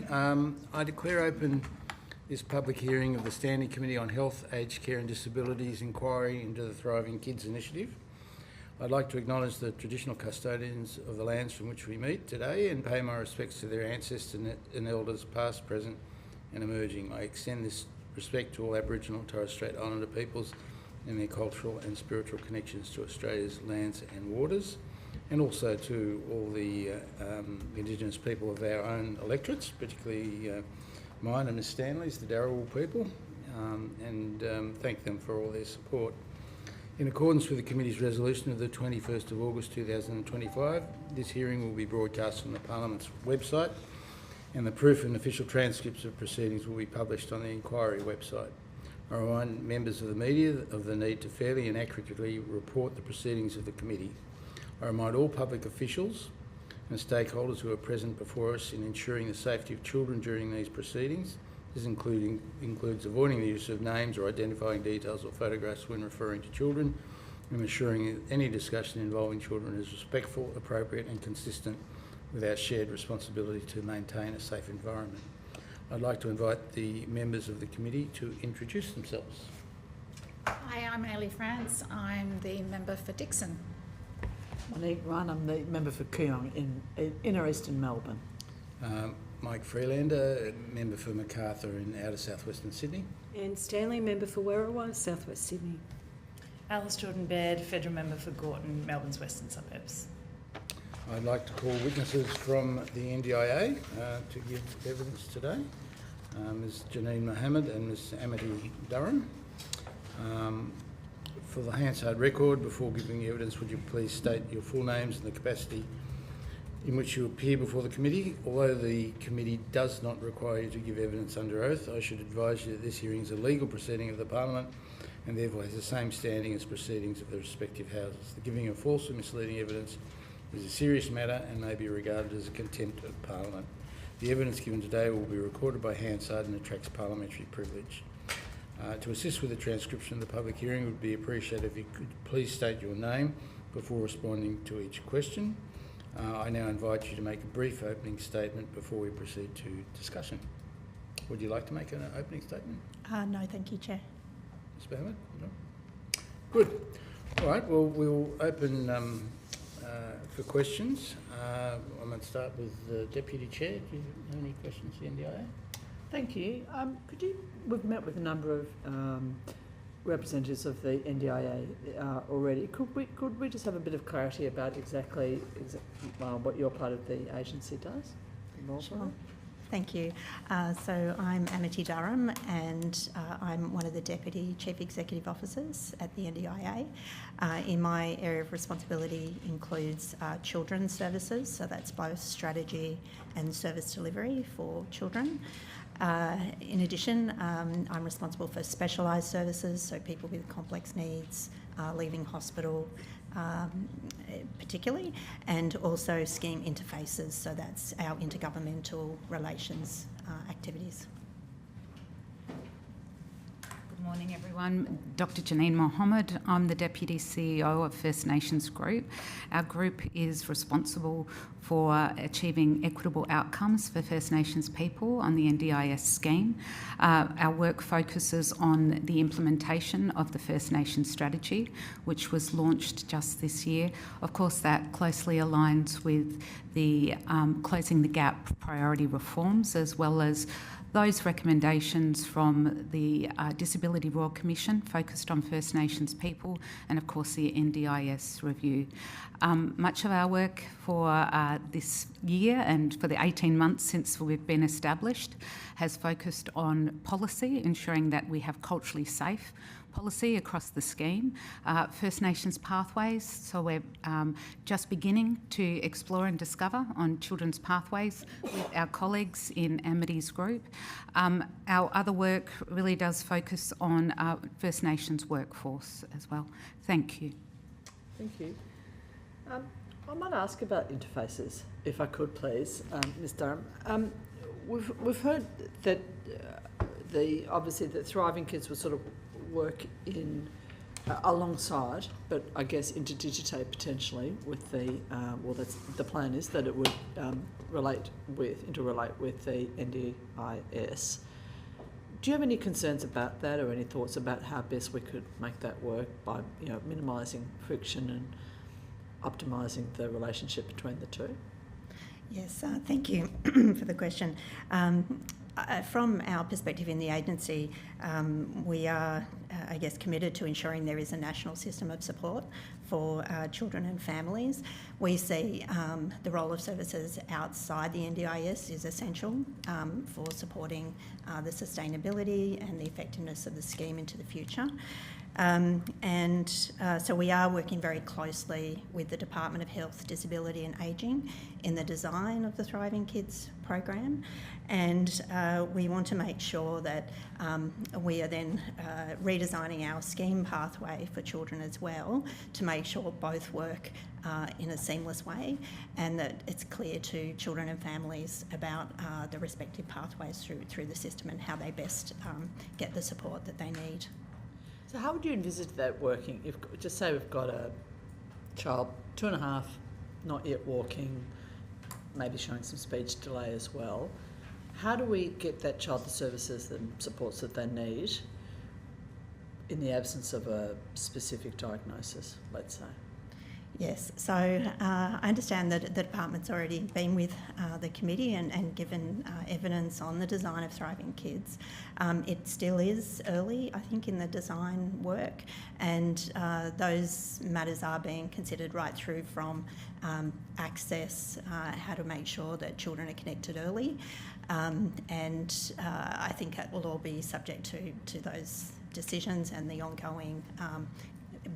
I declare open this public hearing of the Standing Committee on Health, Aged Care and Disabilities inquiry into the Thriving Kids initiative. I'd like to acknowledge the traditional custodians of the lands from which we meet today and pay my respects to their ancestors and elders past, present and emerging. I extend this respect to all Aboriginal and Torres Strait Islander peoples and their cultural and spiritual connections to Australia's lands and waters, and also to all the Indigenous people of our own electorates, particularly mine and Ms Stanley's, the Darawal people, and thank them for all their support. In accordance with the Committee's resolution of the 21st of August 2025, this hearing will be broadcast on the Parliament's website, and the proof and official transcripts of proceedings will be published on the inquiry website. I remind members of the media of the need to fairly and accurately report the proceedings of the Committee. I remind all public officials and stakeholders who are present before us in ensuring the safety of children during these proceedings. This includes avoiding the use of names or identifying details or photographs when referring to children, and ensuring that any discussion involving children is respectful, appropriate and consistent with our shared responsibility to maintain a safe environment. I'd like to invite the members of the committee to introduce themselves. Hi, I'm Ailey France. I'm the member for Dixon. Monique Ryan, I'm the member for Kooyong in inner eastern Melbourne. Mike Freelander, member for Macarthur in outer southwestern Sydney. And Stanley, member for Werriwa, southwest Sydney. Alice Jordan-Baird, federal member for Gorton, Melbourne's western suburbs. I'd like to call witnesses from the NDIA to give evidence today. Ms Janine Mohammed and Ms Amity Durham. For the Hansard record, before giving the evidence, would you please state your full names and the capacity in which you appear before the committee? Although the committee does not require you to give evidence under oath, I should advise you that this hearing is a legal proceeding of the Parliament and therefore has the same standing as proceedings of the respective houses. The giving of false or misleading evidence is a serious matter and may be regarded as a contempt of Parliament. The evidence given today will be recorded by Hansard and attracts parliamentary privilege. To assist with the transcription of the public hearing, it would be appreciated if you could please state your name before responding to each question. I now invite you to make a brief opening statement before we proceed to discussion. Would you like to make an opening statement? No, thank you, Chair. Ms Mohammed? No? Good. All right, well, we'll open for questions. I'm going to start with the Deputy Chair. Do you have any questions for the NDIA? Thank you. We've met with a number of representatives of the NDIA already. Could we just have a bit of clarity about exactly what your part of the agency does? Sure. Thank you. So I'm Amity Durham and I'm one of the Deputy Chief Executive Officers at the NDIA. In my area of responsibility includes children's services, so that's both strategy and service delivery for children. In addition, I'm responsible for specialised services, so people with complex needs, leaving hospital particularly, and also scheme interfaces, so that's our intergovernmental relations activities. Good morning, everyone. Dr. Janine Mohammed. I'm the Deputy CEO of First Nations Group. Our group is responsible for achieving equitable outcomes for First Nations people on the NDIS scheme. Our work focuses on the implementation of the First Nations strategy, which was launched just this year. Of course, that closely aligns with the Closing the Gap priority reforms, as well as those recommendations from the Disability Royal Commission focused on First Nations people, and of course the NDIS review. Much of our work for this year and for the 18 months since we've been established has focused on policy, ensuring that we have culturally safe policy across the scheme, First Nations pathways, so we're just beginning to explore and discover on children's pathways with our colleagues in Amity's group. Our other work really does focus on First Nations workforce as well. Thank you. Thank you. I might ask about interfaces, if I could please, Ms Durham. We've heard that obviously the Thriving Kids will sort of work in alongside, but I guess interdigitate potentially with the, the plan is that it would interrelate with the NDIS. Do you have any concerns about that, or any thoughts about how best we could make that work by, minimising friction and optimising the relationship between the two? Yes, thank you for the question. From our perspective in the agency, we are, committed to ensuring there is a national system of support for children and families. We see the role of services outside the NDIS is essential for supporting the sustainability and the effectiveness of the scheme into the future. So we are working very closely with the Department of Health, Disability and Ageing in the design of the Thriving Kids program, and we want to make sure that we are then redesigning our scheme pathway for children as well to make sure both work in a seamless way, and that it's clear to children and families about the respective pathways through the system and how they best get the support that they need. So how would you envisage that working? If, just say we've got a child, 2.5, not yet walking, maybe showing some speech delay as well. How do we get that child the services and supports that they need in the absence of a specific diagnosis, let's say? Yes, so I understand that the department's already been with the committee and given evidence on the design of Thriving Kids. It still is early, I think, in the design work, and those matters are being considered right through from access, how to make sure that children are connected early, and I think that will all be subject to those decisions and the ongoing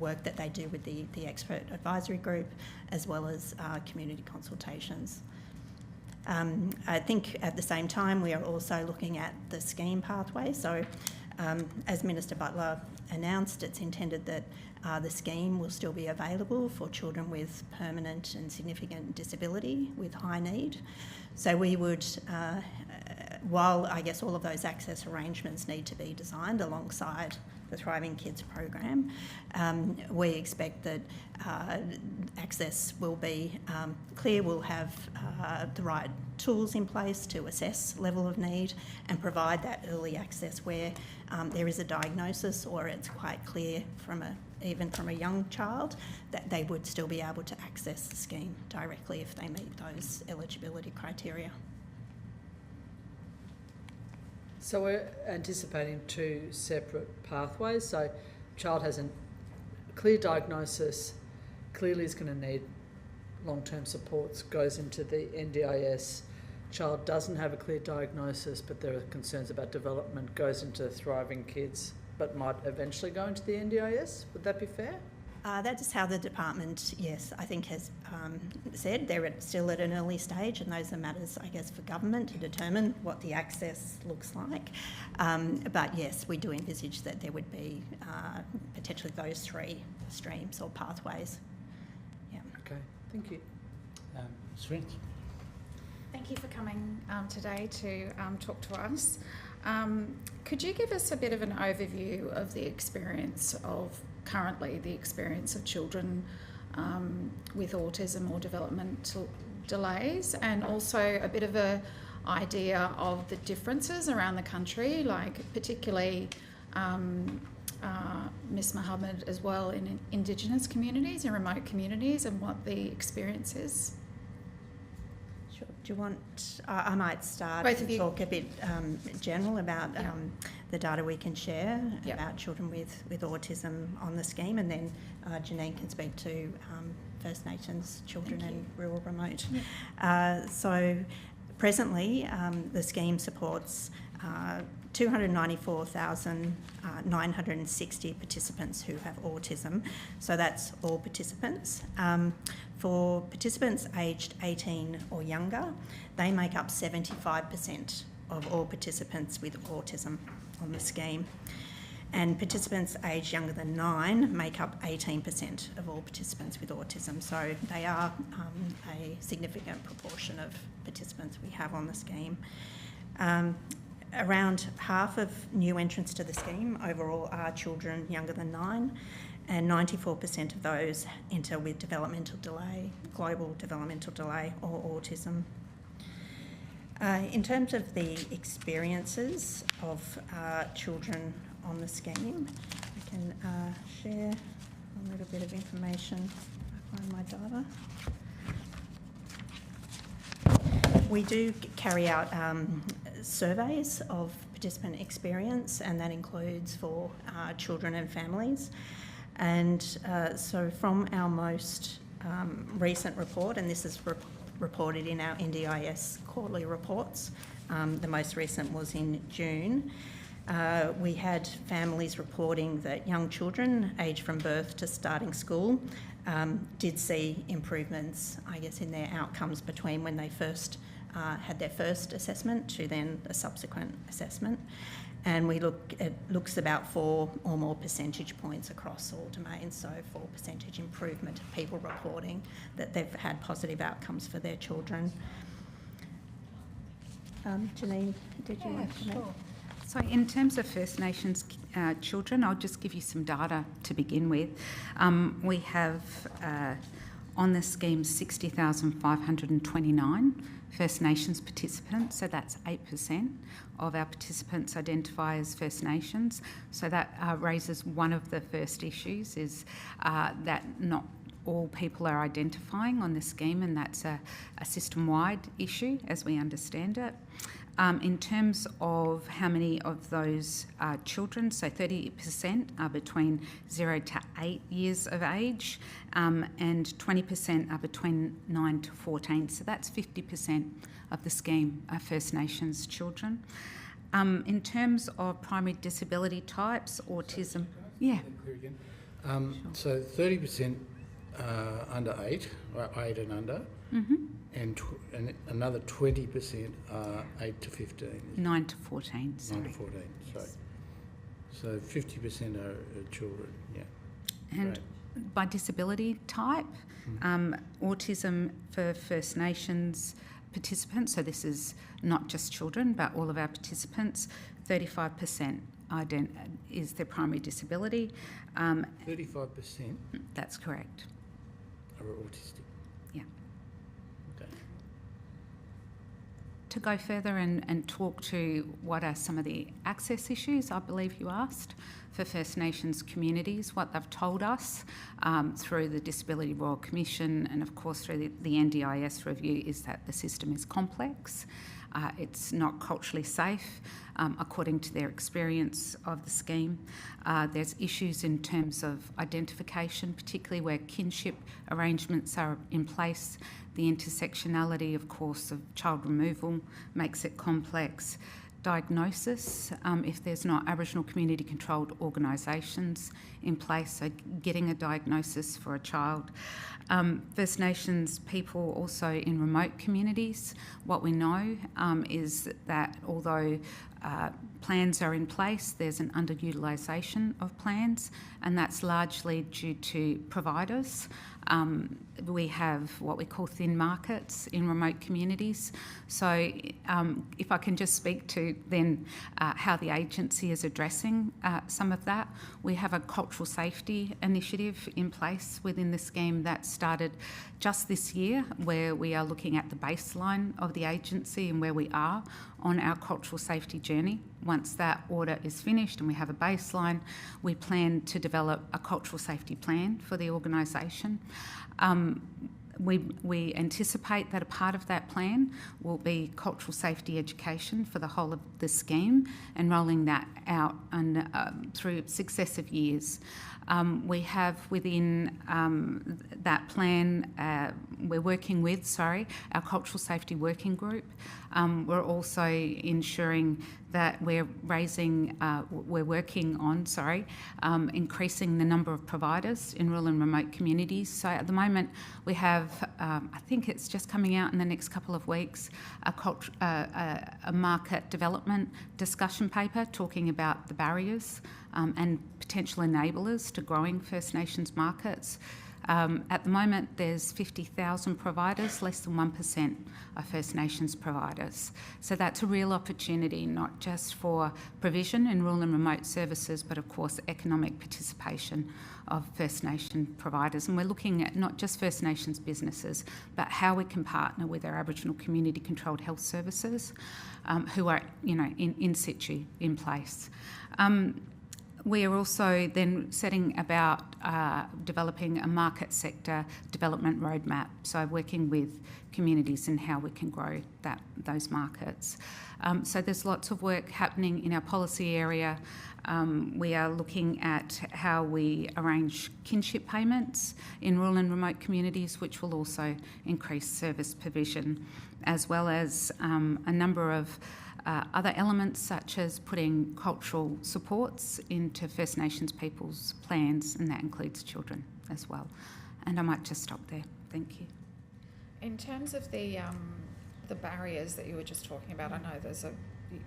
work that they do with the expert advisory group, as well as community consultations. I think at the same time we are also looking at the scheme pathway. So as Minister Butler announced, it's intended that the scheme will still be available for children with permanent and significant disability with high need. So we would, while I guess all of those access arrangements need to be designed alongside the Thriving Kids program, we expect that access will be clear. We'll have the right tools in place to assess level of need and provide that early access where there is a diagnosis, or it's quite clear even from a young child that they would still be able to access the scheme directly if they meet those eligibility criteria. So we're anticipating 2 separate pathways. So child has a clear diagnosis, clearly is going to need long-term supports, goes into the NDIS. Child doesn't have a clear diagnosis, but there are concerns about development, goes into Thriving Kids, but might eventually go into the NDIS. Would that be fair? That is how the department, yes, I think has said. They're still at an early stage, and those are matters, I guess, for government to determine what the access looks like. But yes, we do envisage that there would be potentially those 3 streams or pathways. Yeah. Okay, thank you. Srinj? Thank you for coming today to talk to us. Could you give us a bit of an overview of the experience of children with autism or developmental delays, and also a bit of an idea of the differences around the country, like particularly Ms Mohammed as well in Indigenous communities and remote communities, and what the experience is? Sure. Do you want, I might start Both of and you. talk a bit general about Yeah. the data we can share Yeah. about children with autism on the scheme, and then Janine can speak to First Nations children Thank you. and rural remote. Yeah. So presently the scheme supports 294,960 participants who have autism. So that's all participants. For participants aged 18 or younger, they make up 75% of all participants with autism on the scheme. And participants aged younger than 9 make up 18% of all participants with autism. So they are a significant proportion of participants we have on the scheme. Around half of new entrants to the scheme overall are children younger than 9, and 94% of those enter with developmental delay, global developmental delay or autism. In terms of the experiences of children on the scheme, I can share a little bit of information if I find my data. We do carry out surveys of participant experience, and that includes for children and families. And so from our most recent report, and this is reported in our NDIS quarterly reports, the most recent was in June, we had families reporting that young children aged from birth to starting school did see improvements, I guess, in their outcomes between when they first had their first assessment to then a subsequent assessment. And it looks about 4 or more percentage points across all domains, so 4% improvement of people reporting that they've had positive outcomes for their children. Janine, did you want to comment? So in terms of First Nations children, I'll just give you some data to begin with. We have on the scheme 60,529 First Nations participants, so that's 8% of our participants identify as First Nations. So that raises one of the first issues, is that not all people are identifying on the scheme, and that's a system-wide issue as we understand it. In terms of how many of those children, so 30% are between 0 to 8 years of age, and 20% are between 9 to 14. So that's 50% of the scheme are First Nations children. In terms of primary disability types, autism... Yeah. So 30% under 8, or 8 and under, and another 20% are 8 to 15. 9 to 14, sorry. 9 to 14, sorry. So 50% are children, yeah. And by disability type, autism for First Nations participants, so this is not just children but all of our participants, 35% is their primary disability. 35%? That's correct. Are autistic? Yeah. Okay. To go further and talk to what are some of the access issues, I believe you asked, for First Nations communities, what they've told us through the Disability Royal Commission and of course through the NDIS review is that the system is complex. It's not culturally safe, according to their experience of the scheme. There's issues in terms of identification, particularly where kinship arrangements are in place. The intersectionality, of course, of child removal makes it complex. Diagnosis, if there's not Aboriginal community controlled organisations in place, so getting a diagnosis for a child. First Nations people also in remote communities, what we know is that although plans are in place, there's an underutilisation of plans, and that's largely due to providers. We have what we call thin markets in remote communities. So if I can just speak to then how the agency is addressing some of that, we have a cultural safety initiative in place within the scheme that started just this year, where we are looking at the baseline of the agency and where we are on our cultural safety journey. Once that audit is finished and we have a baseline, we plan to develop a cultural safety plan for the organisation. We anticipate that a part of that plan will be cultural safety education for the whole of the scheme and rolling that out through successive years. We have within that plan, we're working with, our cultural safety working group. We're also ensuring that we're working on, increasing the number of providers in rural and remote communities. So at the moment we have, I think it's just coming out in the next couple of weeks, a market development discussion paper talking about the barriers and potential enablers to growing First Nations markets. At the moment, there's 50,000 providers, less than 1% are First Nations providers. So that's a real opportunity, not just for provision in rural and remote services, but of course economic participation of First Nation providers. And we're looking at not just First Nations businesses, but how we can partner with our Aboriginal community-controlled health services who are, in situ, in place. We are also then setting about developing a market sector development roadmap, so working with communities and how we can grow those markets. So there's lots of work happening in our policy area. We are looking at how we arrange kinship payments in rural and remote communities, which will also increase service provision, as well as a number of other elements such as putting cultural supports into First Nations people's plans, and that includes children as well. And I might just stop there. Thank you. In terms of the barriers that you were just talking about, I know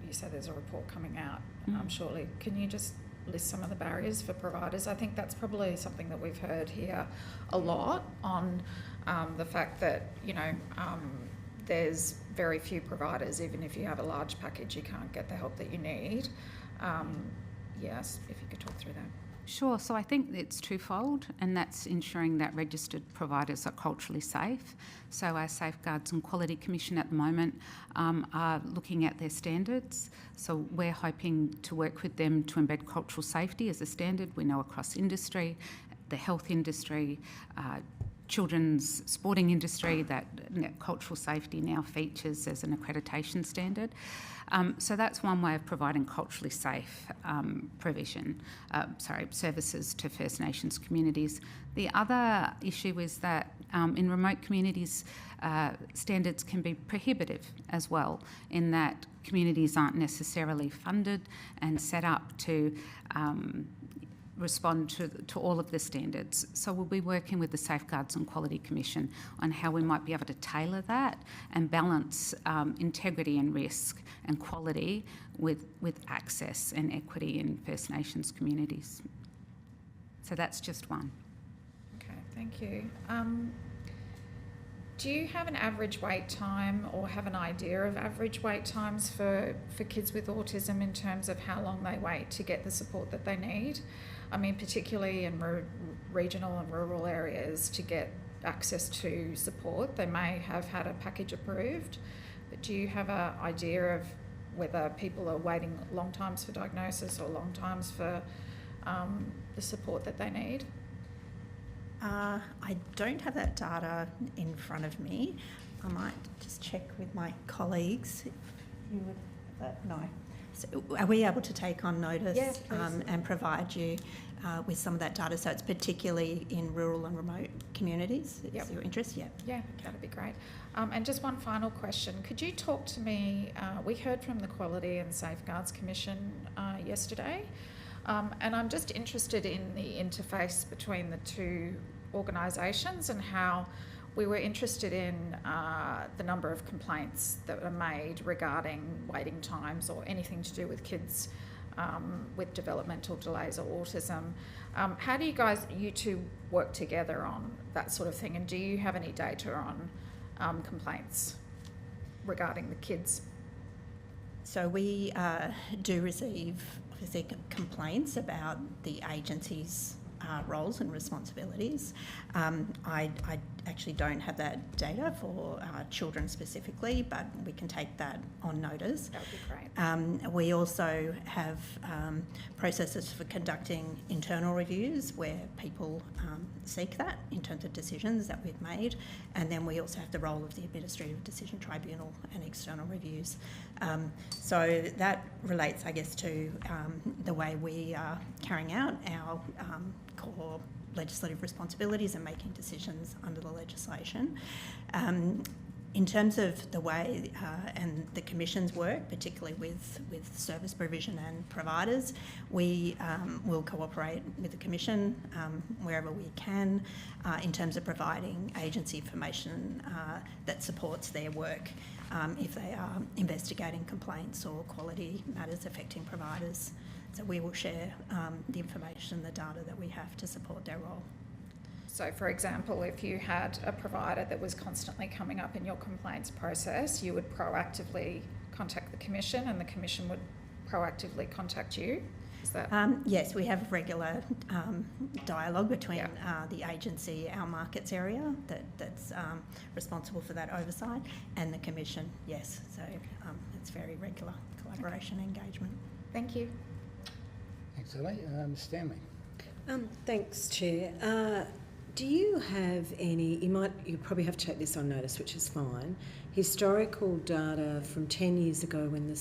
you said there's a report coming out shortly. Can you just list some of the barriers for providers? I think that's probably something that we've heard here a lot on the fact that, there's very few providers. Even if you have a large package, you can't get the help that you need. Yes, if you could talk through that. Sure. So I think it's twofold, and that's ensuring that registered providers are culturally safe. So our Safeguards and Quality Commission at the moment are looking at their standards. So we're hoping to work with them to embed cultural safety as a standard. We know across industry, the health industry, children's sporting industry, that cultural safety now features as an accreditation standard. So that's one way of providing culturally safe services to First Nations communities. The other issue is that in remote communities, standards can be prohibitive as well, in that communities aren't necessarily funded and set up to respond to all of the standards. So we'll be working with the Safeguards and Quality Commission on how we might be able to tailor that and balance integrity and risk and quality with access and equity in First Nations communities. So that's just one. Okay, thank you. Do you have an average wait time, or have an idea of average wait times for kids with autism in terms of how long they wait to get the support that they need? I mean, particularly in regional and rural areas, to get access to support. They may have had a package approved, but do you have an idea of whether people are waiting long times for diagnosis or long times for the support that they need? I don't have that data in front of me. I might just check with my colleagues if you would have that. No. So are we able to take on notice and provide you with some of that data? So it's particularly in rural and remote communities. Is your interest? Yeah. Yeah, that'd be great. And just one final question. Could you talk to me, we heard from the Quality and Safeguards Commission yesterday, and I'm just interested in the interface between the two organisations and how we were interested in the number of complaints that are made regarding waiting times or anything to do with kids with developmental delays or autism. How do you two work together on that sort of thing, and do you have any data on complaints regarding the kids? So we do receive, obviously, complaints about the agency's roles and responsibilities. I actually don't have that data for children specifically, but we can take that on notice. That would be great. We also have processes for conducting internal reviews where people seek that in terms of decisions that we've made, and then we also have the role of the Administrative Decision Tribunal and external reviews. So that relates, I guess, to the way we are carrying out our core legislative responsibilities and making decisions under the legislation. In terms of the way and the Commission's work, particularly with service provision and providers, we will cooperate with the Commission wherever we can in terms of providing agency information that supports their work if they are investigating complaints or quality matters affecting providers. So we will share the information, the data that we have to support their role. So, for example, if you had a provider that was constantly coming up in your complaints process, you would proactively contact the Commission and the Commission would proactively contact you. Is that? Yes, we have regular dialogue between the agency, our markets area that's responsible for that oversight, and the Commission, yes. So it's very regular collaboration and engagement. Thank you. Thanks, Ellie. Ms Stanley. Thanks, Chair. Do you have any, you probably have to take this on notice, which is fine, historical data from 10 years ago when the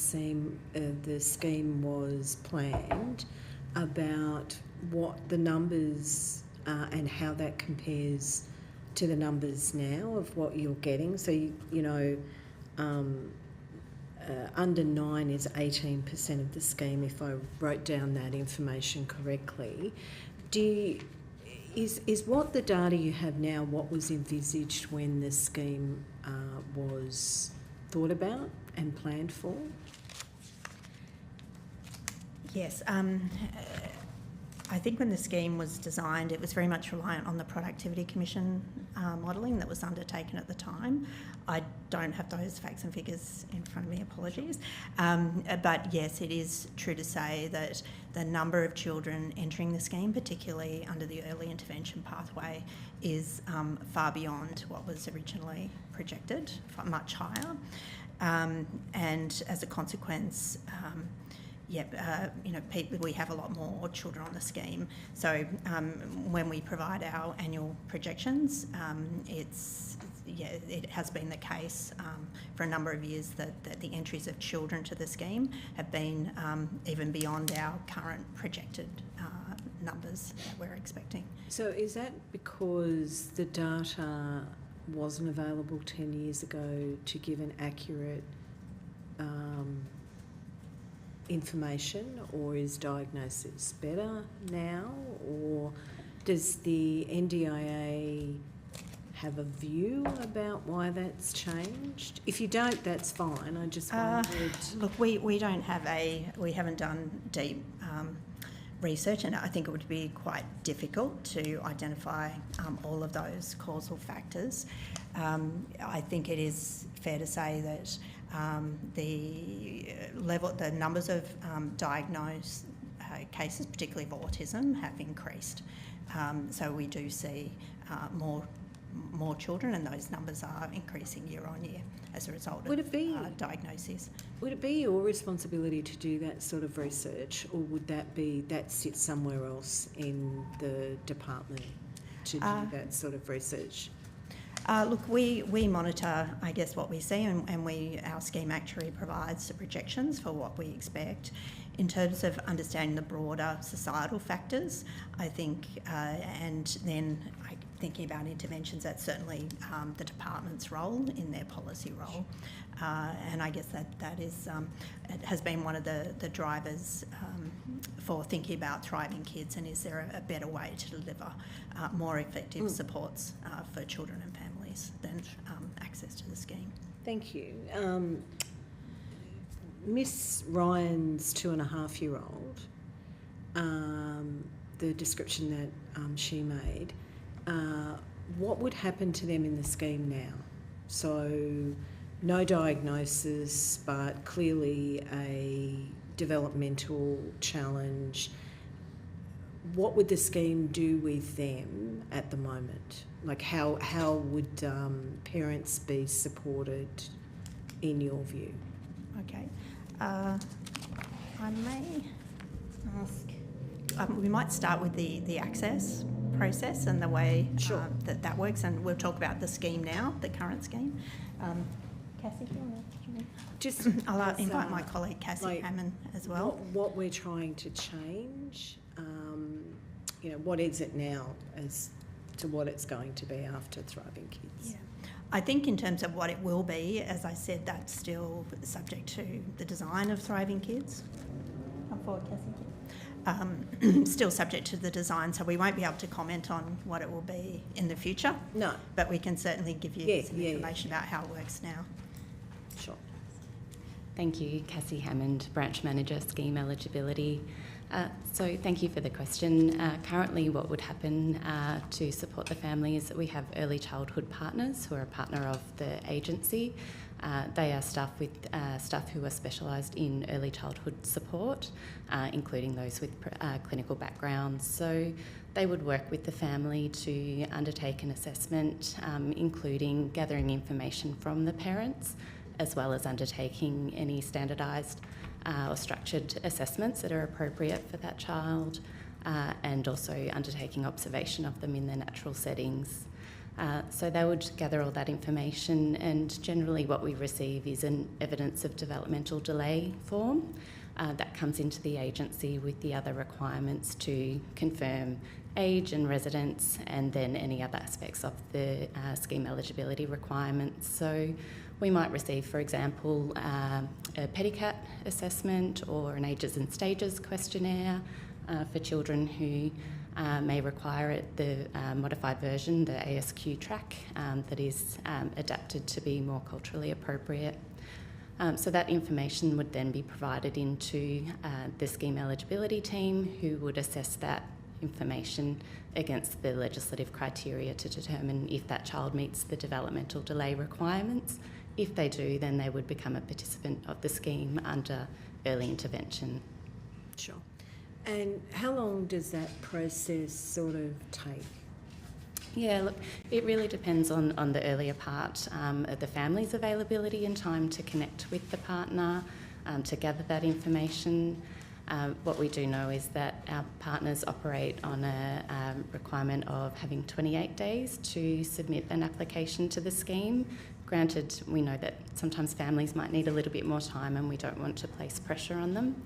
scheme was planned about what the numbers and how that compares to the numbers now of what you're getting? So, under 9 is 18% of the scheme, if I wrote down that information correctly. Is what the data you have now what was envisaged when the scheme was thought about and planned for? Yes. I think when the scheme was designed, it was very much reliant on the Productivity Commission modelling that was undertaken at the time. I don't have those facts and figures in front of me, apologies. But yes, it is true to say that the number of children entering the scheme, particularly under the early intervention pathway, is far beyond what was originally projected, much higher. And as a consequence, we have a lot more children on the scheme. So when we provide our annual projections, it has been the case for a number of years that the entries of children to the scheme have been even beyond our current projected numbers that we're expecting. So is that because the data wasn't available 10 years ago to give an accurate information, or is diagnosis better now, or does the NDIA have a view about why that's changed? If you don't, that's fine. I just wondered. Look, we haven't done deep research, and I think it would be quite difficult to identify all of those causal factors. I think it is fair to say that the numbers of diagnosed cases, particularly of autism, have increased. So we do see more children, and those numbers are increasing year on year as a result of diagnoses. Would it be your responsibility to do that sort of research, or would that sit somewhere else in the department to do that sort of research? Look, we monitor, I guess, what we see, and our scheme actuary provides the projections for what we expect. In terms of understanding the broader societal factors, I think, and then thinking about interventions, that's certainly the department's role in their policy role. And I guess that is, it has been one of the drivers for thinking about thriving kids, and is there a better way to deliver more effective supports for children and families than access to the scheme. Thank you. Miss Ryan's 2.5-year-old, the description that she made, what would happen to them in the scheme now? So no diagnosis, but clearly a developmental challenge. What would the scheme do with them at the moment? Like how would parents be supported in your view? Okay. I may ask, we might start with the access process and the way that works, and we'll talk about the scheme now, the current scheme. Cassie, do you want to just I'll invite my colleague Cassie Hammond as well. What we're trying to change, what is it now as to what it's going to be after Thriving Kids? Yeah. I think in terms of what it will be, as I said, that's still subject to the design of Thriving Kids. Come forward, Cassie. Still subject to the design, so we won't be able to comment on what it will be in the future. No. But we can certainly give you some information about how it works now. Sure. Thank you, Cassie Hammond, Branch Manager, Scheme Eligibility. So thank you for the question. Currently what would happen to support the family is that we have early childhood partners who are a partner of the agency. They are staff who are specialised in early childhood support, including those with clinical backgrounds. So they would work with the family to undertake an assessment, including gathering information from the parents, as well as undertaking any standardised or structured assessments that are appropriate for that child, and also undertaking observation of them in their natural settings. So they would gather all that information, and generally what we receive is an evidence of developmental delay form that comes into the agency with the other requirements to confirm age and residence, and then any other aspects of the scheme eligibility requirements. So we might receive, for example, a PEDICAT assessment or an ages and stages questionnaire for children who may require the modified version, the ASQ track, that is adapted to be more culturally appropriate. So that information would then be provided into the scheme eligibility team, who would assess that information against the legislative criteria to determine if that child meets the developmental delay requirements. If they do, then they would become a participant of the scheme under early intervention. Sure. And how long does that process sort of take? Yeah, look, it really depends on the earlier part of the family's availability and time to connect with the partner, to gather that information. What we do know is that our partners operate on a requirement of having 28 days to submit an application to the scheme. Granted, we know that sometimes families might need a little bit more time, and we don't want to place pressure on them.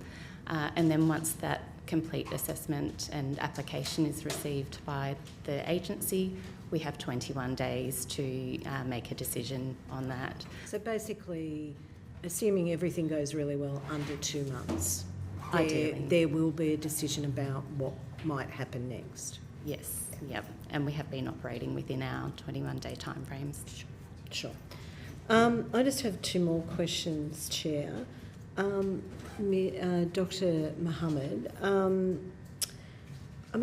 And then once that complete assessment and application is received by the agency, we have 21 days to make a decision on that. So basically, assuming everything goes really well, under 2 months, Ideally. there will be a decision about what might happen next. Yes, yep. And we have been operating within our 21-day timeframes. Sure. I just have 2 more questions, Chair. Dr. Mohammed, I'm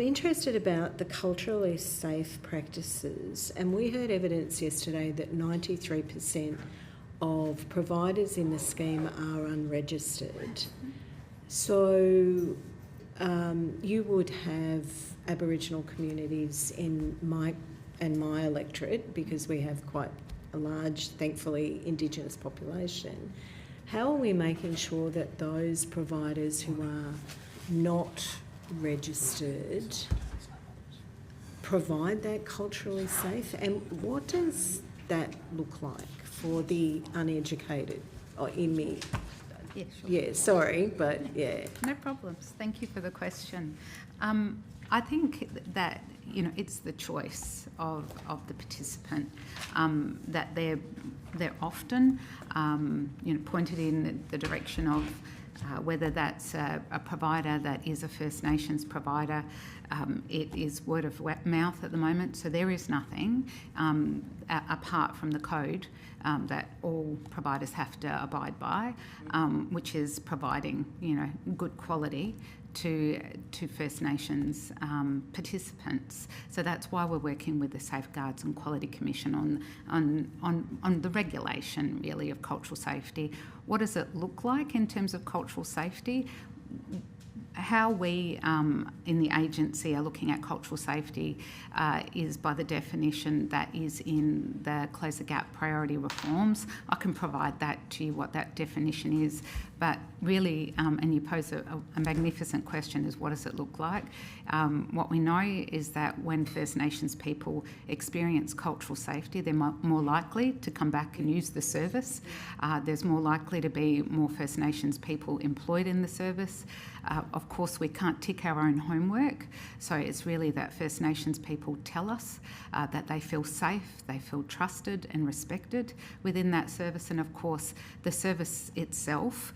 interested about the culturally safe practices, and we heard evidence yesterday that 93% of providers in the scheme are unregistered. So you would have Aboriginal communities in my electorate, because we have quite a large, thankfully, Indigenous population. How are we making sure that those providers who are not registered provide that culturally safe? And what does that look like for the uneducated? Oh, in me. Yeah, sure. Yeah, sorry, but yeah. No problems. Thank you for the question. I think that, you know, it's the choice of the participant, that they're often, you know, pointed in the direction of whether that's a provider that is a First Nations provider. It is word of mouth at the moment, so there is nothing apart from the code that all providers have to abide by, which is providing, you know, good quality to First Nations participants. So that's why we're working with the Safeguards and Quality Commission on the regulation, really, of cultural safety. What does it look like in terms of cultural safety? How we in the agency are looking at cultural safety is by the definition that is in the Close the Gap priority reforms. I can provide that to you, what that definition is, but really, and you pose a magnificent question, is what does it look like? What we know is that when First Nations people experience cultural safety, they're more likely to come back and use the service. There's more likely to be more First Nations people employed in the service. Of course, we can't tick our own homework, so it's really that First Nations people tell us that they feel safe, they feel trusted and respected within that service, and of course the service itself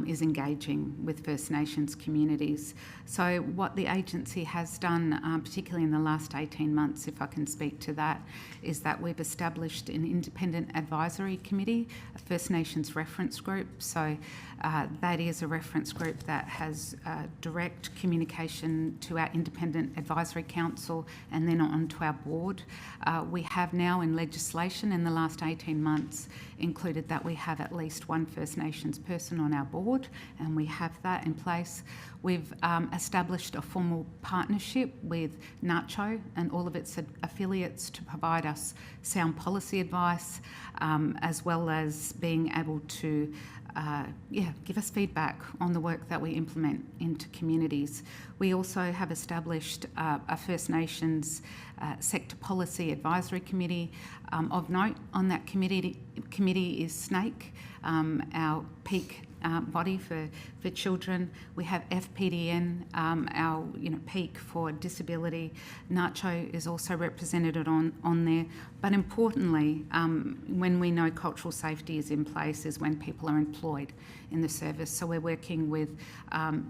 is engaging with First Nations communities. So what the agency has done, particularly in the last 18 months, if I can speak to that, is that we've established an independent advisory committee, a First Nations reference group. So that is a reference group that has direct communication to our Independent Advisory Council and then on to our board. We have now in legislation in the last 18 months included that we have at least one First Nations person on our board, and we have that in place. We've established a formal partnership with NACCHO and all of its affiliates to provide us sound policy advice, as well as being able to give us feedback on the work that we implement into communities. We also have established a First Nations Sector Policy Advisory Committee. Of note on that committee is SNAKE, our peak body for children. We have FPDN, our peak for disability. NACCHO is also represented on there. But importantly, when we know cultural safety is in place is when people are employed in the service. So we're working with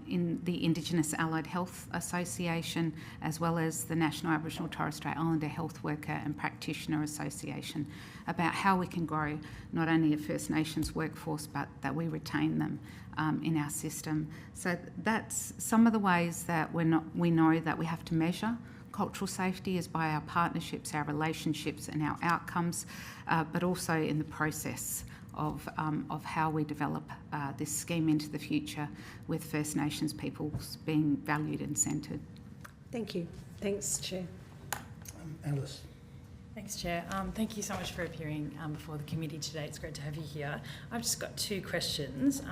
in the Indigenous Allied Health Association, as well as the National Aboriginal and Torres Strait Islander Health Worker and Practitioner Association, about how we can grow not only a First Nations workforce, but that we retain them in our system. So that's some of the ways that we know that we have to measure cultural safety is by our partnerships, our relationships and our outcomes, but also in the process of how we develop this scheme into the future with First Nations peoples being valued and centred. Thank you. Thanks, Chair. Alice. Thanks, Chair. Thank you so much for appearing before the committee today. It's great to have you here. I've just got two questions.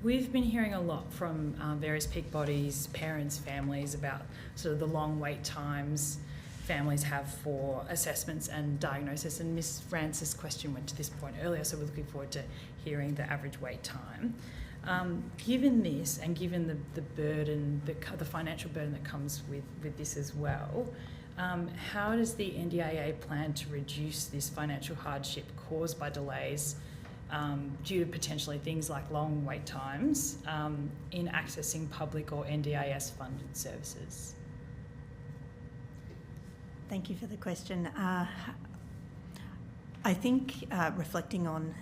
We've been hearing a lot from various peak bodies, parents, families about sort of the long wait times families have for assessments and diagnosis, and Ms Francis' question went to this point earlier, so we're looking forward to hearing the average wait time. Given this and given the burden, the financial burden that comes with this as well, how does the NDIA plan to reduce this financial hardship caused by delays due to potentially things like long wait times in accessing public or NDIS funded services? Thank you for the question. I think reflecting on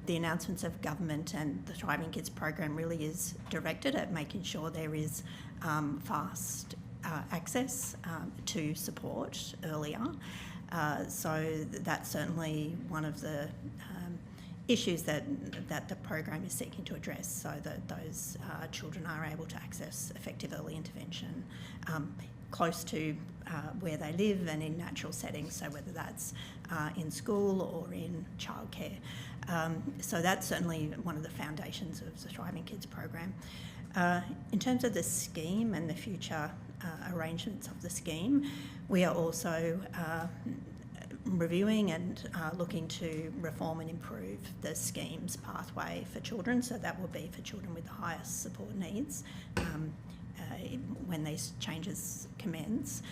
the announcements of government and the Thriving Kids program really is directed at making sure there is fast access to support earlier. So that's certainly one of the issues that the program is seeking to address, so that those children are able to access effective early intervention close to where they live and in natural settings, so whether that's in school or in childcare. So that's certainly one of the foundations of the Thriving Kids program. In terms of the scheme and the future arrangements of the scheme, we are also reviewing and looking to reform and improve the scheme's pathway for children, so that will be for children with the highest support needs when these changes commence.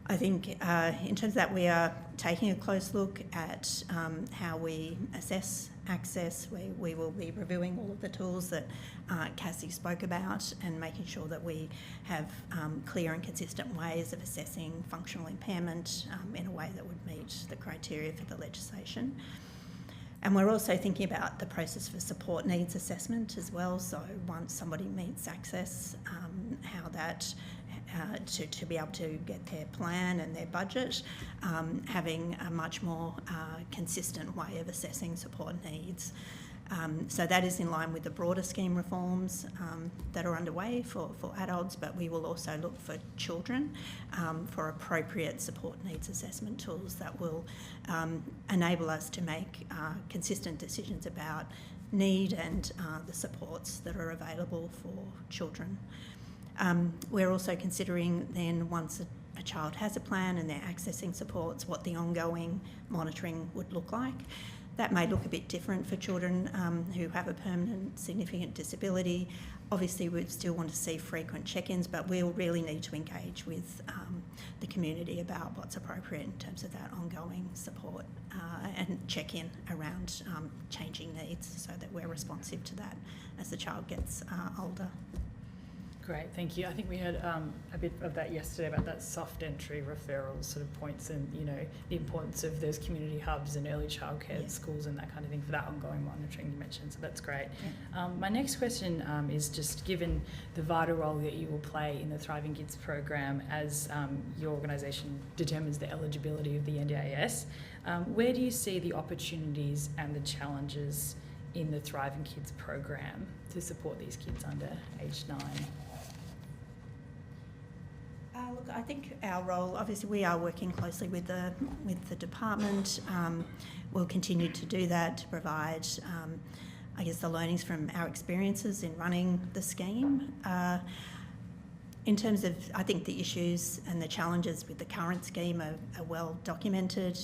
I think in terms of that, we are taking a close look at how we assess access. We will be reviewing all of the tools that Cassie spoke about and making sure that we have clear and consistent ways of assessing functional impairment in a way that would meet the criteria for the legislation. And we're also thinking about the process for support needs assessment as well. So once somebody meets access, how that to be able to get their plan and their budget, having a much more consistent way of assessing support needs. So that is in line with the broader scheme reforms that are underway for adults, but we will also look for children for appropriate support needs assessment tools that will enable us to make consistent decisions about need and the supports that are available for children. We're also considering then, once a child has a plan and they're accessing supports, what the ongoing monitoring would look like. That may look a bit different for children who have a permanent significant disability. Obviously, we'd still want to see frequent check-ins, but we'll really need to engage with the community about what's appropriate in terms of that ongoing support and check-in around changing needs, so that we're responsive to that as the child gets older. Great, thank you. I think we heard a bit of that yesterday about that soft entry referral sort of points and, you know, the importance of those community hubs and early childcare schools and that kind of thing for that ongoing monitoring you mentioned, so that's great. Yeah. My next question is just given the vital role that you will play in the Thriving Kids program as your organisation determines the eligibility of the NDIS, where do you see the opportunities and the challenges in the Thriving Kids program to support these kids under age 9? Look, I think our role, obviously we are working closely with the department. We'll continue to do that to provide, I guess, the learnings from our experiences in running the scheme. In terms of, I think the issues and the challenges with the current scheme are well documented.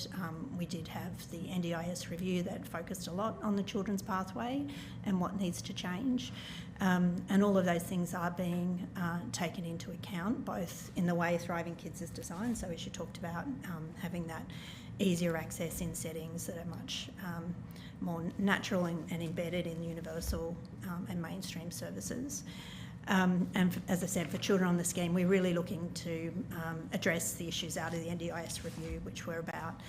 We did have the NDIS review that focused a lot on the children's pathway and what needs to change. And all of those things are being taken into account, both in the way Thriving Kids is designed, so as you talked about, having that easier access in settings that are much more natural and embedded in universal and mainstream services. As I said, for children on the scheme, we're really looking to address the issues out of the NDIS review, which were about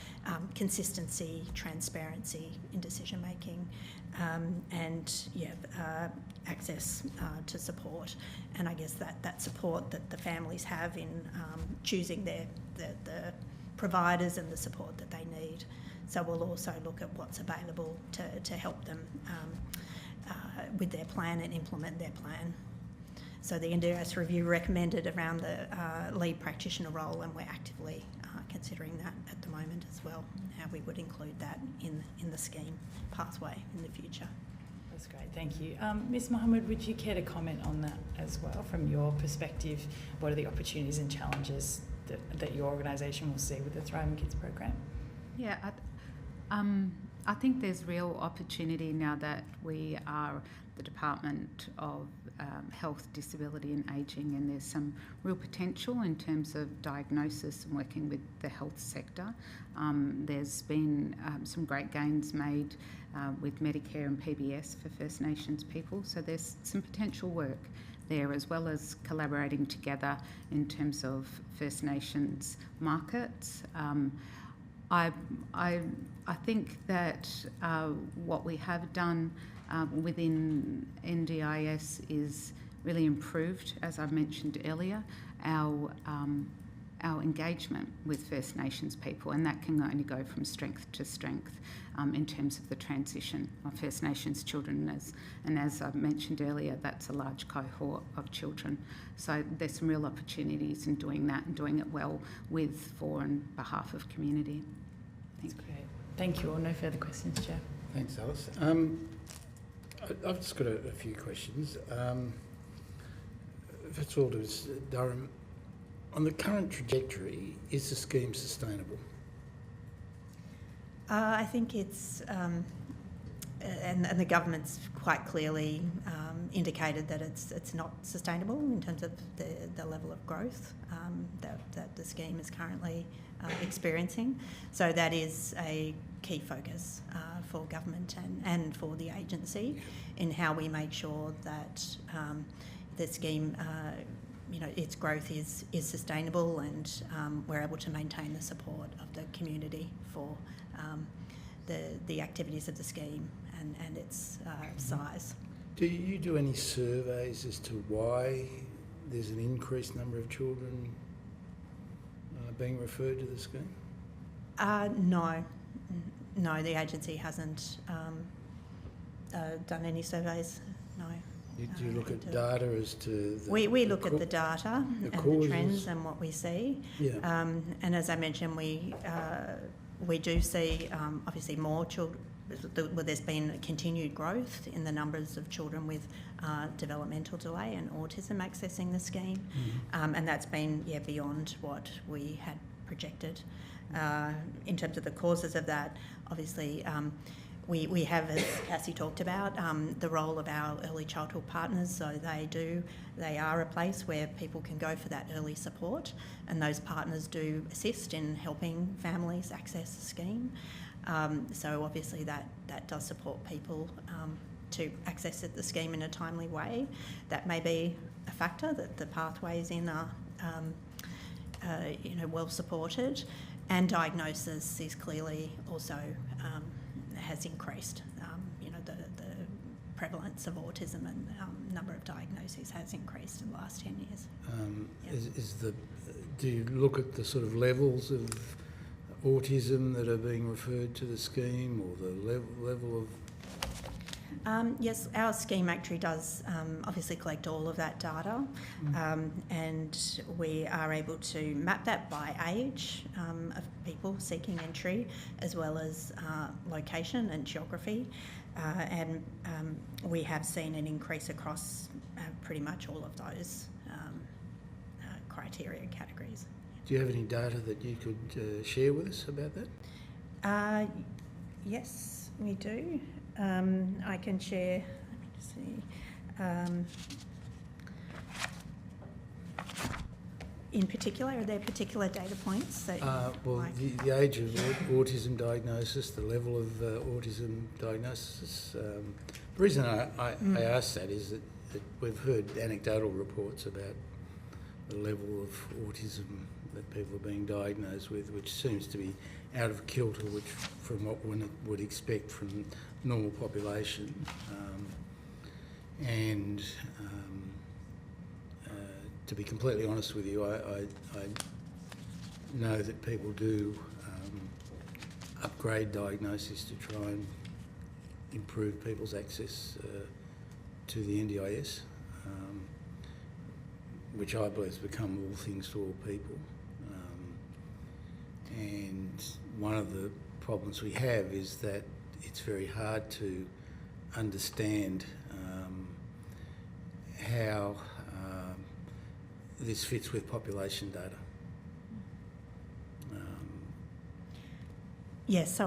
consistency, transparency in decision making, and access to support. And I guess that support that the families have in choosing the providers and the support that they need. So we'll also look at what's available to help them with their plan and implement their plan. So the NDIS review recommended around the lead practitioner role, and we're actively considering that at the moment as well, how we would include that in the scheme pathway in the future. That's great, thank you. Ms Mohammed, would you care to comment on that as well from your perspective? What are the opportunities and challenges that your organisation will see with the Thriving Kids program? Yeah, I think there's real opportunity now that we are the Department of Health, Disability and Ageing, and there's some real potential in terms of diagnosis and working with the health sector. There's been some great gains made with Medicare and PBS for First Nations people, so there's some potential work there, as well as collaborating together in terms of First Nations markets. I think that what we have done within NDIS is really improved, as I mentioned earlier, our engagement with First Nations people, and that can only go from strength to strength in terms of the transition of First Nations children. And as I mentioned earlier, that's a large cohort of children. So there's some real opportunities in doing that and doing it well with, for and behalf of community. That's great. Thank you all. No further questions, Chair. Thanks, Alice. I've just got a few questions. First of all, to Durham, on the current trajectory, is the scheme sustainable? I think it's, and the government's quite clearly indicated that it's not sustainable in terms of the level of growth that the scheme is currently experiencing. So that is a key focus for government and for the agency in how we make sure that the scheme, its growth is sustainable, and we're able to maintain the support of the community for the activities of the scheme and its size. Do you do any surveys as to why there's an increased number of children being referred to the scheme? No, the agency hasn't done any surveys, no. Do you look at data as to the... We look at the data and the trends and what we see. Yeah. And as I mentioned, we do see obviously more children. Well, there's been continued growth in the numbers of children with developmental delay and autism accessing the scheme, and that's been beyond what we had projected. In terms of the causes of that, obviously we have, as Cassie talked about, the role of our early childhood partners. So they are a place where people can go for that early support, and those partners do assist in helping families access the scheme. So obviously that does support people to access the scheme in a timely way. That may be a factor, that the pathways in are well supported, and diagnosis is clearly also has increased. The prevalence of autism and number of diagnoses has increased in the last 10 years. Do you look at the sort of levels of autism that are being referred to the scheme, or the level of... Yes, our scheme actually does obviously collect all of that data, and we are able to map that by age of people seeking entry, as well as location and geography, and we have seen an increase across pretty much all of those criteria categories. Do you have any data that you could share with us about that? Yes, we do. I can share, let me just see. In particular, are there particular data points that you like? The age of autism diagnosis, the level of autism diagnosis. The reason I ask that is that we've heard anecdotal reports about the level of autism that people are being diagnosed with, which seems to be out of kilter from what one would expect from normal population. To be completely honest with you, I know that people do upgrade diagnoses to try and improve people's access to the NDIS, which I believe has become all things to all people. And one of the problems we have is that it's very hard to understand how this fits with population data. Yes, so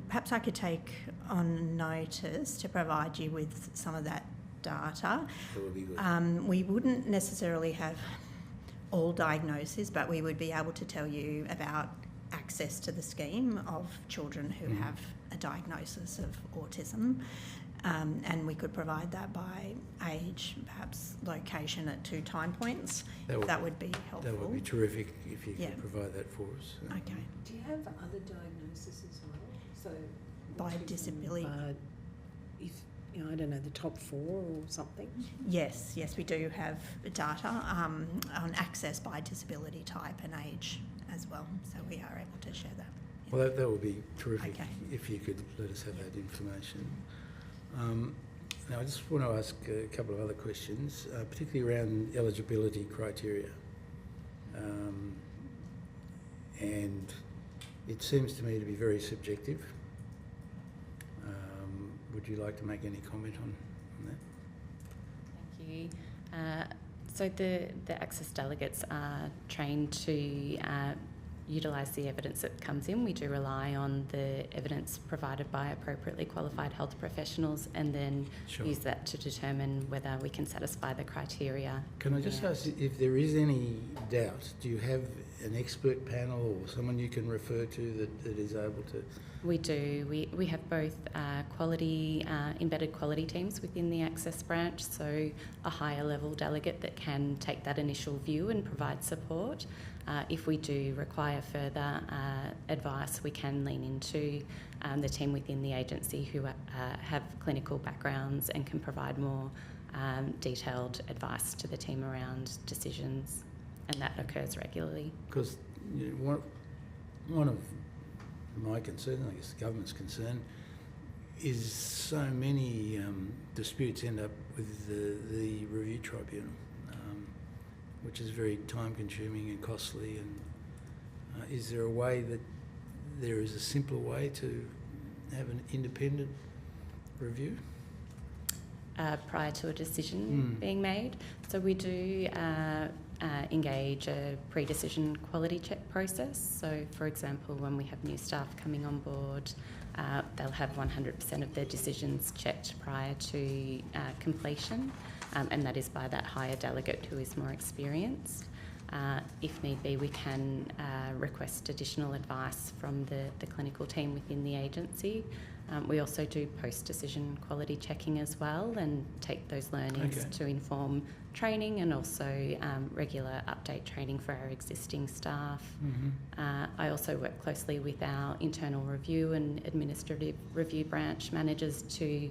perhaps I could take on notice to provide you with some of that data. That would be good. We wouldn't necessarily have all diagnoses, but we would be able to tell you about access to the scheme of children who have a diagnosis of autism, and we could provide that by age, perhaps location at 2 time points. That would be helpful. That would be terrific if you could provide that for us. Okay. Do you have other diagnoses as well? So By disability? I don't know, the top 4 or something? Yes, we do have data on access by disability type and age as well, so we are able to share that. Yeah. Well, that would be terrific if you could let us have that information. Now, I just want to ask a couple of other questions, particularly around eligibility criteria. And it seems to me to be very subjective. Would you like to make any comment on that? Thank you. So the Access delegates are trained to utilise the evidence that comes in. We do rely on the evidence provided by appropriately qualified health professionals, and then use that to determine whether we can satisfy the criteria. Can I just ask, if there is any doubt, do you have an expert panel or someone you can refer to that is able to? We do. We have both embedded quality teams within the Access branch, so a higher level delegate that can take that initial view and provide support. If we do require further advice, we can lean into the team within the agency who have clinical backgrounds and can provide more detailed advice to the team around decisions, and that occurs regularly. Because one of my concern, I guess the government's concern, is so many disputes end up with the review tribunal, which is very time-consuming and costly. And is there a way that there is a simpler way to have an independent review? Prior to a decision being made. So we do engage a pre-decision quality check process. So, for example, when we have new staff coming on board, they'll have 100% of their decisions checked prior to completion, and that is by that higher delegate who is more experienced. If need be, we can request additional advice from the clinical team within the agency, We also do post-decision quality checking as well and take those learnings to inform training and also regular update training for our existing staff. I also work closely with our internal review and administrative review branch managers to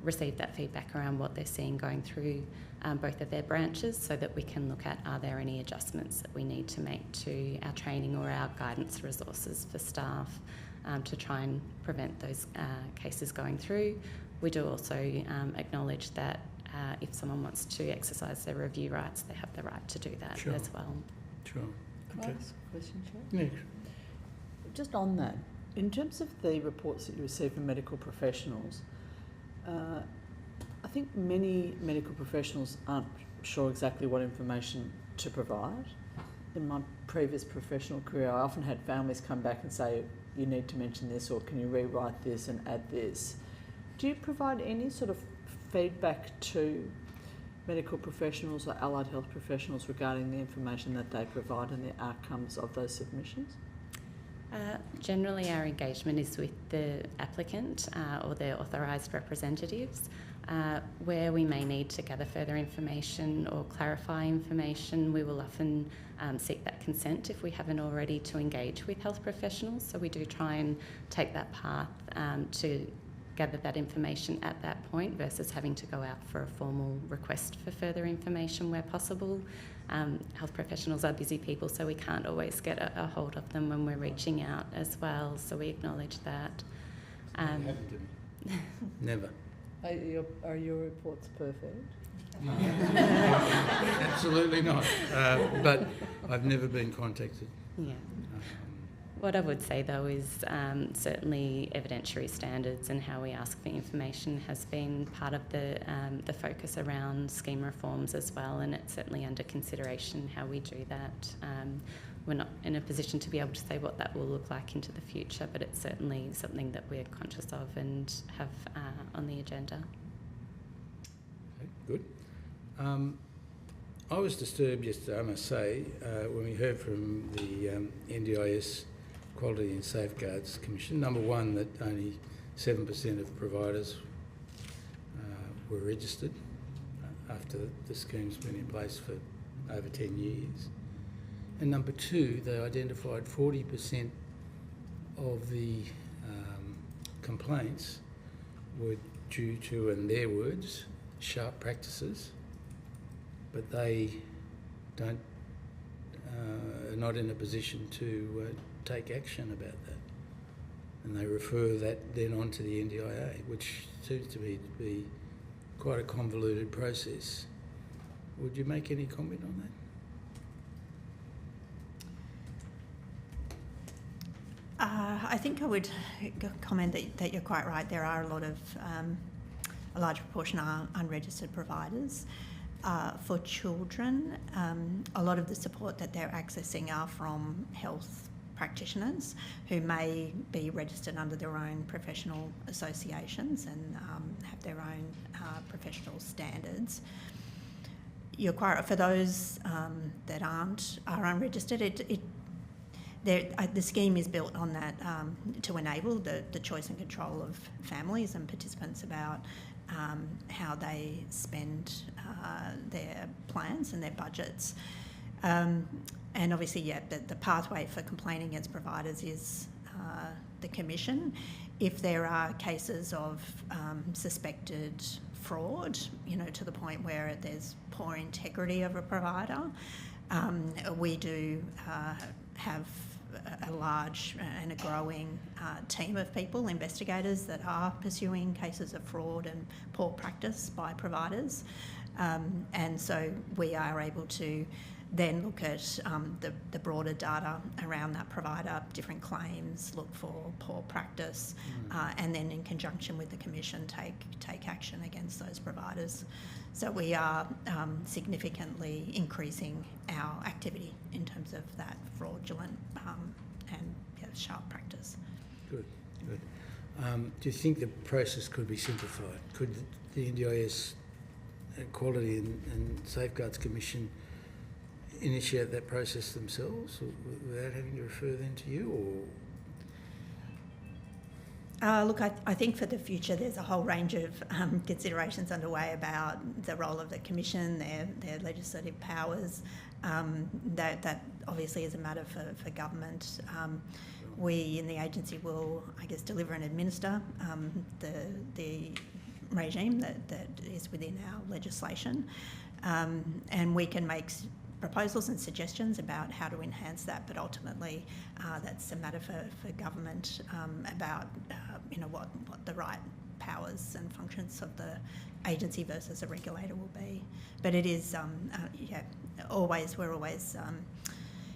receive that feedback around what they're seeing going through both of their branches, so that we can look at, are there any adjustments that we need to make to our training or our guidance resources for staff to try and prevent those cases going through. We do also acknowledge that if someone wants to exercise their review rights, they have the right to do that as well. Sure. Can I ask a question, Chair? Yeah. Just on that, in terms of the reports that you receive from medical professionals, I think many medical professionals aren't sure exactly what information to provide. In my previous professional career, I often had families come back and say, you need to mention this, or can you rewrite this and add this? Do you provide any sort of feedback to medical professionals or allied health professionals regarding the information that they provide and the outcomes of those submissions? Generally, our engagement is with the applicant or their authorised representatives. Where we may need to gather further information or clarify information, we will often seek that consent if we haven't already to engage with health professionals. So we do try and take that path to gather that information at that point versus having to go out for a formal request for further information where possible. Health professionals are busy people, so we can't always get a hold of them when we're reaching out as well, so we acknowledge that. Never. Are your reports perfect? Absolutely not. But I've never been contacted. Yeah. What I would say though is certainly evidentiary standards and how we ask for information has been part of the focus around scheme reforms as well, and it's certainly under consideration how we do that. We're not in a position to be able to say what that will look like into the future, but it's certainly something that we're conscious of and have on the agenda. Okay, good. I was disturbed yesterday, I must say, when we heard from the NDIS Quality and Safeguards Commission. Number one, that only 7% of providers were registered after the scheme's been in place for over 10 years. And number two, they identified 40% of the complaints were due to, in their words, sharp practices, but they are not in a position to take action about that. And they refer that then on to the NDIA, which seems to me to be quite a convoluted process. Would you make any comment on that? I think I would comment that you're quite right. There are a large proportion are unregistered providers. For children, a lot of the support that they're accessing are from health practitioners who may be registered under their own professional associations and have their own professional standards. You're quite right. For those that are unregistered, the scheme is built on that to enable the choice and control of families and participants about how they spend their plans and their budgets. And obviously, the pathway for complaining against providers is the Commission. If there are cases of suspected fraud, to the point where there's poor integrity of a provider, we do have a large and a growing team of people, investigators, that are pursuing cases of fraud and poor practice by providers. And so we are able to then look at the broader data around that provider, different claims, look for poor practice, and then in conjunction with the Commission take action against those providers. So we are significantly increasing our activity in terms of that fraudulent and sharp practice. Good. Do you think the process could be simplified? Could the NDIS Quality and Safeguards Commission initiate that process themselves without having to refer them to you? Look, I think for the future there's a whole range of considerations underway about the role of the Commission, their legislative powers. That obviously is a matter for government. We in the agency will, I guess, deliver and administer the regime that is within our legislation, and we can make proposals and suggestions about how to enhance that, but ultimately that's a matter for government about what the right powers and functions of the agency versus a regulator will be. But it is we're always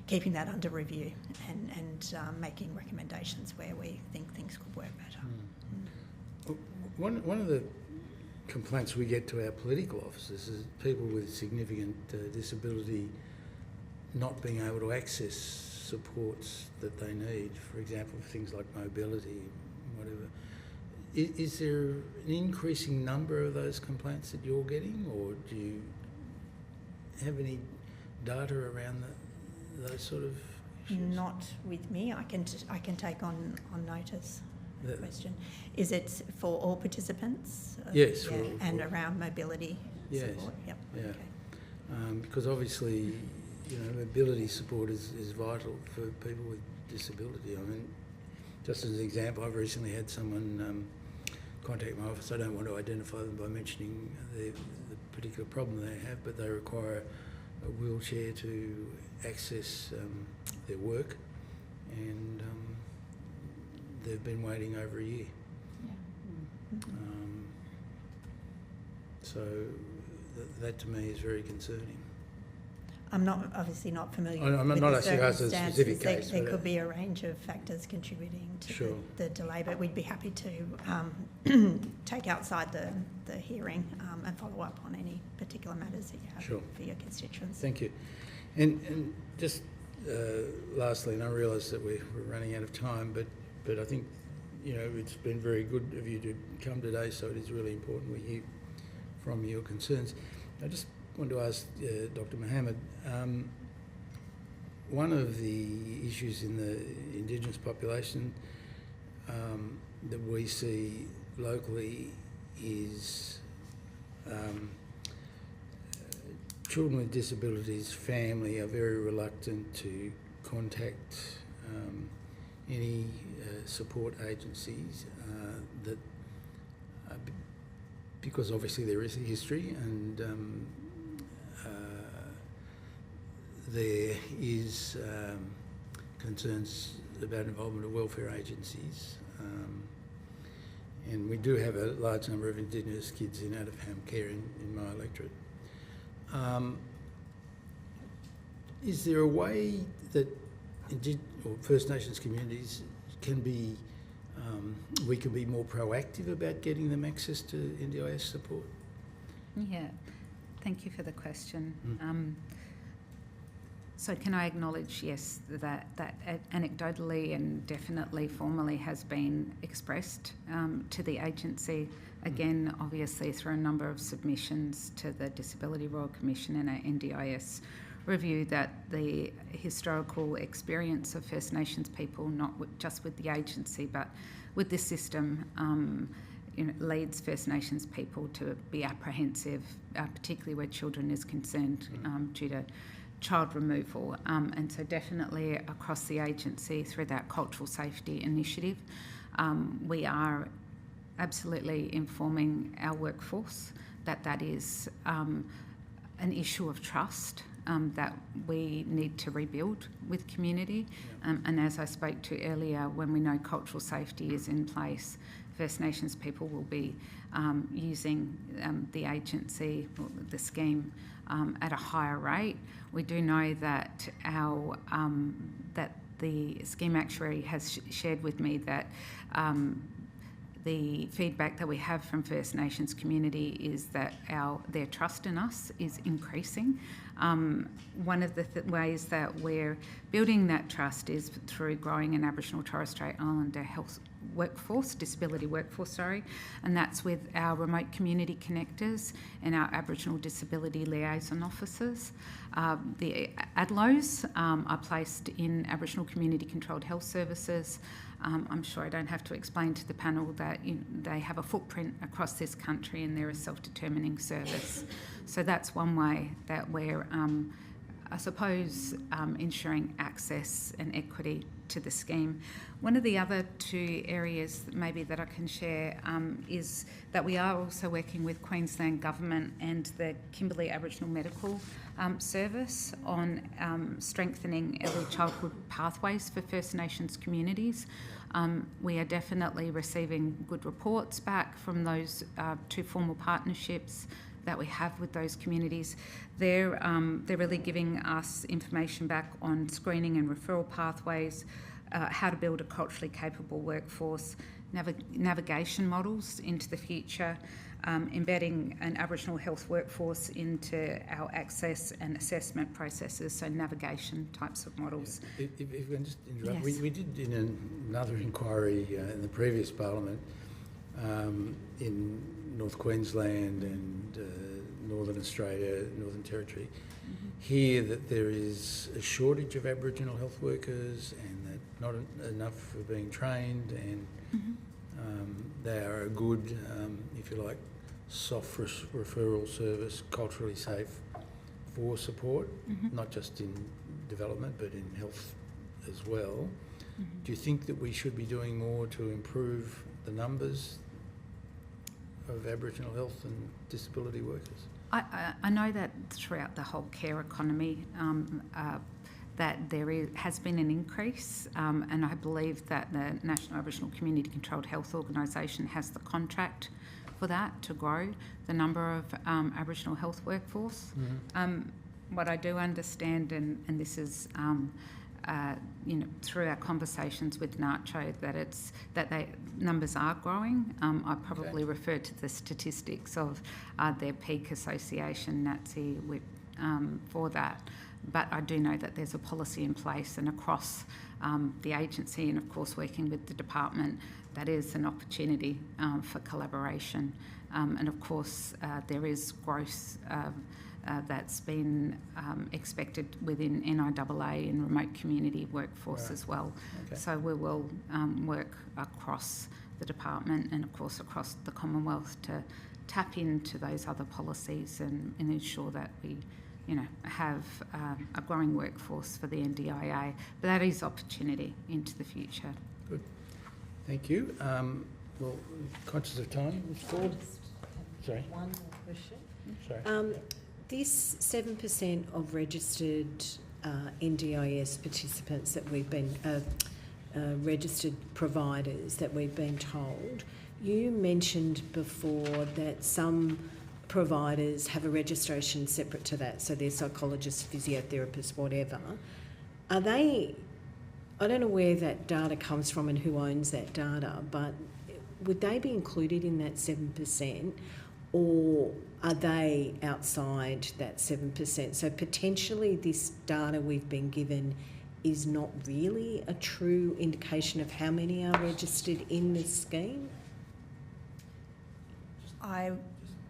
keeping that under review and making recommendations where we think things could work better. One of the complaints we get to our political officers is people with significant disability not being able to access supports that they need, for example, things like mobility, whatever. Is there an increasing number of those complaints that you're getting, or do you have any data around those sort of issues? Not with me. I can take on notice. The question is it for all participants? Yes, yeah, and around mobility support. Yep. Yeah. Okay. Because obviously, mobility support is vital for people with disability. I mean, just as an example, I've recently had someone contact my office. I don't want to identify them by mentioning the particular problem they have, but they require a wheelchair to access their work, and they've been waiting over a year. Yeah. So that to me is very concerning. I'm obviously not familiar I'm with not the actually asking a circumstances. specific case. There could be a range of factors contributing to Sure. the delay, but we'd be happy to take outside the hearing and follow up on any particular matters that you have for your constituents. Thank you. And just lastly, and I realise that we're running out of time, but I think it's been very good of you to come today, so it is really important we hear from your concerns. I just want to ask Dr. Mohammed, one of the issues in the Indigenous population that we see locally is children with disabilities, family are very reluctant to contact any support agencies because obviously there is a history and there is concerns about involvement of welfare agencies, and we do have a large number of Indigenous kids in out-of-home care in my electorate. Is there a way that First Nations communities can be, we can be more proactive about getting them access to NDIS support? Yeah, thank you for the question. So can I acknowledge, yes, that anecdotally and definitely formally has been expressed to the agency, again, obviously through a number of submissions to the Disability Royal Commission and our NDIS review, that the historical experience of First Nations people, not just with the agency but with the system, leads First Nations people to be apprehensive, particularly where children is concerned due to child removal, and so definitely across the agency through that cultural safety initiative, we are absolutely informing our workforce that is an issue of trust that we need to rebuild with community. And as I spoke to earlier, when we know cultural safety is in place, First Nations people will be using the agency, the scheme, at a higher rate. We do know that that the scheme actuary has shared with me that the feedback that we have from First Nations community is that their trust in us is increasing. One of the ways that we're building that trust is through growing an Aboriginal Torres Strait Islander health disability workforce, and that's with our remote community connectors and our Aboriginal disability liaison officers. The ADLOs are placed in Aboriginal community controlled health services. I'm sure I don't have to explain to the panel that they have a footprint across this country and they're a self-determining service. So that's one way that we're, I suppose, ensuring access and equity to the scheme. One of the other two areas maybe that I can share is that we are also working with Queensland Government and the Kimberley Aboriginal Medical Service on strengthening early childhood pathways for First Nations communities. We are definitely receiving good reports back from those two formal partnerships that we have with those communities. They're really giving us information back on screening and referral pathways, how to build a culturally capable workforce, navigation models into the future, embedding an Aboriginal health workforce into our access and assessment processes, so navigation types of models. If we can just interrupt, Yes. we did in another inquiry in the previous Parliament in North Queensland and Northern Australia, Northern Territory, hear that there is a shortage of Aboriginal health workers and that not enough are being trained, and they are a good, if you like, soft referral service, culturally safe for support, not just in development but in health as well. Do you think that we should be doing more to improve the numbers of Aboriginal health and disability workers? I know that throughout the whole care economy that there has been an increase, and I believe that the National Aboriginal Community Controlled Health Organisation has the contract for that, to grow the number of Aboriginal health workforce. What I do understand, and this is through our conversations with NACCHO, that numbers are growing. I probably refer to the statistics of their peak association, NATSI, for that. But I do know that there's a policy in place, and across the agency, and of course working with the department, that is an opportunity for collaboration. And of course there is growth that's been expected within NIAA and remote community workforce as well. Okay. So we will work across the department and of course across the Commonwealth to tap into those other policies and ensure that we have a growing workforce for the NDIA. But that is opportunity into the future. Good. Thank you. Well, conscious of time, Ms. Ford? Sorry. One more question. Sorry. This 7% of registered NDIS participants that we've been, registered providers that we've been told, you mentioned before that some providers have a registration separate to that, so they're psychologists, physiotherapists, whatever. Are they, I don't know where that data comes from and who owns that data, but would they be included in that 7%? Or are they outside that 7%? So potentially this data we've been given is not really a true indication of how many are registered in this scheme?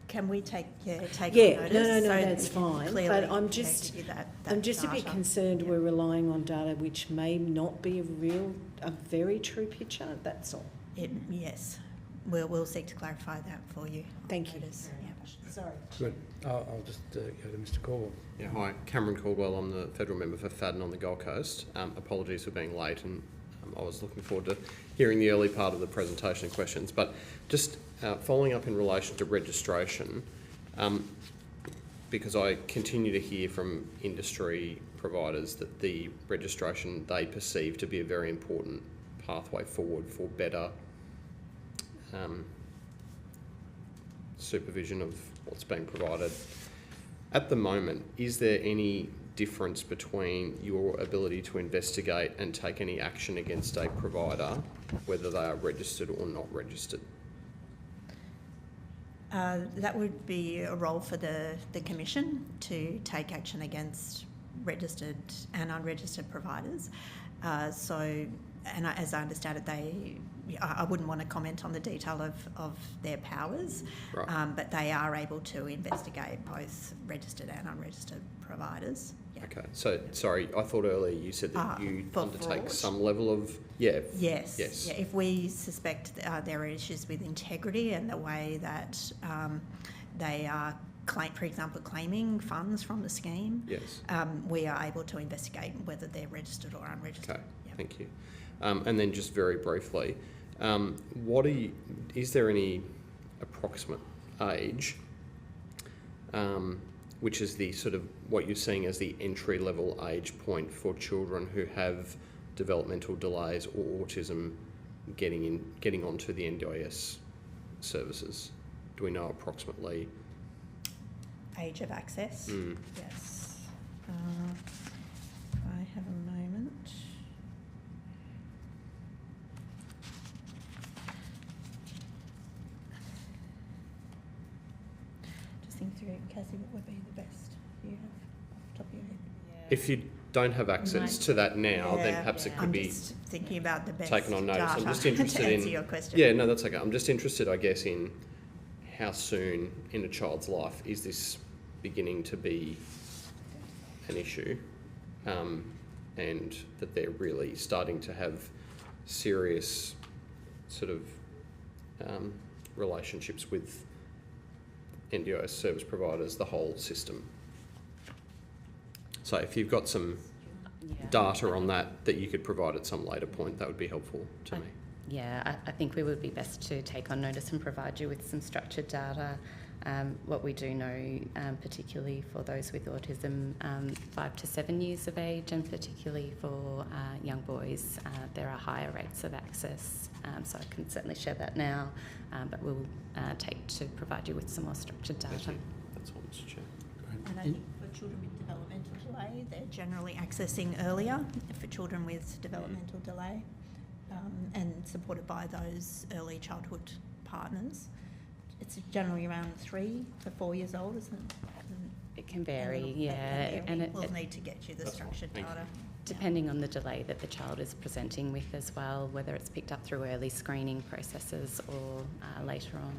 Can we take notice? No, so that's that fine. clearly But I'm just, give that I'm just a bit data. concerned Yeah. we're relying on data which may not be a very true picture. That's all. Yes, we'll seek to clarify that for you. Thank you. Notice. Yeah. Sorry. Good. I'll just go to Mr. Caldwell. Yeah, hi, Cameron Caldwell. I'm the federal member for Fadden on the Gold Coast. Apologies for being late, and I was looking forward to hearing the early part of the presentation and questions. But just following up in relation to registration, because I continue to hear from industry providers that the registration they perceive to be a very important pathway forward for better supervision of what's being provided. At the moment, is there any difference between your ability to investigate and take any action against a provider, whether they are registered or not registered? That would be a role for the Commission to take action against registered and unregistered providers. So as I understand it, I wouldn't want to comment on the detail of their powers, Right. but they are able to investigate both registered and unregistered providers. Yeah. Okay. So, sorry, I thought earlier you said that you For undertake fraud. some level of... Yeah. Yes. Yes. Yeah, if we suspect there are issues with integrity and the way that they are, for example, claiming funds from the scheme, Yes. we are able to investigate whether they're registered or unregistered. Okay. Yeah. Thank you. And then just very briefly, is there any approximate age, which is the sort of what you're seeing as the entry level age point for children who have developmental delays or autism getting onto the NDIS services? Do we know approximately? Age of access. Mm. Yes. If I have a moment. Just think through, Cassie, what would be the best you have off the top of your head? If you don't have access to that now, then perhaps it could I'm be just thinking about the best taken on notice. I'm data just interested to answer in... your question. Yeah, no, that's okay. I'm just interested, I guess, in how soon in a child's life is this beginning to be an issue, and that they're really starting to have serious sort of relationships with NDIS service providers, the whole system. So if you've got some data on that you could provide at some later point, that would be helpful to me. Yeah, I think we would be best to take on notice and provide you with some structured data. What we do know, particularly for those with autism 5 to 7 years of age, and particularly for young boys, there are higher rates of access. So I can certainly share that now, but we'll take to provide you with some more structured data. Thank you. That's all, Mr. Chair. And I think for children with developmental delay, they're generally accessing earlier for children with developmental delay, and supported by those early childhood partners. It's generally around 3 to 4 years old, isn't it? It can vary, yeah. And we'll need to get you the structured data. Depending on the delay that the child is presenting with as well, whether it's picked up through early screening processes or later on.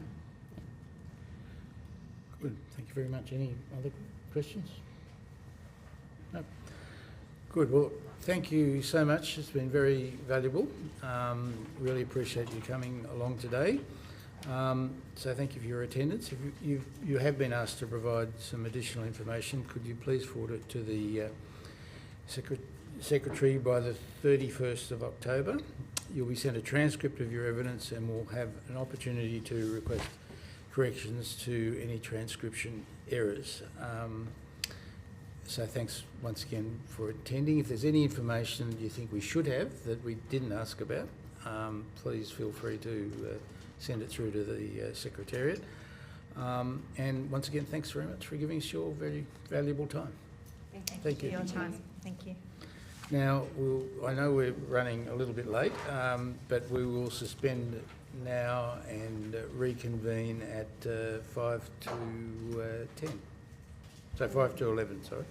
Good, thank you very much. Any other questions? No. Good, well, thank you so much. It's been very valuable. Really appreciate you coming along today. So thank you for your attendance. If you have been asked to provide some additional information, could you please forward it to the Secretary by the 31st of October. You'll be sent a transcript of your evidence and will have an opportunity to request corrections to any transcription errors. So thanks once again for attending. If there's any information you think we should have that we didn't ask about, please feel free to send it through to the Secretariat. And once again, thanks very much for giving us your very valuable time. Thank you. For your time. Thank you. Now, I know we're running a little bit late, but we will suspend now and reconvene at 5 to 10. So 5 to 11, sorry.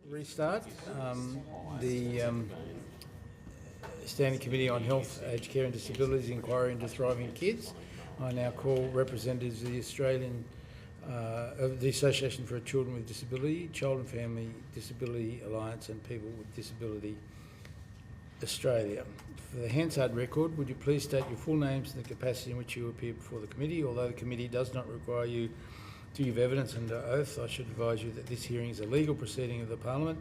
Restart. The Standing Committee on Health, Aged Care and Disabilities Inquiry into Thriving Kids. I now call representatives of the of the Association for Children with Disability, Child and Family Disability Alliance and People with Disability Australia. For the Hansard record, would you please state your full names and the capacity in which you appear before the committee? Although the committee does not require you to give evidence under oath, I should advise you that this hearing is a legal proceeding of the Parliament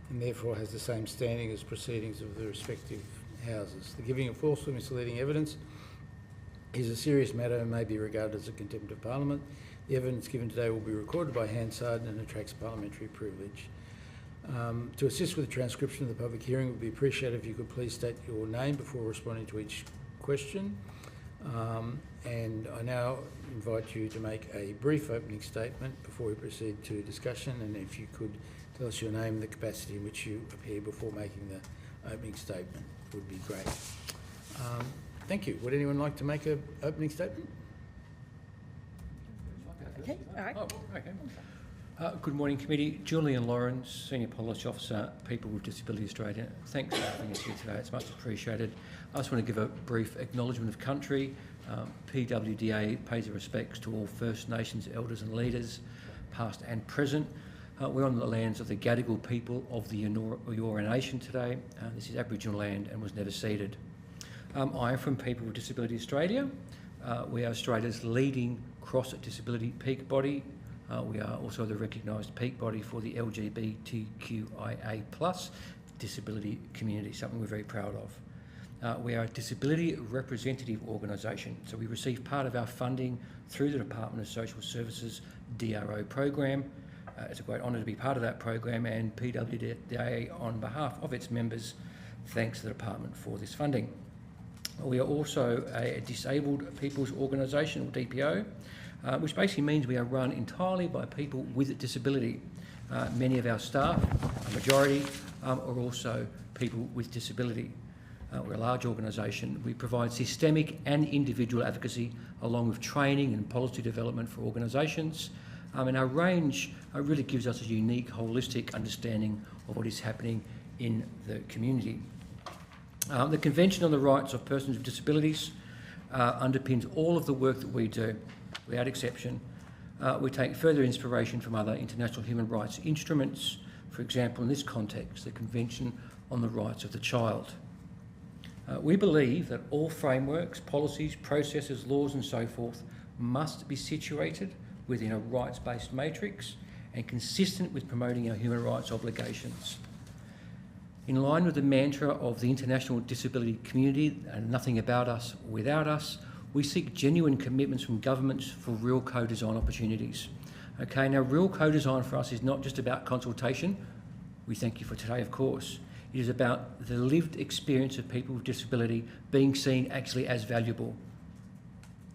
and therefore has the same standing as proceedings of the respective houses. The giving of false or misleading evidence is a serious matter and may be regarded as a contempt of Parliament. The evidence given today will be recorded by Hansard and attracts parliamentary privilege. To assist with the transcription of the public hearing, it would be appreciated if you could please state your name before responding to each question. And I now invite you to make a brief opening statement before we proceed to discussion, and if you could tell us your name and the capacity in which you appear before making the opening statement would be great. Thank you. Would anyone like to make an opening statement? Okay, all right. Oh, okay. Good morning, committee. Julian Lawrence, Senior Policy Officer, People with Disability Australia. Thanks for having us here today. It's much appreciated. I just want to give a brief acknowledgement of country. PWDA pays their respects to all First Nations elders and leaders, past and present. We're on the lands of the Gadigal people of the Eora Nation today. This is Aboriginal land and was never ceded. I am from People with Disability Australia. We are Australia's leading cross-disability peak body. We are also the recognised peak body for the LGBTQIA+ disability community, something we're very proud of. We are a disability representative organisation, so we receive part of our funding through the Department of Social Services DRO program. It's a great honour to be part of that program, and PWDA, on behalf of its members, thanks the department for this funding. We are also a disabled people's organisation, or DPO, which basically means we are run entirely by people with disability. Many of our staff, a majority, are also people with disability. We're a large organisation. We provide systemic and individual advocacy along with training and policy development for organisations. And our range really gives us a unique, holistic understanding of what is happening in the community. The Convention on the Rights of Persons with Disabilities underpins all of the work that we do, without exception. We take further inspiration from other international human rights instruments, for example, in this context, the Convention on the Rights of the Child. We believe that all frameworks, policies, processes, laws and so forth must be situated within a rights-based matrix and consistent with promoting our human rights obligations. In line with the mantra of the international disability community, and nothing about us without us, we seek genuine commitments from governments for real co-design opportunities. Okay, now real co-design for us is not just about consultation. We thank you for today, of course. It is about the lived experience of people with disability being seen actually as valuable.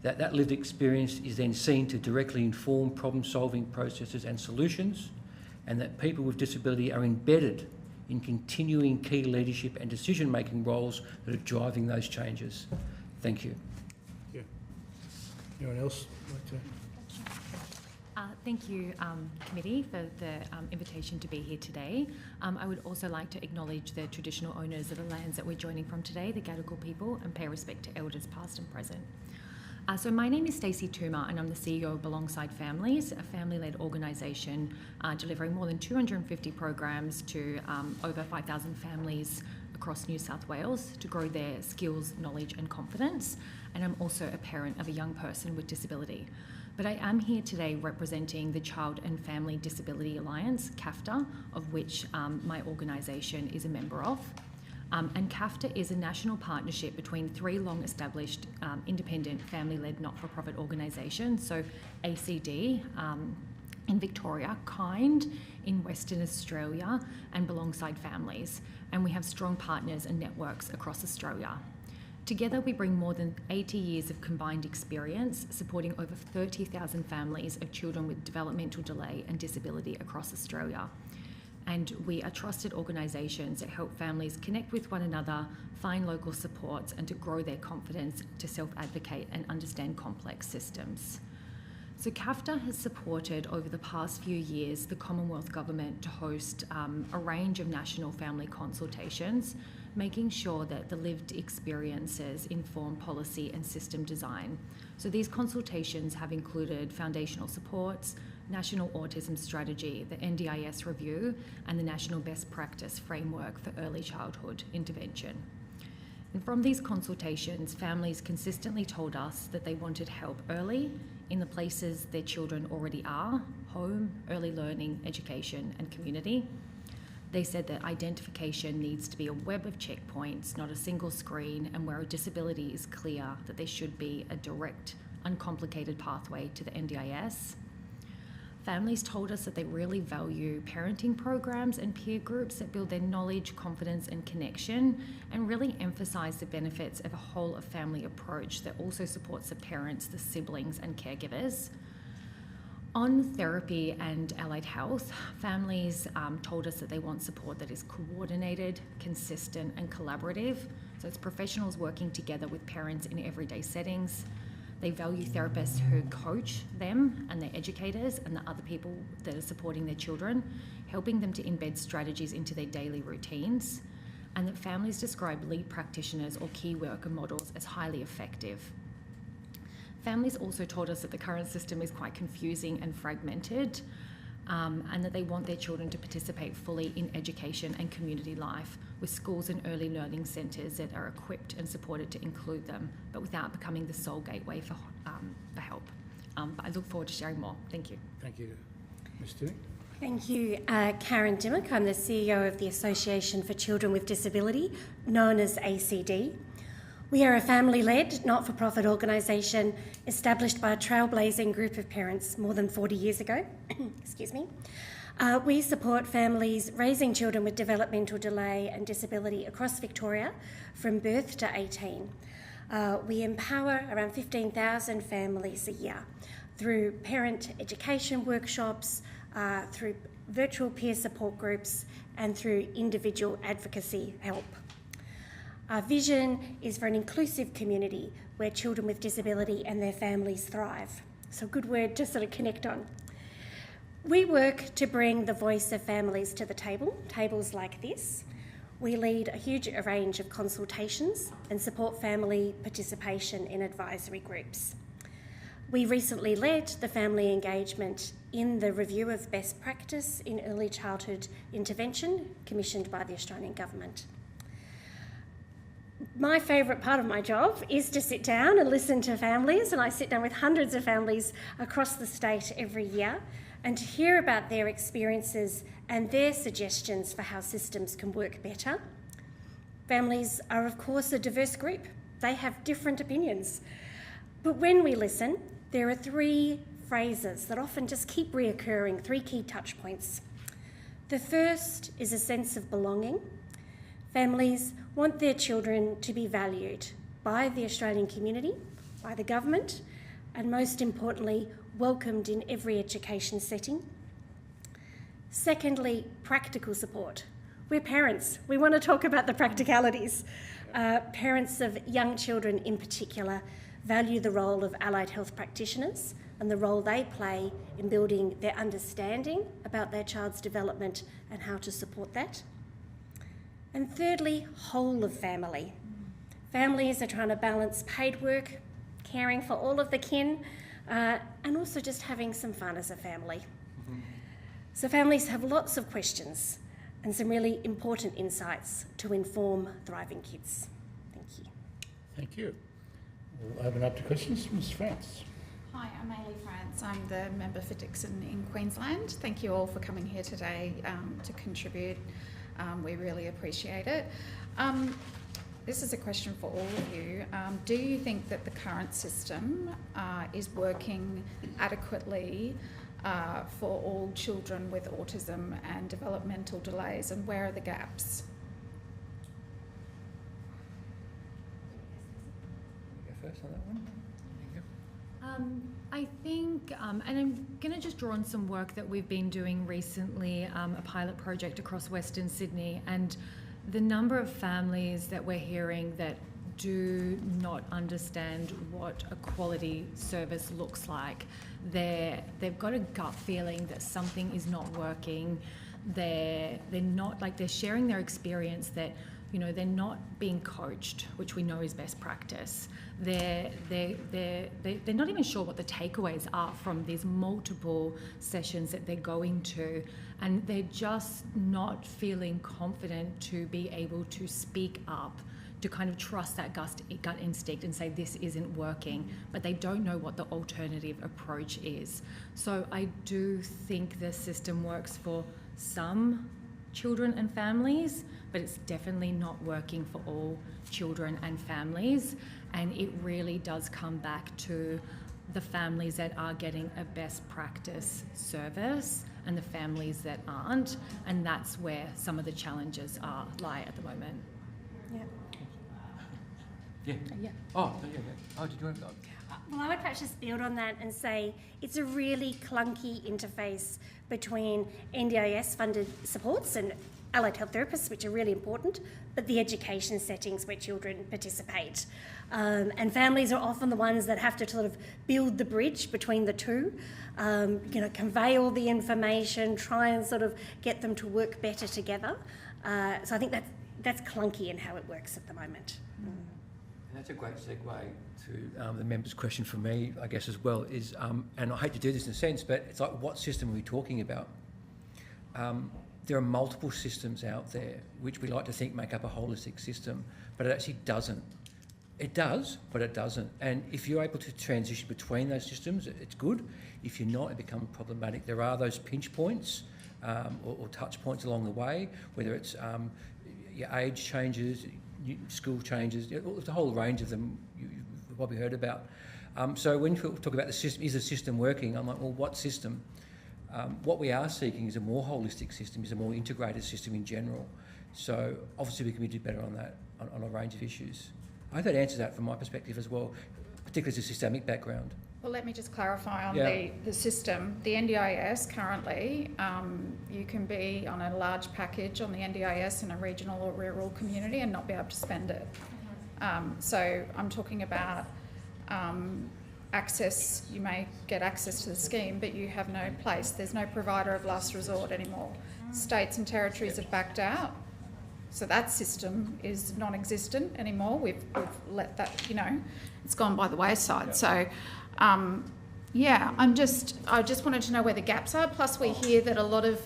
That lived experience is then seen to directly inform problem-solving processes and solutions, and that people with disability are embedded in continuing key leadership and decision-making roles that are driving those changes. Thank you. Yeah. Anyone else like to? Thank you, committee, for the invitation to be here today. I would also like to acknowledge the traditional owners of the lands that we're joining from today, the Gadigal people, and pay respect to elders past and present. So my name is Stacey Toomer and I'm the CEO of Alongside Families, a family-led organisation delivering more than 250 programs to over 5,000 families across New South Wales to grow their skills, knowledge and confidence. And I'm also a parent of a young person with disability. But I am here today representing the Child and Family Disability Alliance, CAFTA, of which my organisation is a member of. And CAFTA is a national partnership between three long-established independent family-led not-for-profit organisations, so ACD in Victoria, Kind in Western Australia, and Alongside Families. And we have strong partners and networks across Australia. Together, we bring more than 80 years of combined experience supporting over 30,000 families of children with developmental delay and disability across Australia. And we are trusted organisations that help families connect with one another, find local supports, and to grow their confidence to self-advocate and understand complex systems. So CAFTA has supported over the past few years the Commonwealth Government to host a range of national family consultations, making sure that the lived experiences inform policy and system design. So these consultations have included foundational supports, National Autism Strategy, the NDIS Review, and the National Best Practice Framework for Early Childhood Intervention. And from these consultations, families consistently told us that they wanted help early in the places their children already are: home, early learning, education, and community. They said that identification needs to be a web of checkpoints, not a single screen, and where a disability is clear, that there should be a direct, uncomplicated pathway to the NDIS. Families told us that they really value parenting programs and peer groups that build their knowledge, confidence, and connection, and really emphasise the benefits of a whole of family approach that also supports the parents, the siblings, and caregivers. On therapy and allied health, families told us that they want support that is coordinated, consistent, and collaborative. So it's professionals working together with parents in everyday settings. They value therapists who coach them and their educators and the other people that are supporting their children, helping them to embed strategies into their daily routines, and that families describe lead practitioners or key worker models as highly effective. Families also told us that the current system is quite confusing and fragmented, and that they want their children to participate fully in education and community life, with schools and early learning centres that are equipped and supported to include them, but without becoming the sole gateway for help. But I look forward to sharing more. Thank you. Thank you. Ms. Toohey? Thank you. Karen Dimmock. I'm the CEO of the Association for Children with Disability, known as ACD. We are a family-led, not-for-profit organisation established by a trailblazing group of parents more than 40 years ago. Excuse me. We support families raising children with developmental delay and disability across Victoria from birth to 18. We empower around 15,000 families a year through parent education workshops, through virtual peer support groups, and through individual advocacy help. Our vision is for an inclusive community where children with disability and their families thrive. So a good word to sort of connect on. We work to bring the voice of families to the table, tables like this. We lead a huge range of consultations and support family participation in advisory groups. We recently led the family engagement in the review of best practice in early childhood intervention commissioned by the Australian Government. My favourite part of my job is to sit down and listen to families, and I sit down with hundreds of families across the state every year, and to hear about their experiences and their suggestions for how systems can work better. Families are, of course, a diverse group. They have different opinions. But when we listen, there are three phrases that often just keep reoccurring, three key touch points. The first is a sense of belonging. Families want their children to be valued by the Australian community, by the government, and most importantly, welcomed in every education setting. Secondly, practical support. We're parents. We want to talk about the practicalities. Parents of young children in particular value the role of allied health practitioners and the role they play in building their understanding about their child's development and how to support that. And thirdly, whole of family. Families are trying to balance paid work, caring for all of the kin, and also just having some fun as a family. Mm-hmm. So families have lots of questions and some really important insights to inform thriving kids. Thank you. Thank you. We'll open up to questions. Ms. France. Hi, I'm Ailey France. I'm the member for Dixon in Queensland. Thank you all for coming here today to contribute. We really appreciate it. This is a question for all of you. Do you think that the current system is working adequately for all children with autism and developmental delays, and where are the gaps? You go first on that one. I think, and I'm going to just draw on some work that we've been doing recently, a pilot project across Western Sydney, and the number of families that we're hearing that do not understand what a quality service looks like. They've got a gut feeling that something is not working. They're sharing their experience that, you know, they're not being coached, which we know is best practice. They're not even sure what the takeaways are from these multiple sessions that they're going to, and they're just not feeling confident to be able to speak up, to kind of trust that gut instinct and say this isn't working, but they don't know what the alternative approach is. So I do think the system works for some children and families, but it's definitely not working for all children and families. And it really does come back to the families that are getting a best practice service and the families that aren't. And that's where some of the challenges lie at the moment. Yeah. Yeah. Yeah. Oh, yeah. Oh, did you want to go? Well, I would perhaps just build on that and say it's a really clunky interface between NDIS-funded supports and allied health therapists, which are really important, but the education settings where children participate. And families are often the ones that have to sort of build the bridge between the two, convey all the information, try and sort of get them to work better together. So I think that's clunky in how it works at the moment. And that's a great segue to the member's question for me, I guess, as well, is, and I hate to do this in a sense, but it's like, what system are we talking about? There are multiple systems out there which we like to think make up a holistic system, but it actually doesn't. It does, but it doesn't. And if you're able to transition between those systems, it's good. If you're not, it becomes problematic. There are those pinch points or touch points along the way, whether it's your age changes, school changes, the whole range of them you've probably heard about. So when you talk about the system, is the system working? I'm like, well, what system? What we are seeking is a more holistic system, is a more integrated system in general. So obviously we can do better on that, on a range of issues. I hope that answers that from my perspective as well, particularly as a systemic background. Well, let me just clarify on the system. The NDIS currently, you can be on a large package on the NDIS in a regional or rural community and not be able to spend it. So I'm talking about access. You may get access to the scheme, but you have no place. There's no provider of last resort anymore. States and territories have backed out. So that system is non-existent anymore. We've let that, it's gone by the wayside. Yeah. So, I just wanted to know where the gaps are. Plus, we hear that a lot of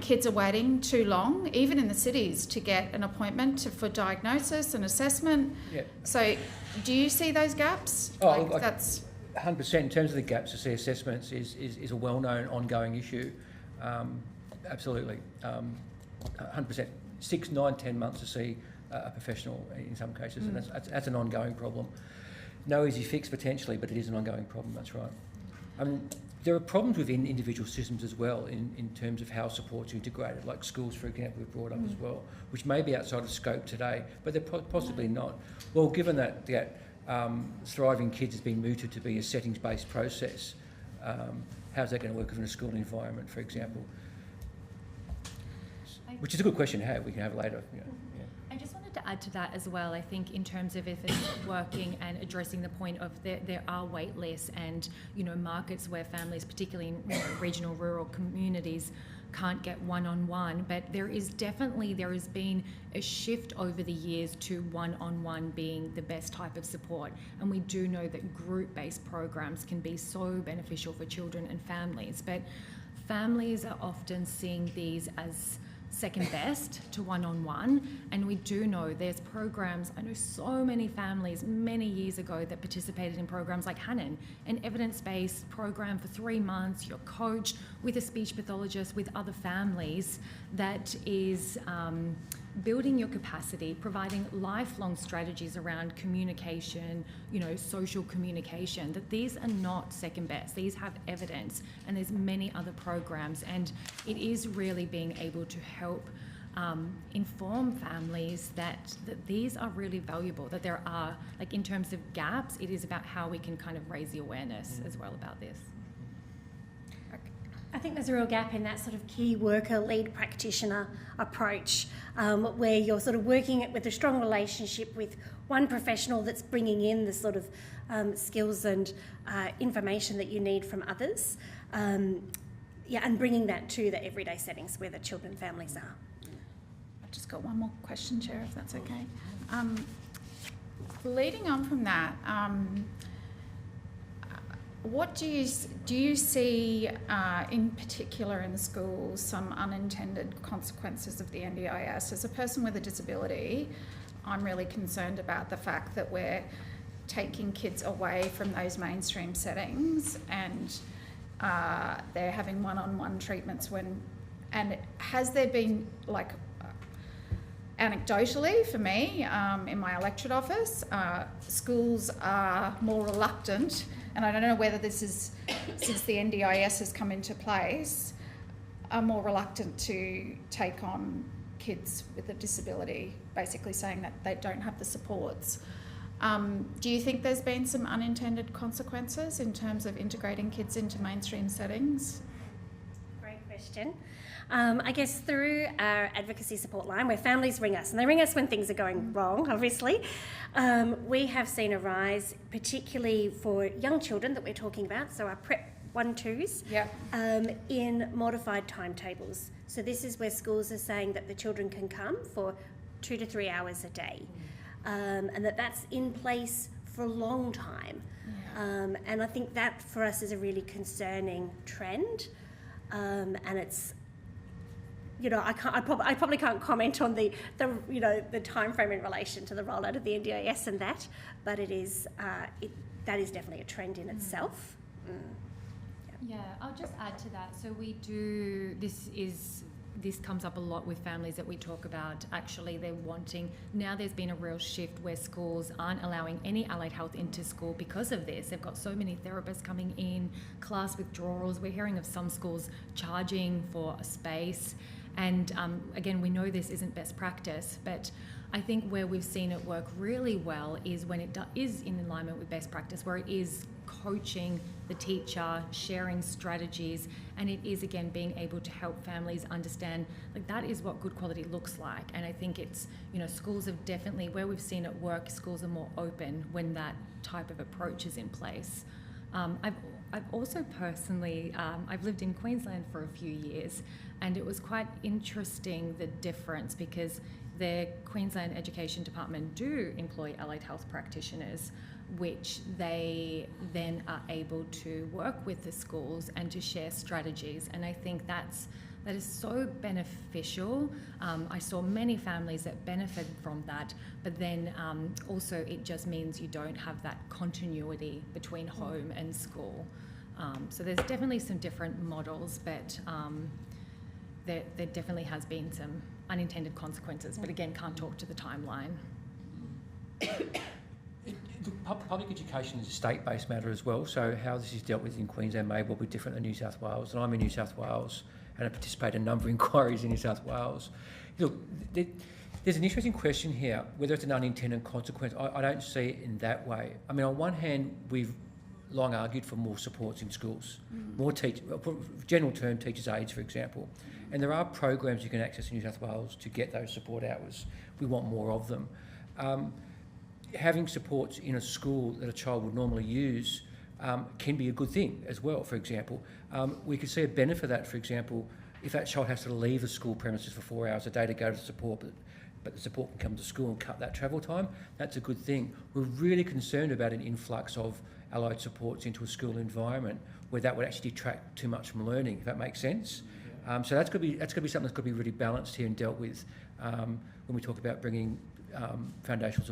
kids are waiting too long, even in the cities, to get an appointment for diagnosis and assessment. Yeah. So, do you see those gaps? That's 100%. In terms of the gaps, to see assessments is a well-known ongoing issue. Absolutely, 100%. 6, 9, 10 months to see a professional in some cases, and that's an ongoing problem. No easy fix potentially, but it is an ongoing problem, that's right. There are problems within individual systems as well in terms of how supports are integrated, like schools, for example, we've brought up as well, which may be outside of scope today, but they're possibly not. Well, given that Thriving Kids has been mooted to be a settings-based process, how's that going to work within a school environment, for example? Which is a good question to have. We can have later. Yeah. I just wanted to add to that as well. I think in terms of if it's working and addressing the point of there are wait lists and markets where families, particularly in regional rural communities, can't get one-on-one. But there has been a shift over the years to one-on-one being the best type of support. And we do know that group-based programs can be so beneficial for children and families. But families are often seeing these as second best to one-on-one, and we do know there's programs. I know so many families many years ago that participated in programs like Hannon, an evidence-based program for 3 months. You're coached with a speech pathologist, with other families, that is building your capacity, providing lifelong strategies around communication, social communication, that these are not second best. These have evidence, and there's many other programs, and it is really being able to help inform families that these are really valuable, that there are, in terms of gaps, it is about how we can kind of raise the awareness as well about this. I think there's a real gap in that sort of key worker lead practitioner approach, where you're sort of working it with a strong relationship with one professional that's bringing in the sort of skills and information that you need from others, and bringing that to the everyday settings where the children and families are. I've just got one more question, Chair, if that's okay. Leading on from that, what do you see in particular in schools some unintended consequences of the NDIS? As a person with a disability, I'm really concerned about the fact that we're taking kids away from those mainstream settings and they're having one-on-one treatments and has there been, like, anecdotally for me, in my electorate office, schools are more reluctant, and I don't know whether this is, since the NDIS has come into place, are more reluctant to take on kids with a disability, basically saying that they don't have the supports. Do you think there's been some unintended consequences in terms of integrating kids into mainstream settings? Great question. I guess through our advocacy support line, where families ring us, and they ring us when things are going wrong, obviously, we have seen a rise, particularly for young children that we're talking about, so our Prep 1-2s, in modified timetables. So this is where schools are saying that the children can come for 2 to 3 hours a day, and that's in place for a long time. And I think that for us is a really concerning trend, and it's, I probably can't comment on the time frame in relation to the rollout of the NDIS and that, but it is that is definitely a trend in itself. Yeah, I'll just add to that. So we do, this comes up a lot with families that we talk about. Actually, they're wanting, now there's been a real shift where schools aren't allowing any allied health into school because of this. They've got so many therapists coming in, class withdrawals. We're hearing of some schools charging for a space. And again, we know this isn't best practice, but I think where we've seen it work really well is when it is in alignment with best practice, where it is coaching the teacher, sharing strategies, and it is, again, being able to help families understand, like, that is what good quality looks like. And I think it's, schools have definitely, where we've seen it work, schools are more open when that type of approach is in place. I've also personally, I've lived in Queensland for a few years, and it was quite interesting, the difference, because the Queensland Education Department do employ allied health practitioners, which they then are able to work with the schools and to share strategies. And I think that is so beneficial. I saw many families that benefited from that, but then also it just means you don't have that continuity between home and school. So there's definitely some different models, but there definitely has been some unintended consequences, but again, can't talk to the timeline. Public education is a state-based matter as well, so how this is dealt with in Queensland may well be different than New South Wales. And I'm in New South Wales, and I participate in a number of inquiries in New South Wales. Look, there's an interesting question here, whether it's an unintended consequence. I don't see it in that way. I mean, on one hand, we've long argued for more supports in schools, more general term teachers' aides, for example. And there are programs you can access in New South Wales to get those support hours. We want more of them. Having supports in a school that a child would normally use can be a good thing as well, for example. We could see a benefit of that, for example, if that child has to leave the school premises for 4 hours a day to go to support, but the support can come to school and cut that travel time, that's a good thing. We're really concerned about an influx of allied supports into a school environment where that would actually detract too much from learning, if that makes sense. So that's got to be something that's got to be really balanced here and dealt with when we talk about bringing foundational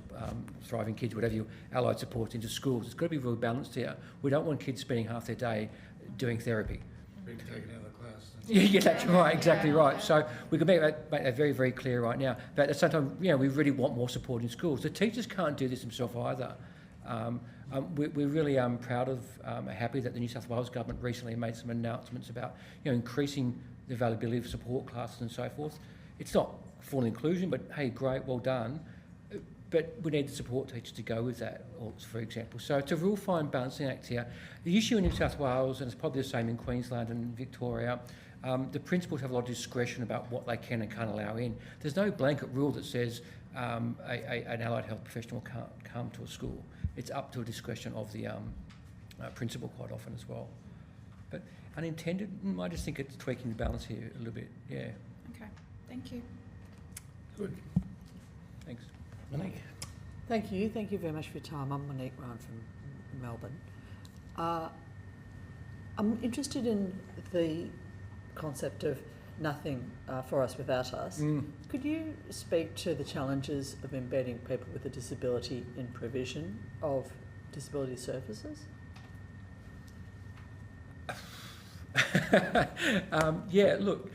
thriving kids, whatever you, allied supports into schools. It's got to be really balanced here. We don't want kids spending half their day doing therapy. Being taken out of the class. Yeah, that's right, exactly right. So we can make that very, very clear right now. But at the same time, we really want more support in schools. The teachers can't do this themselves either. We're really proud of, happy that the New South Wales government recently made some announcements about, increasing the availability of support classes and so forth. It's not full inclusion, but hey, great, well done. but we need the support teachers to go with that, for example. So it's a real fine balancing act here. The issue in New South Wales, and it's probably the same in Queensland and Victoria, the principals have a lot of discretion about what they can and can't allow in. There's no blanket rule that says an allied health professional can't come to a school. It's up to a discretion of the principal quite often as well. But unintended, I just think it's tweaking the balance here a little bit, yeah. Okay, thank you. Good. Thanks. Monique? Thank you very much for your time. I'm Monique Ryan from Melbourne. I'm interested in the concept of nothing for us without us. Could you speak to the challenges of embedding people with a disability in provision of disability services? Yeah, look,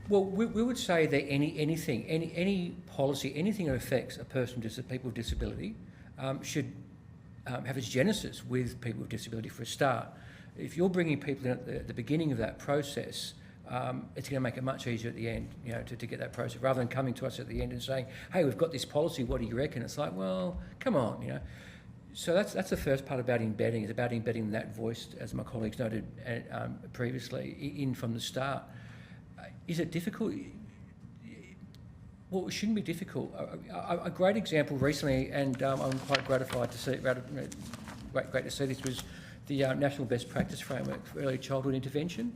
well, we would say that any policy, anything that affects a person, people with disability, should have its genesis with people with disability for a start. If you're bringing people in at the beginning of that process, it's going to make it much easier at the end, to get that process, rather than coming to us at the end and saying, hey, we've got this policy, what do you reckon? It's like, well, come on, So that's the first part about embedding. It's about embedding that voice, as my colleagues noted previously, in from the start. Is it difficult? Well, it shouldn't be difficult. A great example recently, and I'm quite gratified to see, great to see this, was the National Best Practice Framework for Early Childhood Intervention.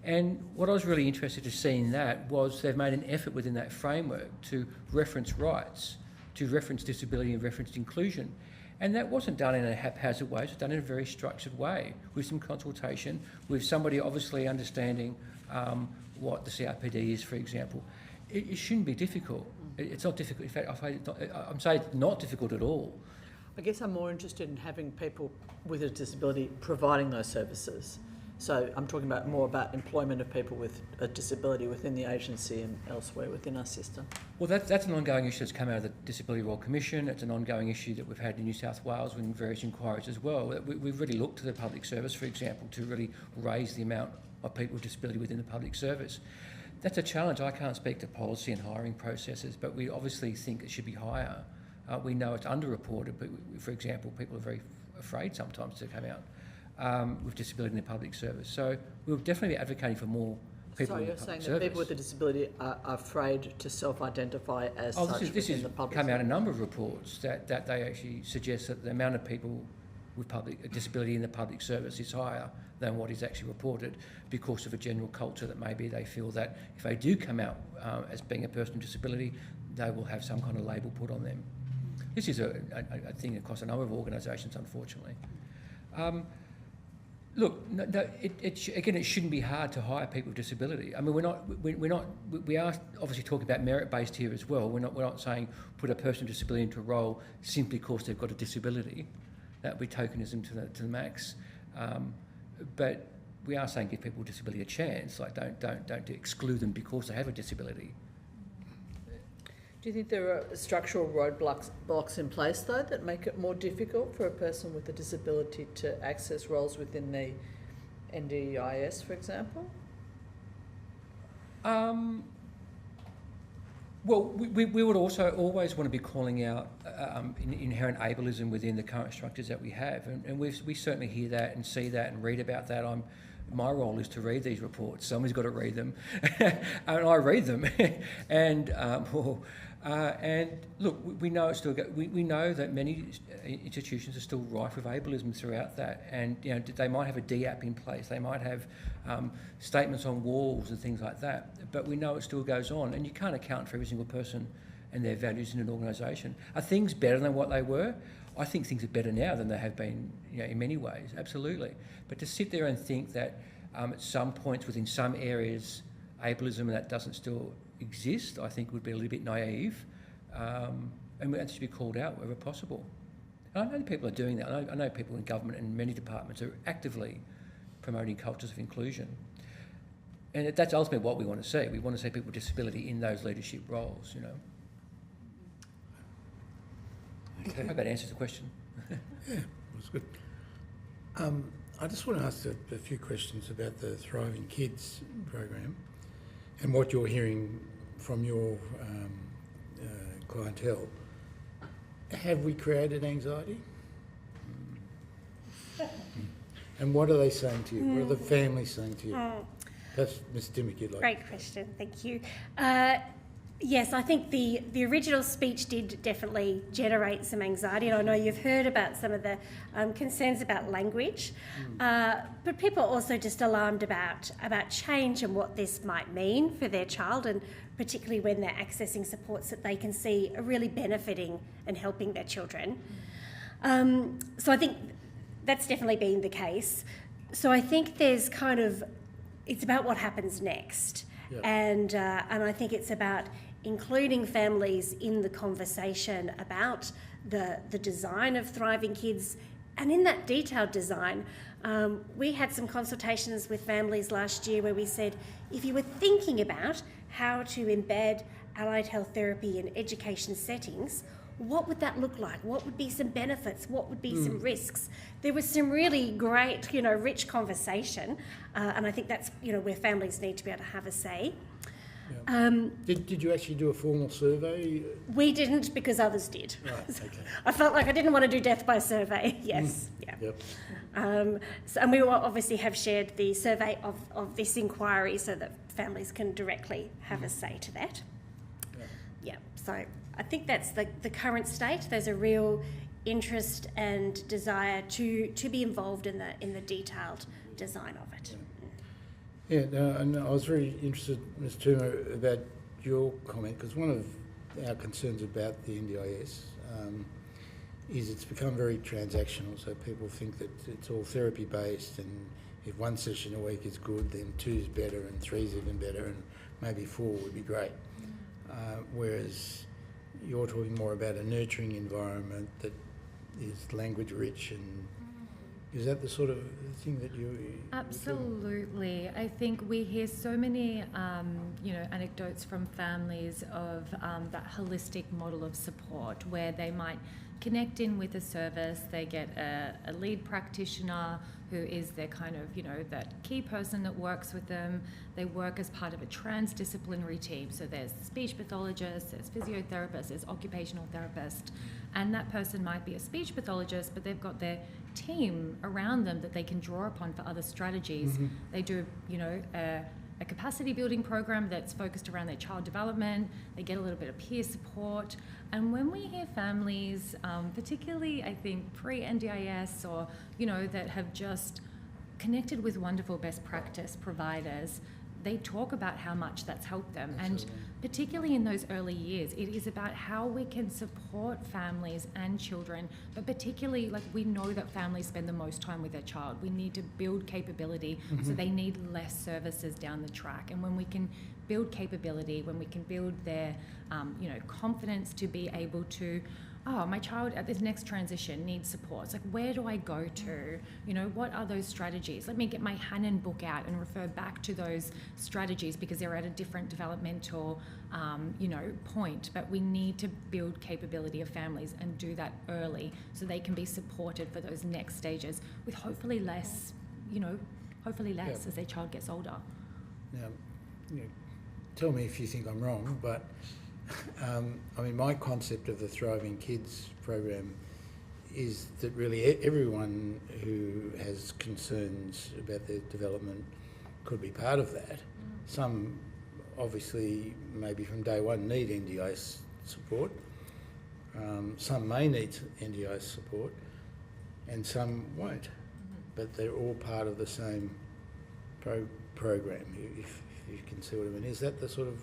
And what I was really interested to see in that was they've made an effort within that framework to reference rights, to reference disability and reference inclusion. And that wasn't done in a haphazard way, it was done in a very structured way, with some consultation, with somebody obviously understanding what the CRPD is, for example. It shouldn't be difficult. It's not difficult. In fact, I'm saying it's not difficult at all. I guess I'm more interested in having people with a disability providing those services. So I'm talking more about employment of people with a disability within the agency and elsewhere within our system. Well, that's an ongoing issue that's come out of the Disability Royal Commission. It's an ongoing issue that we've had in New South Wales in various inquiries as well. We've really looked to the public service, for example, to really raise the amount of people with disability within the public service. That's a challenge. I can't speak to policy and hiring processes, but we obviously think it should be higher. We know it's underreported, but for example, people are very afraid sometimes to come out with disability in the public service. So we'll definitely be advocating for more people in the public service. So you're saying that people with a disability are afraid to self-identify as such within the public service? This has come out in a number of reports that they actually suggest that the amount of people with disability in the public service is higher than what is actually reported because of a general culture that maybe they feel that if they do come out as being a person with disability, they will have some kind of label put on them. This is a thing across a number of organisations, unfortunately. Look, again, it shouldn't be hard to hire people with disability. I mean, we are obviously talking about merit-based here as well. We're not saying put a person with disability into a role simply because they've got a disability. That would be tokenism to the max. But we are saying give people with disability a chance. Like don't exclude them because they have a disability. Do you think there are structural roadblocks in place, though, that make it more difficult for a person with a disability to access roles within the NDIS, for example? Well, we would also always want to be calling out inherent ableism within the current structures that we have, and we certainly hear that and see that and read about that. My role is to read these reports. Somebody's got to read them, and I read them. And look, we know it's still. We know that many institutions are still rife with ableism throughout that, and they might have a DAP in place. They might have statements on walls and things like that. But we know it still goes on, and you can't account for every single person and their values in an organisation. Are things better than what they were? I think things are better now than they have been, in many ways, absolutely. But to sit there and think that at some points within some areas ableism and that doesn't still exist, I think would be a little bit naive, and that should be called out wherever possible. And I know people are doing that. I know people in government and many departments are actively promoting cultures of inclusion. And that's ultimately what we want to see. We want to see people with disability in those leadership roles, Okay. I hope that answers the question. Yeah, that's good. I just want to ask a few questions about the Thriving Kids program and what you're hearing from your clientele. Have we created anxiety? And what are they saying to you? What are the families saying to you? That's Ms. Dimmock, you'd like. Great question, thank you. Yes, I think the original speech did definitely generate some anxiety, and I know you've heard about some of the concerns about language, but people are also just alarmed about change and what this might mean for their child, and particularly when they're accessing supports that they can see are really benefiting and helping their children. So I think that's definitely been the case. So I think there's it's about what happens next. Yep. And I think it's about including families in the conversation about the design of Thriving Kids. And in that detailed design, we had some consultations with families last year where we said, if you were thinking about how to embed allied health therapy in education settings, what would that look like? What would be some benefits? What would be some risks? There was some really great, rich conversation, and I think that's, where families need to be able to have a say. Yeah. Did you actually do a formal survey? We didn't, because others did. Right, okay. I felt like I didn't want to do death by survey. Yes, yeah. Yep. And we will obviously have shared the survey of this inquiry so that families can directly have a say to that. Yeah. So I think that's the current state. There's a real interest and desire to be involved in the detailed design of it. Yeah, and I was very interested, Ms. Toomer, about your comment, because one of our concerns about the NDIS is it's become very transactional, so people think that it's all therapy-based, and if one session a week is good, then 2 is better, and 3 is even better, and maybe 4 would be great. Whereas you're talking more about a nurturing environment that is language rich, and is that the sort of thing that you... Absolutely. I think we hear so many, anecdotes from families of that holistic model of support where they might connect in with a service, they get a lead practitioner who is their that key person that works with them. They work as part of a transdisciplinary team. So there's speech pathologists, there's physiotherapists, there's occupational therapist. And that person might be a speech pathologist, but they've got their team around them that they can draw upon for other strategies. Mm-hmm. They do, a capacity building program that's focused around their child development. They get a little bit of peer support. And when we hear families, particularly I think pre-NDIS or, that have just connected with wonderful best practice providers, they talk about how much that's helped them. Absolutely. And particularly in those early years, it is about how we can support families and children, but particularly we know that families spend the most time with their child. We need to build capability, so they need less services down the track. And when we can build capability, when we can build their confidence to be able to, my child at this next transition needs support. It's where do I go to? What are those strategies? Let me get my Hannon book out and refer back to those strategies because they're at a different developmental, point. But we need to build capability of families and do that early so they can be supported for those next stages with hopefully less as their child gets older. Now, tell me if you think I'm wrong, but my concept of the Thriving Kids program is that really everyone who has concerns about their development could be part of that. Some obviously maybe from day one need NDIS support. Some may need NDIS support and some won't, but they're all part of the same program, if you can see what I mean. Is that the sort of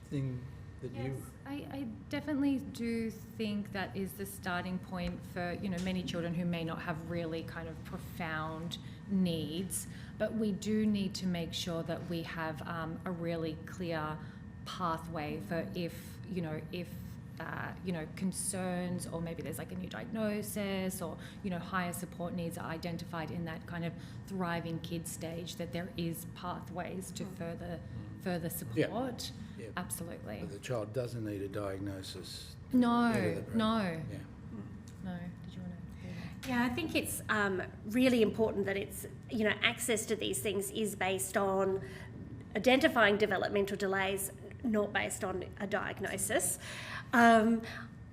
thing that yes, I definitely do think that is the starting point for many children who may not have really profound needs, but we do need to make sure that we have a really clear pathway for if concerns, or maybe there's a new diagnosis, or higher support needs are identified in that Thriving Kids stage, that there is pathways to further support. Yeah. Absolutely. But the child doesn't need a diagnosis. No. Yeah. No. Did you want to? Yeah, I think it's really important that it's, access to these things is based on identifying developmental delays, not based on a diagnosis. And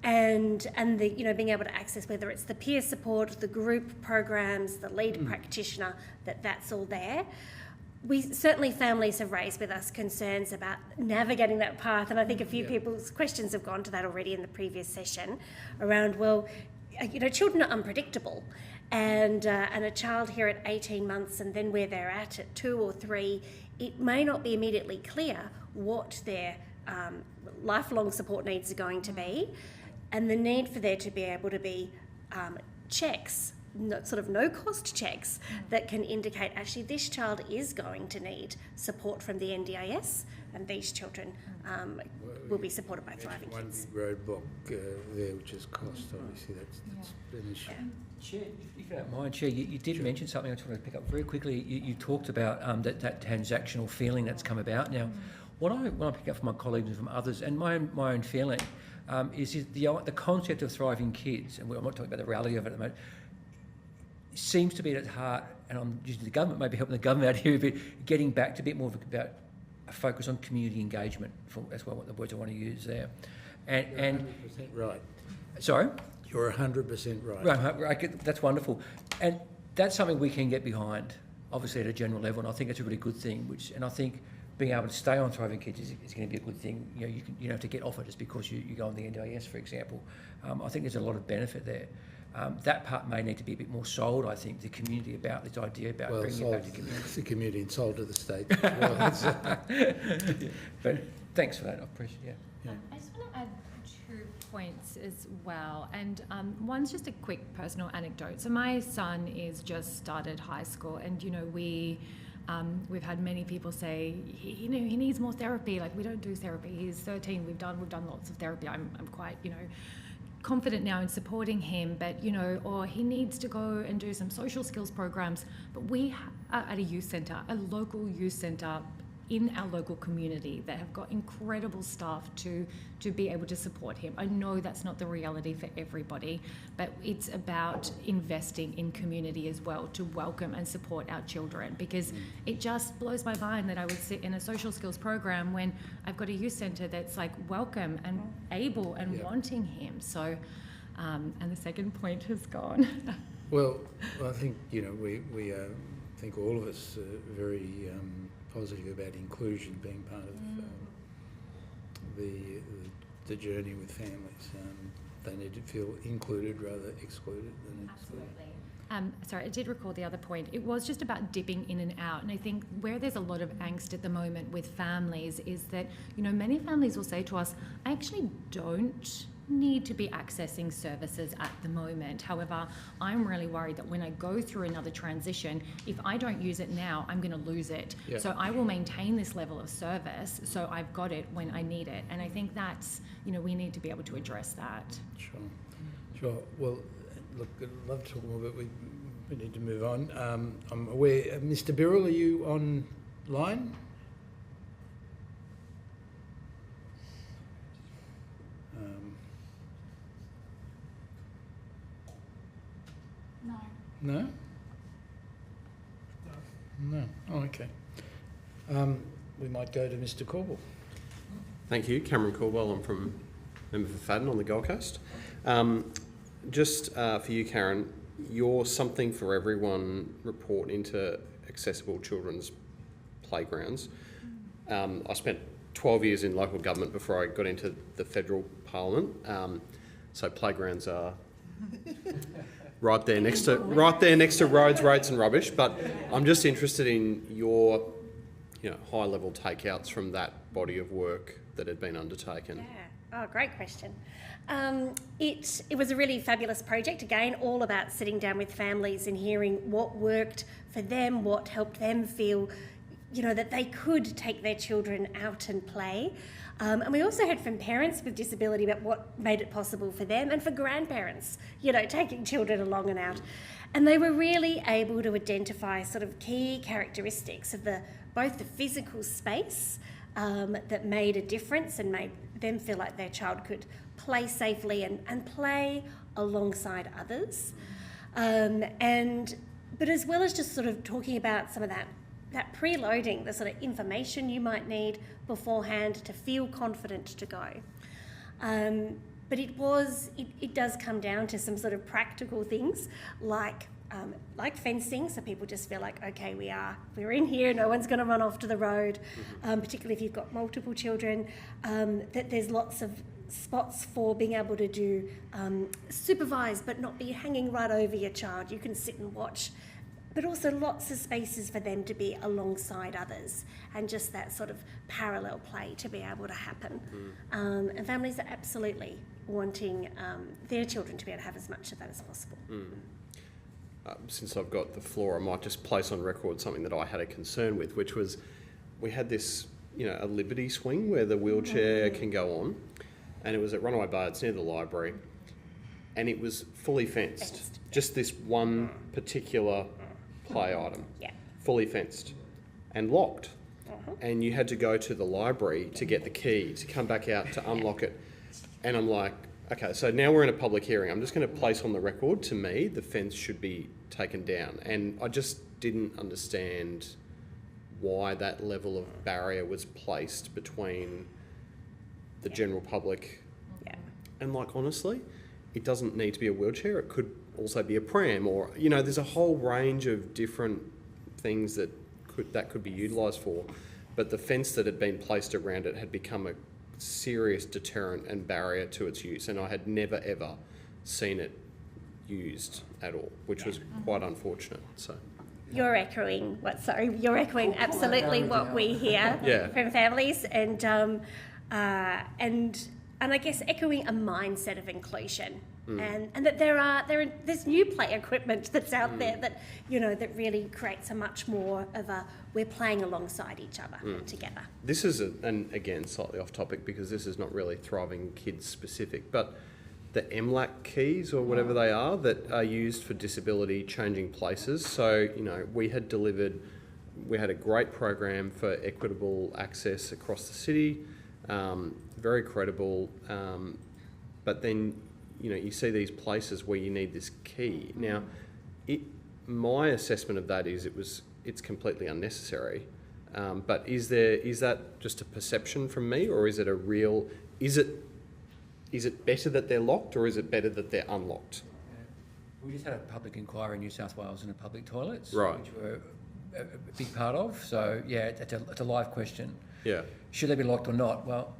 and the being able to access, whether it's the peer support, the group programs, the lead practitioner, that's all there. Families have raised with us concerns about navigating that path, and I think a few people's questions have gone to that already in the previous session around, children are unpredictable, and a child here at 18 months and then where they're at 2 or 3, it may not be immediately clear what their lifelong support needs are going to be, and the need for there to be able to be checks, no-cost checks that can indicate actually this child is going to need support from the NDIS, and these children will be supported by Thriving one Kids. big roadblock there, which is cost. Obviously, that's an issue. Chair, if you don't mind, Chair, you did mention something I just want to pick up very quickly. You talked about that transactional feeling that's come about. Now, what I want to pick up from my colleagues and from others, and my own feeling, is the concept of Thriving Kids, and I'm not talking about the reality of it at the moment, seems to be at its heart, and I'm using the government, maybe helping the government out here a bit, getting back to a bit more about a focus on community engagement. That's what the words I want to use there. And 100% right. Sorry? You're 100% right. Right, that's wonderful. And that's something we can get behind, obviously at a general level, and I think it's a really good thing, and I think being able to stay on Thriving Kids is going to be a good thing. You don't have to get off it just because you go on the NDIS, for example. I think there's a lot of benefit there. That part may need to be a bit more sold, I think, the community about this idea about bringing it back to community. It's the community and sold to the state. But thanks for that, I appreciate it. Yeah. I just want to add 2 points as well, and one's just a quick personal anecdote. So my son is just started high school, and we've had many people say he needs more therapy. Like, we don't do therapy. He's 13. We've done lots of therapy. I'm quite confident now in supporting him, but or he needs to go and do some social skills programs. But we are at a youth centre, a local youth centre in our local community that have got incredible staff to be able to support him. I know that's not the reality for everybody, but it's about investing in community as well to welcome and support our children, because it just blows my mind that I would sit in a social skills program when I've got a youth centre that's like welcome and able and wanting him. So, and the second point has gone. Well, I think, we think all of us are very positive about inclusion being part of the journey with families. They need to feel included rather excluded than excluded. Absolutely. Sorry, I did recall the other point. It was just about dipping in and out. And I think where there's a lot of angst at the moment with families is that, many families will say to us, I actually don't need to be accessing services at the moment. However, I'm really worried that when I go through another transition, if I don't use it now, I'm going to lose it. Yeah. So I will maintain this level of service so I've got it when I need it. And I think that's, we need to be able to address that. Sure. Well, look, I'd love to talk more, but we need to move on. I'm aware, Mr. Birrell, are you online? No? No. Oh, okay. We might go to Mr. Corbell. Thank you. Cameron Corbell. I'm member for Fadden on the Gold Coast. Just for you, Karen, your Something for Everyone report into accessible children's playgrounds. I spent 12 years in local government before I got into the federal parliament. So playgrounds are right there next to roads, roads and rubbish. But I'm just interested in your high-level takeouts from that body of work that had been undertaken. Yeah. Oh, great question. It was a really fabulous project, again, all about sitting down with families and hearing what worked for them, what helped them feel, that they could take their children out and play. And we also heard from parents with disability about what made it possible for them, and for grandparents, taking children along and out. And they were really able to identify sort of key characteristics of both the physical space that made a difference and made them feel like their child could play safely and play alongside others. But as well as just sort of talking about some of that preloading, the sort of information you might need beforehand to feel confident to go. But it does come down to some sort of practical things like fencing, so people just feel like, okay, we're in here, no one's going to run off to the road, particularly if you've got multiple children, that there's lots of spots for being able to do supervise but not be hanging right over your child. You can sit and watch, but also lots of spaces for them to be alongside others and just that sort of parallel play to be able to happen. And families are absolutely wanting their children to be able to have as much of that as possible. Since I've got the floor, I might just place on record something that I had a concern with, which was we had this, a Liberty swing where the wheelchair can go on, and it was at Runaway Bay, it's near the library, and it was fully fenced. Just this one particular play item, fully fenced and locked. And you had to go to the library to get the key, to come back out to unlock it. And I'm like, okay, so now we're in a public hearing. I'm just going to place on the record, to me, the fence should be taken down. And I just didn't understand why that level of barrier was placed between the general public. And honestly, it doesn't need to be a wheelchair. It could also be a pram, or, there's a whole range of different things that could be utilised for. But the fence that had been placed around it had become a serious deterrent and barrier to its use, and I had never ever seen it used at all, which was quite unfortunate. So you're echoing absolutely what we hear from families, and I guess echoing a mindset of inclusion. And that there's new play equipment that's out there that that really creates a much more of a, we're playing alongside each other together. This is and again slightly off topic because this is not really Thriving Kids specific, but the MLAC keys or whatever they are that are used for disability changing places. So we had a great program for equitable access across the city, very credible, but then you see these places where you need this key. Now, my assessment of that is it's completely unnecessary. But is that just a perception from me, or is it a real? Is it better that they're locked, or is it better that they're unlocked? We just had a public inquiry in New South Wales into public toilets, right, which we're a big part of. So it's a live question. Yeah. Should they be locked or not? Well,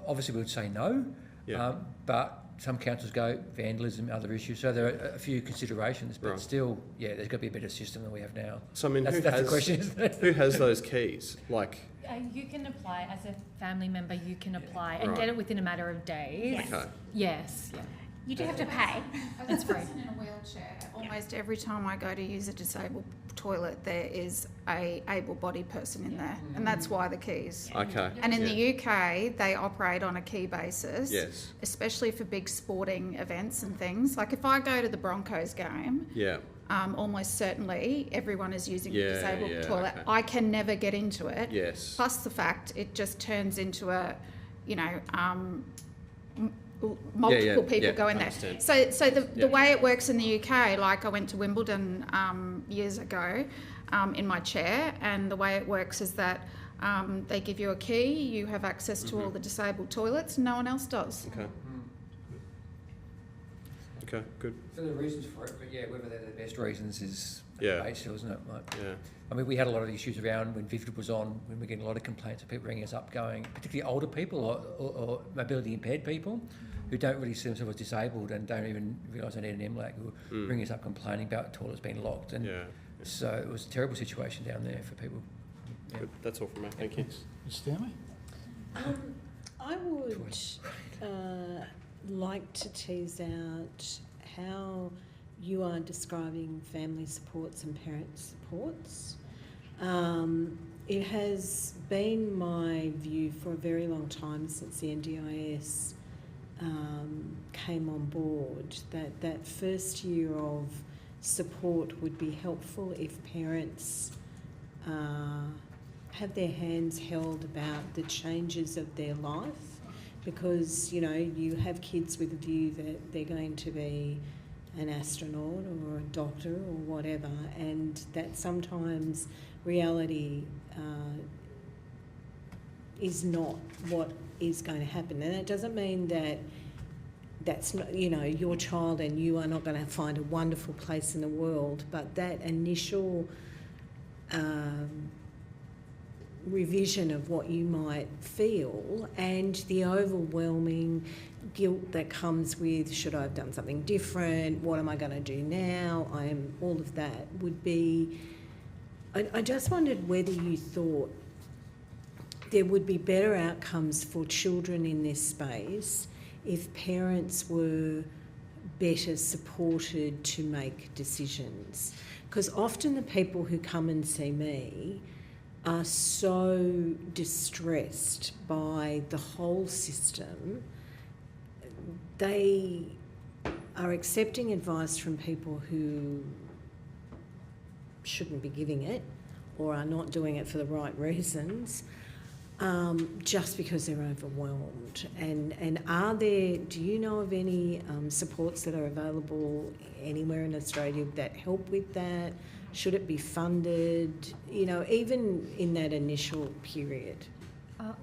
obviously we would say no. Yeah. But some councils go vandalism, other issues. So there are a few considerations, but still, there's got to be a better system than we have now. So I mean, that's the question, isn't it? Who has those keys? You can apply as a family member. You can apply and get it within a matter of days. Yes. Okay. Yes. Yeah. You do have to pay. As a person in a wheelchair, almost every time I go to use a disabled toilet, there is a able-bodied person in there, and that's why the keys. Okay. And in the UK, they operate on a key basis, yes, especially for big sporting events and things. Like if I go to the Broncos game, almost certainly everyone is using the disabled toilet. Okay. I can never get into it. Yes. Plus the fact it just turns into a, multiple people go in there. So the way it works in the UK, like I went to Wimbledon years ago in my chair, and the way it works is that they give you a key, you have access to all the disabled toilets, and no one else does. Okay. Okay, good. So there are reasons for it, but whether they're the best reasons is debate still, isn't it? I mean, we had a lot of issues around when Vivid was on, when we're getting a lot of complaints of people ringing us up going, particularly older people or mobility impaired people who don't really see themselves as disabled and don't even realise they need an MLAC, who ring us up complaining about toilets being locked. And so it was a terrible situation down there for people. Yeah. Good. That's all from me. Thank you. Ms. Stanley? I would like to tease out how you are describing family supports and parent supports. It has been my view for a very long time since the NDIS came on board that first year of support would be helpful if parents have their hands held about the changes of their life, because you have kids with a view that they're going to be an astronaut or a doctor or whatever, and that sometimes reality is not what is going to happen. And that doesn't mean that that's not, you know, your child and you are not going to find a wonderful place in the world, but that initial revision of what you might feel and the overwhelming guilt that comes with, should I have done something different? What am I going to do now? All of that would be... I just wondered whether you thought there would be better outcomes for children in this space if parents were better supported to make decisions. Because often the people who come and see me are so distressed by the whole system, they are accepting advice from people who shouldn't be giving it or are not doing it for the right reasons, just because they're overwhelmed. And are there, do you know of any supports that are available anywhere in Australia that help with that? Should it be funded, you know, even in that initial period?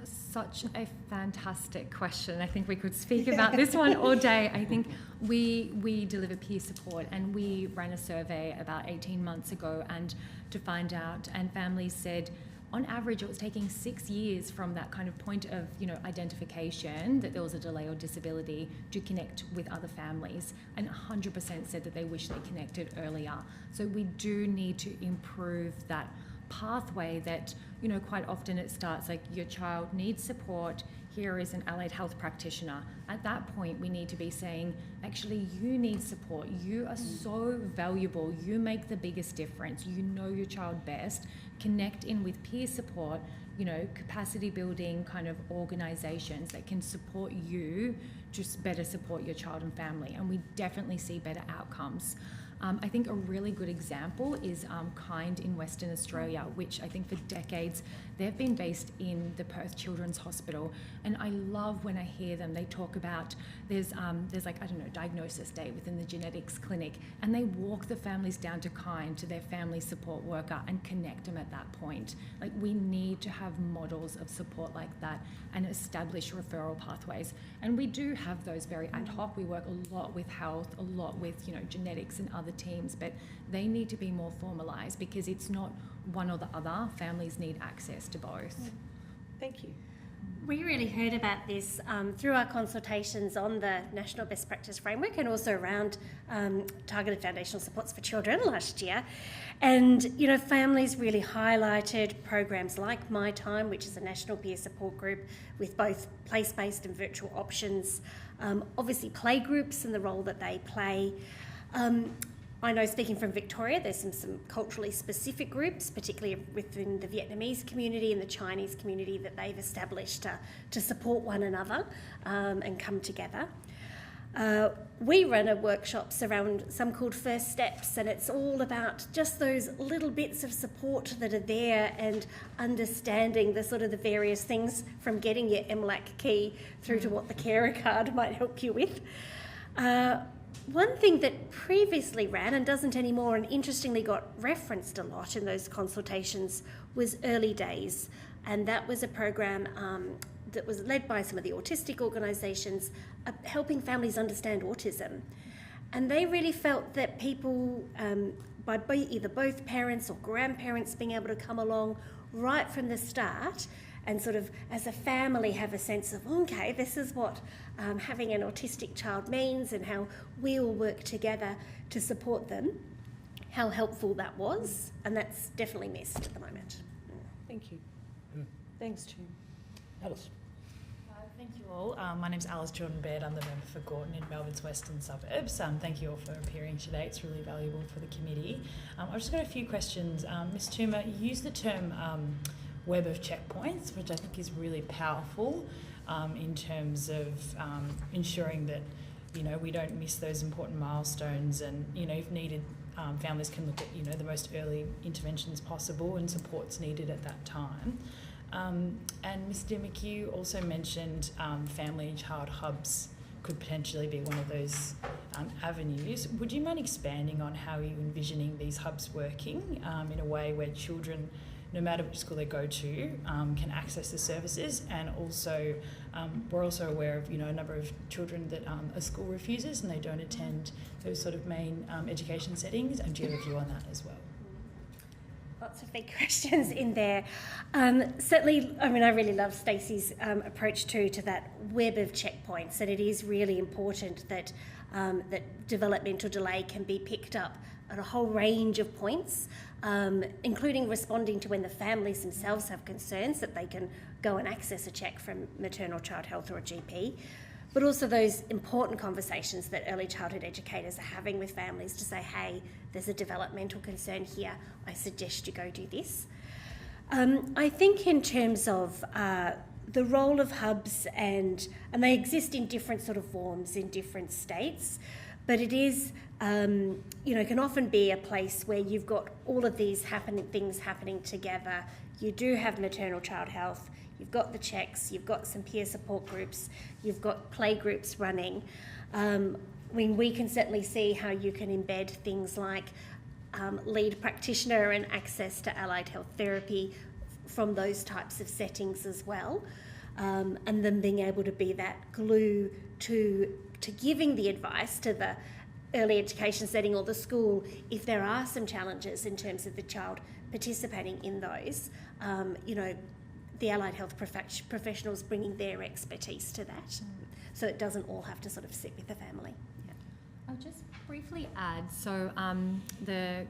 Such a fantastic question. I think we could speak about this one all day. I think we deliver peer support, and we ran a survey about 18 months ago and to find out, and families said on average it was taking 6 years from that kind of point of, you know, identification that there was a delay or disability to connect with other families, and 100% said that they wish they connected earlier. So we do need to improve that pathway that, you know, quite often it starts like your child needs support, here is an allied health practitioner. At that point we need to be saying, actually you need support, you are so valuable, you make the biggest difference, you know your child best, connect in with peer support, you know, capacity building kind of organisations that can support you to better support your child and family, and we definitely see better outcomes. I think a really good example is Kind in Western Australia, which I think for decades they've been based in the Perth Children's Hospital, and I love when I hear them. They talk about there's like, I don't know, diagnosis day within the genetics clinic, and they walk the families down to Kind to their family support worker and connect them at that point. Like, we need to have models of support like that and establish referral pathways, and we do have those very ad hoc. We work a lot with health, a lot with, you know, genetics and other teams, but they need to be more formalised because it's not one or the other. Families need access to both. Thank you. We really heard about this through our consultations on the National Best Practice Framework and also around targeted foundational supports for children last year. And, you know, families really highlighted programs like My Time, which is a national peer support group with both place-based and virtual options. Obviously play groups and the role that they play. I know, speaking from Victoria, there's some culturally specific groups, particularly within the Vietnamese community and the Chinese community, that they've established to support one another and come together. We run workshops around some called First Steps, and it's all about just those little bits of support that are there and understanding the sort of the various things from getting your MLAC key through to what the carer card might help you with. One thing that previously ran and doesn't anymore, and interestingly got referenced a lot in those consultations, was Early Days. And that was a program that was led by some of the autistic organisations, helping families understand autism. And they really felt that people, by either both parents or grandparents being able to come along right from the start and sort of as a family have a sense of, okay, this is what having an autistic child means and how we all work together to support them, how helpful that was, and that's definitely missed at the moment. Thank you. Thanks, Jim. Alice. Thank you all. My name's Alice Jordan-Baird. I'm the member for Gorton in Melbourne's western suburbs. Thank you all for appearing today. It's really valuable for the committee. I've just got a few questions. Ms Toomer, you used the term web of checkpoints, which I think is really powerful in terms of ensuring that, you know, we don't miss those important milestones, and, you know, if needed, families can look at, you know, the most early interventions possible and supports needed at that time. And Ms Dimmock, you also mentioned family and child hubs could potentially be one of those avenues. Would you mind expanding on how you're envisioning these hubs working in a way where children no matter which school they go to, can access the services. And also, we're also aware of, a number of children that a school refuses and they don't attend those sort of main education settings. And do you have a view on that as well? Lots of big questions in there. Certainly, I really love Stacey's approach to that web of checkpoints, and it is really important that that developmental delay can be picked up at a whole range of points, including responding to when the families themselves have concerns that they can go and access a check from maternal child health or a GP, but also those important conversations that early childhood educators are having with families to say, hey, there's a developmental concern here, I suggest you go do this. I think in terms of the role of hubs, and they exist in different sort of forms in different states, but it is, can often be a place where you've got all of these things happening together. You do have maternal child health, you've got the checks, you've got some peer support groups, you've got play groups running. We can certainly see how you can embed things like lead practitioner and access to allied health therapy from those types of settings as well, and then being able to be that glue to giving the advice to the early education setting or the school if there are some challenges in terms of the child participating in those. The allied health professionals bringing their expertise to that, so it doesn't all have to sort of sit with the family. I'll just briefly add, so the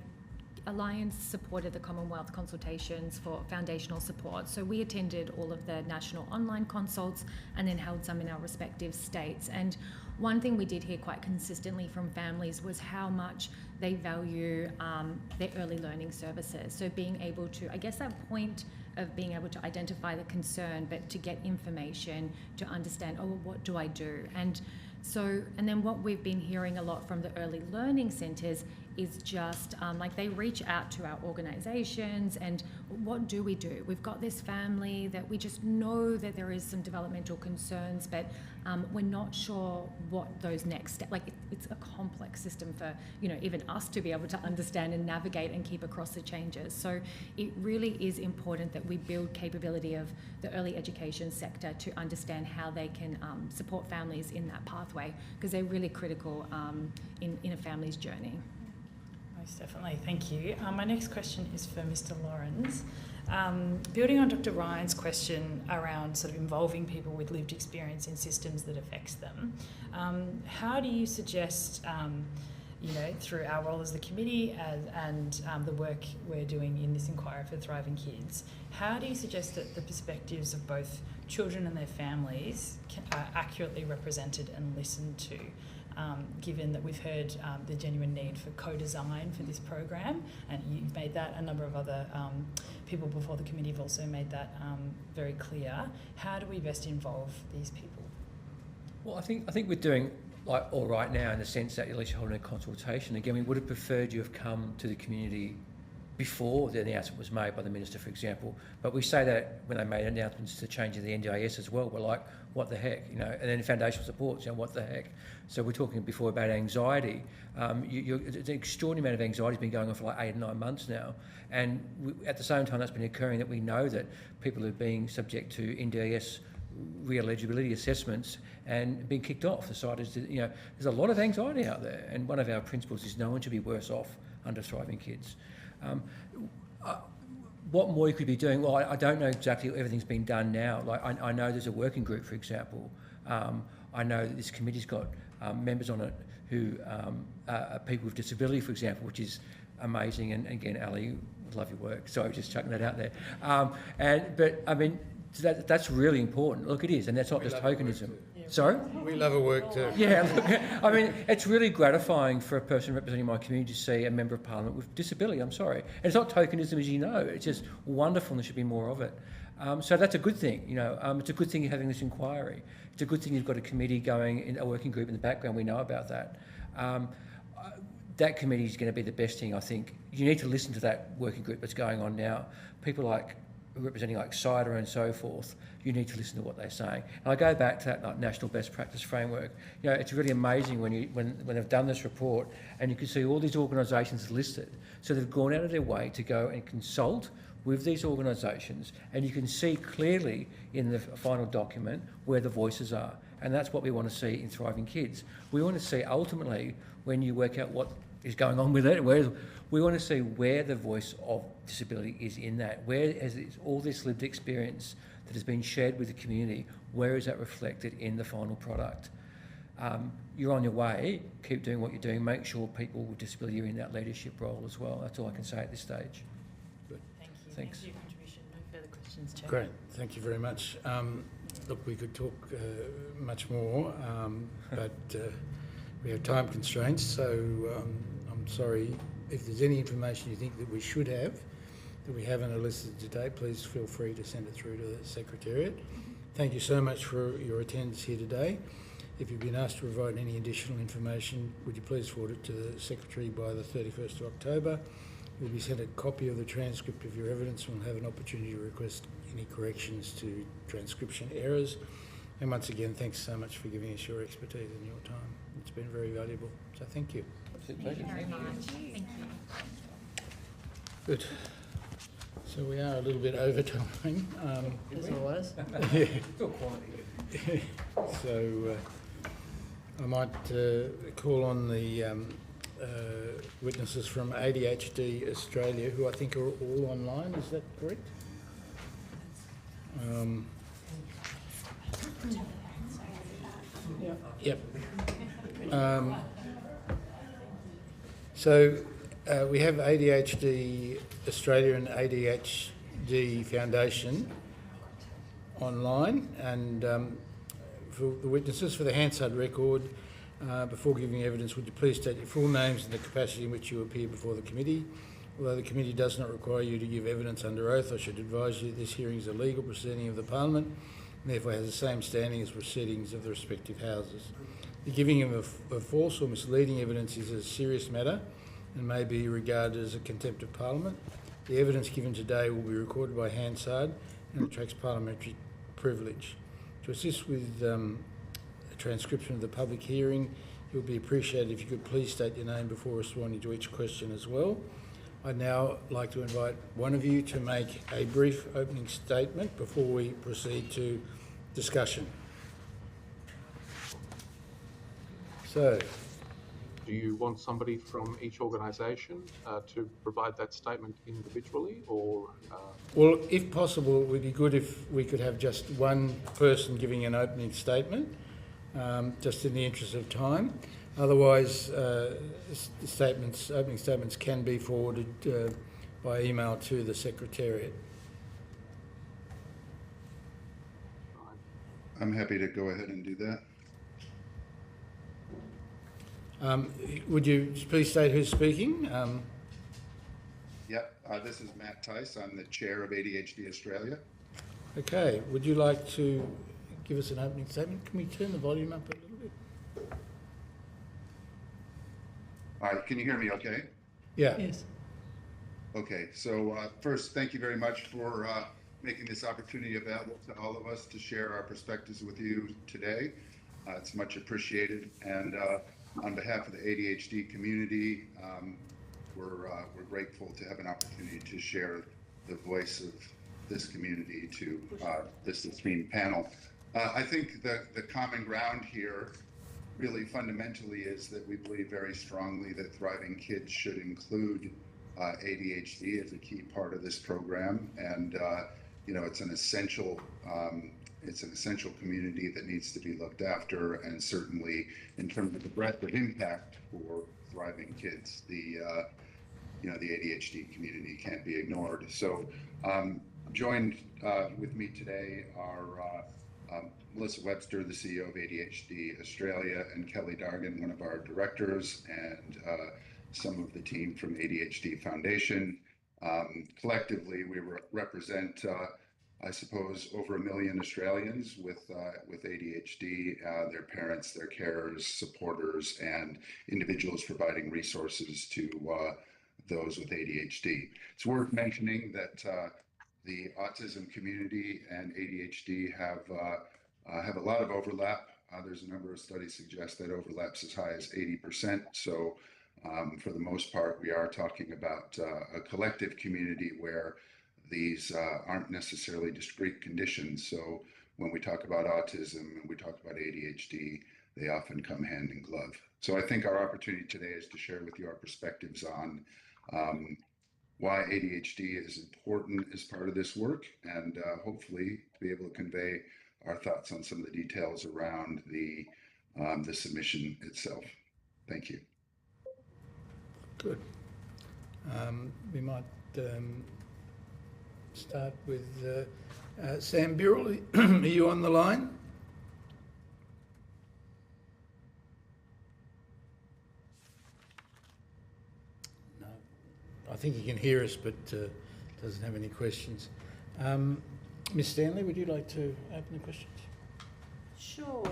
Alliance supported the Commonwealth consultations for foundational support. So we attended all of the national online consults and then held some in our respective states. And one thing we did hear quite consistently from families was how much they value their early learning services. So being able to, I guess that point of being able to identify the concern, but to get information, to understand, oh, well, what do I do? And then what we've been hearing a lot from the early learning centres is just they reach out to our organisations and what do we do? We've got this family that we just know that there is some developmental concerns, but we're not sure what those next steps, it's a complex system for, even us to be able to understand and navigate and keep across the changes. So it really is important that we build capability of the early education sector to understand how they can support families in that pathway, because they're really critical in a family's journey. Most definitely, thank you. My next question is for Mr. Lawrence. Building on Dr. Ryan's question around sort of involving people with lived experience in systems that affects them, how do you suggest, through our role as the committee and the work we're doing in this inquiry for Thriving Kids, how do you suggest that the perspectives of both children and their families are accurately represented and listened to? Given that we've heard the genuine need for co-design for this program, and you've made that, a number of other people before the committee have also made that very clear. How do we best involve these people? Well, I think we're doing all right now in the sense that you're at least holding a consultation. Again, we would have preferred you have come to the community before the announcement was made by the Minister, for example. But we say that when they made announcements to changing the NDIS as well, we're like, what the heck, and then foundational supports, what the heck. So we're talking before about anxiety. It's an extraordinary amount of anxiety has been going on for 8 or 9 months now. And at the same time that's been occurring, that we know that people are being subject to NDIS real eligibility assessments and being kicked off. The site is, there's a lot of anxiety out there. And one of our principles is no one should be worse off under Thriving Kids. What more you could be doing? Well, I don't know exactly what everything's been done now. I know there's a working group, for example. I know that this committee's got members on it who are people with disability, for example, which is amazing. And again, Ali, love your work. Sorry, just chucking that out there. That's really important. Look, it is, and that's not just tokenism. Sorry? We love a work too. Yeah, look, it's really gratifying for a person representing my community to see a Member of Parliament with disability, I'm sorry. And it's not tokenism, as you know, it's just wonderful and there should be more of it. So that's a good thing, it's a good thing you're having this inquiry. It's a good thing you've got a committee going, in a working group in the background, we know about that. That committee is going to be the best thing, I think. You need to listen to that working group that's going on now. People representing CIDA and so forth, you need to listen to what they're saying. And I go back to that national best practice framework. It's really amazing when they've done this report and you can see all these organisations listed. So they've gone out of their way to go and consult with these organisations, and you can see clearly in the final document where the voices are. And that's what we want to see in Thriving Kids. We want to see ultimately, when you work out what is going on with it, we want to see where the voice of disability is in that. Where is all this lived experience that has been shared with the community, where is that reflected in the final product? You're on your way, keep doing what you're doing, make sure people with disability are in that leadership role as well. That's all I can say at this stage. Thank you. Thanks. Thanks for your contribution. No further questions, Chair. Great, thank you very much. Look, we could talk much more, but we have time constraints, so I'm sorry. If there's any information you think that we should have, that we haven't elicited today, please feel free to send it through to the Secretariat. Thank you so much for your attendance here today. If you've been asked to provide any additional information, would you please forward it to the Secretary by the 31st of October. You'll be sent a copy of the transcript of your evidence and will have an opportunity to request any corrections to transcription errors. And once again, thanks so much for giving us your expertise and your time. It's been very valuable, so thank you. Absolute pleasure. Thank you very much. Thank you. Good. So we are a little bit over time. As always. Yeah. Still quality. So I might call on the witnesses from ADHD Australia, who I think are all online. Is that correct? Yep. So we have ADHD Australia and ADHD Foundation online, and for the witnesses, for the Hansard record, before giving evidence, would you please state your full names and the capacity in which you appear before the committee? Although the committee does not require you to give evidence under oath, I should advise you that this hearing is a legal proceeding of the Parliament and therefore has the same standing as proceedings of the respective houses. The giving of false or misleading evidence is a serious matter and may be regarded as a contempt of Parliament. The evidence given today will be recorded by Hansard and attracts parliamentary privilege. To assist with a transcription of the public hearing, it would be appreciated if you could please state your name before responding to each question as well. I'd now like to invite one of you to make a brief opening statement before we proceed to discussion. So, do you want somebody from each organisation to provide that statement individually, or? Well, if possible, it would be good if we could have just one person giving an opening statement, just in the interest of time. Otherwise, opening statements can be forwarded by email to the Secretariat. I'm happy to go ahead and do that. Would you please state who's speaking? This is Matt Tice. I'm the chair of ADHD Australia. Okay. Would you like to give us an opening statement? Can we turn the volume up a little bit? All right. Can you hear me okay? Yeah. Yes. Okay. So first, thank you very much for making this opportunity available to all of us to share our perspectives with you today. It's much appreciated. And on behalf of the ADHD community, we're grateful to have an opportunity to share the voice of this community to this esteemed panel. I think the common ground here really fundamentally is that we believe very strongly that Thriving Kids should include ADHD as a key part of this program, and it's an essential community that needs to be looked after, and certainly in terms of the breadth of impact for Thriving Kids, the ADHD community can't be ignored. So joined with me today are Melissa Webster, the CEO of ADHD Australia, and Kelly Dargan, one of our directors, and some of the team from ADHD Foundation. Collectively, we represent I suppose over 1 million Australians with ADHD, their parents, their carers, supporters, and individuals providing resources to those with ADHD. It's worth mentioning that the autism community and ADHD have a lot of overlap. There's a number of studies suggest that overlaps as high as 80%. So for the most part, we are talking about a collective community where these aren't necessarily discrete conditions. So when we talk about autism and we talk about ADHD, they often come hand in glove. So I think our opportunity today is to share with you our perspectives on why ADHD is important as part of this work, and hopefully to be able to convey our thoughts on some of the details around the submission itself. Thank you. Good. We might start with Sam Burrell. Are you on the line? No. I think he can hear us, but doesn't have any questions. Ms. Stanley, would you like to open the questions? Sure.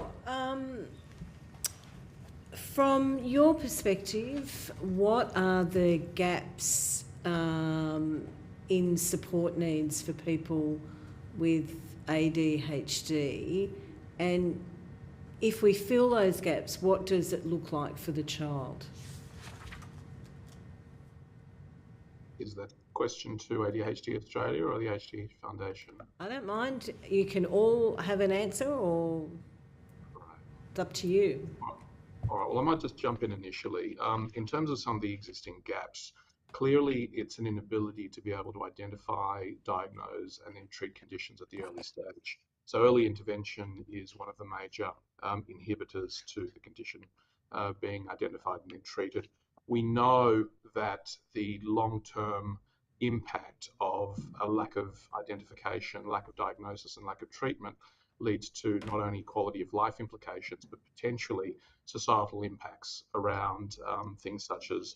From your perspective, what are the gaps in support needs for people with ADHD? And if we fill those gaps, what does it look like for the child? Is that question to ADHD Australia or the ADHD Foundation? I don't mind. You can all have an answer, or it's up to you. All right, well, I might just jump in initially. In terms of some of the existing gaps, clearly it's an inability to be able to identify, diagnose, and then treat conditions at the early stage. So early intervention is one of the major inhibitors to the condition being identified and then treated. We know that the long-term impact of a lack of identification, lack of diagnosis, and lack of treatment leads to not only quality of life implications, but potentially societal impacts around things such as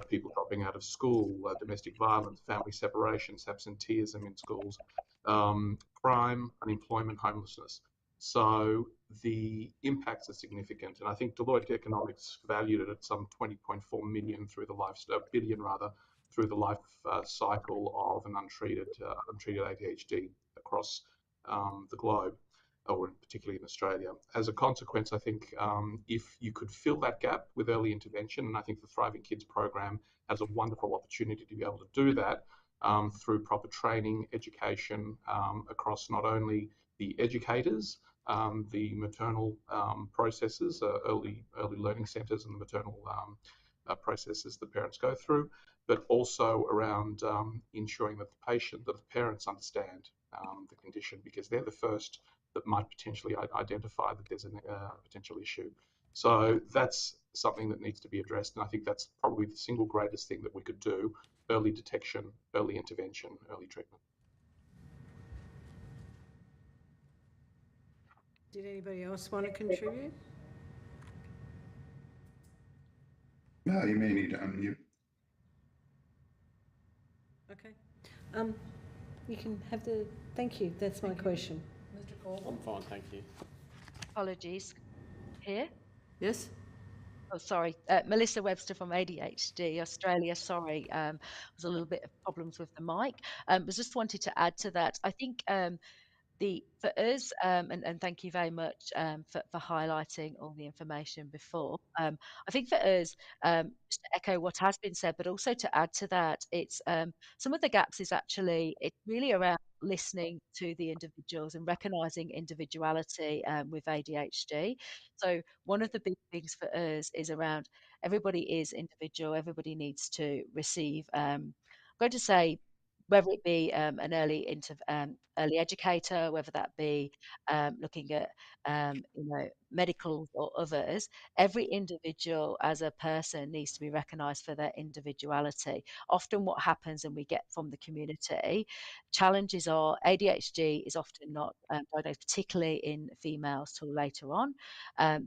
people dropping out of school, domestic violence, family separations, absenteeism in schools, crime, unemployment, homelessness. So the impacts are significant, and I think Deloitte Economics valued it at some 20.4 million through the life billion rather through the life cycle of an untreated ADHD across the globe, or particularly in Australia. As a consequence, I think if you could fill that gap with early intervention, and I think the Thriving Kids program has a wonderful opportunity to be able to do that through proper training, education across not only the educators, the maternal processes, early learning centres and the maternal processes that parents go through, but also around ensuring that the parents understand the condition, because they're the first that might potentially identify that there's a potential issue. So that's something that needs to be addressed, and I think that's probably the single greatest thing that we could do: early detection, early intervention, early treatment. Did anybody else want to contribute? No, you may need to unmute. Okay. You can have the... Thank you. That's my question. Mr. Corbin? I'm fine, thank you. Apologies. Here? Yes? Oh, sorry. Melissa Webster from ADHD Australia. Sorry, there's a little bit of problems with the mic. But just wanted to add to that. I think for us, and thank you very much for highlighting all the information before. I think for us, just to echo what has been said, but also to add to that, it's some of the gaps is actually it's really around listening to the individuals and recognizing individuality with ADHD. So one of the big things for us is around everybody is individual, everybody needs to receive. I'm going to say whether it be an early educator, whether that be looking at medicals or others, every individual as a person needs to be recognised for their individuality. Often what happens, and we get from the community, challenges are ADHD is often not diagnosed, particularly in females, till later on.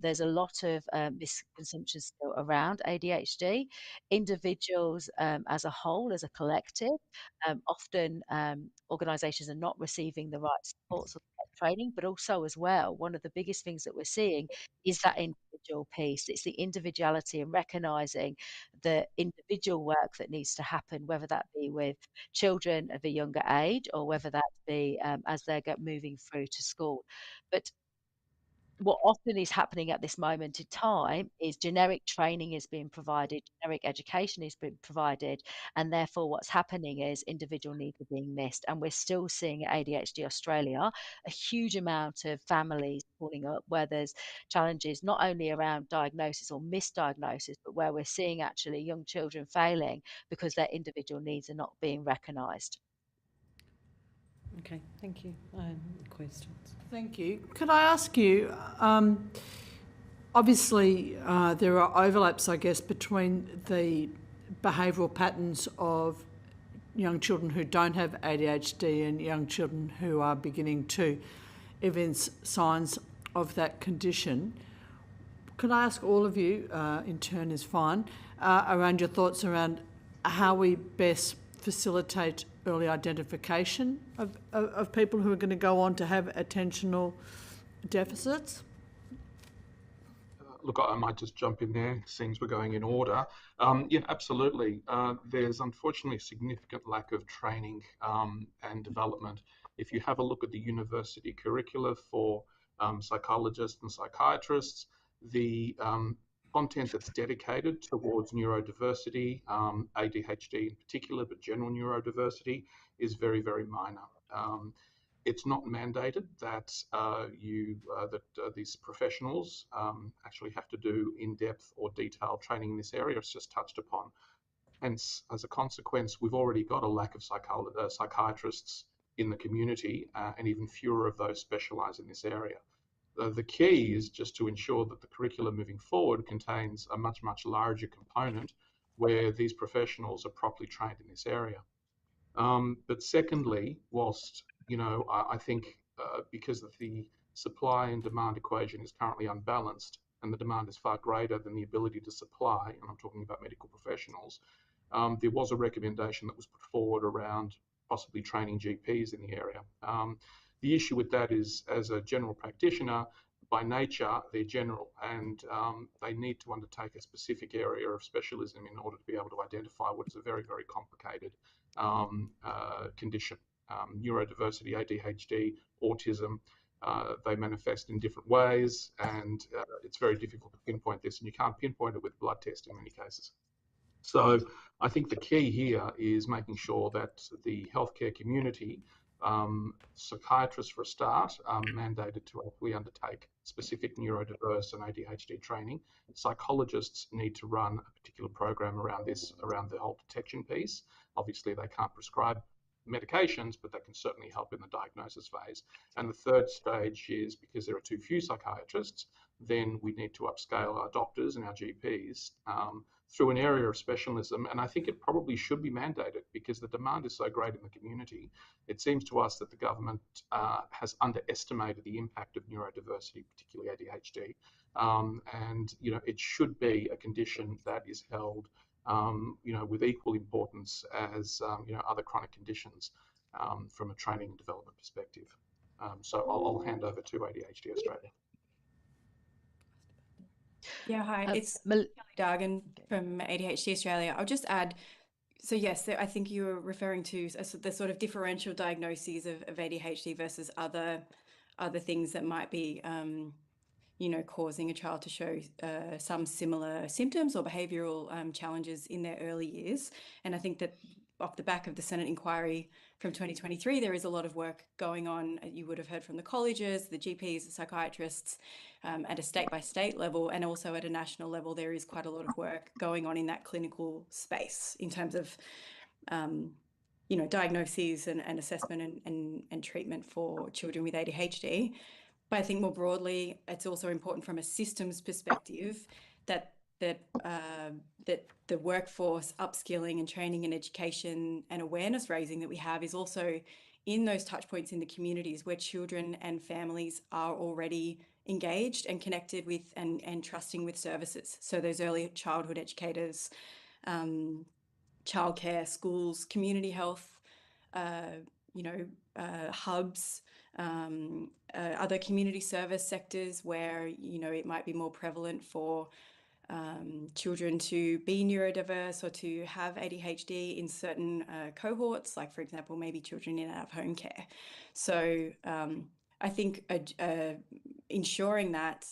There's a lot of misconceptions still around ADHD. Individuals as a whole, as a collective, often organisations are not receiving the right supports or training, but also as well, one of the biggest things that we're seeing is that individual piece. It's the individuality and recognising the individual work that needs to happen, whether that be with children of a younger age or whether that be as they're moving through to school. But what often is happening at this moment in time is generic training is being provided, generic education is being provided, and therefore what's happening is individual needs are being missed. And we're still seeing at ADHD Australia a huge amount of families calling up where there's challenges not only around diagnosis or misdiagnosis, but where we're seeing actually young children failing because their individual needs are not being recognised. Okay, thank you. Questions? Thank you. Could I ask you, obviously there are overlaps, I guess, between the behavioural patterns of young children who don't have ADHD and young children who are beginning to evince signs of that condition. Could I ask all of you, in turn is fine, around your thoughts around how we best facilitate early identification of people who are going to go on to have attentional deficits? Look, I might just jump in there, seems we're going in order. Yeah, absolutely. There's unfortunately a significant lack of training and development. If you have a look at the university curricula for psychologists and psychiatrists, the content that's dedicated towards neurodiversity, ADHD in particular, but general neurodiversity, is very, very minor. It's not mandated that these professionals actually have to do in-depth or detailed training in this area. It's just touched upon. Hence, as a consequence, we've already got a lack of psychiatrists in the community, and even fewer of those specialise in this area. The key is just to ensure that the curriculum moving forward contains a much, much larger component where these professionals are properly trained in this area. But secondly, whilst, I think because of the supply and demand equation is currently unbalanced and the demand is far greater than the ability to supply, and I'm talking about medical professionals, there was a recommendation that was put forward around possibly training GPs in the area. The issue with that is, as a general practitioner, by nature, they're general, and they need to undertake a specific area of specialism in order to be able to identify what is a very, very complicated condition. Neurodiversity, ADHD, autism, they manifest in different ways, and it's very difficult to pinpoint this, and you can't pinpoint it with blood test in many cases. So I think the key here is making sure that the healthcare community, psychiatrists for a start, are mandated to actually undertake specific neurodiverse and ADHD training. Psychologists need to run a particular program around this, around the whole detection piece. Obviously, they can't prescribe medications, but they can certainly help in the diagnosis phase. And the third stage is, because there are too few psychiatrists, then we need to upscale our doctors and our GPs through an area of specialism. And I think it probably should be mandated because the demand is so great in the community. It seems to us that the government has underestimated the impact of neurodiversity, particularly ADHD. And, it should be a condition that is held with equal importance as, other chronic conditions from a training and development perspective. So I'll hand over to ADHD Australia. Yeah, hi, it's Dargan from ADHD Australia. I'll just add, so yes, I think you were referring to the sort of differential diagnoses of ADHD versus other things that might be causing a child to show some similar symptoms or behavioural challenges in their early years. And I think that off the back of the Senate inquiry from 2023, there is a lot of work going on. You would have heard from the colleges, the GPs, the psychiatrists, at a state-by-state level, and also at a national level, there is quite a lot of work going on in that clinical space in terms of diagnoses and assessment and treatment for children with ADHD. But I think more broadly, it's also important from a systems perspective that the workforce upskilling and training and education and awareness raising that we have is also in those touch points in the communities where children and families are already engaged and connected with and trusting with services. So those early childhood educators, childcare, schools, community health, hubs, other community service sectors where, it might be more prevalent for children to be neurodiverse or to have ADHD in certain cohorts, like, for example, maybe children in out-of-home care. So I think ensuring that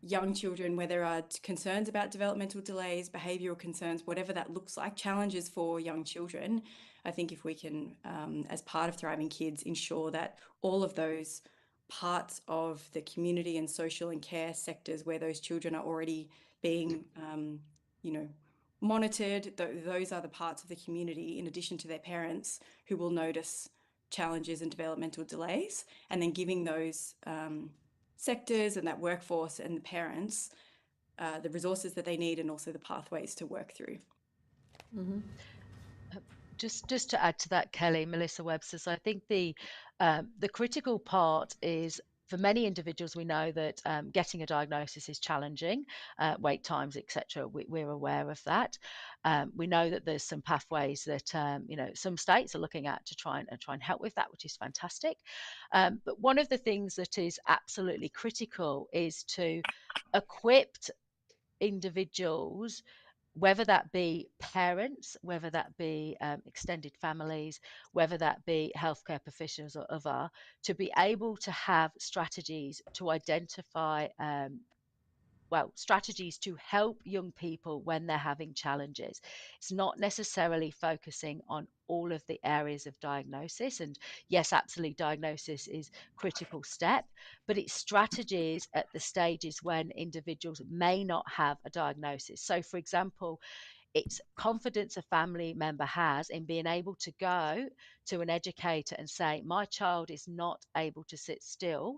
young children, where there are concerns about developmental delays, behavioural concerns, whatever that looks like, challenges for young children, I think if we can, as part of Thriving Kids, ensure that all of those parts of the community and social and care sectors where those children are already being, monitored, those are the parts of the community, in addition to their parents, who will notice challenges and developmental delays, and then giving those sectors and that workforce and the parents the resources that they need and also the pathways to work through. Mm-hmm. Just to add to that, Kelly, Melissa Webster, so I think the critical part is, for many individuals, we know that getting a diagnosis is challenging, wait times, etc. We're aware of that. We know that there's some pathways that some states are looking at to try and help with that, which is fantastic. But one of the things that is absolutely critical is to equip individuals, whether that be parents, whether that be extended families, whether that be healthcare professionals or other, to be able to have strategies to identify strategies to help young people when they're having challenges. It's not necessarily focusing on all of the areas of diagnosis. And yes, absolutely, diagnosis is a critical step, but it's strategies at the stages when individuals may not have a diagnosis. So, for example, it's confidence a family member has in being able to go to an educator and say, my child is not able to sit still.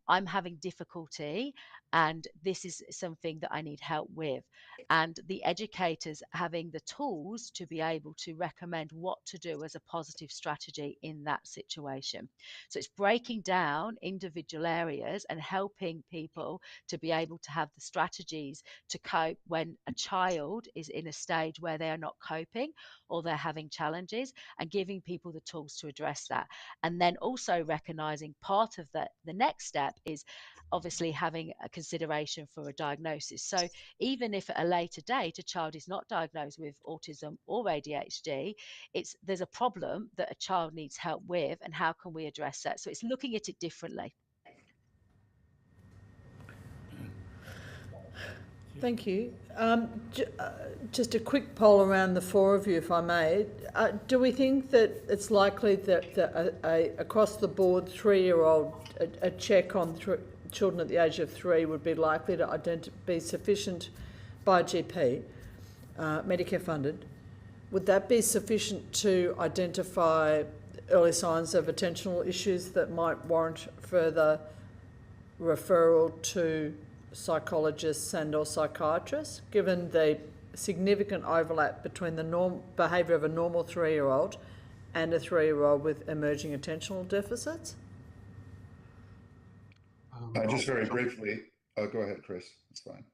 I'm having difficulty, and this is something that I need help with. And the educators having the tools to be able to recommend what to do as a positive strategy in that situation. So it's breaking down individual areas and helping people to be able to have the strategies to cope when a child is in a stage where they are not coping or they're having challenges, and giving people the tools to address that. And then also recognizing part of the next step is obviously having a consideration for a diagnosis. So even if at a later date a child is not diagnosed with autism or ADHD, there's a problem that a child needs help with, and how can we address that? So it's looking at it differently. Thank you. Just a quick poll around the four of you, if I may. Do we think that it's likely that across the board 3-year-old, a check on children at the age of 3 would be likely to be sufficient by a GP, Medicare funded? Would that be sufficient to identify early signs of attentional issues that might warrant further referral to psychologists and or psychiatrists, given the significant overlap between the behaviour of a normal 3-year-old and a 3-year-old with emerging attentional deficits? Just very briefly, go ahead, Chris. It's fine.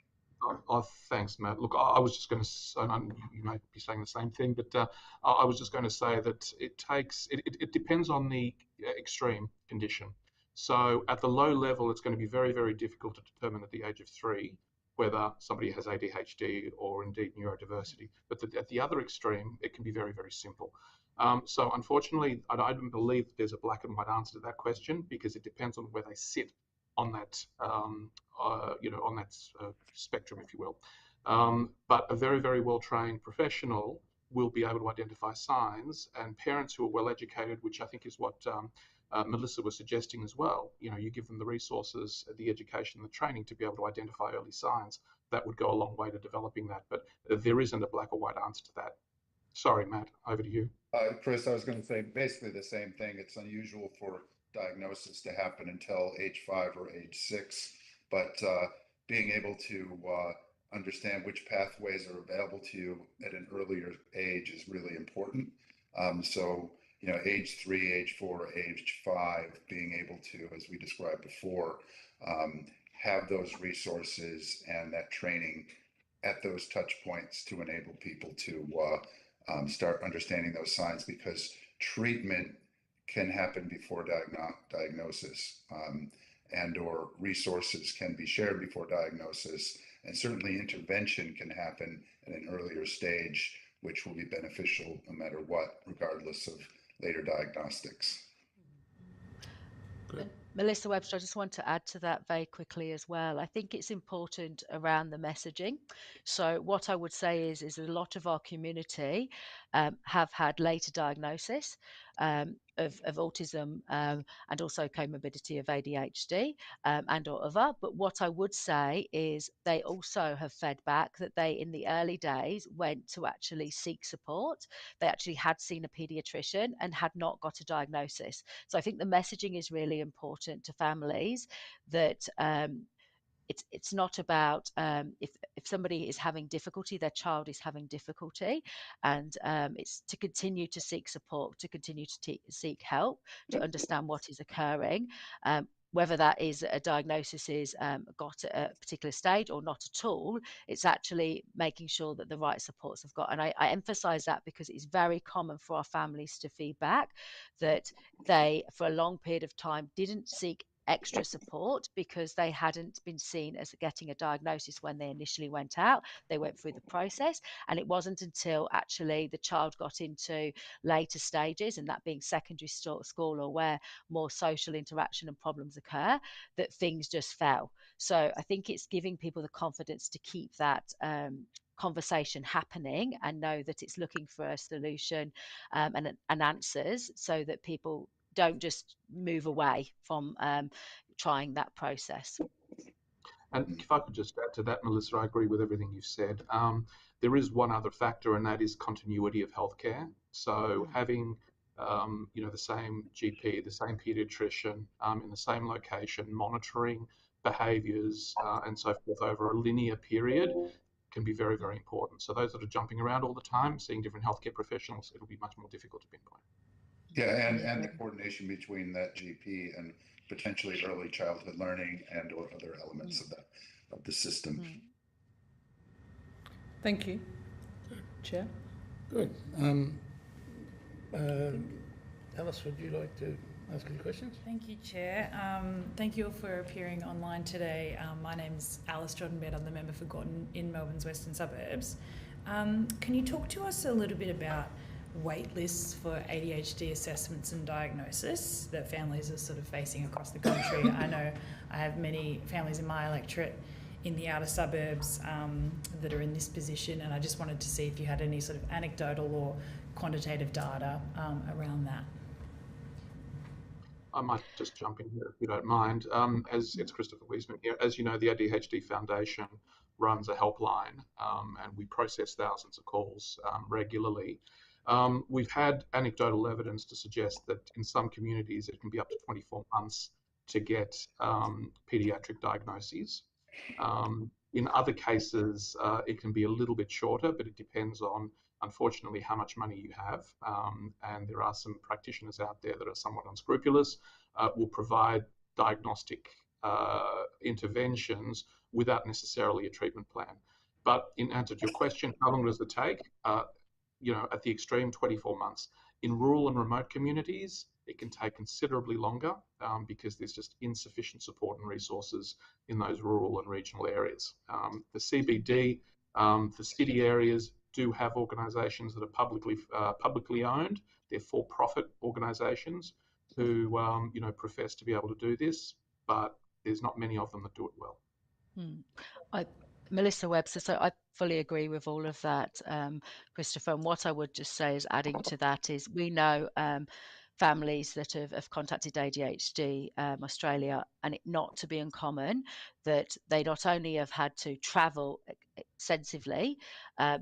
Thanks, Matt. Look, I was just going to say, you may be saying the same thing, but I was just going to say that it depends on the extreme condition. So at the low level, it's going to be very, very difficult to determine at the age of 3 whether somebody has ADHD or indeed neurodiversity. But at the other extreme, it can be very, very simple. So unfortunately, I don't believe that there's a black and white answer to that question, because it depends on where they sit on that, on that spectrum, if you will. But a very, very well-trained professional will be able to identify signs, and parents who are well-educated, which I think is what Melissa was suggesting as well. You give them the resources, the education, the training to be able to identify early signs. That would go a long way to developing that. But there isn't a black or white answer to that. Sorry, Matt, over to you. Chris, I was going to say basically the same thing. It's unusual for diagnosis to happen until age 5 or age 6, but being able to understand which pathways are available to you at an earlier age is really important. So, age 3, age 4, age 5, being able to, as we described before, have those resources and that training at those touch points to enable people to start understanding those signs, because treatment can happen before diagnosis, and or resources can be shared before diagnosis, and certainly intervention can happen at an earlier stage, which will be beneficial no matter what, regardless of later diagnostics. Melissa Webster, I just want to add to that very quickly as well. I think it's important around the messaging. So what I would say is a lot of our community have had later diagnosis of autism and also comorbidity of ADHD and or other. But what I would say is they also have fed back that they, in the early days, went to actually seek support. They actually had seen a paediatrician and had not got a diagnosis. So I think the messaging is really important to families that it's not about if somebody is having difficulty, their child is having difficulty, and it's to continue to seek support, to continue to seek help, to understand what is occurring. Whether that is a diagnosis is got at a particular stage or not at all, it's actually making sure that the right supports have got. And I emphasize that because it's very common for our families to feedback that they, for a long period of time, didn't seek extra support because they hadn't been seen as getting a diagnosis when they initially went out. They went through the process, and it wasn't until actually the child got into later stages, and that being secondary school or where more social interaction and problems occur, that things just fell. So I think it's giving people the confidence to keep that conversation happening and know that it's looking for a solution and answers, so that people don't just move away from trying that process. And if I could just add to that, Melissa, I agree with everything you've said. There is one other factor, and that is continuity of healthcare. So having the same GP, the same paediatrician in the same location, monitoring behaviours and so forth over a linear period can be very, very important. So those that are jumping around all the time, seeing different healthcare professionals, it'll be much more difficult to pinpoint. Yeah, and the coordination between that GP and potentially early childhood learning and or other elements of the system. Thank you. Chair? Good. Alice, would you like to ask any questions? Thank you, Chair. Thank you all for appearing online today. My name's Alice Jordan-Bed. I'm the member for Gorton in Melbourne's Western Suburbs. Can you talk to us a little bit about wait lists for ADHD assessments and diagnosis that families are sort of facing across the country? I know I have many families in my electorate in the outer suburbs that are in this position, and I just wanted to see if you had any sort of anecdotal or quantitative data around that. I might just jump in here if you don't mind. As it's Christopher Wiesman here. As you know, the ADHD Foundation runs a helpline and we process thousands of calls regularly. We've had anecdotal evidence to suggest that in some communities it can be up to 24 months to get paediatric diagnoses. In other cases, it can be a little bit shorter, but it depends on, unfortunately, how much money you have. And there are some practitioners out there that are somewhat unscrupulous, will provide diagnostic interventions without necessarily a treatment plan. But in answer to your question, how long does it take? At the extreme, 24 months. In rural and remote communities, it can take considerably longer because there's just insufficient support and resources in those rural and regional areas. The CBD, the city areas do have organisations that are publicly owned. They're for-profit organisations who profess to be able to do this, but there's not many of them that do it well. Melissa Webster, so I fully agree with all of that, Christopher. And what I would just say is adding to that is we know families that have contacted ADHD Australia, and it not to be uncommon that they not only have had to travel extensively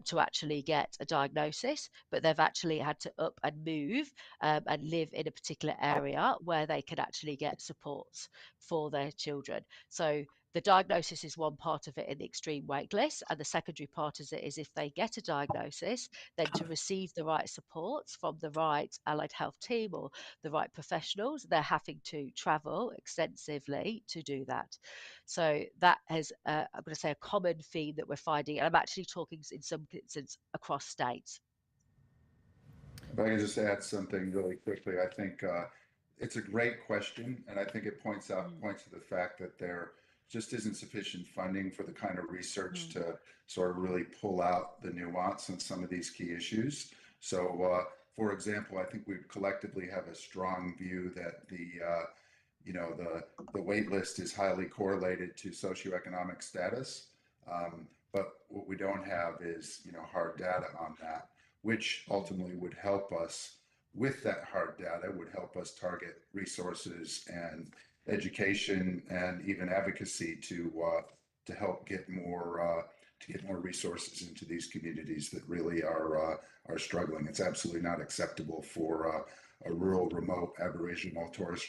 to actually get a diagnosis, but they've actually had to up and move and live in a particular area where they could actually get supports for their children. So the diagnosis is one part of it in the extreme wait list, and the secondary part is if they get a diagnosis, then to receive the right supports from the right allied health team or the right professionals, they're having to travel extensively to do that. So that has, I'm going to say, a common theme that we're finding, and I'm actually talking in some instances across states. If I can just add something really quickly, I think it's a great question, and I think it points to the fact that there just isn't sufficient funding for the kind of research to sort of really pull out the nuance on some of these key issues. So, for example, I think we collectively have a strong view that the wait list is highly correlated to socioeconomic status. But what we don't have is, hard data on that, which ultimately would help us with that hard data, would help us target resources and education and even advocacy to help get more resources into these communities that really are struggling. It's absolutely not acceptable for a rural, remote, Aboriginal, Torres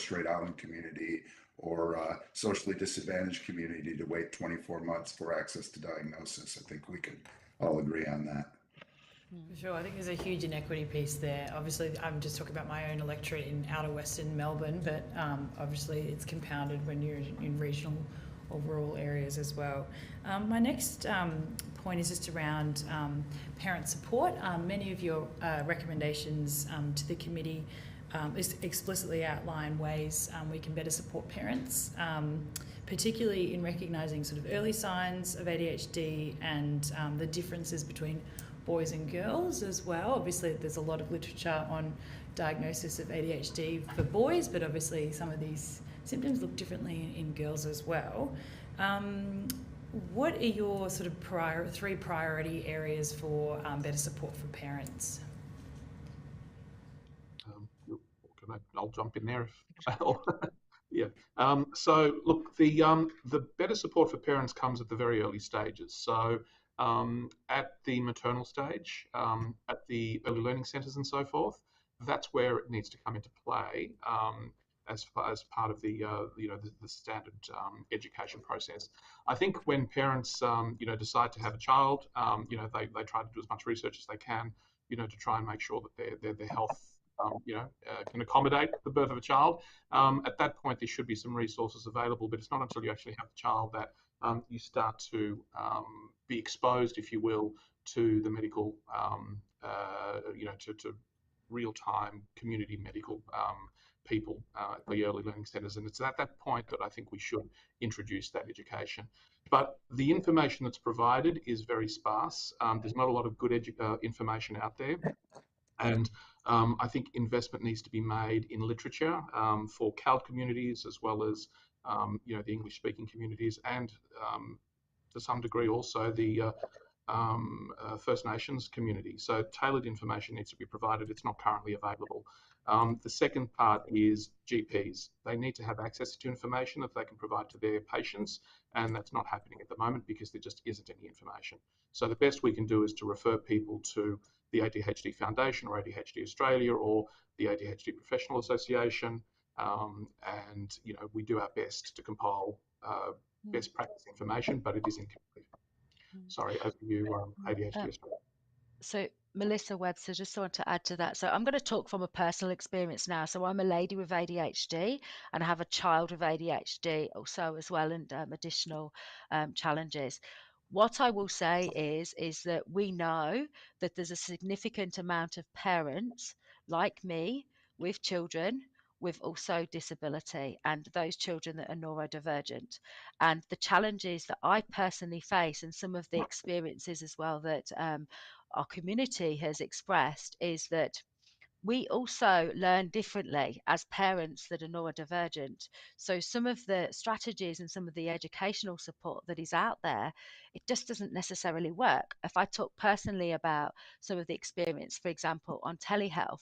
Strait Island community or socially disadvantaged community to wait 24 months for access to diagnosis. I think we can all agree on that. For sure, I think there's a huge inequity piece there. Obviously, I'm just talking about my own electorate in outer Western Melbourne, but obviously it's compounded when you're in regional or rural areas as well. My next point is just around parent support. Many of your recommendations to the committee explicitly outline ways we can better support parents, particularly in recognising sort of early signs of ADHD and the differences between boys and girls as well. Obviously, there's a lot of literature on diagnosis of ADHD for boys, but obviously some of these symptoms look differently in girls as well. What are your sort of three priority areas for better support for parents? I'll jump in there if yeah. So look, the better support for parents comes at the very early stages. So at the maternal stage, at the early learning centres and so forth, that's where it needs to come into play as part of the standard education process. I think when parents decide to have a child, they try to do as much research as they can, to try and make sure that their health can accommodate the birth of a child. At that point, there should be some resources available, but it's not until you actually have the child that you start to be exposed, if you will, to the medical, to real-time community medical people at the early learning centres. And it's at that point that I think we should introduce that education. But the information that's provided is very sparse. There's not a lot of good information out there. And I think investment needs to be made in literature for CALD communities as well as the English-speaking communities and to some degree also the First Nations community. So tailored information needs to be provided. It's not currently available. The second part is GPs. They need to have access to information that they can provide to their patients, and that's not happening at the moment because there just isn't any information. So the best we can do is to refer people to the ADHD Foundation or ADHD Australia or the ADHD Professional Association, and we do our best to compile best practice information, but it is incomplete. Sorry, over to you, ADHD Australia. So Melissa Webster, just want to add to that. So I'm going to talk from a personal experience now. So I'm a lady with ADHD and I have a child with ADHD also as well, and additional challenges. What I will say is that we know that there's a significant amount of parents like me with children with also disability and those children that are neurodivergent. And the challenges that I personally face and some of the experiences as well that our community has expressed is that we also learn differently as parents that are neurodivergent. So some of the strategies and some of the educational support that is out there, it just doesn't necessarily work. If I talk personally about some of the experience, for example, on telehealth,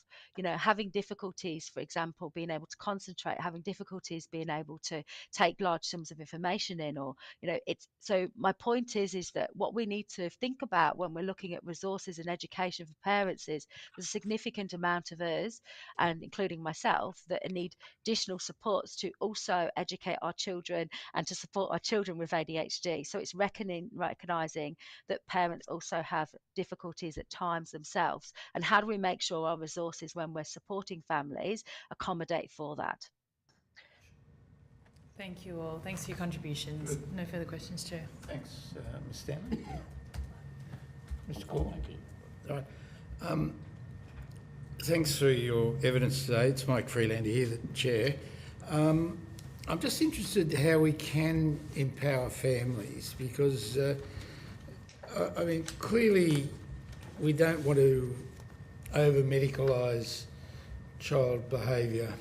having difficulties, for example, being able to concentrate, having difficulties being able to take large sums of information in, or, it's, so my point is that what we need to think about when we're looking at resources and education for parents is there's a significant amount of us, and including myself, that need additional supports to also educate our children and to support our children with ADHD. So it's recognizing that parents also have difficulties at times themselves, and how do we make sure our resources when we're supporting families accommodate for that. Thank you all. Thanks for your contributions. Good. No further questions, Chair. Thanks, Ms Stanley. Mr Cole. Thank you. All right. Thanks for your evidence today. It's Mike Freelander here, the Chair. I'm just interested how we can empower families because, clearly we don't want to over-medicalise child behaviour.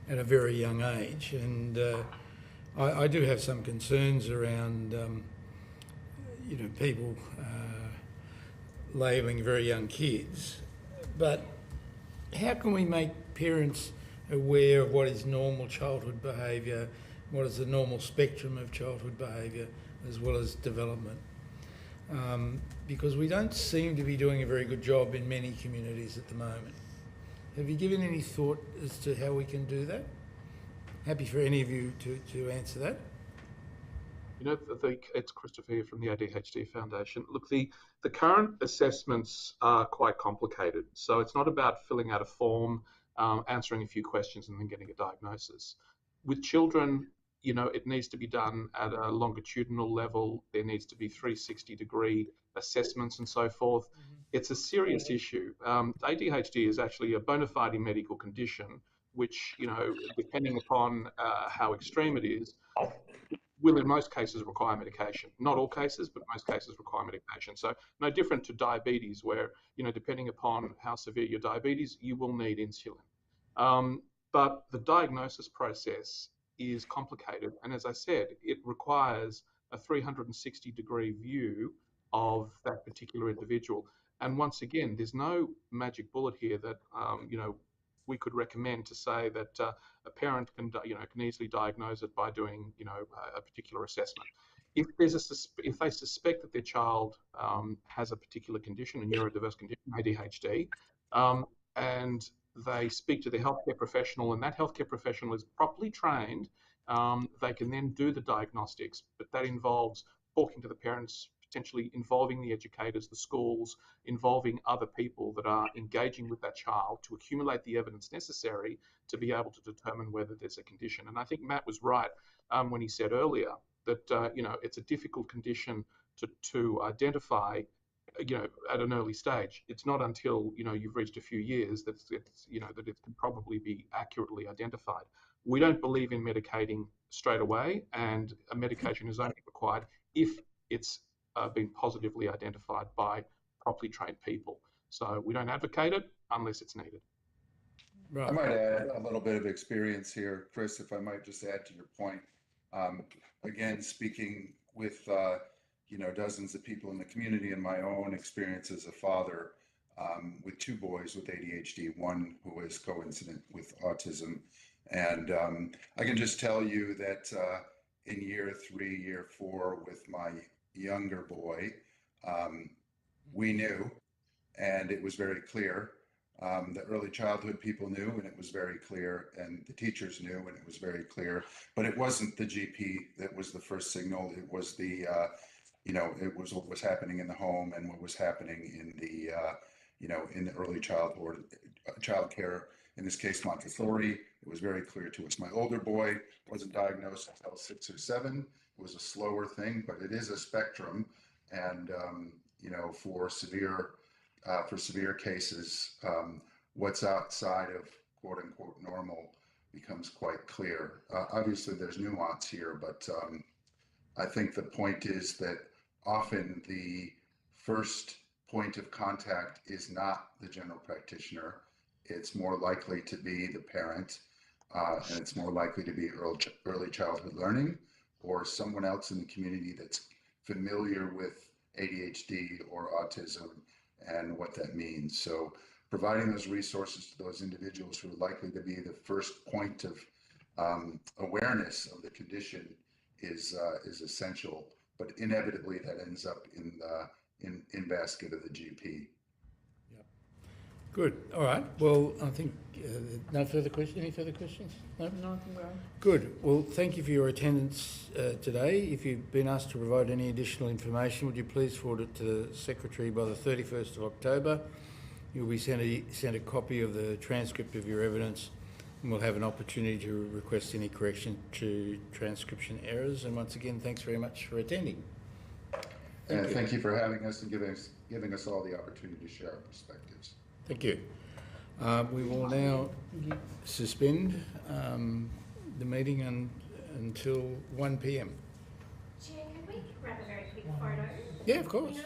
at a very young age. And I do have some concerns around, people labelling very young kids. But how can we make parents aware of what is normal childhood behaviour, what is the normal spectrum of childhood behaviour, as well as development? Because we don't seem to be doing a very good job in many communities at the moment. Have you given any thought as to how we can do that? Happy for any of you to answer that. It's Christopher here from the ADHD Foundation. Look, the current assessments are quite complicated. So it's not about filling out a form, answering a few questions and then getting a diagnosis. With children, it needs to be done at a longitudinal level. There needs to be 360-degree assessments and so forth. It's a serious issue. ADHD is actually a bona fide medical condition, which, depending upon how extreme it is, will in most cases require medication. Not all cases, but most cases require medication. So no different to diabetes, where, depending upon how severe your diabetes, you will need insulin. But the diagnosis process is complicated. And as I said, it requires a 360-degree view of that particular individual. And once again, there's no magic bullet here that, we could recommend to say that a parent can easily diagnose it by doing, a particular assessment. If if they suspect that their child has a particular condition, a neurodiverse condition, ADHD, and they speak to the healthcare professional, and that healthcare professional is properly trained, they can then do the diagnostics. But that involves talking to the parents, potentially involving the educators, the schools, involving other people that are engaging with that child to accumulate the evidence necessary to be able to determine whether there's a condition. And I think Matt was right when he said earlier that it's a difficult condition to identify, at an early stage. It's not until you've reached a few years that that it can probably be accurately identified. We don't believe in medicating straight away, and a medication is only required if it's been positively identified by properly trained people. So we don't advocate it unless it's needed. Right. I might add a little bit of experience here, Chris, if I might just add to your point. Again, speaking with dozens of people in the community and my own experience as a father with two boys with ADHD, one who is coincident with autism. And I can just tell you that in year 3, year 4 with my younger boy, we knew, and it was very clear. The early childhood people knew, and it was very clear, and the teachers knew, and it was very clear. But it wasn't the GP that was the first signal. It was the, it was what was happening in the home and what was happening in the, in the early childhood, child care. In this case, Montessori. It was very clear to us. My older boy wasn't diagnosed until 6 or 7. It was a slower thing, but it is a spectrum, and for severe cases, what's outside of quote unquote normal becomes quite clear. Obviously, there's nuance here, but I think the point is that often the first point of contact is not the general practitioner. It's more likely to be the parent, and it's more likely to be early childhood learning or someone else in the community that's familiar with ADHD or autism and what that means. So providing those resources to those individuals who are likely to be the first point of awareness of the condition is essential, but inevitably that ends up in basket of the GP. Good. All right. Well, I think no further questions. Any further questions? No. Nothing wrong. Good. Well, thank you for your attendance today. If you've been asked to provide any additional information, would you please forward it to the Secretary by the 31st of October. You'll be sent a copy of the transcript of your evidence, and we'll have an opportunity to request any correction to transcription errors. And once again, thanks very much for attending. Thank you for having us and giving us all the opportunity to share our perspectives. Thank you. We will now suspend the meeting until 1 p.m. Chair, can we grab a very quick photo? Yeah, of course.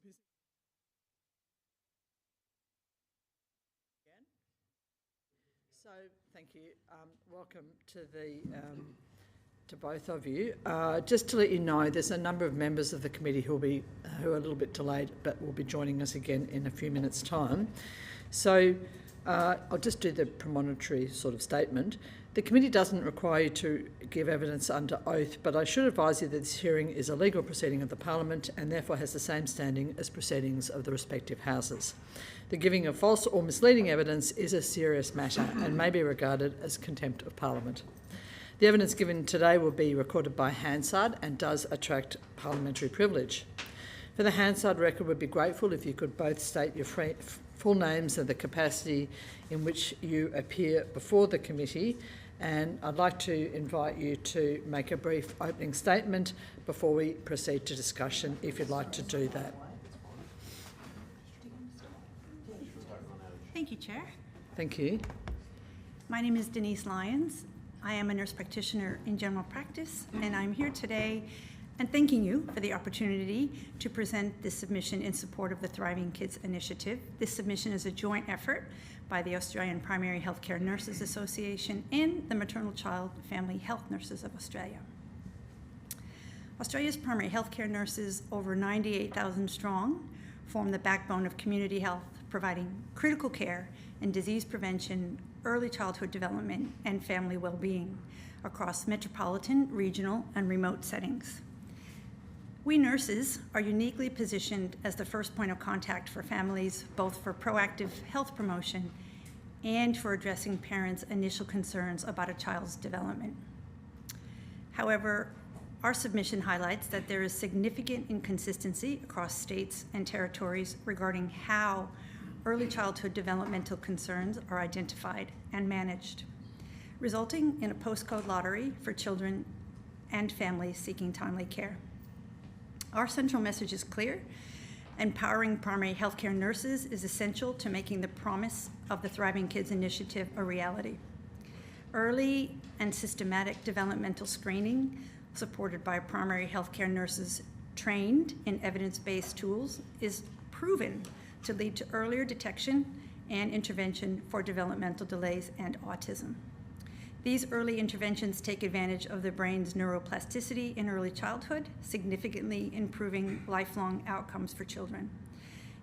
So, thank you. Welcome to to both of you. Just to let you know, there's a number of members of the committee who are a little bit delayed, but will be joining us again in a few minutes' time. So, I'll just do the premonitory sort of statement. The committee doesn't require you to give evidence under oath, but I should advise you that this hearing is a legal proceeding of the Parliament and therefore has the same standing as proceedings of the respective houses. The giving of false or misleading evidence is a serious matter and may be regarded as contempt of Parliament. The evidence given today will be recorded by Hansard and does attract parliamentary privilege. For the Hansard record, we'd be grateful if you could both state your full names and the capacity in which you appear before the committee. And I'd like to invite you to make a brief opening statement before we proceed to discussion, if you'd like to do that. Thank you, Chair. Thank you. My name is Denise Lyons. I am a nurse practitioner in general practice, and I'm here today and thanking you for the opportunity to present this submission in support of the Thriving Kids Initiative. This submission is a joint effort by the Australian Primary Healthcare Nurses Association and the Maternal Child Family Health Nurses of Australia. Australia's primary healthcare nurses, over 98,000 strong, form the backbone of community health, providing critical care and disease prevention, early childhood development, and family well-being across metropolitan, regional, and remote settings. We nurses are uniquely positioned as the first point of contact for families, both for proactive health promotion and for addressing parents' initial concerns about a child's development. However, our submission highlights that there is significant inconsistency across states and territories regarding how early childhood developmental concerns are identified and managed, resulting in a postcode lottery for children and families seeking timely care. Our central message is clear. Empowering primary healthcare nurses is essential to making the promise of the Thriving Kids Initiative a reality. Early and systematic developmental screening, supported by primary healthcare nurses trained in evidence-based tools, is proven to lead to earlier detection and intervention for developmental delays and autism. These early interventions take advantage of the brain's neuroplasticity in early childhood, significantly improving lifelong outcomes for children.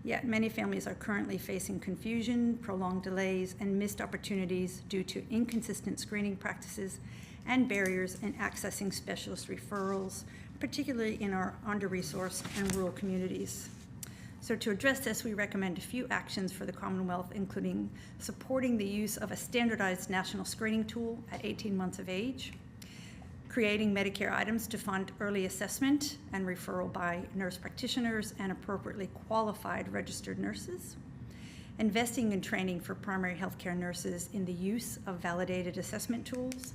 Yet many families are currently facing confusion, prolonged delays, and missed opportunities due to inconsistent screening practices and barriers in accessing specialist referrals, particularly in our under-resourced and rural communities. So to address this, we recommend a few actions for the Commonwealth, including supporting the use of a standardized national screening tool at 18 months of age, creating Medicare items to fund early assessment and referral by nurse practitioners and appropriately qualified registered nurses, investing in training for primary healthcare nurses in the use of validated assessment tools,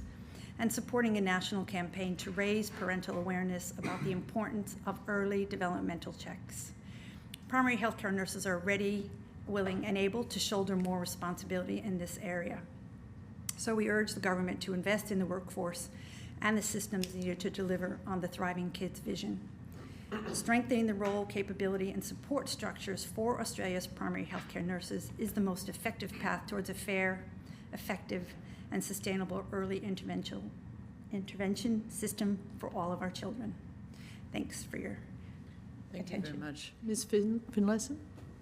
and supporting a national campaign to raise parental awareness about the importance of early developmental checks. Primary healthcare nurses are ready, willing, and able to shoulder more responsibility in this area. So we urge the government to invest in the workforce and the systems needed to deliver on the Thriving Kids vision. Strengthening the role, capability, and support structures for Australia's primary healthcare nurses is the most effective path towards a fair, effective, and sustainable early intervention system for all of our children. Thanks for your Thank attention. you very much. Ms. Finlayson?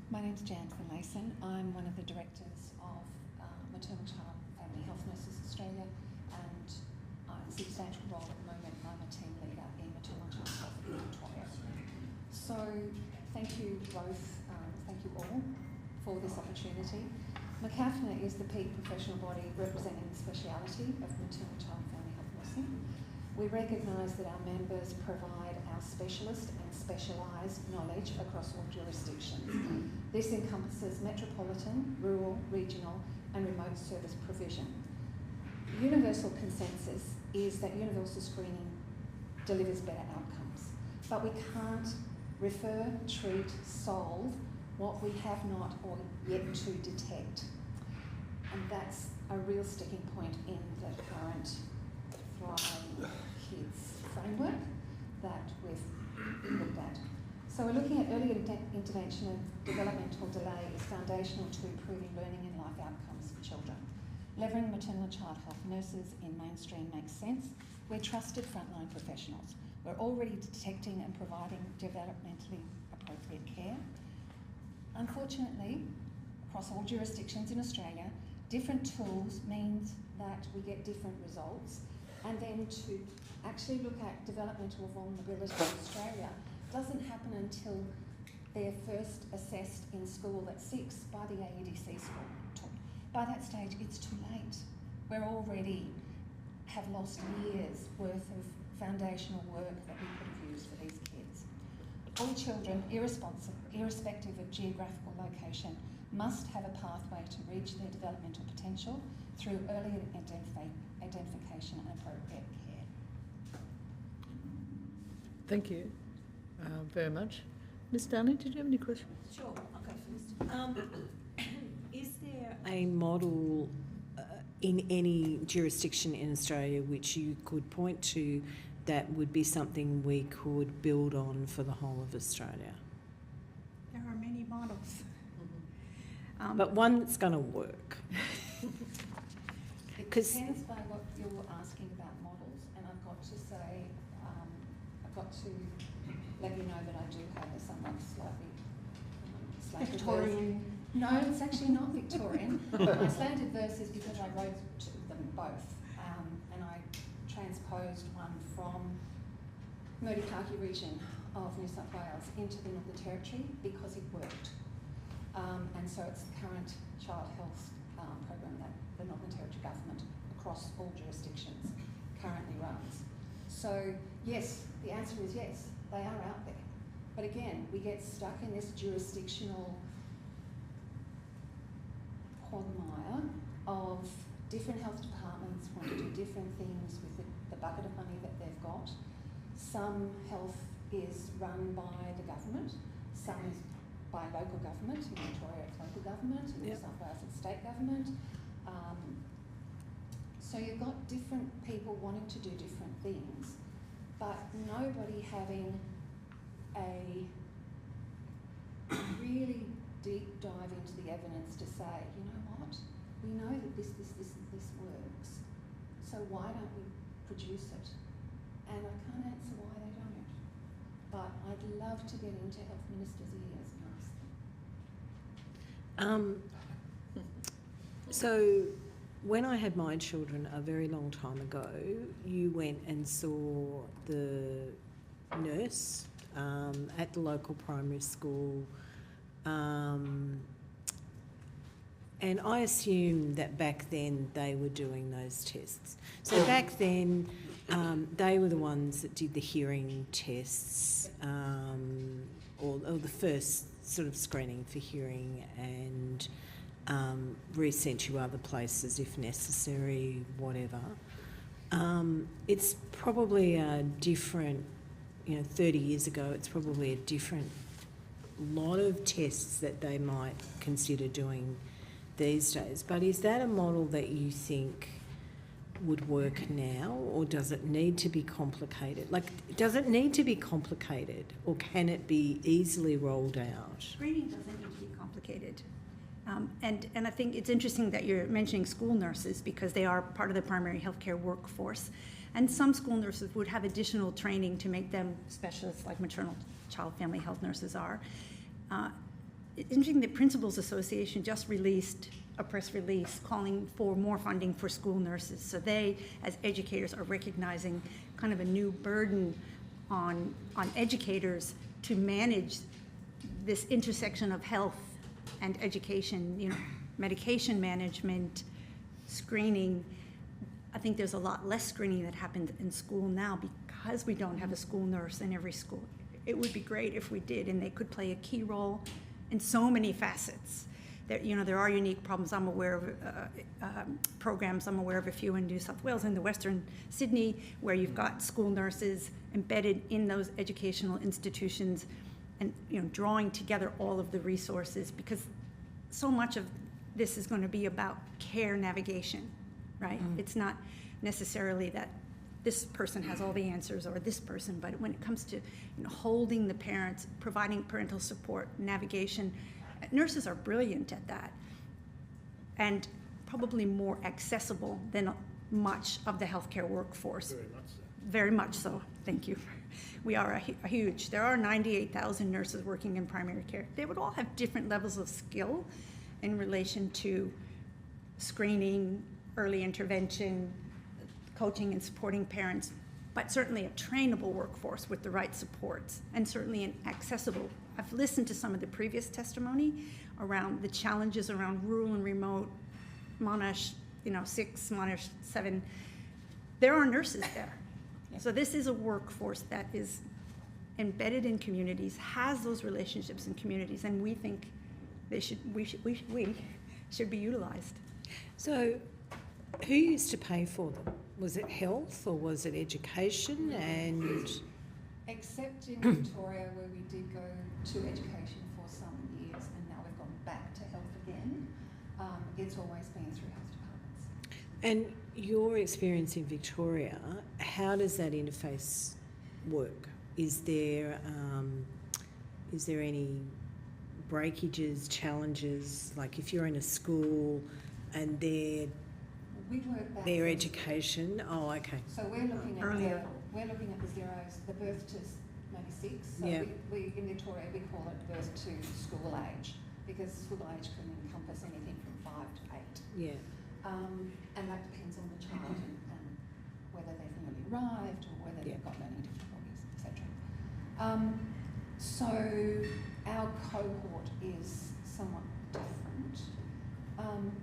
My name's Jan Finlayson. I'm one of the directors of Maternal Child Family Health Nurses Australia, and I have a substantial role at the moment. I'm a team leader in maternal child health in Victoria. So thank you both, thank you all for this opportunity. MCAFNA is the peak professional body representing the speciality of maternal child family health nursing. We recognise that our members provide our specialist and specialised knowledge across all jurisdictions. This encompasses metropolitan, rural, regional and remote service provision. Universal consensus is that universal screening delivers better outcomes, but we can't refer, treat, solve what we have not or yet to detect. And that's a real sticking point in the current Thriving Kids framework that we've looked at. So we're looking at early intervention of developmental delay is foundational to improving learning and life outcomes for children. Leveraging maternal and child health nurses in mainstream makes sense. We're trusted frontline professionals. We're already detecting and providing developmentally appropriate care. Unfortunately, across all jurisdictions in Australia, different tools means that we get different results, and then to actually look at developmental vulnerability in Australia doesn't happen until they're first assessed in school at 6 by the AEDC school. By that stage, it's too late. We're already have lost years worth of foundational work that we could have used for these kids. All children, irrespective of geographical location, must have a pathway to reach their developmental potential through early identification and appropriate care. Thank you very much. Ms. Downey, did you have any questions? Sure, I'll go first. Is there a model in any jurisdiction in Australia which you could point to that would be something we could build on for the whole of Australia? There are many models. But one that's going to work. It depends by what you're asking about models, and I've got to say, I've got to let you know that I do have a somewhat slightly Victorian. No, it's actually not Victorian. My slanted verse is because I wrote them both, and I transposed one from Murray-Darkey region of New South Wales into the Northern Territory because it worked. And so it's the current child health program that the Northern Territory government across all jurisdictions currently runs. So yes, the answer is yes, they are out there. But again, we get stuck in this jurisdictional quagmire of different health departments want to do different things with the bucket of money that they've got. Some health is run by the government, some is by local government. In Victoria it's local government, in New South Wales it's state government. So you've got different people wanting to do different things, but nobody having a really deep dive into the evidence to say, you know what, we know that this works, so why don't we produce it? And I can't answer why they don't, but I'd love to get into health ministers' ears and ask them. So when I had my children a very long time ago, you went and saw the nurse at the local primary school, and I assume that back then they were doing those tests. So back then they were the ones that did the hearing tests, or the first sort of screening for hearing, and resent you other places if necessary, whatever. It's probably a different, 30 years ago, it's probably a different lot of tests that they might consider doing these days. But is that a model that you think would work now, or does it need to be complicated? Does it need to be complicated, or can it be easily rolled out? Screening doesn't need to be complicated. And I think it's interesting that you're mentioning school nurses because they are part of the primary healthcare workforce. And some school nurses would have additional training to make them specialists like maternal child family health nurses are. It's interesting that Principals Association just released a press release calling for more funding for school nurses. So they, as educators, are recognizing kind of a new burden on educators to manage this intersection of health and education, medication management, screening. I think there's a lot less screening that happens in school now because we don't have a school nurse in every school. It would be great if we did, and they could play a key role in so many facets. There are unique problems. I'm aware of programs. I'm aware of a few in New South Wales and the Western Sydney where you've got school nurses embedded in those educational institutions, and drawing together all of the resources, because so much of this is going to be about care navigation, right? It's not necessarily that this person has all the answers or this person, but when it comes to holding the parents, providing parental support, navigation, nurses are brilliant at that and probably more accessible than much of the healthcare workforce. Very much so. Very much so, thank you. We are a huge, there are 98,000 nurses working in primary care. They would all have different levels of skill in relation to screening, early intervention, coaching and supporting parents, but certainly a trainable workforce with the right supports and certainly an accessible. I've listened to some of the previous testimony around the challenges around rural and remote, Monash 6, Monash 7. There are nurses there. So this is a workforce that is embedded in communities, has those relationships in communities, and we think we should be utilized. So who used to pay for them? Was it health or was it education? And except in Victoria, where we did go to education for some years and now we've gone back to health again, it's always been through health departments. And your experience in Victoria, how does that interface work? Is there any breakages, challenges, like if you're in a school and their education? Oh, okay. So we're looking at the zeros, the birth to maybe 6. So we in Victoria we call it birth to school age, because school age can encompass anything from 5 to 8. Yeah. And that depends on the child and whether they've newly arrived or whether they've got learning difficulties, etc. So our cohort is somewhat different.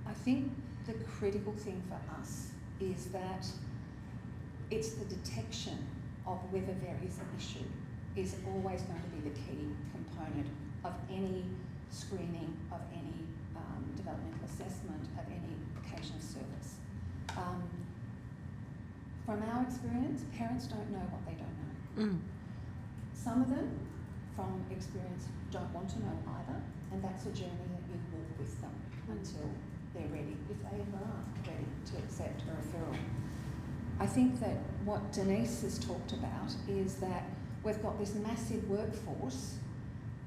I think the critical thing for us is that it's the detection of whether there is an issue is always going to be the key component of any screening, of any developmental assessment, of any occasion of service. From our experience, parents don't know what they don't know. Some of them, from experience, don't want to know either, and that's a journey that you walk with them until they're ready, if they ever are ready to accept a referral. I think that what Denise has talked about is that we've got this massive workforce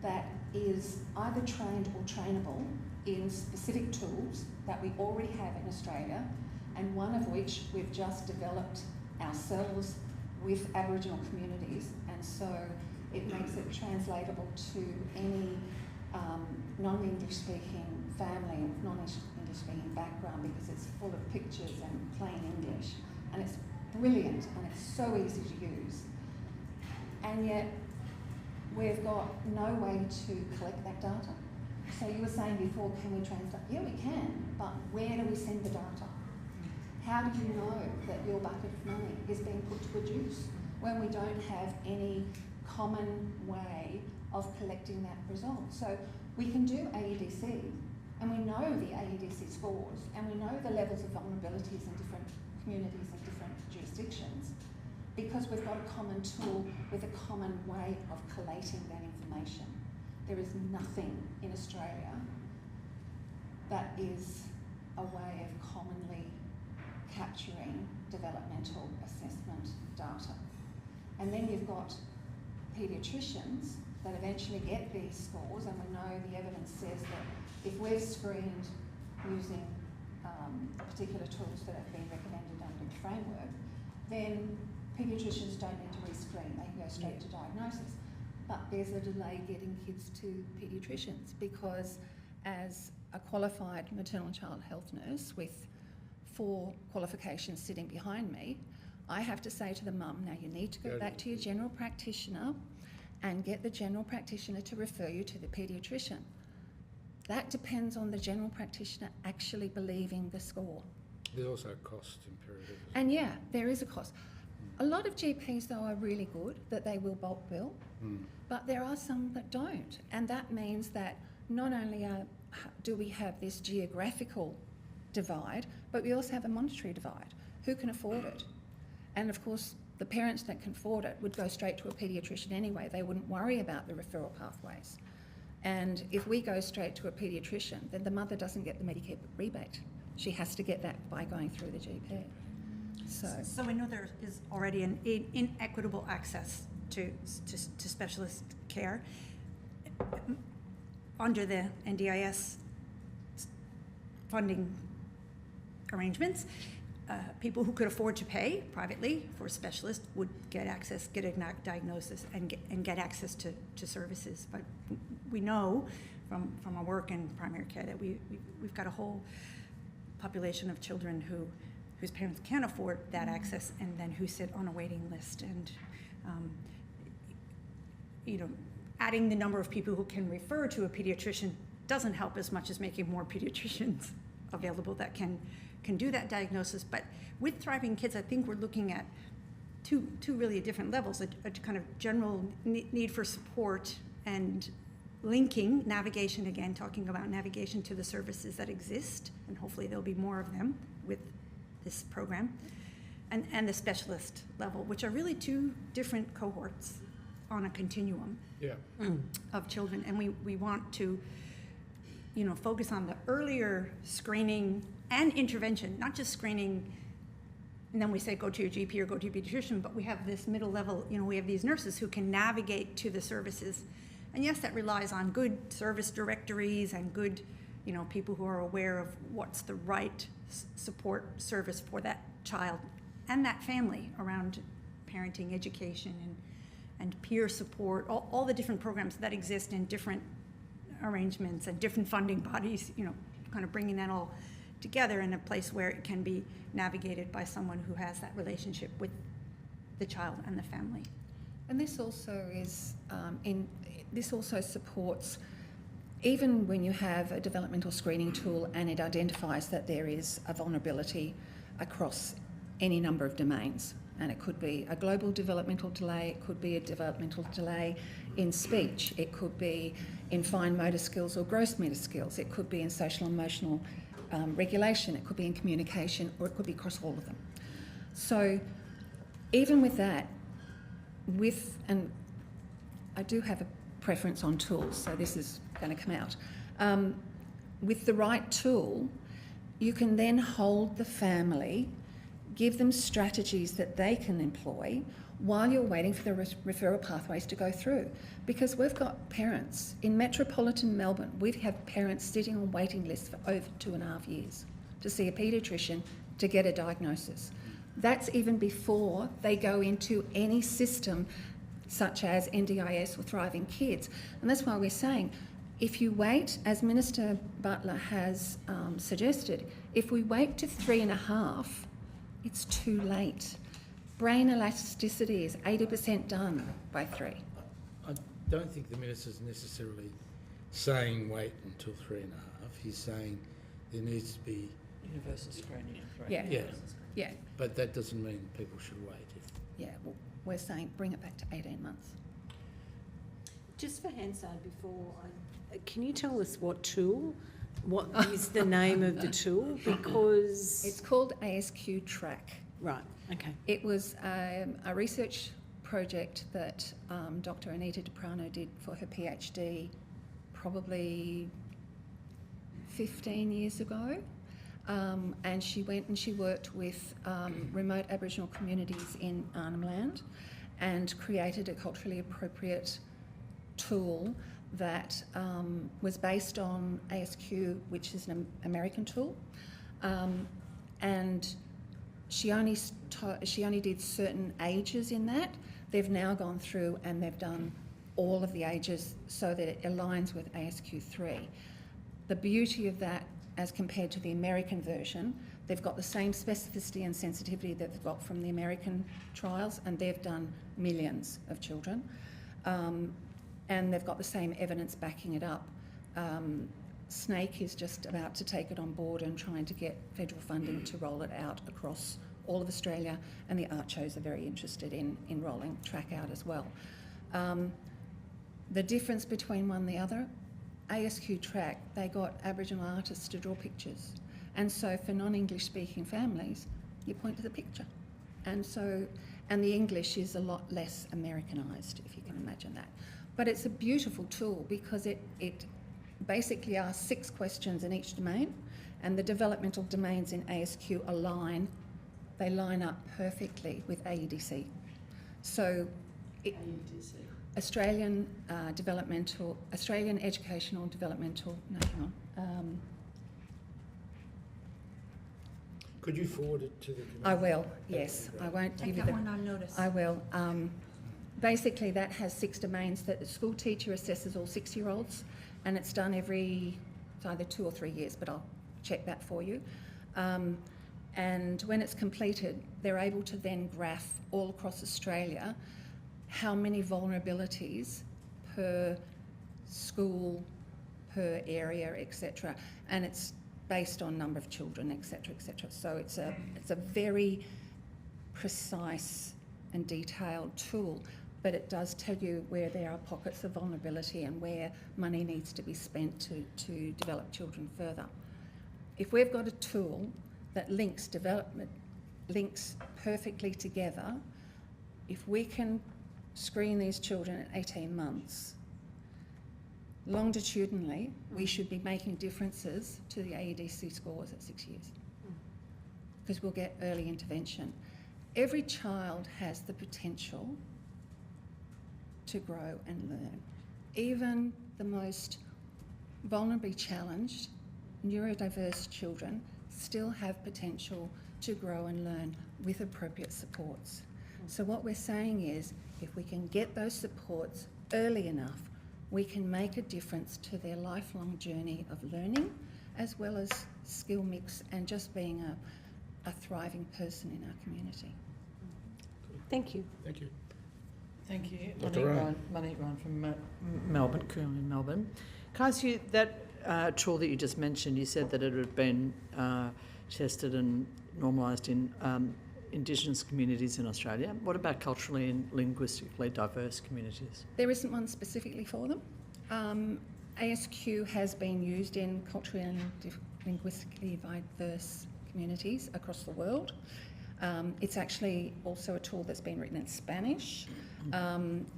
that is either trained or trainable in specific tools that we already have in Australia, and one of which we've just developed ourselves with Aboriginal communities, and so it makes it translatable to any non-English speaking family with non-English speaking background, because it's full of pictures and plain English, and it's brilliant and it's so easy to use. And yet we've got no way to collect that data. So you were saying before, can we translate? Yeah, we can, but where do we send the data? How do you know that your bucket of money is being put to good use when we don't have any common way of collecting that result? So we can do AEDC, and we know the AEDC scores, and we know the levels of vulnerabilities in different communities and different jurisdictions, because we've got a common tool with a common way of collating that information. There is nothing in Australia that is a way of commonly capturing developmental assessment data. And then you've got paediatricians that eventually get these scores, and we know the evidence says that if we've screened using particular tools that have been recommended under the framework, then paediatricians don't need to rescreen, they can go straight to diagnosis. But there's a delay getting kids to paediatricians, because as a qualified maternal and child health nurse with 4 qualifications sitting behind me, I have to say to the mum, now you need to go back to your general practitioner and get the general practitioner to refer you to the paediatrician. That depends on the general practitioner actually believing the score. There's also a cost imperative. And yeah, there is a cost. A lot of GPs, though, are really good, that they will bulk bill, but there are some that don't. And that means that not only do we have this geographical divide, but we also have a monetary divide. Who can afford it? And of course, the parents that can afford it would go straight to a paediatrician anyway. They wouldn't worry about the referral pathways. And if we go straight to a paediatrician, then the mother doesn't get the Medicare rebate. She has to get that by going through the GP. So we know there is already an inequitable access to specialist care under the NDIS funding arrangements. People who could afford to pay privately for a specialist would get access, get a diagnosis, and get access to services. But we know from our work in primary care that we've got a whole population of children whose parents can't afford that access, and then who sit on a waiting list. And adding the number of people who can refer to a pediatrician doesn't help as much as making more pediatricians available that can do that diagnosis. But with Thriving Kids, I think we're looking at two really different levels, a kind of general need for support and linking navigation, again, talking about navigation to the services that exist, and hopefully there'll be more of them with this program, and the specialist level, which are really two different cohorts on a continuum of children. And we want to focus on the earlier screening and intervention, not just screening and then we say go to your GP or go to your pediatrician, but we have this middle level, we have these nurses who can navigate to the services. And yes, that relies on good service directories and good, people who are aware of what's the right support service for that child and that family around parenting, education, and peer support, all the different programs that exist in different arrangements and different funding bodies, kind of bringing that all together in a place where it can be navigated by someone who has that relationship with the child and the family. And this also is this also supports, even when you have a developmental screening tool and it identifies that there is a vulnerability across any number of domains, and it could be a global developmental delay, it could be a developmental delay in speech, it could be in fine motor skills or gross motor skills, it could be in social and emotional regulation, it could be in communication, or it could be across all of them. So even with that, and I do have a preference on tools, so this is going to come out. With the right tool, you can then hold the family, give them strategies that they can employ while you're waiting for the referral pathways to go through. Because we've got parents in metropolitan Melbourne, we have parents sitting on waiting lists for over 2.5 years to see a paediatrician to get a diagnosis. That's even before they go into any system such as NDIS or Thriving Kids. And that's why we're saying, if you wait, as Minister Butler has suggested, if we wait to 3.5, it's too late. Brain elasticity is 80% done by 3. I don't think the Minister's necessarily saying wait until 3.5. He's saying there needs to be universal screening. Yeah. But that doesn't mean people should wait. Well, we're saying bring it back to 18 months. Just for Hansard, can you tell us what is the name of the tool? Because it's called ASQ Track. Right, okay. It was a research project that Dr. Anita DiPrano did for her PhD probably 15 years ago. And she went and she worked with remote Aboriginal communities in Arnhem Land and created a culturally appropriate tool that was based on ASQ, which is an American tool. And she only did certain ages in that. They've now gone through and they've done all of the ages so that it aligns with ASQ3. The beauty of that, as compared to the American version, they've got the same specificity and sensitivity that they've got from the American trials, and they've done millions of children. And they've got the same evidence backing it up. Snake is just about to take it on board and trying to get federal funding to roll it out across all of Australia, and the art shows are very interested in rolling Track out as well. The difference between one and the other, ASQ Track, they got Aboriginal artists to draw pictures. And so for non-English speaking families, you point to the picture. And the English is a lot less Americanised, if you can imagine that. But it's a beautiful tool because it basically asks 6 questions in each domain, and the developmental domains in ASQ align they line up perfectly with AEDC. So Australian Educational Developmental, no, hang on. Could you forward it to the committee? I will, yes. I won't give you Take the... that one on notice. I will. Basically, that has 6 domains that the school teacher assesses all 6-year-olds, and it's done it's either 2 or 3 years, but I'll check that for you. And when it's completed, they're able to then graph all across Australia how many vulnerabilities per school, per area, etc. And it's based on number of children, etc., etc. So it's a very precise and detailed tool, but it does tell you where there are pockets of vulnerability and where money needs to be spent to develop children further. If we've got a tool that links perfectly together, if we can screen these children at 18 months, longitudinally, we should be making differences to the AEDC scores at 6 years, because we'll get early intervention. Every child has the potential to grow and learn. Even the most vulnerably challenged, neurodiverse children still have potential to grow and learn with appropriate supports. So what we're saying is, if we can get those supports early enough, we can make a difference to their lifelong journey of learning, as well as skill mix and just being a thriving person in our community. Thank you. Thank you. Thank you. Dr. Ryan. Monique Ryan from Melbourne, currently in Melbourne. Can I ask you, that tool that you just mentioned, you said that it had been tested and normalised in Indigenous communities in Australia. What about culturally and linguistically diverse communities? There isn't one specifically for them. ASQ has been used in culturally and linguistically diverse communities across the world. It's actually also a tool that's been written in Spanish.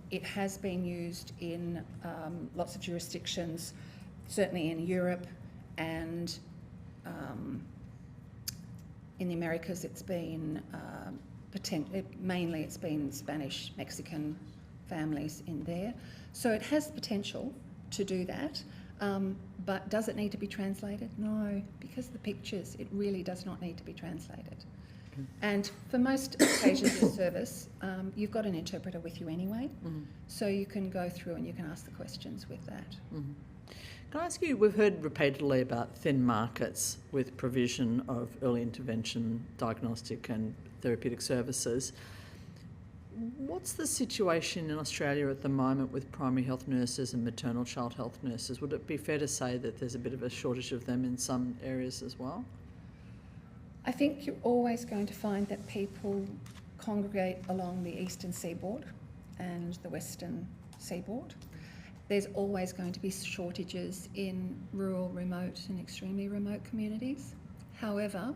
It has been used in lots of jurisdictions, certainly in Europe, and in the Americas it's been mainly it's been Spanish, Mexican families in there. So it has potential to do that, but does it need to be translated? No, because the pictures, it really does not need to be translated. And for most occasions of service, you've got an interpreter with you anyway, so you can go through and you can ask the questions with that. Can I ask you, we've heard repeatedly about thin markets with provision of early intervention, diagnostic and therapeutic services. What's the situation in Australia at the moment with primary health nurses and maternal child health nurses? Would it be fair to say that there's a bit of a shortage of them in some areas as well? I think you're always going to find that people congregate along the eastern seaboard and the western seaboard. There's always going to be shortages in rural, remote and extremely remote communities. However,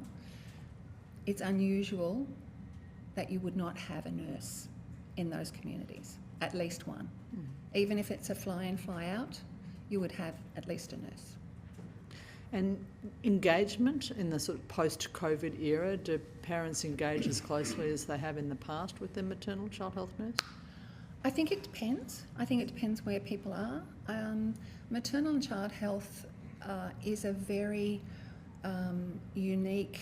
it's unusual that you would not have a nurse in those communities, at least one. Even if it's a fly-in, fly-out, you would have at least a nurse. And engagement in the sort of post-COVID era, do parents engage as closely as they have in the past with their maternal child health nurse? I think it depends. I think it depends where people are. Maternal and child health is a very unique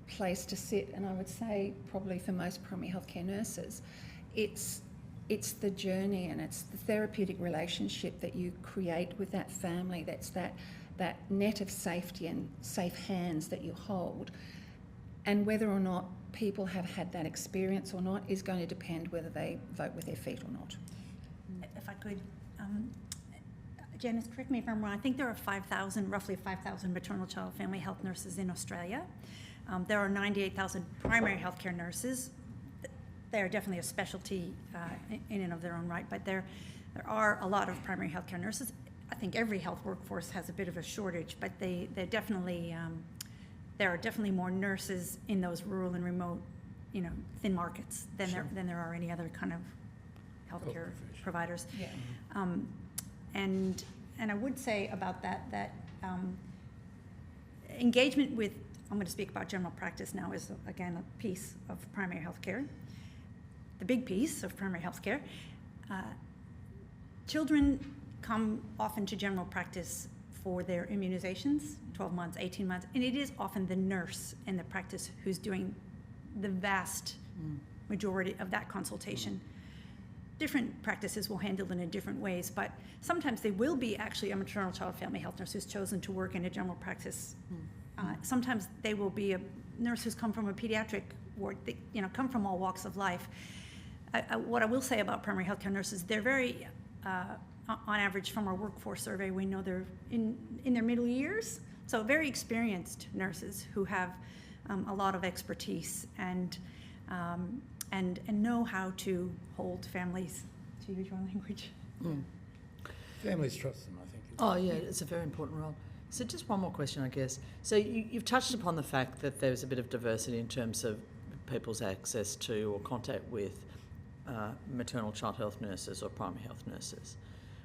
place to sit, and I would say probably for most primary healthcare nurses, it's the journey and it's the therapeutic relationship that you create with that family. That's that net of safety and safe hands that you hold. And whether or not people have had that experience or not is going to depend whether they vote with their feet or not. If I could, Janice, correct me if I'm wrong, I think there are roughly 5,000 maternal child family health nurses in Australia. There are 98,000 primary healthcare nurses. They are definitely a specialty in and of their own right, but there are a lot of primary healthcare nurses. I think every health workforce has a bit of a shortage, but they're definitely there are definitely more nurses in those rural and remote, thin markets than there are any other kind of healthcare providers. Yeah. And I would say about that engagement with I'm going to speak about general practice now, is again a piece of primary health care. The big piece of primary health care. Children come often to general practice for their immunizations, 12 months, 18 months, and it is often the nurse in the practice who's doing the vast majority of that consultation. Different practices will handle it in different ways, but sometimes they will be actually a maternal child family health nurse who's chosen to work in a general practice. Sometimes they will be a nurse who's come from a pediatric ward, they, come from all walks of life. What I will say about primary healthcare nurses, they're very, on average from our workforce survey, we know they're in their middle years, so very experienced nurses who have a lot of expertise and know how to hold families, to use your own language. Families trust them, I think. Oh yeah, it's a very important role. So just one more question, I guess. So you've touched upon the fact that there's a bit of diversity in terms of people's access to or contact with maternal child health nurses or primary health nurses.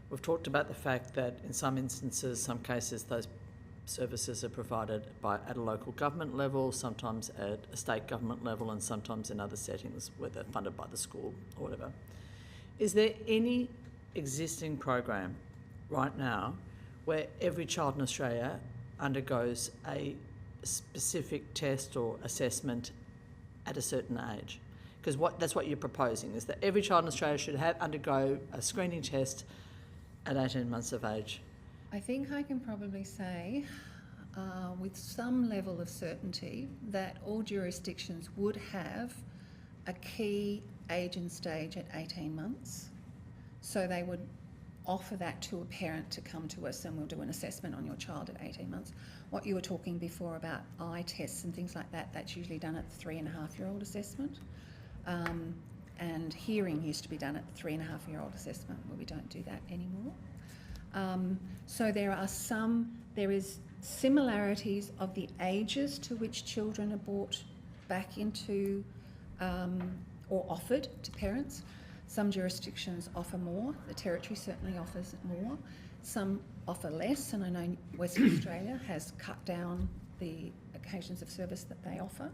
We've talked about the fact that in some instances, some cases, those services are provided at a local government level, sometimes at a state government level, and sometimes in other settings where they're funded by the school or whatever. Is there any existing program right now where every child in Australia undergoes a specific test or assessment at a certain age? Because that's what you're proposing, is that every child in Australia should undergo a screening test at 18 months of age. I think I can probably say with some level of certainty that all jurisdictions would have a key age and stage at 18 months. So they would offer that to a parent to come to us and we'll do an assessment on your child at 18 months. What you were talking before about eye tests and things like that, that's usually done at the 3.5-year-old assessment. And hearing used to be done at the 3.5-year-old assessment, where we don't do that anymore. So there is similarities of the ages to which children are brought back into or offered to parents. Some jurisdictions offer more. The Territory certainly offers more. Some offer less, and I know Western Australia has cut down the occasions of service that they offer.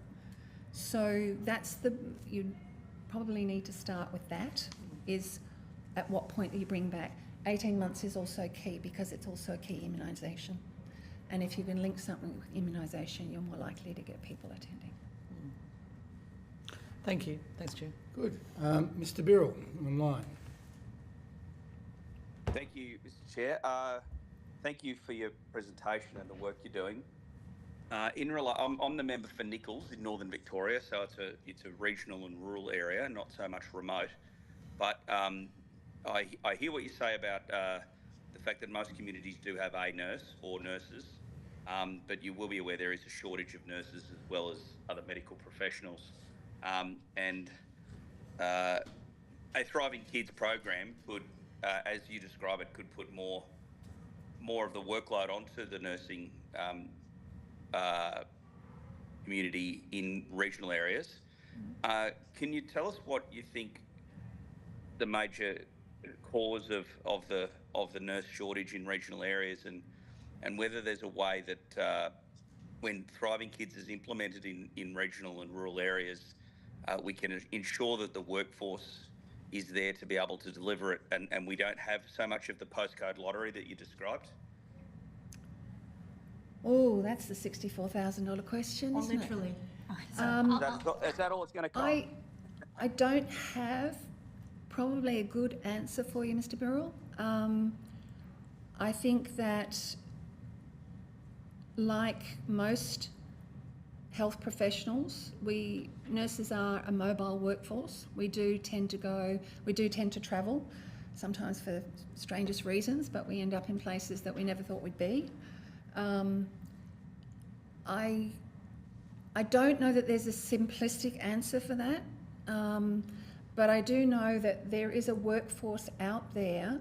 So you probably need to start with that, is at what point do you bring back. 18 months is also key because it's also a key immunisation. And if you can link something with immunisation, you're more likely to get people attending. Thank you. Thanks, Chair. Good. Mr. Birrell, online. Thank you, Mr. Chair. Thank you for your presentation and the work you're doing. I'm the member for Nichols in Northern Victoria, so it's a regional and rural area, not so much remote. But I hear what you say about the fact that most communities do have a nurse or nurses, but you will be aware there is a shortage of nurses as well as other medical professionals. And a Thriving Kids program could, as you describe it, could put more of the workload onto the nursing community in regional areas. Can you tell us what you think the major cause of the nurse shortage in regional areas, and whether there's a way that when Thriving Kids is implemented in regional and rural areas, we can ensure that the workforce is there to be able to deliver it, and we don't have so much of the postcode lottery that you described? Oh, that's the $64,000 question, isn't literally. it? Is that all it's going to cost? I don't have probably a good answer for you, Mr. Birrell. I think that, like most health professionals, nurses are a mobile workforce. We do tend to travel, sometimes for strangest reasons, but we end up in places that we never thought we'd be. I don't know that there's a simplistic answer for that, but I do know that there is a workforce out there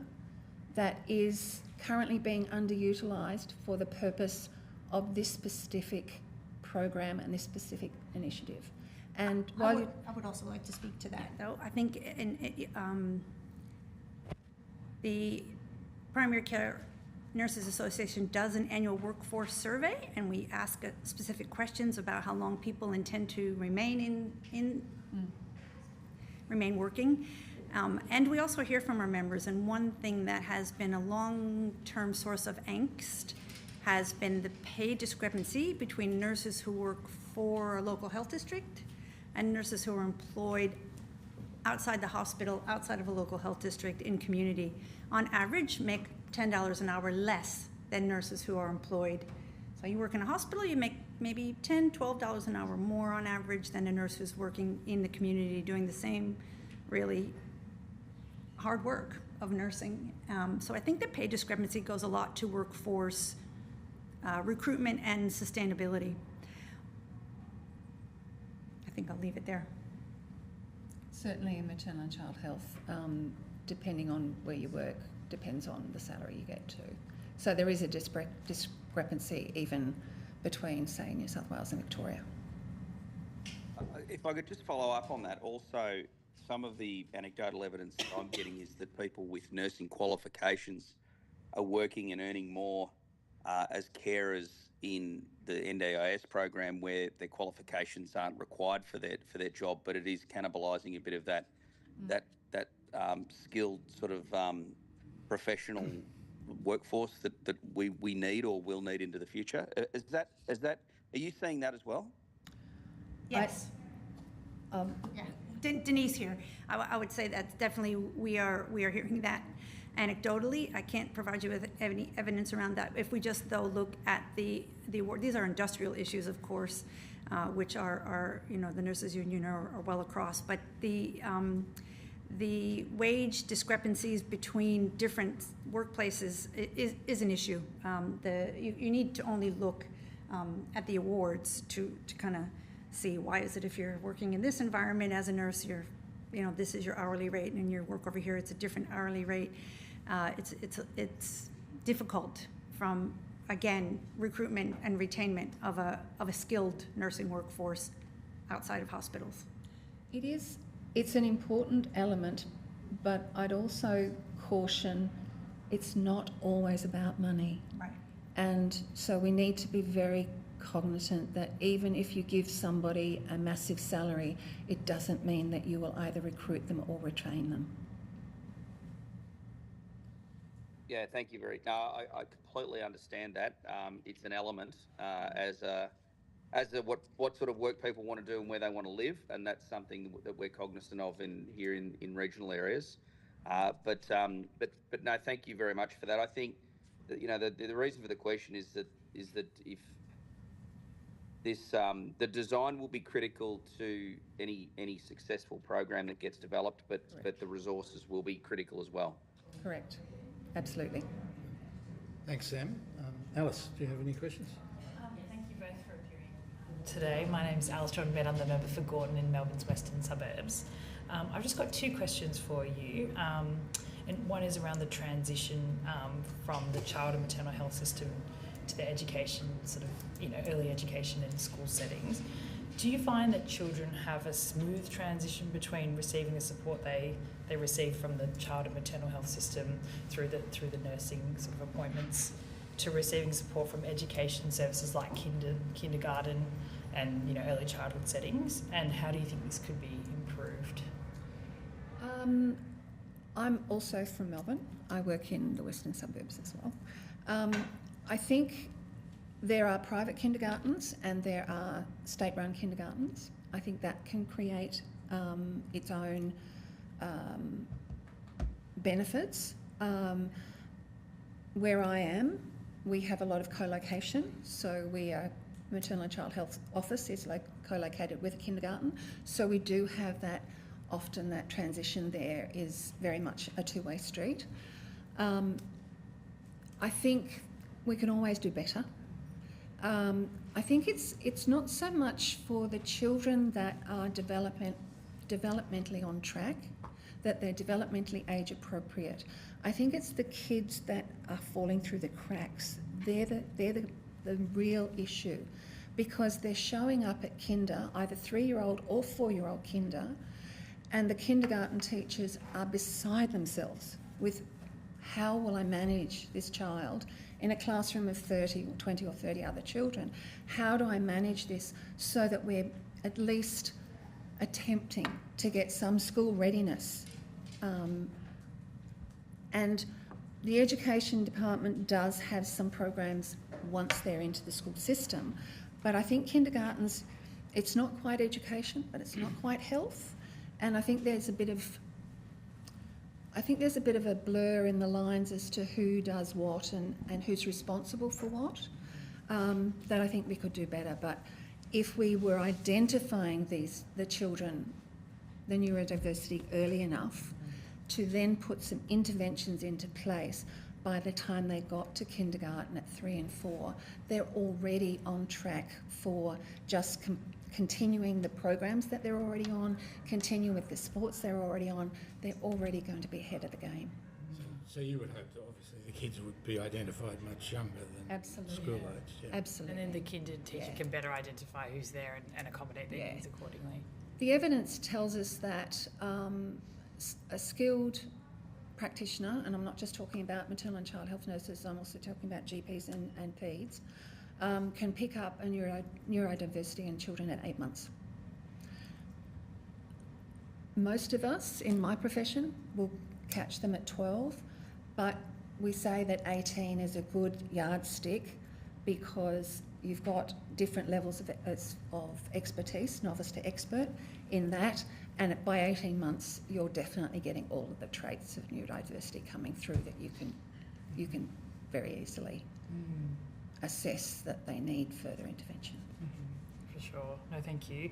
that is currently being underutilised for the purpose of this specific program and this specific initiative. And I would also like to speak to that, though. I think the primary care Nurses Association does an annual workforce survey, and we ask specific questions about how long people intend to remain remain working. And we also hear from our members, and one thing that has been a long-term source of angst has been the pay discrepancy between nurses who work for a local health district and nurses who are employed outside the hospital, outside of a local health district, in community. On average, make $10 an hour less than nurses who are employed. So you work in a hospital, you make maybe $10, $12 an hour more on average than a nurse who's working in the community doing the same really hard work of nursing. So I think the pay discrepancy goes a lot to workforce recruitment and sustainability. I think I'll leave it there. Certainly in maternal and child health, depending on where you work, depends on the salary you get too. So there is a discrepancy even between, say, New South Wales and Victoria. If I could just follow up on that, also some of the anecdotal evidence that I'm getting is that people with nursing qualifications are working and earning more as carers in the NDIS program, where their qualifications aren't required for their job, but it is cannibalising a bit of that skilled sort of professional workforce that we need or will need into the future. Are you seeing that as well? Yes. Denise here. I would say that definitely we are hearing that anecdotally. I can't provide you with any evidence around that. If we just though look at the award, these are industrial issues, of course, which are the nurses union are well across, but the wage discrepancies between different workplaces is an issue. You need to only look at the awards to kind of see why is it if you're working in this environment as a nurse, this is your hourly rate, and your work over here, it's a different hourly rate. It's difficult from, again, recruitment and retainment of a skilled nursing workforce outside of hospitals. It's an important element, but I'd also caution it's not always about money. Right. And so we need to be very cognizant that even if you give somebody a massive salary, it doesn't mean that you will either recruit them or retrain them. Yeah, thank you No, I completely understand that. It's an element as what sort of work people want to do and where they want to live, and that's something that we're cognizant of here in regional areas. But no, thank you very much for that. I think that the reason for the question is that if this the design will be critical to any successful program that gets developed, but the resources will be critical as well. Correct. Absolutely. Thanks, Sam. Alice, do you have any questions? Thank you both for appearing today. My name's Alice John-Bed. I'm the member for Gorton in Melbourne's western suburbs. I've just got two questions for you. And one is around the transition from the child and maternal health system to the education, early education in school settings. Do you find that children have a smooth transition between receiving the support they receive from the child and maternal health system through the nursing sort of appointments to receiving support from education services like kindergarten and early childhood settings? And how do you think this could be improved? I'm also from Melbourne. I work in the western suburbs as well. I think there are private kindergartens and there are state-run kindergartens. I think that can create its own benefits. Where I am, we have a lot of co-location, so maternal and child health office is co-located with a kindergarten, so we do have that. Often that transition there is very much a two-way street. I think we can always do better. I think it's not so much for the children that are developmentally on track, that they're developmentally age appropriate. I think it's the kids that are falling through the cracks. They're the real issue, because they're showing up at kinder, either 3-year-old or 4-year-old kinder, and the kindergarten teachers are beside themselves with how will I manage this child in a classroom of 30 or 20 or 30 other children? How do I manage this so that we're at least attempting to get some school readiness? And the education department does have some programs once they're into the school system, but I think kindergartens, it's not quite education, but it's not quite health, and I think there's a bit of a blur in the lines as to who does what and who's responsible for what, that I think we could do better. But if we were identifying the children, the neurodiversity early enough, to then put some interventions into place, by the time they got to kindergarten at 3 and 4, they're already on track for just continuing the programs that they're already on, continuing with the sports they're already on. They're already going to be ahead of the game. So you would hope that obviously the kids would be identified much younger than Absolutely. school age. Yeah. Absolutely. And then the kinder teacher can better identify who's there and accommodate their needs accordingly. The evidence tells us that a skilled practitioner, and I'm not just talking about maternal and child health nurses, I'm also talking about GPs and PEDs, can pick up a neurodiversity in children at 8 months. Most of us in my profession will catch them at 12, but we say that 18 is a good yardstick because you've got different levels of expertise, novice to expert, in that, and by 18 months you're definitely getting all of the traits of neurodiversity coming through that you can very easily assess that they need further intervention. For sure. No, thank you.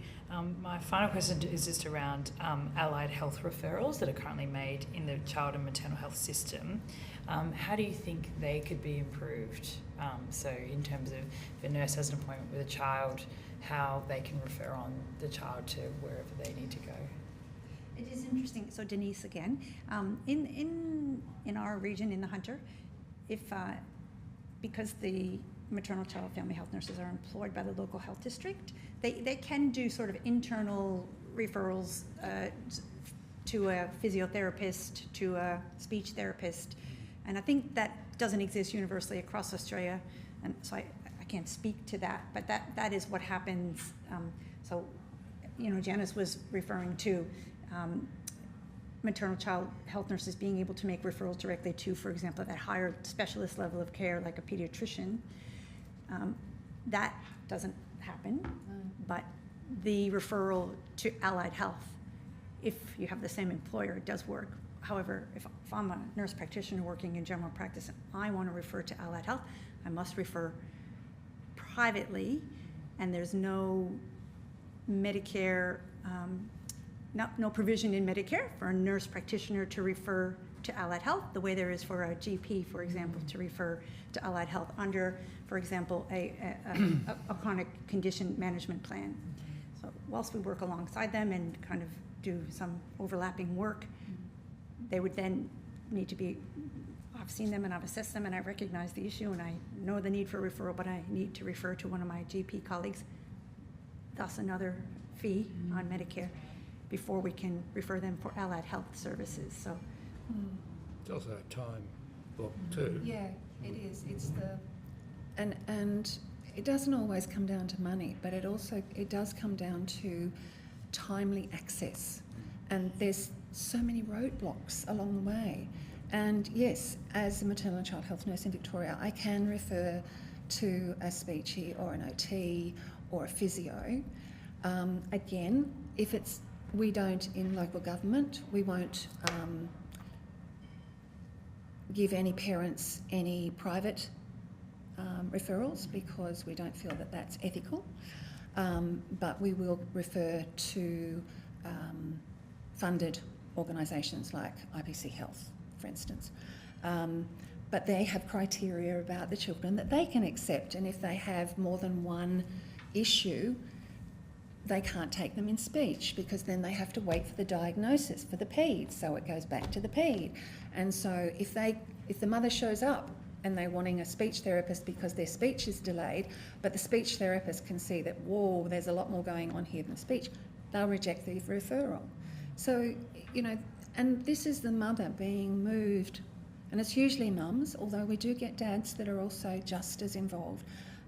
My final question is just around allied health referrals that are currently made in the child and maternal health system. How do you think they could be improved? So in terms of if a nurse has an appointment with a child, how they can refer on the child to wherever they need to go. It is interesting. So Denise again, in our region, in the Hunter, because the maternal child family health nurses are employed by the local health district, they can do sort of internal referrals to a physiotherapist, to a speech therapist, and I think that doesn't exist universally across Australia, and so I can't speak to that, but that is what happens. So, Janice was referring to maternal child health nurses being able to make referrals directly to, for example, that higher specialist level of care like a pediatrician. That doesn't happen, but the referral to allied health, if you have the same employer, it does work. However, if I'm a nurse practitioner working in general practice and I want to refer to allied health, I must refer privately, and there's no Medicare, no provision in Medicare for a nurse practitioner to refer to allied health the way there is for a GP, for example, to refer to allied health under, for example, a chronic condition management plan. So whilst we work alongside them and kind of do some overlapping work, they would then need to be, I've seen them and I've assessed them and I recognize the issue and I know the need for referral, but I need to refer to one of my GP colleagues, thus another fee on Medicare before we can refer them for allied health services. So it's also a time block too. Yeah, it is. It's the and it doesn't always come down to money, but it does come down to timely access, and there's so many roadblocks along the way. And yes, as a maternal and child health nurse in Victoria, I can refer to a speechy or an OT or a physio. Again, if we don't in local government, we won't give any parents any private referrals because we don't feel that that's ethical. But we will refer to funded organisations like IPC Health, for instance. But they have criteria about the children that they can accept, and if they have more than one issue, they can't take them in speech because then they have to wait for the diagnosis for the PED, so it goes back to the PED. And so if the mother shows up and they're wanting a speech therapist because their speech is delayed, but the speech therapist can see that, whoa, there's a lot more going on here than speech, they'll reject the referral. So, and this is the mother being moved And it's usually mums, although we do get dads that are also just as involved,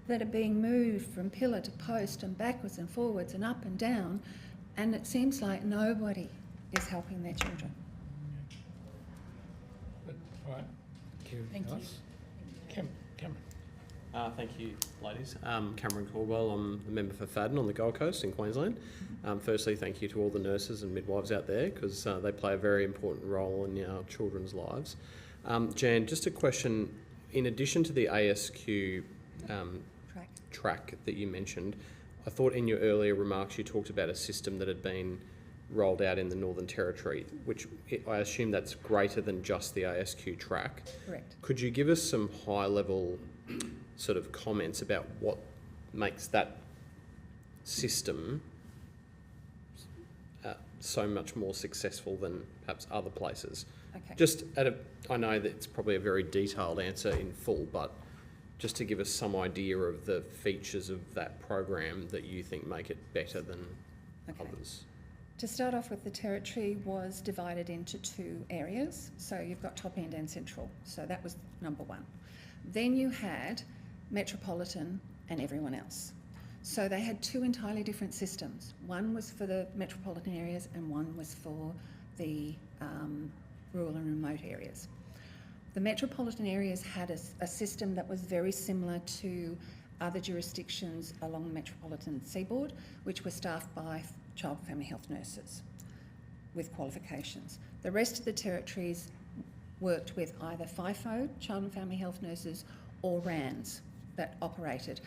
that are being moved from pillar to post and backwards and forwards and up and down, and it seems like nobody is helping their children. All right. Thank you. Cameron. Thank you, ladies. Cameron Caldwell, I'm a member for Fadden on the Gold Coast in Queensland. Firstly, thank you to all the nurses and midwives out there, because they play a very important role in our children's lives. Jan, just a question. In addition to the ASQ track that you mentioned, I thought in your earlier remarks you talked about a system that had been rolled out in the Northern Territory, which I assume that's greater than just the ASQ track. Correct. Could you give us some high-level sort of comments about what makes that system so much more successful than perhaps other places? Okay. Just I know that it's probably a very detailed answer in full, but just to give us some idea of the features of that program that you think make it better than others. To start off with, the Territory was divided into two areas. So you've got Top End and Central. So that was number one. Then you had Metropolitan and everyone else. So they had two entirely different systems. One was for the metropolitan areas and one was for the rural and remote areas. The metropolitan areas had a system that was very similar to other jurisdictions along the metropolitan seaboard, which were staffed by child and family health nurses with qualifications. The rest of the territories worked with either FIFO, child and family health nurses, or RANs that operated.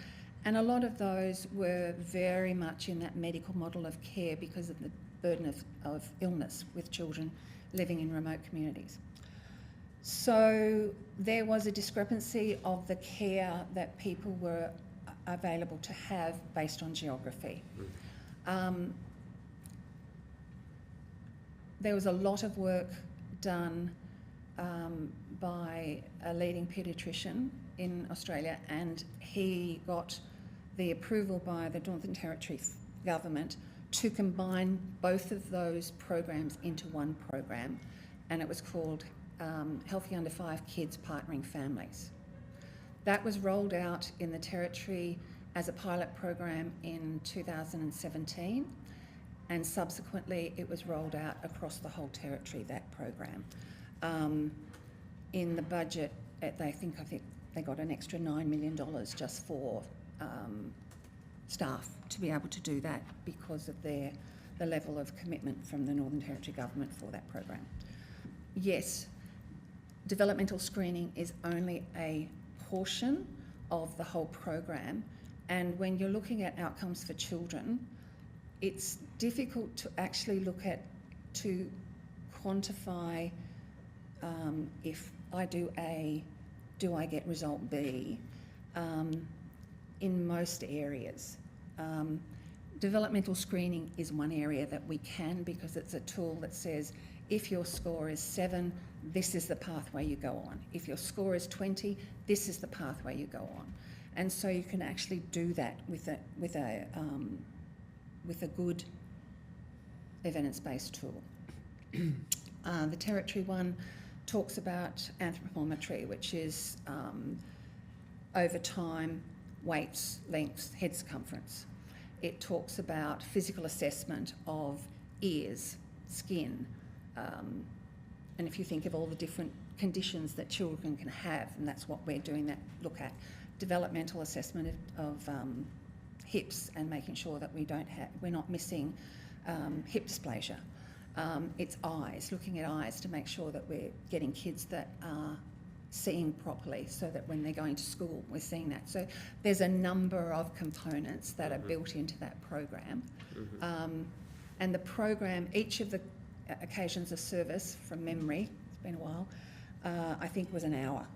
And a lot of those were very much in that medical model of care because of the burden of illness with children living in remote communities. So there was a discrepancy of the care that people were available to have based on geography. There was a lot of work done by a leading paediatrician in Australia, and he got the approval by the Northern Territory government to combine both of those programs into one program, and it was called Healthy Under 5 Kids Partnering Families. That was rolled out in the Territory as a pilot program in 2017, and subsequently it was rolled out across the whole Territory, that program. In the budget, I think they got an extra $9 million just for staff to be able to do that because of the level of commitment from the Northern Territory government for that program. Yes, developmental screening is only a portion of the whole program, and when you're looking at outcomes for children, it's difficult to actually to quantify if I do A, do I get result B in most areas. Developmental screening is one area that we can, because it's a tool that says if your score is 7, this is the pathway you go on. If your score is 20, this is the pathway you go on. And so you can actually do that with a good evidence-based tool. The Territory one talks about anthropometry, which is over time, weights, lengths, head circumference. It talks about physical assessment of ears, skin, and if you think of all the different conditions that children can have, and that's what we're doing that look at, developmental assessment of hips and making sure that we're not missing hip dysplasia. It's eyes, looking at eyes to make sure that we're getting kids that are seeing properly, so that when they're going to school, we're seeing that. So there's a number of components that are built into that program. And the program, each of the occasions of service, from memory, it's been a while, I think was an hour.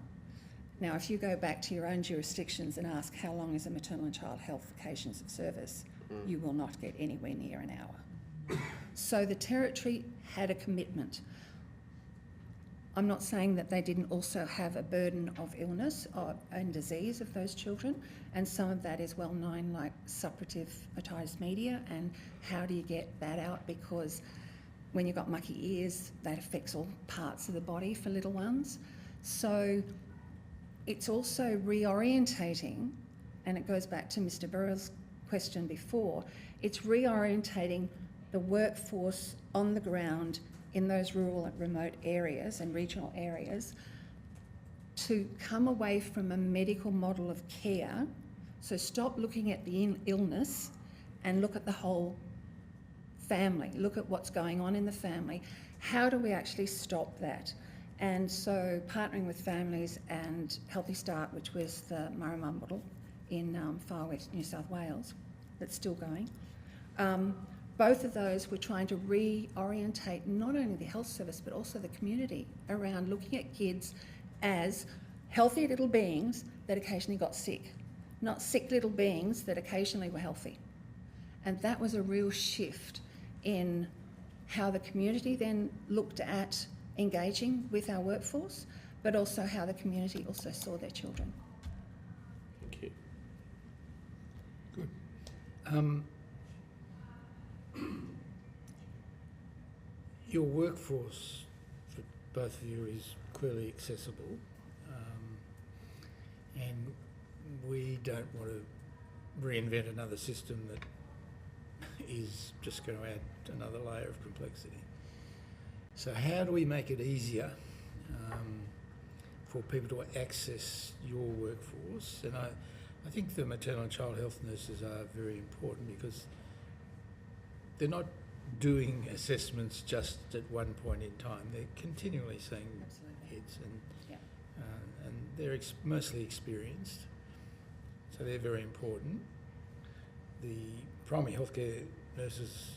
Now, if you go back to your own jurisdictions and ask how long is a maternal and child health occasions of service, you will not get anywhere near an hour. So the Territory had a commitment. I'm not saying that they didn't also have a burden of illness and disease of those children, and some of that is well known, like suppurative otitis media, and how do you get that out, because when you've got mucky ears, that affects all parts of the body for little ones. So it's also reorientating, and it goes back to Mr. Burrell's question before, it's reorientating the workforce on the ground in those rural and remote areas and regional areas to come away from a medical model of care. So stop looking at the illness and look at the whole family, look at what's going on in the family. How do we actually stop that? And so partnering with families and Healthy Start, which was the Marama model in far west New South Wales, that's still going. Both of those were trying to reorientate not only the health service but also the community around looking at kids as healthy little beings that occasionally got sick, not sick little beings that occasionally were healthy. And that was a real shift in how the community then looked at engaging with our workforce, but also how the community also saw their children. Thank you. Good. Your workforce for both of you is clearly accessible, and we don't want to reinvent another system that is just going to add another layer of complexity. So how do we make it easier for people to access your workforce? And I think the maternal and child health nurses are very important because they're not doing assessments just at one point in time. They're continually seeing kids and they're mostly experienced, so they're very important. The primary healthcare nurses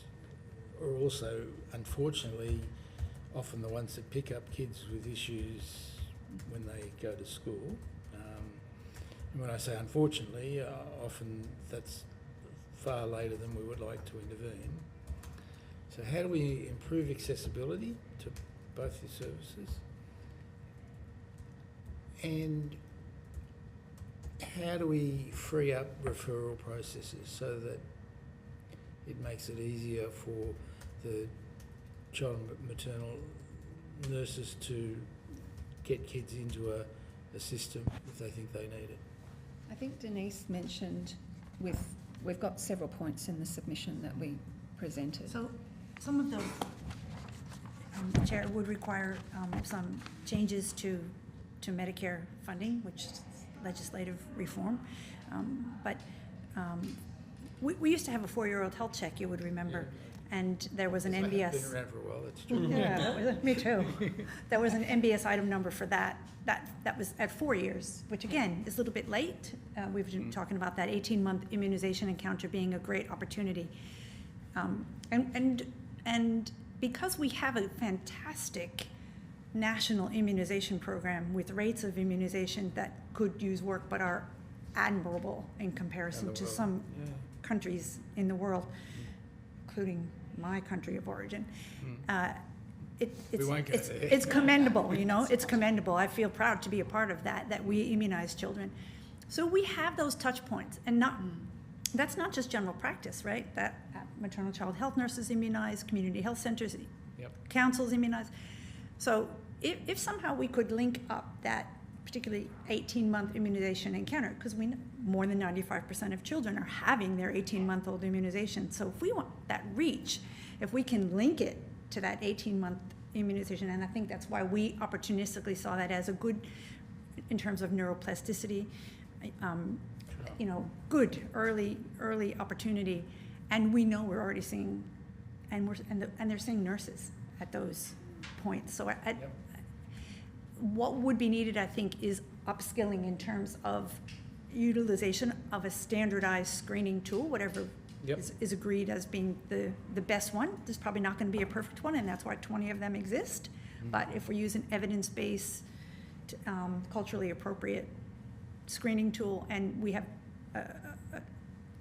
are also, unfortunately, often the ones that pick up kids with issues when they go to school. And when I say unfortunately, often that's far later than we would like to intervene. So how do we improve accessibility to both your services? And how do we free up referral processes so that it makes it easier for the child and maternal nurses to get kids into a system if they think they need it? I think Denise mentioned we've got several points in the submission that we presented. So some of those, Chair, would require some changes to Medicare funding, which is legislative reform. But we used to have a 4-year-old health check, you would remember, and there was an NBS. Been around for a while, that's true. Yeah, me too. There was an NBS item number for that. That was at 4 years, which again is a little bit late. We've been talking about that 18-month immunization encounter being a great opportunity. And because we have a fantastic national immunization program with rates of immunization that could use work but are admirable in comparison to some countries in the world, including my country of origin. It's commendable, you know, it's commendable. I feel proud to be a part of that we immunize children. So we have those touch points, and that's not just general practice, right? That maternal child health nurses immunize, community health centers, councils immunize. So if somehow we could link up that particularly 18-month immunization encounter, because we know more than 95% of children are having their 18-month-old immunization. So if we want that reach, if we can link it to that 18-month immunization, and I think that's why we opportunistically saw that as a good, in terms of neuroplasticity, you know, good early opportunity, and we know we're already seeing, and they're seeing nurses at those points. So what would be needed, I think, is upskilling in terms of utilization of a standardized screening tool, whatever is agreed as being the best one. There's probably not going to be a perfect one, and that's why 20 of them exist. But if we're using evidence-based, culturally appropriate screening tool, and we have an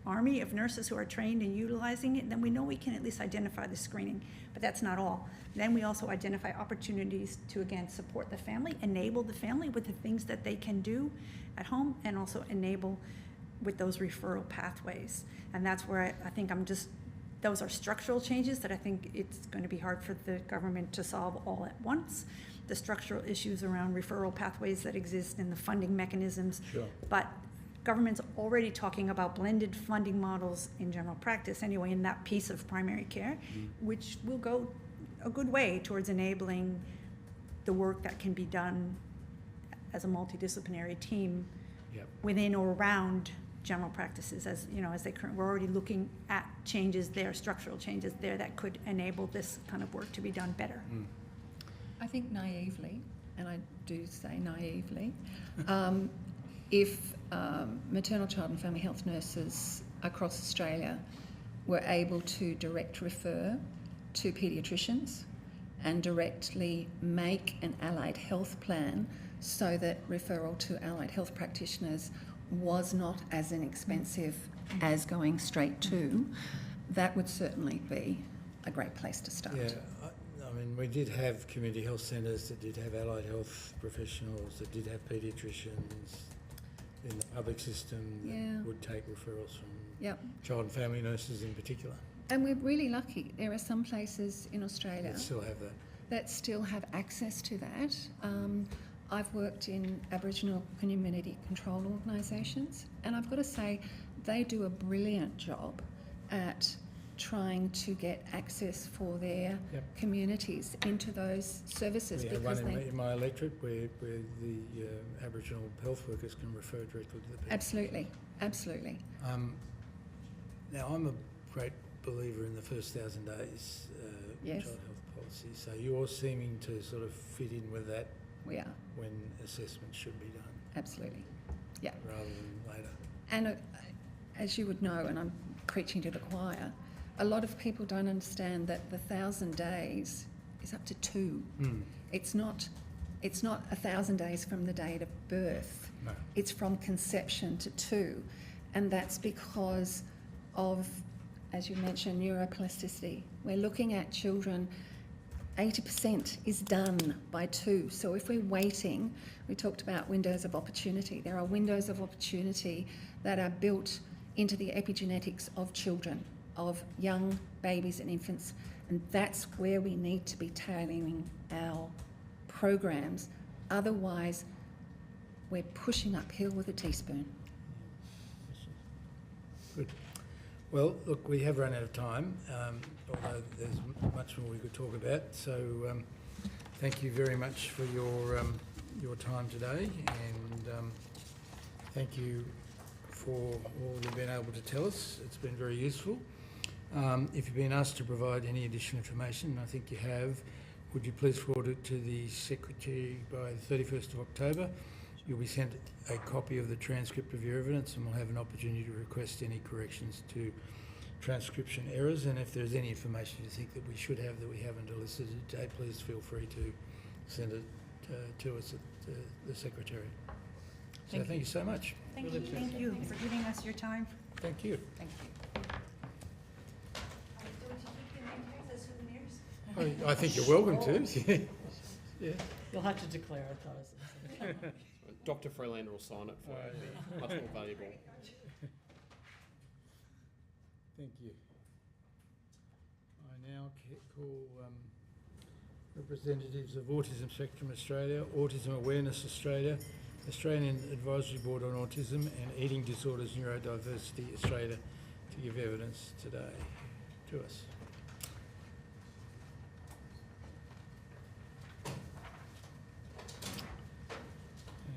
army of nurses who are trained in utilizing it, then we know we can at least identify the screening. But that's not all. Then we also identify opportunities to, again, support the family, enable the family with the things that they can do at home, and also enable with those referral pathways. And that's where I think those are structural changes that I think it's going to be hard for the government to solve all at once. The structural issues around referral pathways that exist and the funding mechanisms. Sure. But government's already talking about blended funding models in general practice anyway, in that piece of primary care, which will go a good way towards enabling the work that can be done as a multidisciplinary team within or around general practices, as you know, as we're already looking at changes there, structural changes there that could enable this kind of work to be done better. I think naively, and I do say naively, if maternal, child and family health nurses across Australia were able to direct refer to paediatricians and directly make an allied health plan so that referral to allied health practitioners was not as inexpensive as going straight to, that would certainly be a great place to start. Yeah, I mean, we did have community health centres that did have allied health professionals, that did have paediatricians in the public system that would take referrals from child and family nurses in particular. And we're really lucky. There are some places in Australia That still have that. that still have access to that. I've worked in Aboriginal community control organisations, and I've got to say they do a brilliant job at trying to get access for their communities into those services. We have one in my electorate where the Aboriginal health workers can refer directly to the patient. Absolutely, absolutely. Now, I'm a great believer in the first 1,000 days child health policy, so you're seeming to sort of fit in with that. We are. When assessment should be done. Absolutely, yeah. Rather than later. And as you would know, and I'm preaching to the choir, a lot of people don't understand that the 1,000 days is up to 2. It's not 1,000 days from the date of birth. No. It's from conception to 2, and that's because of, as you mentioned, neuroplasticity. We're looking at children. 80% is done by 2. So if we're waiting, we talked about windows of opportunity. There are windows of opportunity that are built into the epigenetics of children, of young babies and infants, and that's where we need to be tailoring our programs. Otherwise, we're pushing uphill with a teaspoon. Good. Well, look, we have run out of time, although there's much more we could talk about. So thank you very much for your time today, and thank you for all you've been able to tell us. It's been very useful. If you've been asked to provide any additional information, and I think you have, would you please forward it to the Secretary by the 31st of October? You'll be sent a copy of the transcript of your evidence, and we'll have an opportunity to request any corrections to transcription errors. And if there's any information you think that we should have that we haven't elicited today, please feel free to send it to us at the Secretary. So thank you so much. Thank you for giving us your time. Thank you. Thank you. I think you're welcome to. Yeah. You'll have to declare it, though. Dr. Freelander will sign it for you. It'll be much more valuable. Thank you. I now call representatives of Autism Spectrum Australia, Autism Awareness Australia, Australian Advisory Board on Autism and Eating Disorders Neurodiversity Australia to give evidence today to us.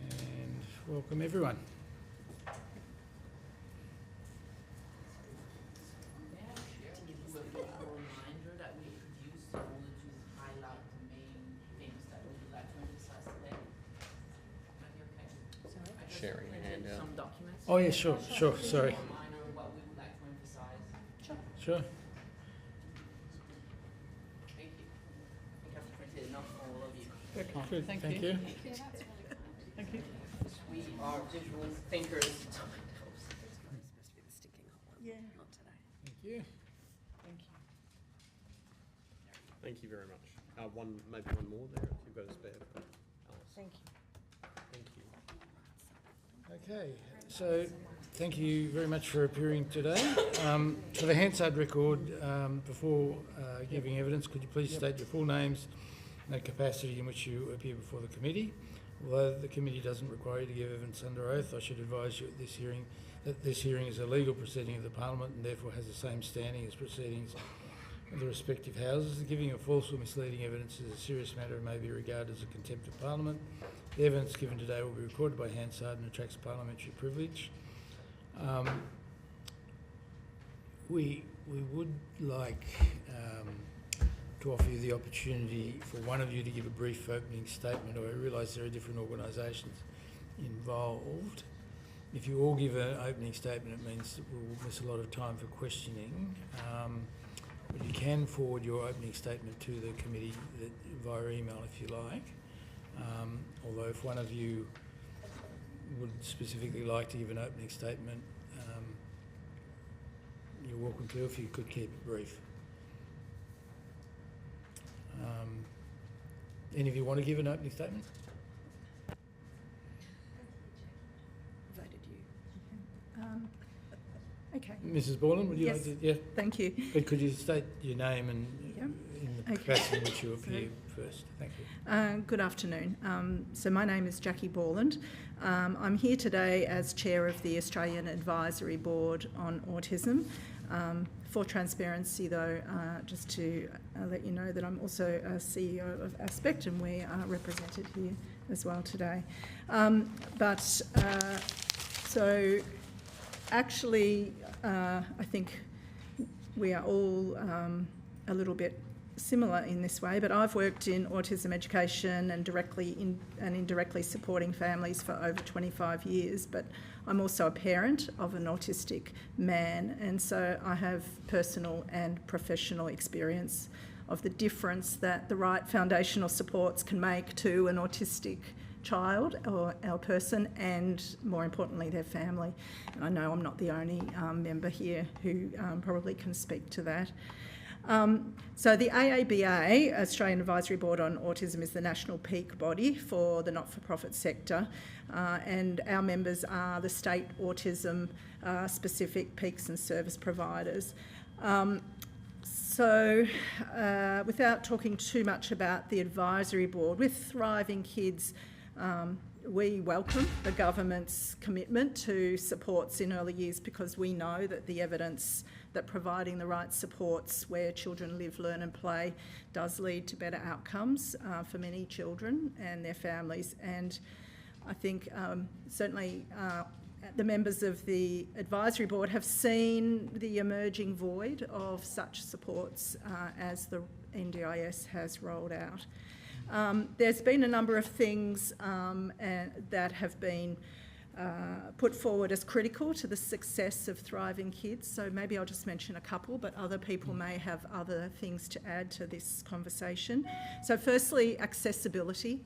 And welcome everyone. Sharing a handout. Some documents. Oh yeah, sure, sorry. What we would like to emphasize. Sure. Thank you. I think I've printed enough for all of you. Good, thank you. Thank you. We are visual thinkers. Yeah. Not today. Thank you. Thank you. Thank you very much. Maybe one more there if you've got a spare. Alice. Thank you. Thank you. Okay, so Thank you very much for appearing today. For the Hansard record, before giving evidence, could you please state your full names and the capacity in which you appear before the committee? Although the committee doesn't require you to give evidence under oath, I should advise you that this hearing is a legal proceeding of the Parliament and therefore has the same standing as proceedings of the respective houses. Giving of false or misleading evidence is a serious matter and may be regarded as a contempt of Parliament. The evidence given today will be recorded by Hansard and attracts parliamentary privilege. We would like to offer you the opportunity for one of you to give a brief opening statement. I realise there are different organisations involved. If you all give an opening statement, it means that we'll miss a lot of time for questioning. But you can forward your opening statement to the committee via email if you like. Although if one of you would specifically like to give an opening statement, you're welcome to, if you could keep it brief. Any of you want to give an opening statement? Voted you. Okay. Mrs. Borland, would you like to? Yeah. Thank you. But could you state your name and in the capacity in which you appear first? Thank you. Good afternoon. So my name is Jackie Borland. I'm here today as Chair of the Australian Advisory Board on Autism. For transparency though, just to let you know that I'm also a CEO of Aspect and we are represented here as well today. So actually I think we are all a little bit similar in this way, but I've worked in autism education and indirectly supporting families for over 25 years, but I'm also a parent of an autistic man, and so I have personal and professional experience of the difference that the right foundational supports can make to an autistic child or our person, and more importantly their family. And I know I'm not the only member here who probably can speak to that. So the AABA, Australian Advisory Board on Autism, is the national peak body for the not-for-profit sector, and our members are the state autism specific peaks and service providers. Without talking too much about the advisory board, with Thriving Kids, we welcome the government's commitment to supports in early years, because we know that the evidence that providing the right supports where children live, learn and play does lead to better outcomes for many children and their families. And I think certainly the members of the advisory board have seen the emerging void of such supports as the NDIS has rolled out. There's been a number of things that have been put forward as critical to the success of Thriving Kids. So maybe I'll just mention a couple, but other people may have other things to add to this conversation. So firstly, accessibility.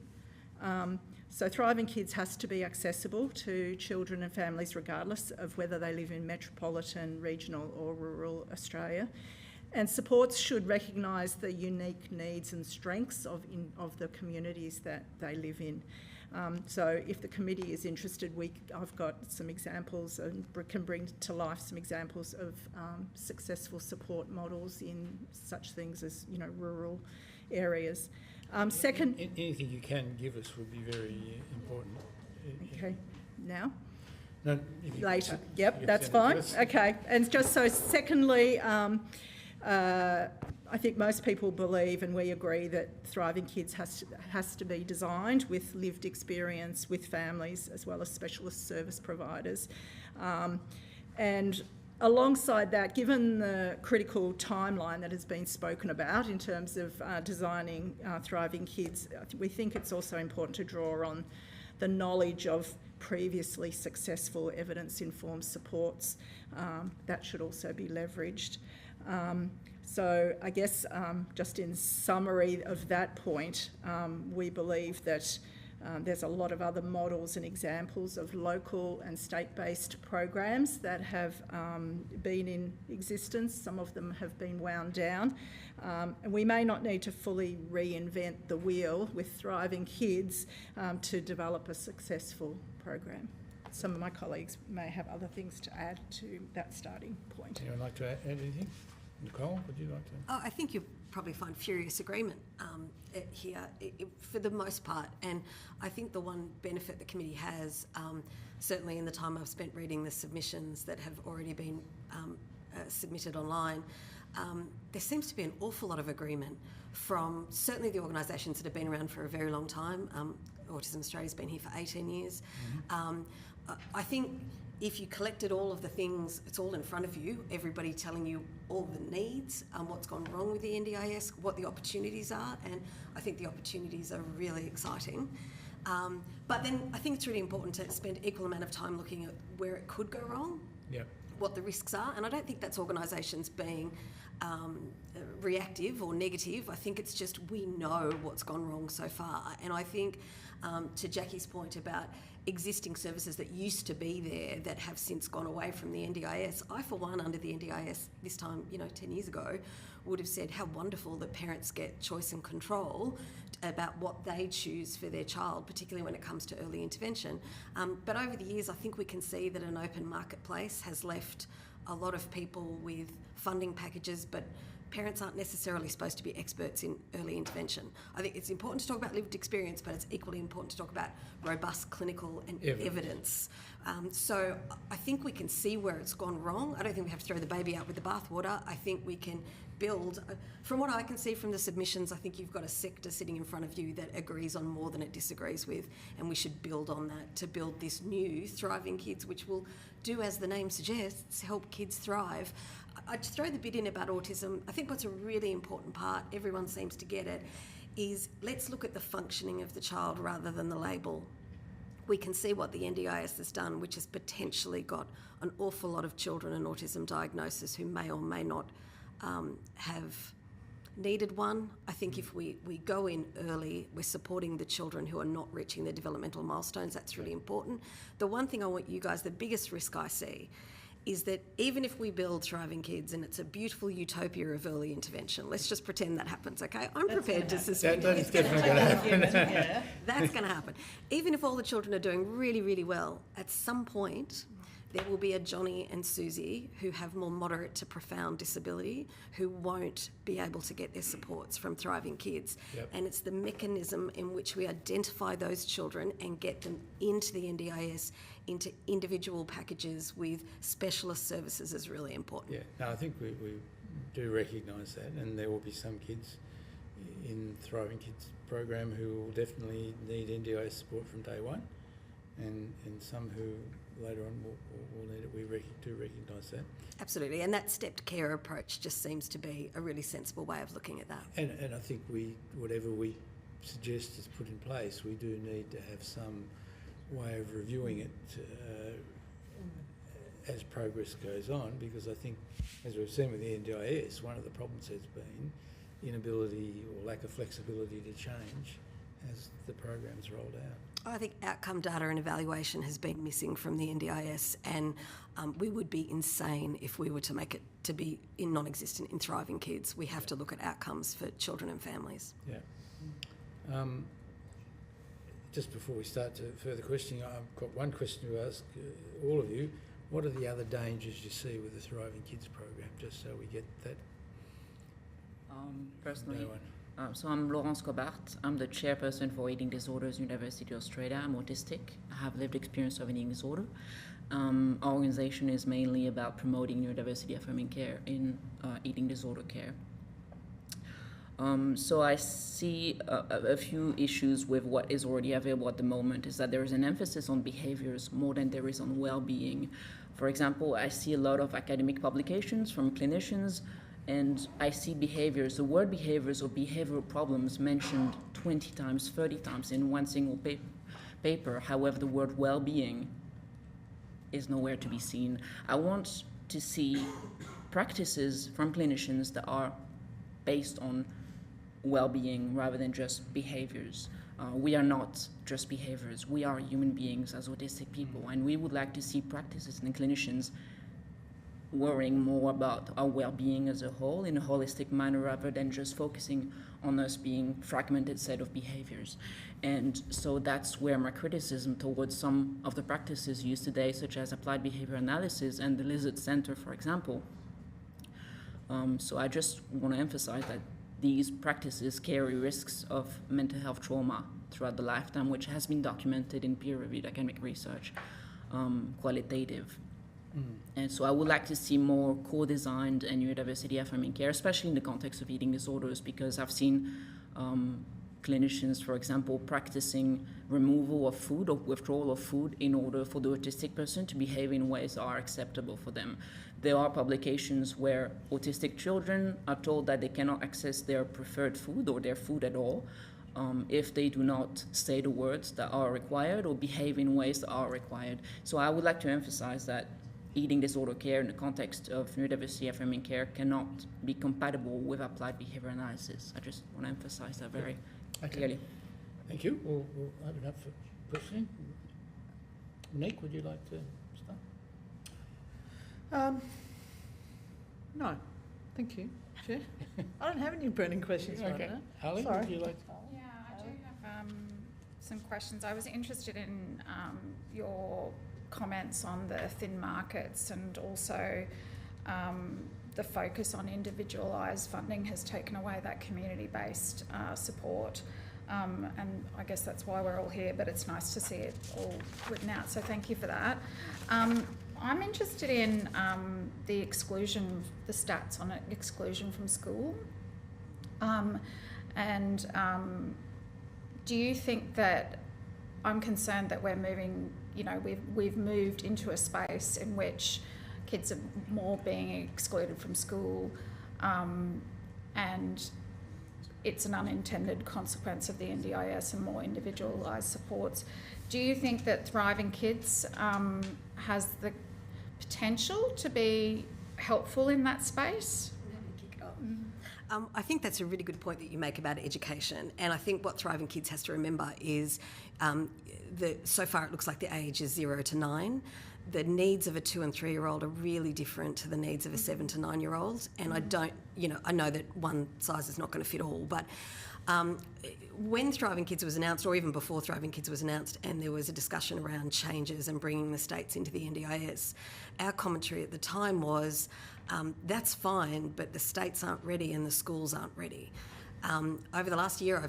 So Thriving Kids has to be accessible to children and families regardless of whether they live in metropolitan, regional or rural Australia. And supports should recognise the unique needs and strengths of the communities that they live in. So if the committee is interested, I've got some examples and can bring to life some examples of successful support models in such things as, rural areas. Second, anything you can give us would be very important. Okay, now? No, later. Yep, that's fine. Okay, and just so secondly, I think most people believe, and we agree, that Thriving Kids has to be designed with lived experience with families as well as specialist service providers. And alongside that, given the critical timeline that has been spoken about in terms of designing Thriving Kids, we think it's also important to draw on the knowledge of previously successful evidence-informed supports. That should also be leveraged. So I guess just in summary of that point, we believe that there's a lot of other models and examples of local and state-based programs that have been in existence. Some of them have been wound down. And we may not need to fully reinvent the wheel with Thriving Kids to develop a successful program. some of my colleagues may have other things to add to that starting point. Anyone like to add anything? Nicole, would you like to? I think you'll probably find furious agreement here for the most part. And I think the one benefit the committee has, certainly in the time I've spent reading the submissions that have already been submitted online, there seems to be an awful lot of agreement from certainly the organisations that have been around for a very long time. Autism Australia's been here for 18 years. I think if you collected all of the things, it's all in front of you, everybody telling you all the needs, what's gone wrong with the NDIS, what the opportunities are, and I think the opportunities are really exciting. But then I think it's really important to spend equal amount of time looking at where it could go wrong, what the risks are, and I don't think that's organisations being reactive or negative. I think it's just we know what's gone wrong so far, and I think to Jackie's point about existing services that used to be there that have since gone away from the NDIS, I for one under the NDIS this time 10 years ago would have said how wonderful that parents get choice and control about what they choose for their child, particularly when it comes to early intervention. But over the years I think we can see that an open marketplace has left a lot of people with funding packages, but parents aren't necessarily supposed to be experts in early intervention. I think it's important to talk about lived experience, but it's equally important to talk about robust clinical and evidence. So I think we can see where it's gone wrong. I don't think we have to throw the baby out with the bathwater. I think we can build, from what I can see from the submissions, I think you've got a sector sitting in front of you that agrees on more than it disagrees with, and we should build on that to build this new Thriving Kids, which will do, as the name suggests, help kids thrive. I'd throw the bit in about autism. I think what's a really important part, everyone seems to get it, is let's look at the functioning of the child rather than the label. We can see what the NDIS has done, which has potentially got an awful lot of children in autism diagnosis who may or may not have needed one. I think if we go in early, we're supporting the children who are not reaching their developmental milestones. That's really important. The one thing I want you guys, the biggest risk I see is that even if we build Thriving Kids and it's a beautiful utopia of early intervention, let's just pretend that happens, okay? I'm prepared to suspend that is definitely going to happen. That's going to happen. Even if all the children are doing really, really well, at some point there will be a Johnny and Susie who have more moderate to profound disability who won't be able to get their supports from Thriving Kids. And it's the mechanism in which we identify those children and get them into the NDIS, into individual packages with specialist services is really important. No, I think we do recognise that, and there will be some kids in Thriving Kids program who will definitely need NDIS support from day one, and some who later on will need it. We do recognise that. Absolutely, and that stepped care approach just seems to be a really sensible way of looking at that. And I think whatever we suggest is put in place, we do need to have some way of reviewing it as progress goes on, because I think, as we've seen with the NDIS, one of the problems has been inability or lack of flexibility to change as the program's rolled out. I think outcome data and evaluation has been missing from the NDIS, and we would be insane if we were to make it to be non-existent in Thriving Kids. We have to look at outcomes for children and families. Just before we start to further questioning, I've got one question to ask all of you. What are the other dangers you see with the Thriving Kids program, just so we get that? Personally, so I'm Laurence Cobart. I'm the chairperson for Eating Disorders University Australia. I'm autistic. I have lived experience of an eating disorder. Our organisation is mainly about promoting neurodiversity affirming care in eating disorder care. So I see a few issues with what is already available at the moment, is that there is an emphasis on behaviors more than there is on well-being. For example, I see a lot of academic publications from clinicians, and I see behaviors, the word behaviors or behavioral problems mentioned 20 times, 30 times in one single paper. However, the word well-being is nowhere to be seen. I want to see practices from clinicians that are based on well-being rather than just behaviors. We are not just behaviors. We are human beings as autistic people, and we would like to see practices and clinicians worrying more about our well-being as a whole in a holistic manner rather than just focusing on us being fragmented set of behaviors. And so that's where my criticism towards some of the practices used today, such as applied behavior analysis and the Lizard Center, for example. So I just want to emphasize that these practices carry risks of mental health trauma throughout the lifetime, which has been documented in peer-reviewed academic research, qualitative. And so I would like to see more co-designed and neurodiversity-affirming care, especially in the context of eating disorders, because I've seen clinicians, for example, practicing removal of food or withdrawal of food in order for the autistic person to behave in ways that are acceptable for them. There are publications where autistic children are told that they cannot access their preferred food or their food at all if they do not say the words that are required or behave in ways that are required. So I would like to emphasize that eating disorder care in the context of neurodiversity affirming care cannot be compatible with applied behavior analysis. I just want to emphasize that very clearly. Thank you. We'll open up for questioning. Monique, would you like to start? No, thank you, Chair. I don't have any burning questions right now. Ali, Sorry. would you like to? Yeah, I do have some questions. I was interested in your comments on the thin markets, and also the focus on individualised funding has taken away that community-based support. And I guess that's why we're all here, but it's nice to see it all written out, so thank you for that. I'm interested in the exclusion, the stats on exclusion from school. Do you think that, I'm concerned that we're moving, you know, we've moved into a space in which kids are more being excluded from school, and it's an unintended consequence of the NDIS and more individualised supports. Do you think that Thriving Kids has the potential to be helpful in that space? I think that's a really good point that you make about education, and I think what Thriving Kids has to remember is so far it looks like the age is 0 to 9. The needs of a 2 and 3-year-old are really different to the needs of a 7 to 9-year-old, and I know that one size is not going to fit all, but when Thriving Kids was announced, or even before Thriving Kids was announced, and there was a discussion around changes and bringing the states into the NDIS, our commentary at the time was, that's fine, but the states aren't ready and the schools aren't ready. Over the last year,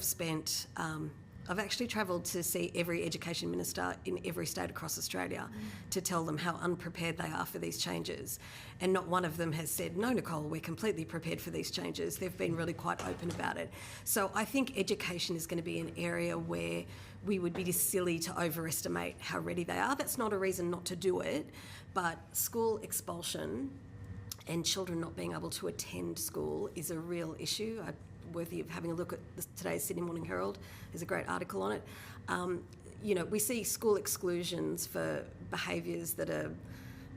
I've actually travelled to see every education minister in every state across Australia to tell them how unprepared they are for these changes. And not one of them has said, no, Nicole, we're completely prepared for these changes. They've been really quite open about it. So I think education is going to be an area where we would be silly to overestimate how ready they are. That's not a reason not to do it, but school expulsion and children not being able to attend school is a real issue. Worthy of having a look at today's Sydney Morning Herald. There's a great article on it. We see school exclusions for behaviours that are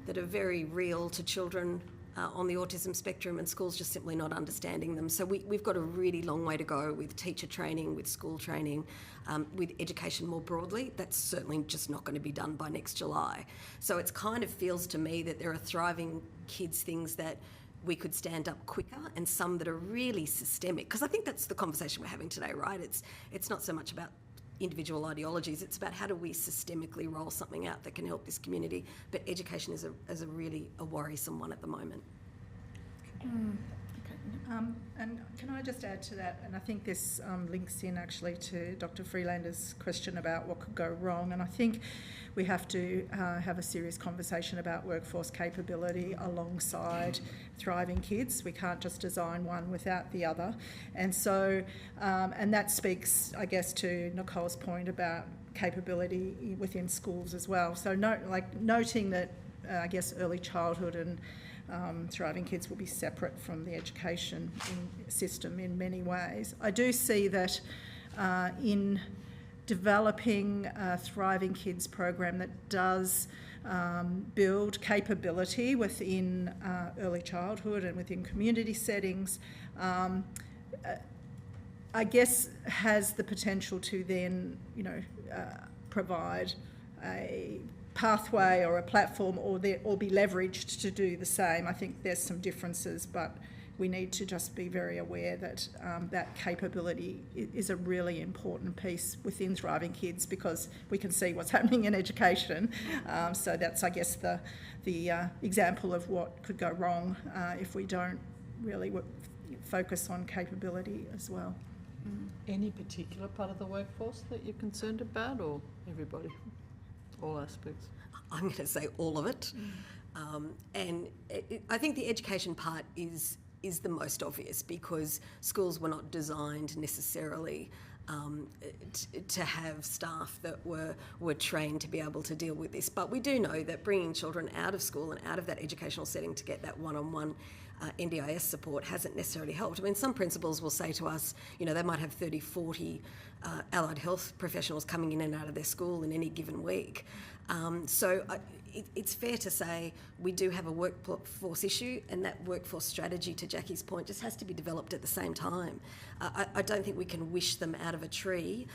very real to children on the autism spectrum, and schools just simply not understanding them. So we've got a really long way to go with teacher training, with school training, with education more broadly. That's certainly just not going to be done by next July. So it kind of feels to me that there are Thriving Kids things that we could stand up quicker, and some that are really systemic, because I think that's the conversation we're having today, right? It's not so much about individual ideologies, it's about how do we systemically roll something out that can help this community, but education is a really worrisome one at the moment. And can I just add to that, and I think this links in actually to Dr. Freelander's question about what could go wrong, and I think we have to have a serious conversation about workforce capability alongside Thriving Kids. We can't just design one without the other. And so, and that speaks, I guess, to Nicole's point about capability within schools as well. So noting that, I guess, early childhood and Thriving Kids will be separate from the education system in many ways. I do see that in developing a Thriving Kids program that does build capability within early childhood and within community settings, I guess has the potential to then, provide a pathway or a platform or be leveraged to do the same. I think there's some differences, but we need to just be very aware that that capability is a really important piece within Thriving Kids, because we can see what's happening in education. So that's, I guess, the example of what could go wrong if we don't really focus on capability as well. Any particular part of the workforce that you're concerned about, or everybody, all aspects? I'm going to say all of it. And I think the education part is the most obvious, because schools were not designed necessarily to have staff that were trained to be able to deal with this. But we do know that bringing children out of school and out of that educational setting to get that one-on-one NDIS support hasn't necessarily helped. I mean, some principals will say to us, you know, they might have 30, 40 allied health professionals coming in and out of their school in any given week. It's fair to say we do have a workforce issue, and that workforce strategy, to Jackie's point, just has to be developed at the same time. I don't think we can wish them out of a tree.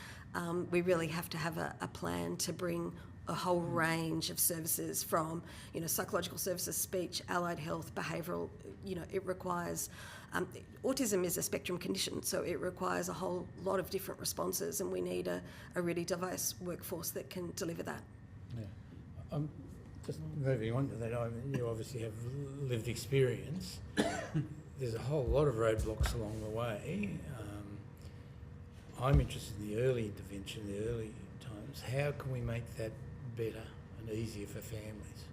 We really have to have a plan to bring a whole range of services from, you know, psychological services, speech, allied health, behavioural. You know, it requires... autism is a spectrum condition, so it requires a whole lot of different responses, and we need a really diverse workforce that can deliver that. Yeah. Just moving on to that, you obviously have lived experience. There's a whole lot of roadblocks along the way. I'm interested in the early intervention, the early times. How can we make that better and easier for families?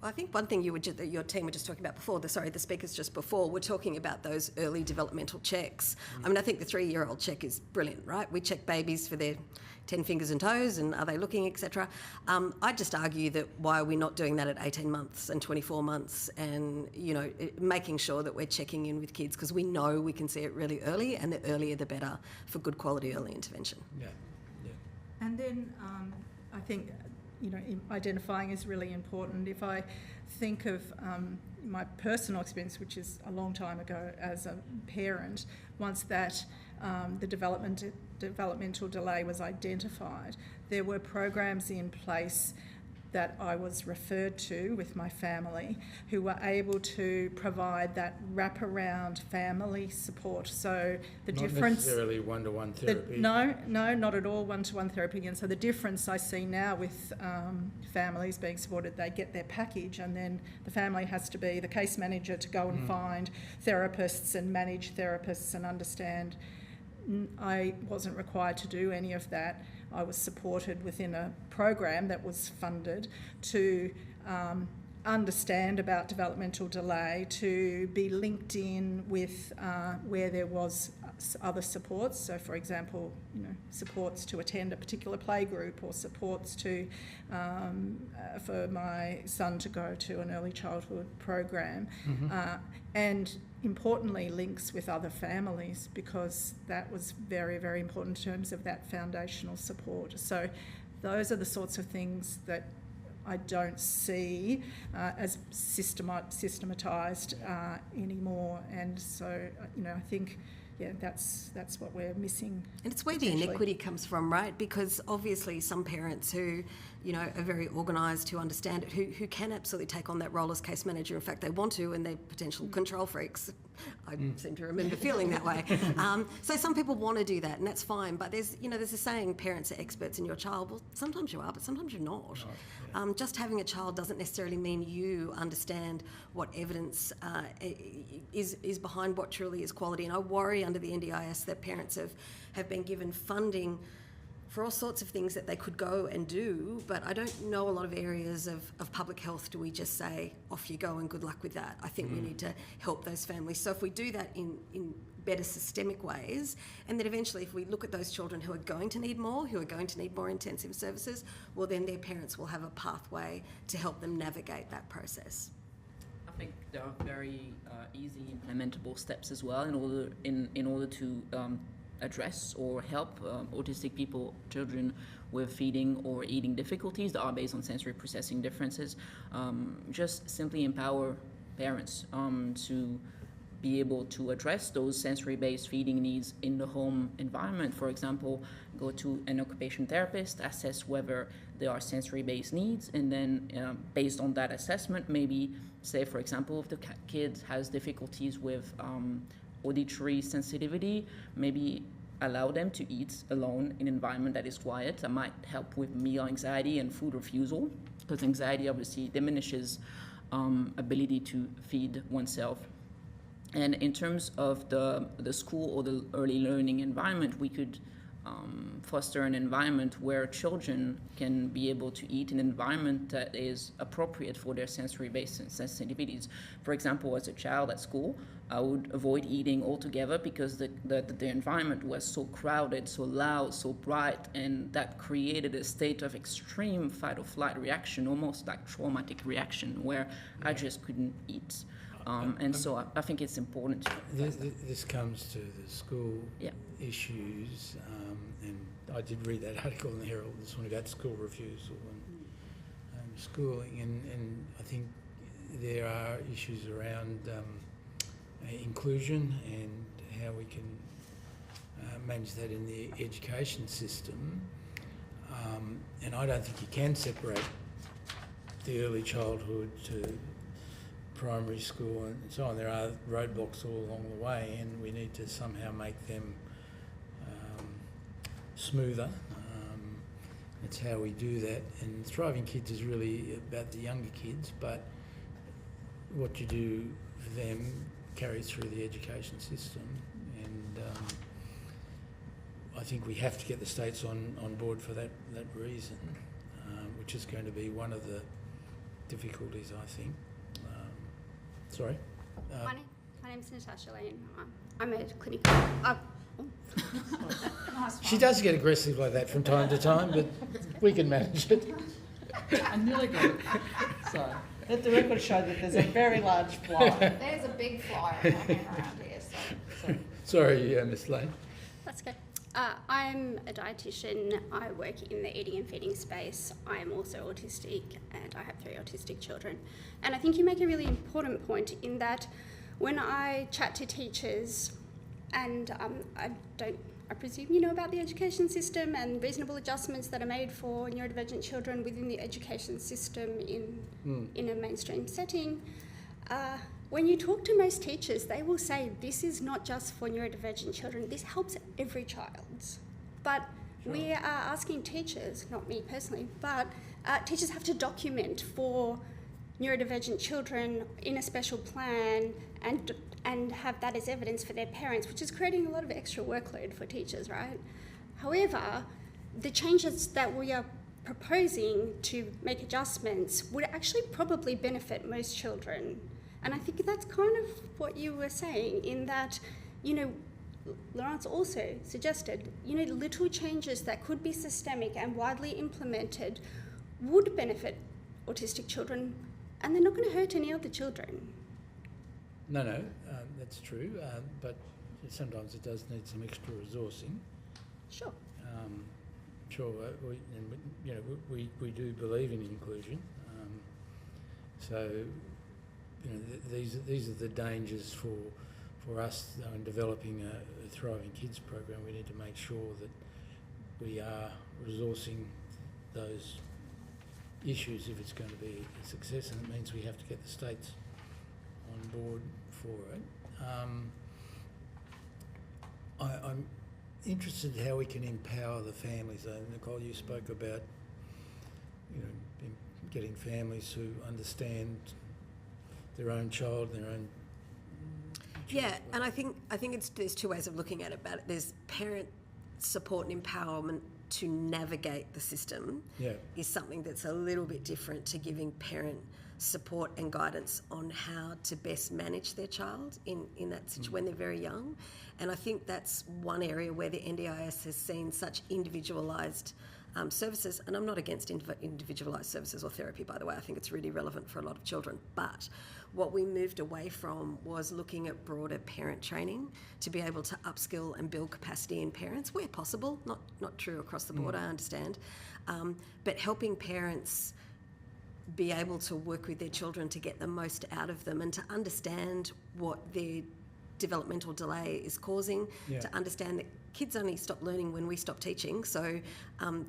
I think one thing that your team were just talking about before, the speakers just before, were talking about those early developmental checks. I mean, I think the 3-year-old check is brilliant, right? We check babies for their 10 fingers and toes and are they looking, etc. I'd just argue that why are we not doing that at 18 months and 24 months, and, you know, making sure that we're checking in with kids, because we know we can see it really early, and the earlier the better for good quality early intervention. Yeah. And then I think, you know, identifying is really important. If I think of my personal experience, which is a long time ago as a parent, once that the developmental delay was identified, there were programs in place that I was referred to with my family, who were able to provide that wraparound family support. So the difference... Not necessarily one-to-one therapy. No, not at all one-to-one therapy. And so the difference I see now with families being supported, they get their package, and then the family has to be the case manager to go and find therapists and manage therapists and understand. I wasn't required to do any of that. I was supported within a program that was funded to understand about developmental delay, to be linked in with where there was other supports. So, for example, you know, supports to attend a particular play group, or supports to for my son to go to an early childhood program, and importantly links with other families, because that was very, very important in terms of that foundational support. So those are the sorts of things that I don't see as systematised anymore. And so, you know, I think, yeah, that's what we're missing. And it's where the inequity comes from, right? Because obviously some parents who, you know, are very organised, who understand it, who can absolutely take on that role as case manager. In fact, they want to, and they're potential control freaks. I seem to remember feeling that way. So some people want to do that, and that's fine. But there's a saying, parents are experts in your child. Well, sometimes you are, but sometimes you're not. Just having a child doesn't necessarily mean you understand what evidence is behind what truly is quality. And I worry under the NDIS that parents have been given funding for all sorts of things that they could go and do, but I don't know a lot of areas of public health do we just say, off you go and good luck with that. I think we need to help those families. So if we do that in better systemic ways, and then eventually if we look at those children who are going to need more, intensive services, well, then their parents will have a pathway to help them navigate that process. I think there are very easy implementable steps as well in order to address or help autistic children with feeding or eating difficulties that are based on sensory processing differences. Just simply empower parents to be able to address those sensory-based feeding needs in the home environment. For example, go to an occupational therapist, assess whether there are sensory-based needs, and then based on that assessment, maybe say, for example, if the kid has difficulties with auditory sensitivity, maybe allow them to eat alone in an environment that is quiet. That might help with meal anxiety and food refusal, because anxiety obviously diminishes ability to feed oneself. And in terms of the school or the early learning environment, we could foster an environment where children can be able to eat in an environment that is appropriate for their sensory-based sensitivities. For example, as a child at school, I would avoid eating altogether because the environment was so crowded, so loud, so bright, and that created a state of extreme fight or flight reaction, almost like traumatic reaction, where I just couldn't eat. And so I think it's important. This comes to the school issues, and I did read that article in the Herald this morning about school refusal and schooling, and I think there are issues around inclusion and how we can manage that in the education system. And I don't think you can separate the early childhood to primary school and so on. There are roadblocks all along the way, and we need to somehow make them smoother. It's how we do that. And Thriving Kids is really about the younger kids, but what you do for them carries through the education system. And I think we have to get the states on board for that reason, which is going to be one of the difficulties, I think. Sorry? My name's Natasha Lane. I'm a clinical... She does get aggressive like that from time to time, but we can manage it. I nearly got it. So, let the record show that there's a very large fly. There's a big fly around here. So. Sorry, Miss Lane. That's okay. I'm a dietitian. I work in the eating and feeding space. I am also autistic, and I have 3 autistic children. And I think you make a really important point in that when I chat to teachers, and I presume you know about the education system and reasonable adjustments that are made for neurodivergent children within the education system in a mainstream setting. When you talk to most teachers, they will say this is not just for neurodivergent children, this helps every child. But we are asking teachers, not me personally, but teachers have to document for neurodivergent children in a special plan and have that as evidence for their parents, which is creating a lot of extra workload for teachers, right? However, the changes that we are proposing to make adjustments would actually probably benefit most children. And I think that's kind of what you were saying in that, Laurence also suggested, little changes that could be systemic and widely implemented would benefit autistic children, and they're not going to hurt any other children. No, that's true, but sometimes it does need some extra resourcing. Sure. Sure, we do believe in inclusion. So, these are the dangers for us in developing a Thriving Kids program. We need to make sure that we are resourcing those issues if it's going to be a success, and it means we have to get the states on board for it. I'm interested in how we can empower the families. Nicole, you spoke about getting families who understand their own child, their own. Yeah, and I think there's 2 ways of looking at it. There's parent support and empowerment to navigate the system is something that's a little bit different to giving parent support and guidance on how to best manage their child in that situation when they're very young. And I think that's one area where the NDIS has seen such individualised services, and I'm not against individualised services or therapy, by the way. I think it's really relevant for a lot of children. But what we moved away from was looking at broader parent training to be able to upskill and build capacity in parents where possible, not true across the board, I understand, but helping parents be able to work with their children to get the most out of them and to understand what their developmental delay is causing, Yeah. to understand that kids only stop learning when we stop teaching. So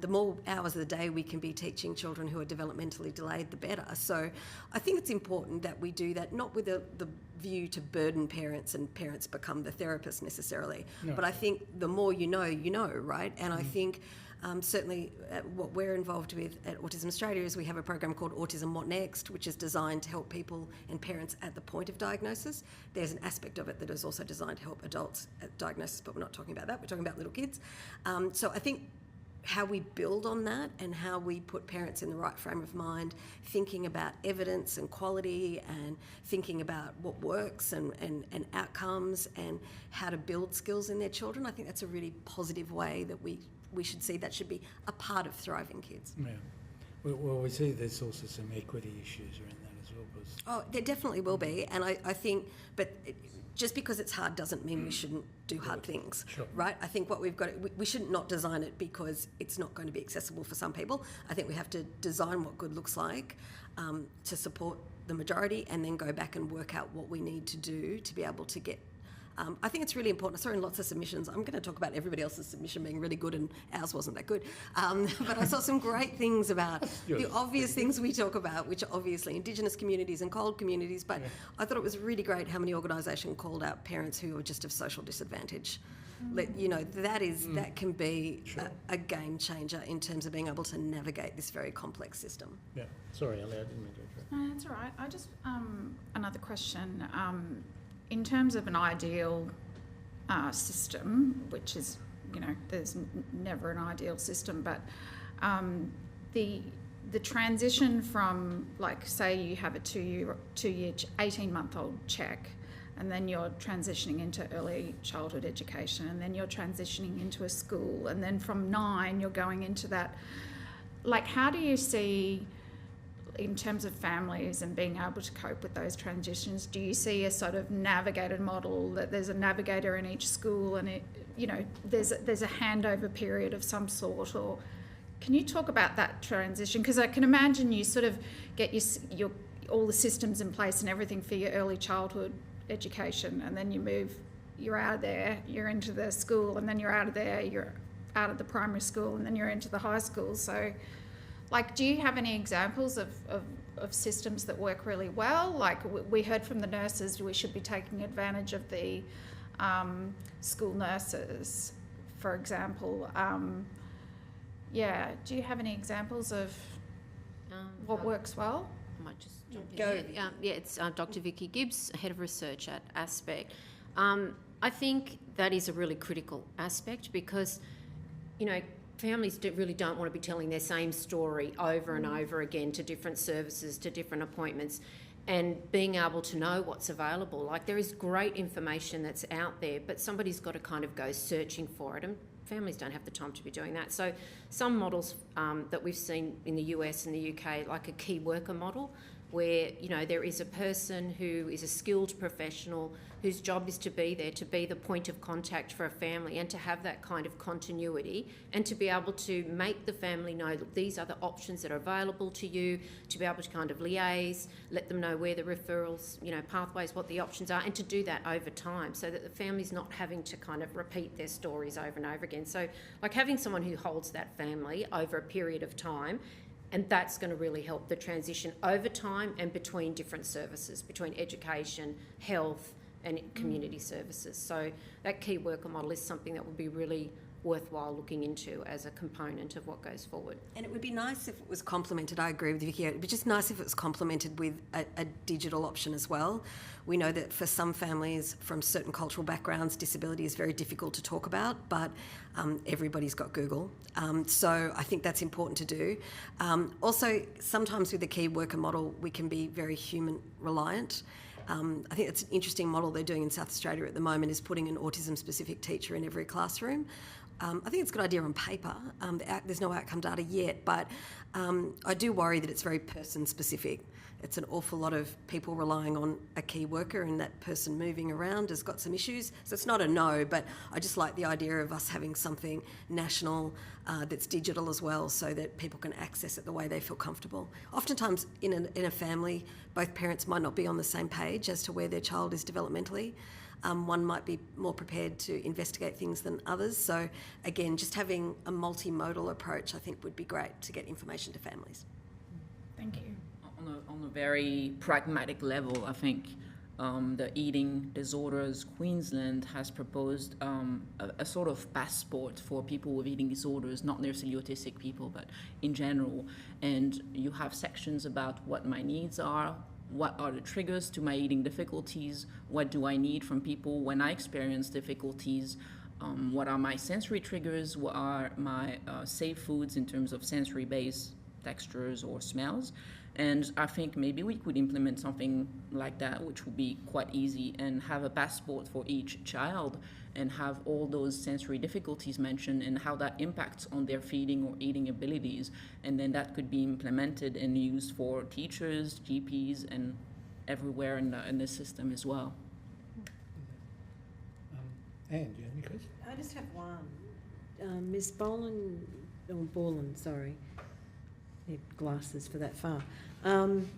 the more hours of the day we can be teaching children who are developmentally delayed, the better. So I think it's important that we do that, not with the view to burden parents and parents become the therapist necessarily. No. But I think the more you know, right? And I think certainly what we're involved with at Autism Australia is we have a program called Autism What Next, which is designed to help people and parents at the point of diagnosis. There's an aspect of it that is also designed to help adults at diagnosis, but we're not talking about that. We're talking about little kids. So I think how we build on that and how we put parents in the right frame of mind, thinking about evidence and quality and thinking about what works and outcomes and how to build skills in their children, I think that's a really positive way that we should see. That should be a part of thriving kids. Yeah. Well, we see there's also some equity issues around that as well. Oh, there definitely will be. And I think, just because it's hard doesn't mean we shouldn't do hard things, Sure. right? I think what we've got, we shouldn't not design it because it's not going to be accessible for some people. I think we have to design what good looks like to support the majority and then go back and work out what we need to do to be able to get. I think it's really important. I saw in lots of submissions, I'm going to talk about everybody else's submission being really good and ours wasn't that good, but I saw some great things about the obvious things we talk about, which are obviously Indigenous communities and cold communities, but I thought it was really great how many organisations called out parents who are just of social disadvantage. That can be a game changer in terms of being able to navigate this very complex system. Yeah, sorry, Ellie, I didn't mean to interrupt. No, that's all right. I just, another question. In terms of an ideal system, which is, there's never an ideal system, but the transition from, like, say you have a 2-year, 18-month-old check, and then you're transitioning into early childhood education, and then you're transitioning into a school, and then from 9 you're going into that. Like, how do you see, in terms of families and being able to cope with those transitions, do you see a sort of navigated model that there's a navigator in each school and there's a handover period of some sort? Or can you talk about that transition? Because I can imagine you sort of get your all the systems in place and everything for your early childhood education, and then you're out of there, you're into the school, and then you're out of there, you're out of the primary school, and then you're into the high school. So, like, do you have any examples of systems that work really well? Like, we heard from the nurses we should be taking advantage of the school nurses, for example. Do you have any examples of what works well? I might just jump in. It's Dr. Vicky Gibbs, Head of Research at Aspect. I think that is a really critical aspect because, families really don't want to be telling their same story over and over again to different services, to different appointments, and being able to know what's available. Like, there is great information that's out there, but somebody's got to kind of go searching for it, and families don't have the time to be doing that. So some models that we've seen in the US and the UK, like a key worker model, where, there is a person who is a skilled professional whose job is to be there, to be the point of contact for a family and to have that kind of continuity and to be able to make the family know that these are the options that are available to you, to be able to kind of liaise, let them know where the referrals, pathways, what the options are, and to do that over time so that the family's not having to kind of repeat their stories over and over again. So, like, having someone who holds that family over a period of time, and that's going to really help the transition over time and between different services, between education, health and community services. So that key worker model is something that would be really worthwhile looking into as a component of what goes forward. And it would be nice if it was complemented, I agree with Vicky, it would be just nice if it was complemented with a digital option as well. We know that for some families from certain cultural backgrounds, disability is very difficult to talk about, but everybody's got Google. So I think that's important to do. Also, sometimes with the key worker model, we can be very human reliant. I think it's an interesting model they're doing in South Australia at the moment, is putting an autism-specific teacher in every classroom. I think it's a good idea on paper. There's no outcome data yet, but I do worry that it's very person-specific. It's an awful lot of people relying on a key worker, and that person moving around has got some issues. So it's not a no, but I just like the idea of us having something national that's digital as well, so that people can access it the way they feel comfortable. Oftentimes in a family, both parents might not be on the same page as to where their child is developmentally. one might be more prepared to investigate things than others. So again, just having a multimodal approach I think would be great to get information to families. Thank you. On a very pragmatic level, I think the Eating Disorders Queensland has proposed a sort of passport for people with eating disorders, not necessarily autistic people, but in general. And you have sections about what my needs are, what are the triggers to my eating difficulties, what do I need from people when I experience difficulties, what are my sensory triggers, what are my safe foods in terms of sensory-based textures or smells. And I think maybe we could implement something like that, which would be quite easy, and have a passport for each child and have all those sensory difficulties mentioned and how that impacts on their feeding or eating abilities. And then that could be implemented and used for teachers, GPs, and everywhere in the system as well. Anne, do you have any questions? I just have one. Ms. Borland, sorry. Need glasses for that far. One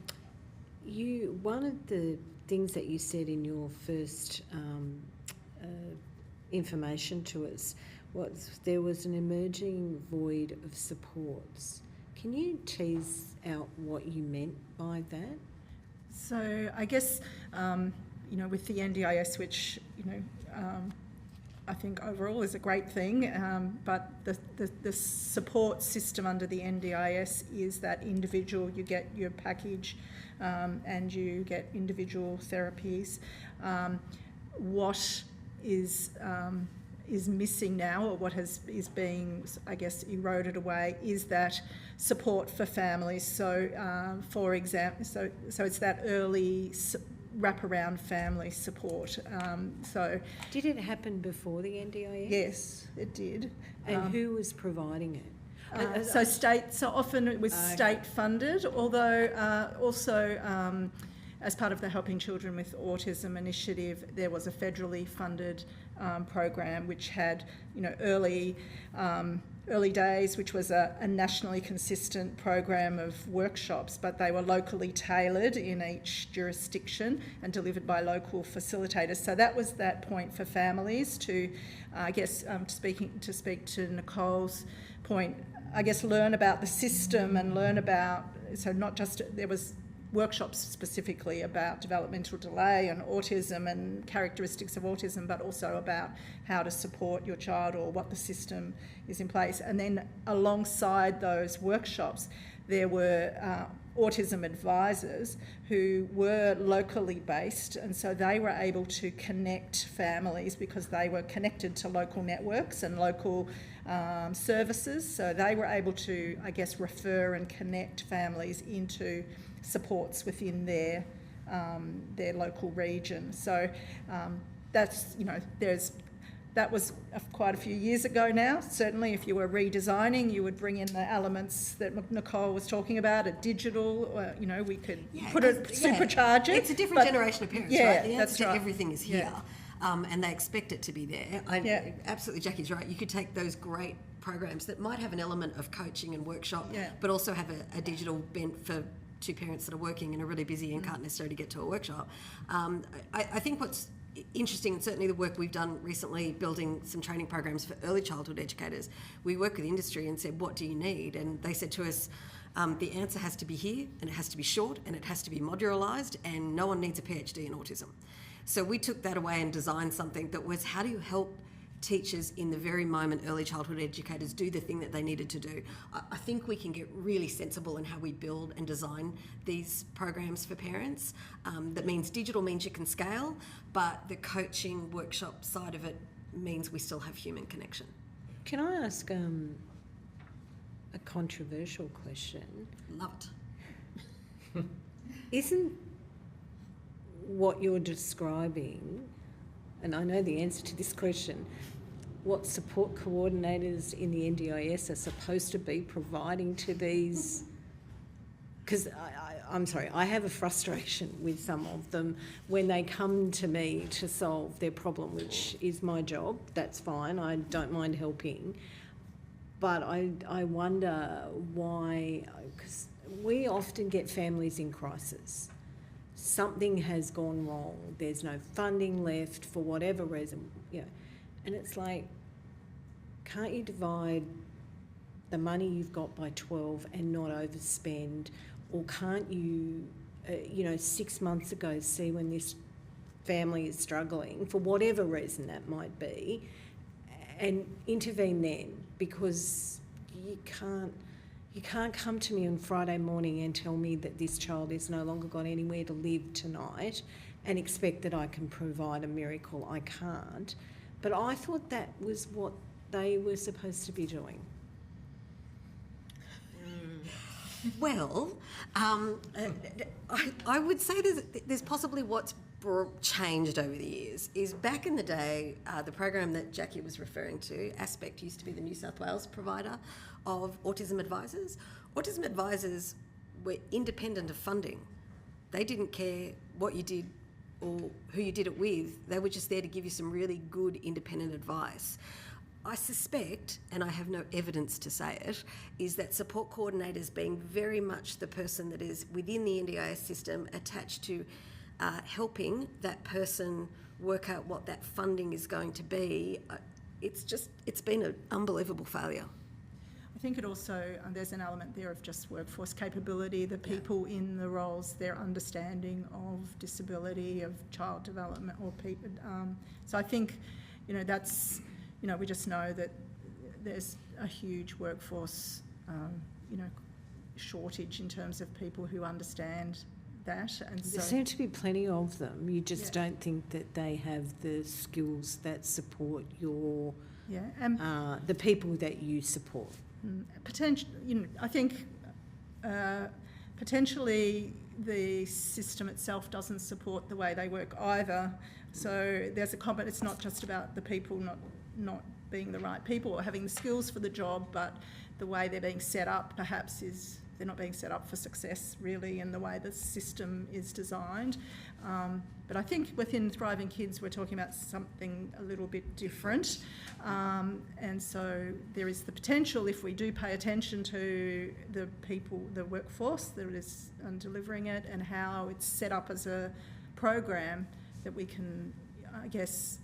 of the things that you said in your first information to us was there was an emerging void of supports. Can you tease out what you meant by that? So I guess, with the NDIS, which, I think overall is a great thing, but the support system under the NDIS is that individual, you get your package and you get individual therapies. What is missing now, or what is being, I guess, eroded away, is that support for families. So, for example, so it's that early wraparound family support. Did it happen before the NDIS? Yes, it did. And who was providing it? So often it was state funded, although also as part of the Helping Children with Autism initiative, there was a federally funded program which had, early days, which was a nationally consistent program of workshops, but they were locally tailored in each jurisdiction and delivered by local facilitators. So that was that point for families to, to speak to Nicole's point, I guess, learn about the system and learn about, so not just, there was workshops specifically about developmental delay and autism and characteristics of autism, but also about how to support your child or what the system is in place. And then alongside those workshops, there were autism advisors who were locally based, and so they were able to connect families because they were connected to local networks and local services. So they were able to, I guess, refer and connect families into supports within their local region. So that's, that was quite a few years ago now. Certainly if you were redesigning, you would bring in the elements that Nicole was talking about, a digital, we could supercharge it. It's a different generation of parents, right? The answer to right. everything is here. And they expect it to be there. Absolutely, Jackie's right. You could take those great programs that might have an element of coaching and workshop, but also have a digital bent for two parents that are working and are really busy and can't necessarily get to a workshop. I think what's interesting, and certainly the work we've done recently building some training programs for early childhood educators, we work with industry and said, what do you need? And they said to us, the answer has to be here, and it has to be short, and it has to be modularised, and no one needs a PhD in autism. So we took that away and designed something that was, how do you help teachers in the very moment, early childhood educators, do the thing that they needed to do? I think we can get really sensible in how we build and design these programs for parents. That means digital means you can scale, but the coaching workshop side of it means we still have human connection. Can I ask a controversial question? Love it. Isn't what you're describing, and I know the answer to this question, what support coordinators in the NDIS are supposed to be providing to these? Because I'm sorry, I have a frustration with some of them when they come to me to solve their problem, which is my job. That's fine, I don't mind helping. But I wonder why, because we often get families in crisis. something has gone wrong, there's no funding left for whatever reason, and it's like, can't you divide the money you've got by 12 and not overspend? Or can't you, 6 months ago see when this family is struggling, for whatever reason that might be, and intervene then? Because you can't come to me on Friday morning and tell me that this child has no longer got anywhere to live tonight and expect that I can provide a miracle. I can't. But I thought that was what they were supposed to be doing. Well, I would say there's possibly what's changed over the years is back in the day, the program that Jackie was referring to, Aspect, used to be the New South Wales provider of autism advisors. Autism advisors were independent of funding. They didn't care what you did or who you did it with. They were just there to give you some really good independent advice. I suspect, and I have no evidence to say it, is that support coordinators being very much the person that is within the NDIS system attached to helping that person work out what that funding is going to be. It's been an unbelievable failure. I think it also, there's an element there of just workforce capability, the people in the roles, their understanding of disability, of child development, or people. So I think, that's, we just know that there's a huge workforce, shortage in terms of people who understand that. And so, there seem to be plenty of them. You just don't think that they have the skills that support your, the people that you support. Potentially, I think potentially the system itself doesn't support the way they work either. So there's a comment. It's not just about the people not being the right people or having the skills for the job, but the way they're being set up perhaps is they're not being set up for success really in the way the system is designed. But I think within Thriving Kids we're talking about something a little bit different. And so there is the potential, if we do pay attention to the people, the workforce that is delivering it and how it's set up as a program, that we can, I guess,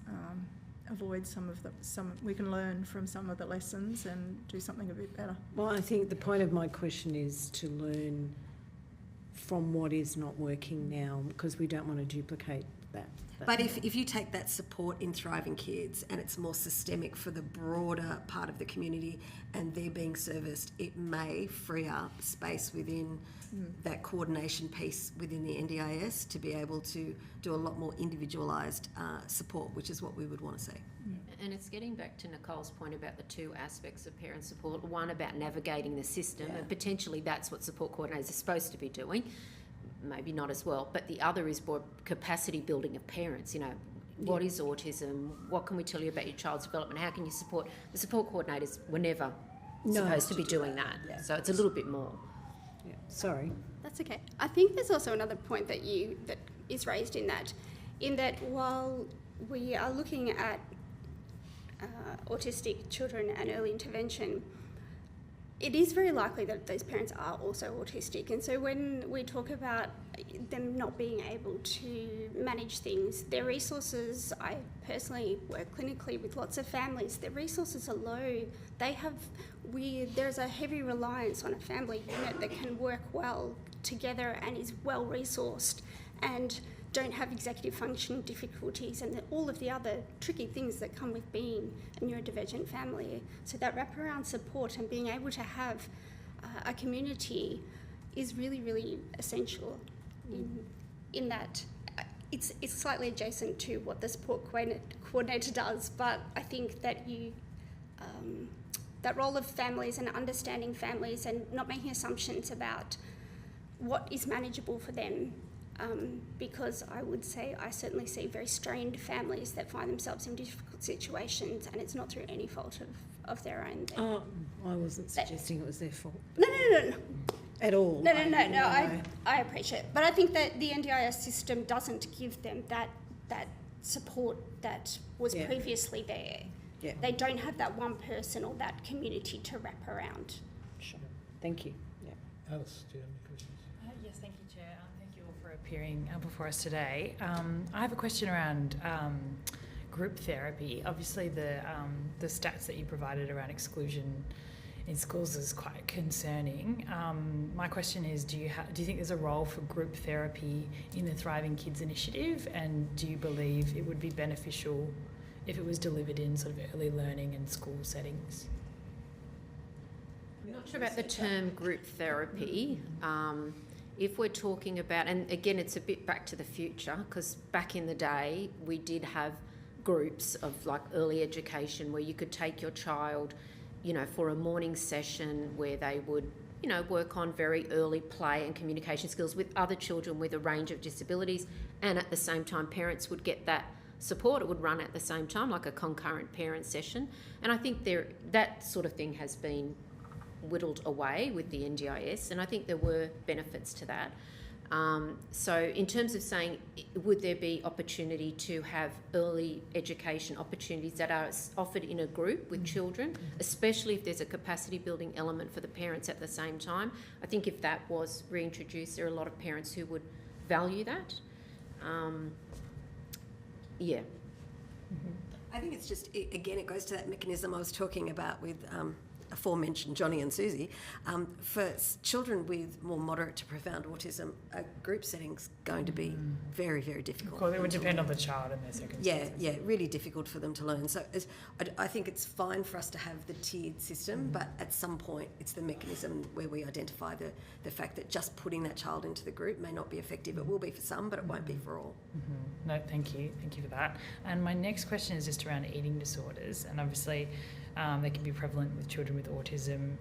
avoid we can learn from some of the lessons and do something a bit better. Well, I think the point of my question is to learn from what is not working now, because we don't want to duplicate that. But if you take that support in Thriving Kids and it's more systemic for the broader part of the community and they're being serviced, it may free up space within that coordination piece within the NDIS to be able to do a lot more individualised support, which is what we would want to see. And it's getting back to Nicole's point about the two aspects of parent support. One about navigating the system, and potentially that's what support coordinators are supposed to be doing. Maybe not as well, but the other is more capacity building of parents. What is autism? What can we tell you about your child's development? How can you support? The support coordinators were never supposed to be doing that. So it's a little bit more. Sorry. That's okay. I think there's also another point that is raised in that while we are looking at autistic children and early intervention, it is very likely that those parents are also autistic. And so when we talk about them not being able to manage things, their resources, I personally work clinically with lots of families, their resources are low. There's a heavy reliance on a family unit that can work well together and is well resourced and don't have executive function difficulties and all of the other tricky things that come with being a neurodivergent family. So that wraparound support and being able to have a community is really, really essential in that. It's slightly adjacent to what the support coordinator does, but I think that that role of families and understanding families and not making assumptions about what is manageable for them. Because I would say I certainly see very strained families that find themselves in difficult situations, and it's not through any fault of their own. I wasn't suggesting it was their fault. No. At all. No. I appreciate it. But I think that the NDIS system doesn't give them that support that was previously there. Yeah. They don't have that one person or that community to wrap around. Sure. Thank you. Alice, do you have any questions? Yes, thank you, Chair. Thank you all for appearing. appearing before us today. I have a question around group therapy. Obviously, the stats that you provided around exclusion in schools is quite concerning. My question is, do you think there's a role for group therapy in the Thriving Kids initiative, and do you believe it would be beneficial if it was delivered in sort of early learning and school settings? I'm not sure about the term group therapy. If we're talking about, and again, it's a bit back to the future, because back in the day, we did have groups of like early education where you could take your child, you know, for a morning session where they would, you know, work on very early play and communication skills with other children with a range of disabilities, and at the same time parents would get that support. It would run at the same time, like a concurrent parent session. And I think that sort of thing has been whittled away with the NDIS, and I think there were benefits to that. So in terms of saying, would there be opportunity to have early education opportunities that are offered in a group with children, especially if there's a capacity building element for the parents at the same time? I think if that was reintroduced, there are a lot of parents who would value that. Yeah. I think it's just, again, it goes to that mechanism I was talking about with aforementioned Johnny and Susie. For children with more moderate to profound autism, a group setting's going to be very, very difficult. Of course, it would depend on the child and their circumstances. Yeah, really difficult for them to learn. So I think it's fine for us to have the tiered system, but at some point it's the mechanism where we identify the fact that just putting that child into the group may not be effective. It will be for some, but it won't be for all. No, thank you for that. And my next question is just around eating disorders, and obviously they can be prevalent with children with autism,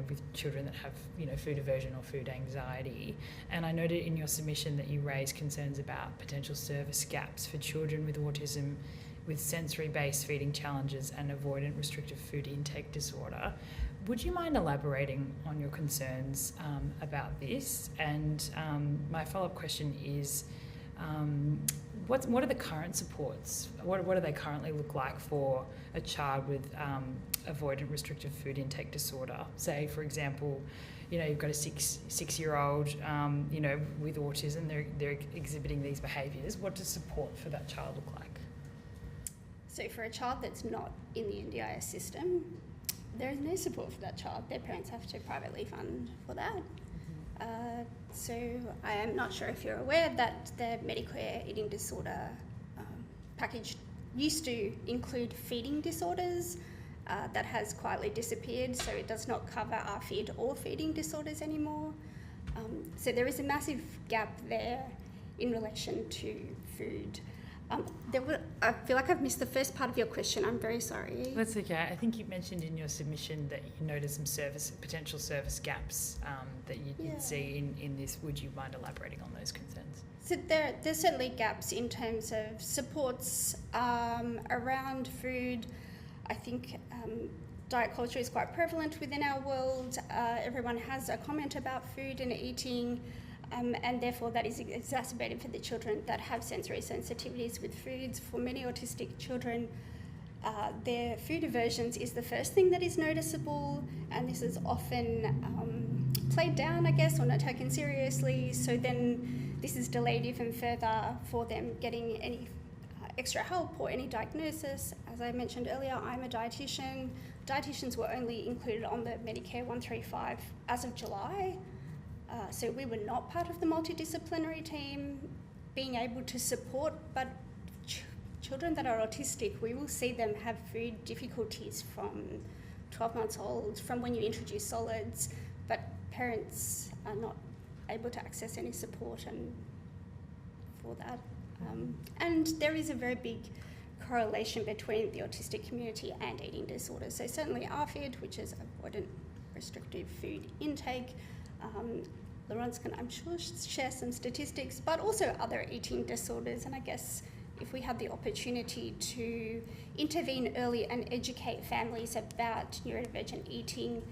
with children that have, food aversion or food anxiety. And I noted in your submission that you raised concerns about potential service gaps for children with autism with sensory-based feeding challenges and avoidant restrictive food intake disorder. Would you mind elaborating on your concerns about this? And my follow-up question is, what are the current supports? What do they currently look like for a child with avoidant restrictive food intake disorder? Say, for example, you've got a six-year-old, with autism. They're exhibiting these behaviours. What does support for that child look like? So for a child that's not in the NDIS system, there is no support for that child. Their parents have to privately fund for that. So I am not sure if you're aware that the Medicare eating disorder package used to include feeding disorders. That has quietly disappeared, so it does not cover ARFID or feeding disorders anymore. So there is a massive gap there in relation to food. I feel like I've missed the first part of your question. I'm very sorry. That's okay. I think you mentioned in your submission that you noticed some potential service gaps that you'd see in this. Would you mind elaborating on those concerns? So there's certainly gaps in terms of supports around food. I think diet culture is quite prevalent within our world. Everyone has a comment about food and eating. And therefore that is exacerbated for the children that have sensory sensitivities with foods. For many autistic children, their food aversions is the first thing that is noticeable, and this is often played down, I guess, or not taken seriously. So then this is delayed even further for them getting any extra help or any diagnosis. As I mentioned earlier, I'm a dietitian. Dietitians were only included on the Medicare 135 as of July. So we were not part of the multidisciplinary team being able to support, but children that are autistic, we will see them have food difficulties from 12 months old, from when you introduce solids, but parents are not able to access any support for that. And there is a very big correlation between the autistic community and eating disorders. So certainly ARFID, which is avoidant restrictive food intake, Laurence can, I'm sure, share some statistics, but also other eating disorders. And I guess if we had the opportunity to intervene early and educate families about neurodivergent eating,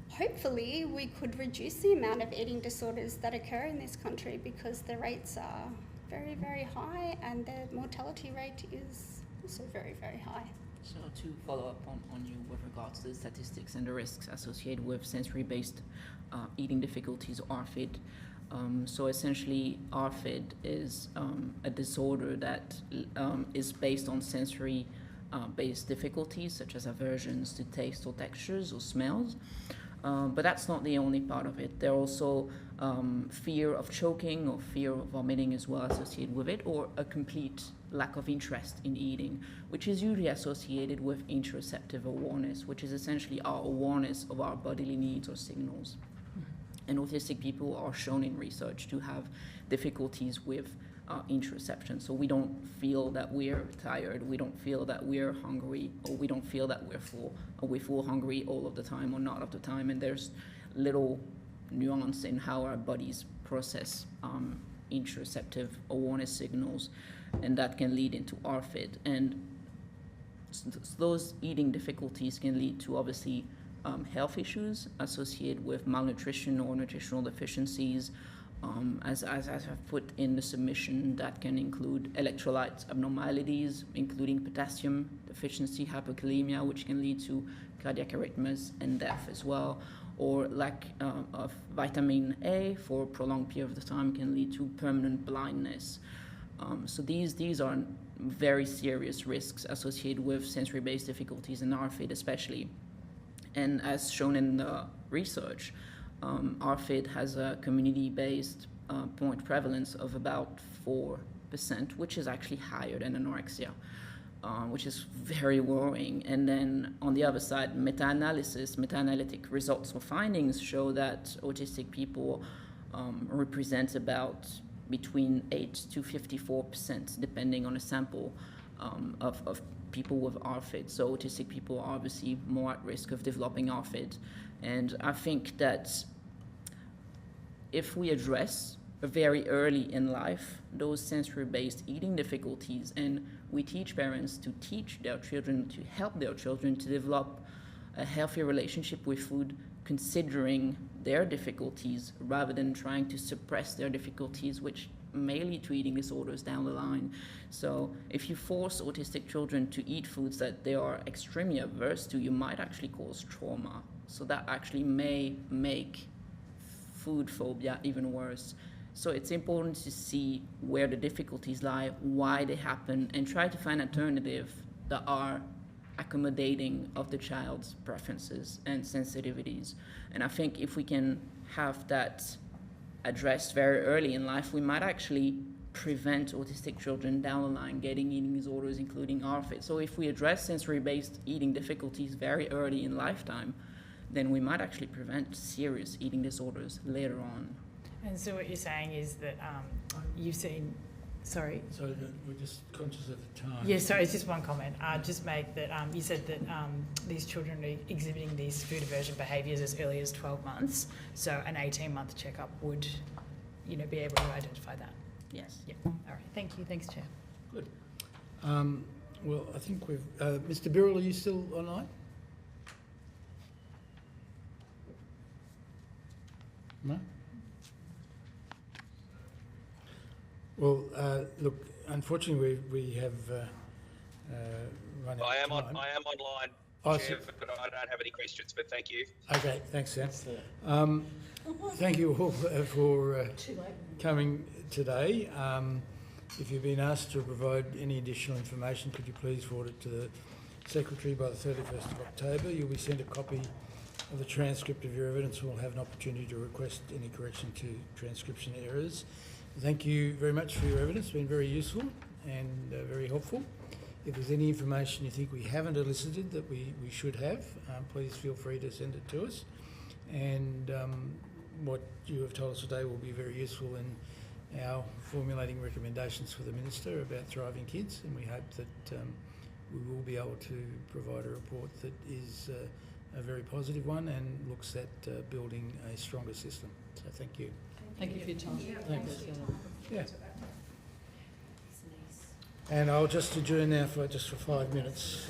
hopefully we could reduce the amount of eating disorders that occur in this country, because the rates are very, very high and the mortality rate is also very, very high. So to follow up on you with regards to the statistics and the risks associated with sensory-based eating difficulties, ARFID, So essentially, ARFID is a disorder that is based on sensory based difficulties such as aversions to taste or textures or smells. But that's not the only part of it. There are also fear of choking or fear of vomiting as well associated with it, or a complete lack of interest in eating, which is usually associated with interoceptive awareness, which is essentially our awareness of our bodily needs or signals. And autistic people are shown in research to have difficulties with interoception. So we don't feel that we're tired, we don't feel that we're hungry, or we don't feel that we're full, or we feel hungry all of the time or not of the time. And there's little nuance in how our bodies process interoceptive awareness signals, and that can lead into ARFID. And those eating difficulties can lead to obviously health issues associated with malnutrition or nutritional deficiencies. As I've put in the submission, that can include electrolyte abnormalities, including potassium deficiency, hypokalemia, which can lead to cardiac arrhythmias and death as well, or lack of vitamin A for a prolonged period of time can lead to permanent blindness. So these are very serious risks associated with sensory-based difficulties in ARFID especially. And as shown in the research, ARFID has a community-based point prevalence of about 4%, which is actually higher than anorexia, which is very worrying. And then on the other side, meta-analytic results or findings show that autistic people represent about between 8 to 54%, depending on a sample of people with ARFID. So autistic people are obviously more at risk of developing ARFID. And I think that if we address very early in life those sensory-based eating difficulties, and we teach parents to teach their children, to help their children to develop a healthy relationship with food, considering their difficulties rather than trying to suppress their difficulties, which may lead to eating disorders down the line. So if you force autistic children to eat foods that they are extremely averse to, you might actually cause trauma. So that actually may make food phobia even worse. So it's important to see where the difficulties lie, why they happen, and try to find alternatives that are accommodating of the child's preferences and sensitivities. And I think if we can have that addressed very early in life, we might actually prevent autistic children down the line getting eating disorders, including ARFID. So if we address sensory-based eating difficulties very early in lifetime, then we might actually prevent serious eating disorders later on. And so what you're saying is that you've seen, sorry? So we're just conscious of the time. Yeah, sorry, it's just one comment. Just make that you said that these children are exhibiting these food aversion behaviours as early as 12 months. So an 18-month checkup would, be able to identify that. Yes. Yeah. All right. Thank you. Thanks, Chair. Good. Well, I think we've... Mr. Birrell, are you still online? No? Well, look, unfortunately, we have run out I am of time. online, Oh, Chair, but I don't have any questions. But thank you. Okay, thanks, Sam. Thank you all for coming today. If you've been asked to provide any additional information, could you please forward it to the Secretary by the 31st of October. You'll be sent a copy of the transcript of your evidence and will have an opportunity to request any correction to transcription errors. Thank you very much for your evidence. It's been very useful and very helpful. If there's any information you think we haven't elicited that we should have, please feel free to send it to us. And what you have told us today will be very useful in our formulating recommendations for the Minister about thriving kids, and we hope that we will be able to provide a report that is a very positive one and looks at building a stronger system. So thank you. Thank you for your time. Thanks. Yeah. And I'll just adjourn now for 5 minutes.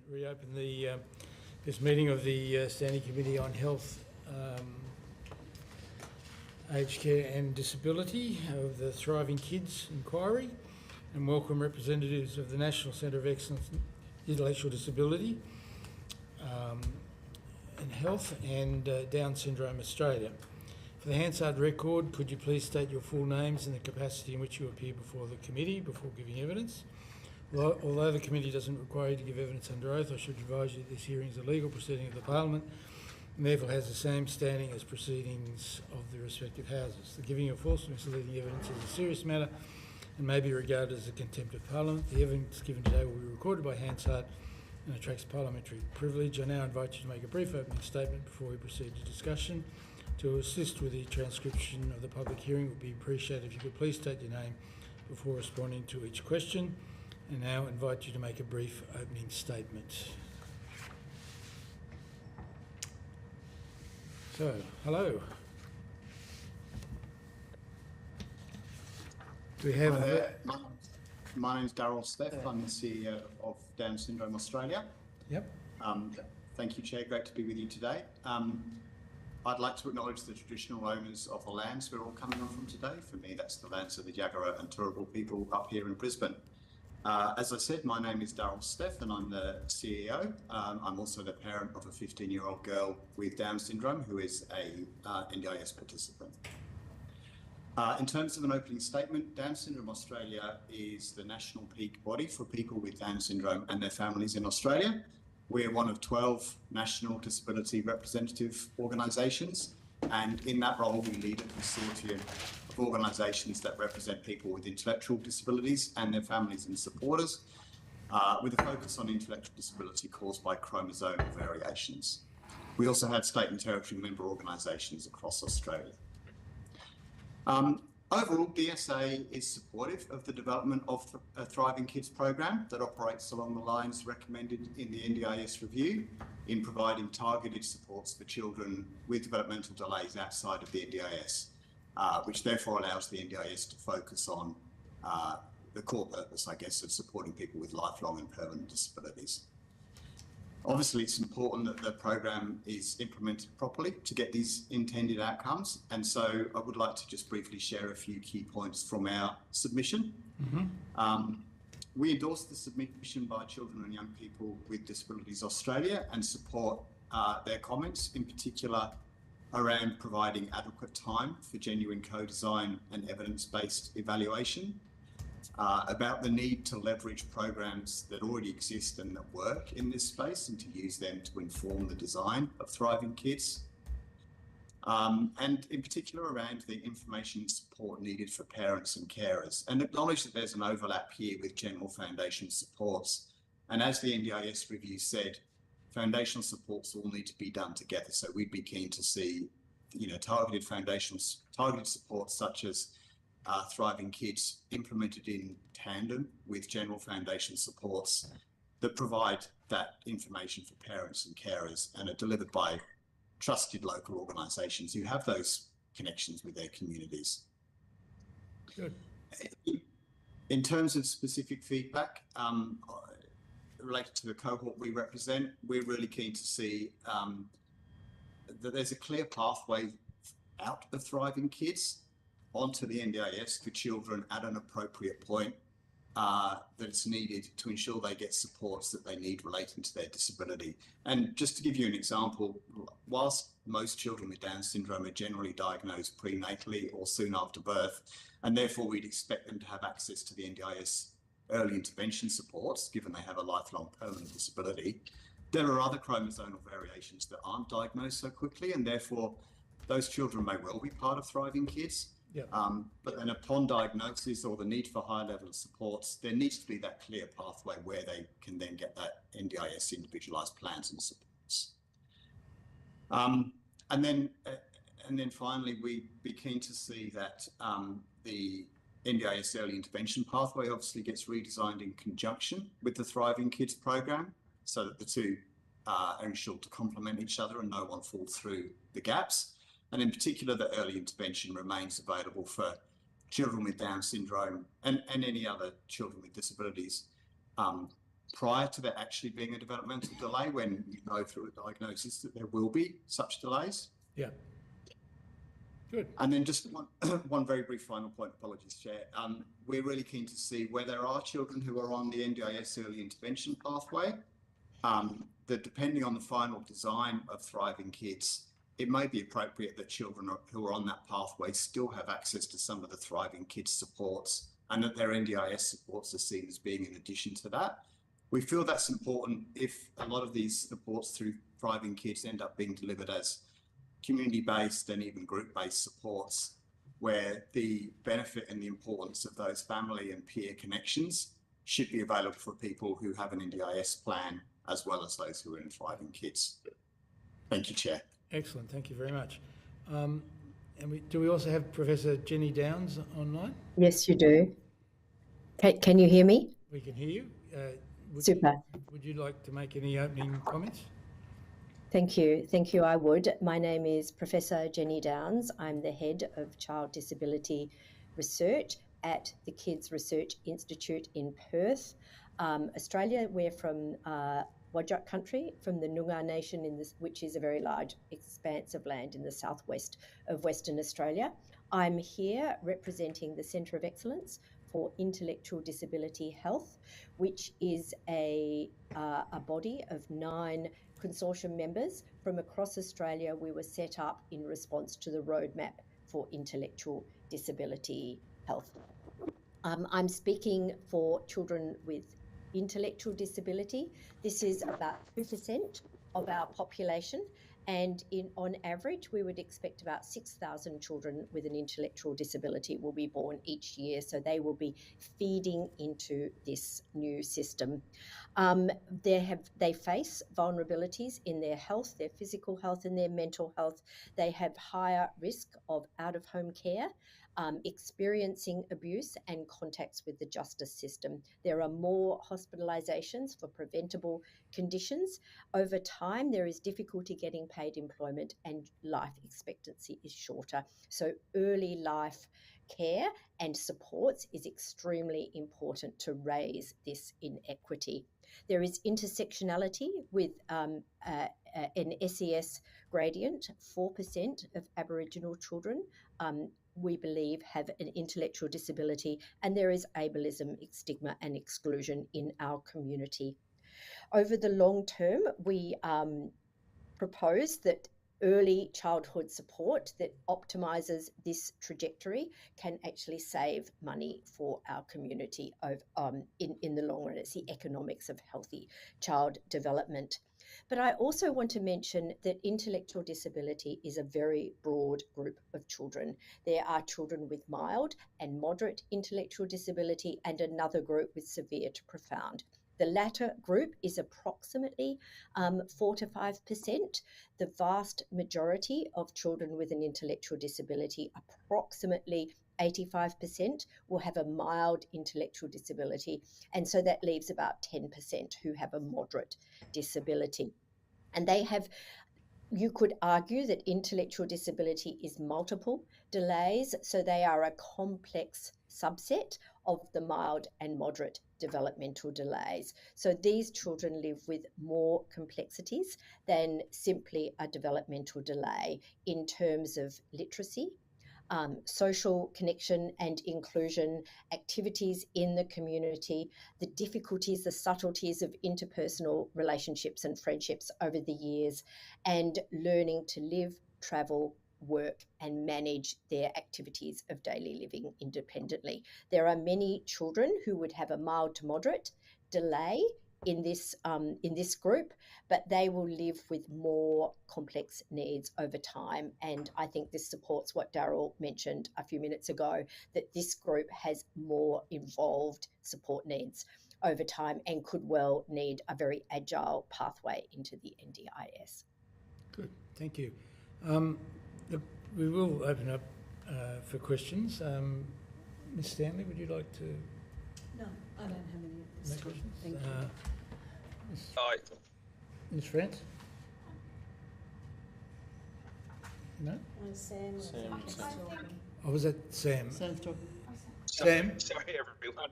reopen this meeting of the Standing Committee on Health, Aged Care and Disability of the Thriving Kids Inquiry, and welcome representatives of the National Centre of Excellence in Intellectual Disability and Health and Down Syndrome Australia. For the Hansard record, could you please state your full names and the capacity in which you appear before the committee before giving evidence? Although the committee doesn't require you to give evidence under oath, I should advise you that this hearing is a legal proceeding of the Parliament and therefore has the same standing as proceedings of the respective houses. The giving of false and misleading evidence is a serious matter and may be regarded as a contempt of Parliament. The evidence given today will be recorded by Hansard and attracts parliamentary privilege. I now invite you to make a brief opening statement before we proceed to discussion. To assist with the transcription of the public hearing, it would be appreciated if you could please state your name before responding to each question. And now invite you to make a brief opening statement. So, hello. Do we have... Hi there. My name is Darryl Steff. I'm the CEO of Down Syndrome Australia. Yep. Thank you, Chair. Great to be with you today. I'd like to acknowledge the traditional owners of the lands we're all coming on from today. For me, that's the lands of the Jagera and Turrbal people up here in Brisbane. As I said, my name is Darryl Steff and I'm the CEO. I'm also the parent of a 15-year-old girl with Down syndrome who is a NDIS participant. In terms of an opening statement, Down Syndrome Australia is the national peak body for people with Down syndrome and their families in Australia. We're one of 12 national disability representative organisations, and in that role we lead a consortium of organisations that represent people with intellectual disabilities and their families and supporters, with a focus on intellectual disability caused by chromosomal variations. We also have state and territory member organisations across Australia. Overall, DSA is supportive of the development of a Thriving Kids program that operates along the lines recommended in the NDIS review in providing targeted supports for children with developmental delays outside of the NDIS, which therefore allows the NDIS to focus on the core purpose, I guess, of supporting people with lifelong and permanent disabilities. Obviously, it's important that the program is implemented properly to get these intended outcomes. And so I would like to just briefly share a few key points from our submission. We endorse the submission by Children and Young People with Disabilities Australia and support their comments, in particular around providing adequate time for genuine co-design and evidence-based evaluation, about the need to leverage programs that already exist and that work in this space and to use them to inform the design of Thriving Kids, and in particular around the information and support needed for parents and carers, and acknowledge that there's an overlap here with general foundation supports. And as the NDIS review said, foundational supports all need to be done together. So we'd be keen to see, targeted supports such as Thriving Kids implemented in tandem with general foundation supports that provide that information for parents and carers and are delivered by trusted local organisations who have those connections with their communities. Good. In terms of specific feedback related to the cohort we represent, we're really keen to see that there's a clear pathway out of Thriving Kids onto the NDIS for children at an appropriate point that's needed to ensure they get supports that they need relating to their disability. And just to give you an example, whilst most children with Down syndrome are generally diagnosed prenatally or soon after birth, and therefore we'd expect them to have access to the NDIS early intervention supports, given they have a lifelong permanent disability, there are other chromosomal variations that aren't diagnosed so quickly, and therefore those children may well be part of Thriving Kids. Yep. But then upon diagnosis or the need for higher level of supports, there needs to be that clear pathway where they can then get that NDIS individualised plans and supports. And then finally, we'd be keen to see that the NDIS early intervention pathway obviously gets redesigned in conjunction with the Thriving Kids program so that the two are ensured to complement each other and no one falls through the gaps. And in particular, that early intervention remains available for children with Down syndrome and any other children with disabilities prior to there actually being a developmental delay when you go through a diagnosis that there will be such delays. Yeah. Good. And then just one very brief final point, apologies, Chair. We're really keen to see where there are children who are on the NDIS early intervention pathway, that depending on the final design of Thriving Kids, it may be appropriate that children who are on that pathway still have access to some of the Thriving Kids supports, and that their NDIS supports are seen as being in addition to that. We feel that's important if a lot of these supports through Thriving Kids end up being delivered as community-based and even group-based supports, where the benefit and the importance of those family and peer connections should be available for people who have an NDIS plan, as well as those who are in Thriving Kids. Thank you, Chair. Excellent, thank you very much. And do we also have Professor Jenny Downs online? Yes, you do. Can you hear me? We can hear you. Super. Would you like to make any opening comments? Thank you. Thank you, I would. My name is Professor Jenny Downs. I'm the head of Child Disability Research at the Kids Research Institute in Perth, Australia. We're from Whadjuk country, from the Noongar Nation, which is a very large expanse of land in the southwest of Western Australia. I'm here representing the Centre of Excellence for Intellectual Disability Health, which is a body of 9 consortium members from across Australia. We were set up in response to the roadmap for intellectual disability health. I'm speaking for children with intellectual disability. This is about 2% of our population, and on average we would expect about 6,000 children with an intellectual disability will be born each year, so they will be feeding into this new system. They face vulnerabilities in their health, their physical health and their mental health. They have higher risk of out-of-home care, experiencing abuse and contacts with the justice system. There are more hospitalisations for preventable conditions. Over time, there is difficulty getting paid employment and life expectancy is shorter. So early life care and supports is extremely important to raise this inequity. There is intersectionality with an SES gradient. 4% of Aboriginal children we believe have an intellectual disability, and there is ableism, stigma and exclusion in our community. Over the long term, we propose that early childhood support that optimises this trajectory can actually save money for our community in the long run. It's the economics of healthy child development. But I also want to mention that intellectual disability is a very broad group of children. There are children with mild and moderate intellectual disability and another group with severe to profound. The latter group is approximately 4 to 5%. The vast majority of children with an intellectual disability, approximately 85%, will have a mild intellectual disability, and so that leaves about 10% who have a moderate disability. And you could argue that intellectual disability is multiple delays, so they are a complex subset of the mild and moderate developmental delays. So these children live with more complexities than simply a developmental delay in terms of literacy, social connection and inclusion, activities in the community, the difficulties, the subtleties of interpersonal relationships and friendships over the years, and learning to live, travel, work and manage their activities of daily living independently. There are many children who would have a mild to moderate delay in this group, but they will live with more complex needs over time. And I think this supports what Darryl mentioned a few minutes ago, that this group has more involved support needs over time and could well need a very agile pathway into the NDIS. Good, thank you. We will open up for questions. Ms. Stanley, would you like to? No, I don't have any at this time. Thank you. Ms. France? No? Sam. Oh, was that Sam? Sam's talking. Sam? Sorry, everyone.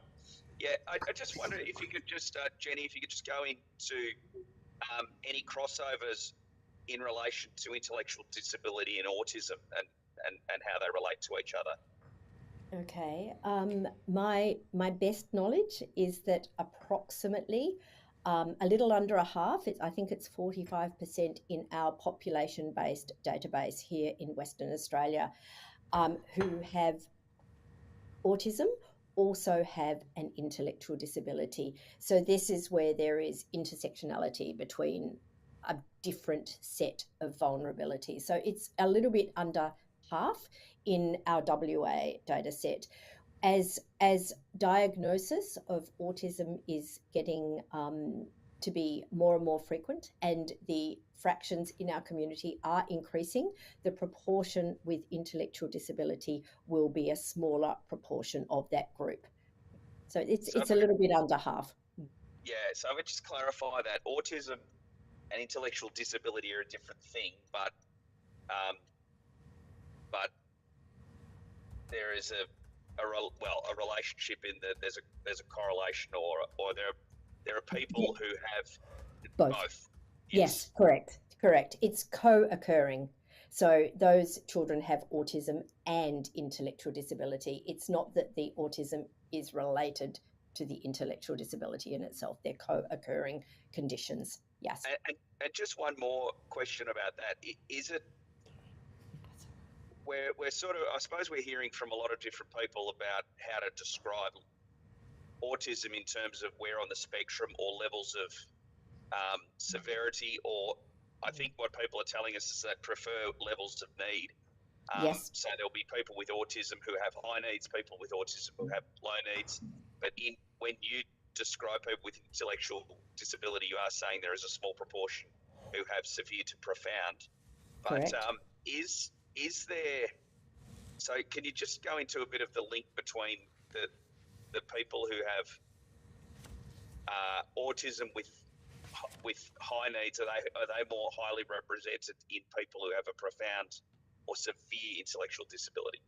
Yeah, I just wondered if you could just, Jenny, if you could just go into any crossovers in relation to intellectual disability and autism and how they relate to each other. Okay. My best knowledge is that approximately a little under a half, I think it's 45% in our population-based database here in Western Australia, who have autism also have an intellectual disability. So this is where there is intersectionality between a different set of vulnerabilities. So it's a little bit under half in our WA data set. As diagnosis of autism is getting to be more and more frequent and the fractions in our community are increasing, the proportion with intellectual disability will be a smaller proportion of that group. So it's a little bit under half. Yeah, so I would just clarify that autism and intellectual disability are a different thing, but there is a relationship in that there's a correlation, or there are people who have both. Yes, correct. It's co-occurring. So those children have autism and intellectual disability. It's not that the autism is related to the intellectual disability in itself. They're co-occurring conditions. Yes. And just one more question about that. Is it we're sort of, I suppose we're hearing from a lot of different people about how to describe autism in terms of where on the spectrum or levels of severity, or I think what people are telling us is they prefer levels of need. Yes. So there'll be people with autism who have high needs, people with autism who have low needs. But when you describe people with intellectual disability, you are saying there is a small proportion who have severe to profound. But is there? So can you just go into a bit of the link between the people who have autism with high needs? Are they more highly represented in people who have a profound or severe intellectual disability?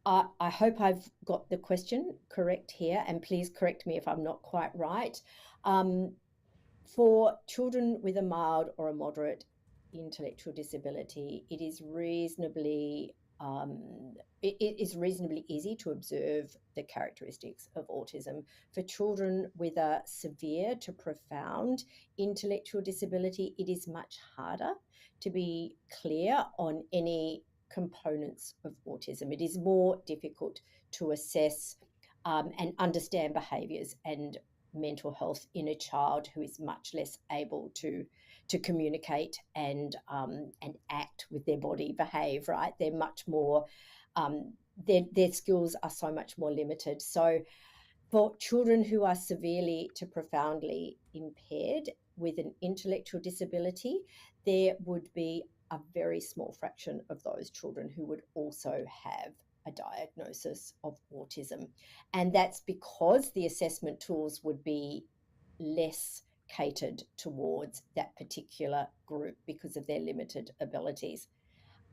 I hope I've got the question correct here, and please correct me if I'm not quite right. For children with a mild or a moderate intellectual disability, it is reasonably easy to observe the characteristics of autism. For children with a severe to profound intellectual disability, it is much harder to be clear on any components of autism. It is more difficult to assess and understand behaviours and mental health in a child who is much less able to communicate and act with their body, behave, right? They're much more, their skills are so much more limited. So for children who are severely to profoundly impaired with an intellectual disability, there would be a very small fraction of those children who would also have a diagnosis of autism. And that's because the assessment tools would be less catered towards that particular group because of their limited abilities.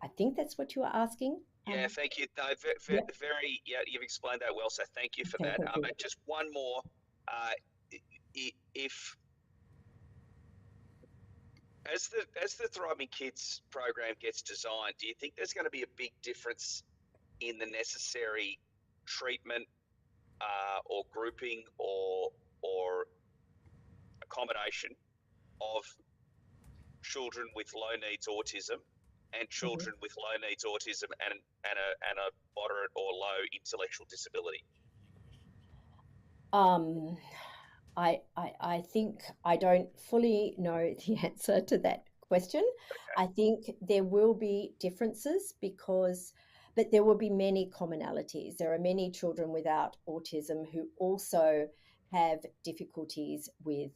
I think that's what you are asking. Yeah, thank you. No, very, yeah, you've explained that well, so thank you for that. Just one more. If as the Thriving Kids program gets designed, do you think there's going to be a big difference in the necessary treatment or grouping or accommodation of children with low needs autism and children with low needs autism and a moderate or low intellectual disability? I think I don't fully know the answer to that question. Okay. I think there will be differences but there will be many commonalities. There are many children without autism who also have difficulties with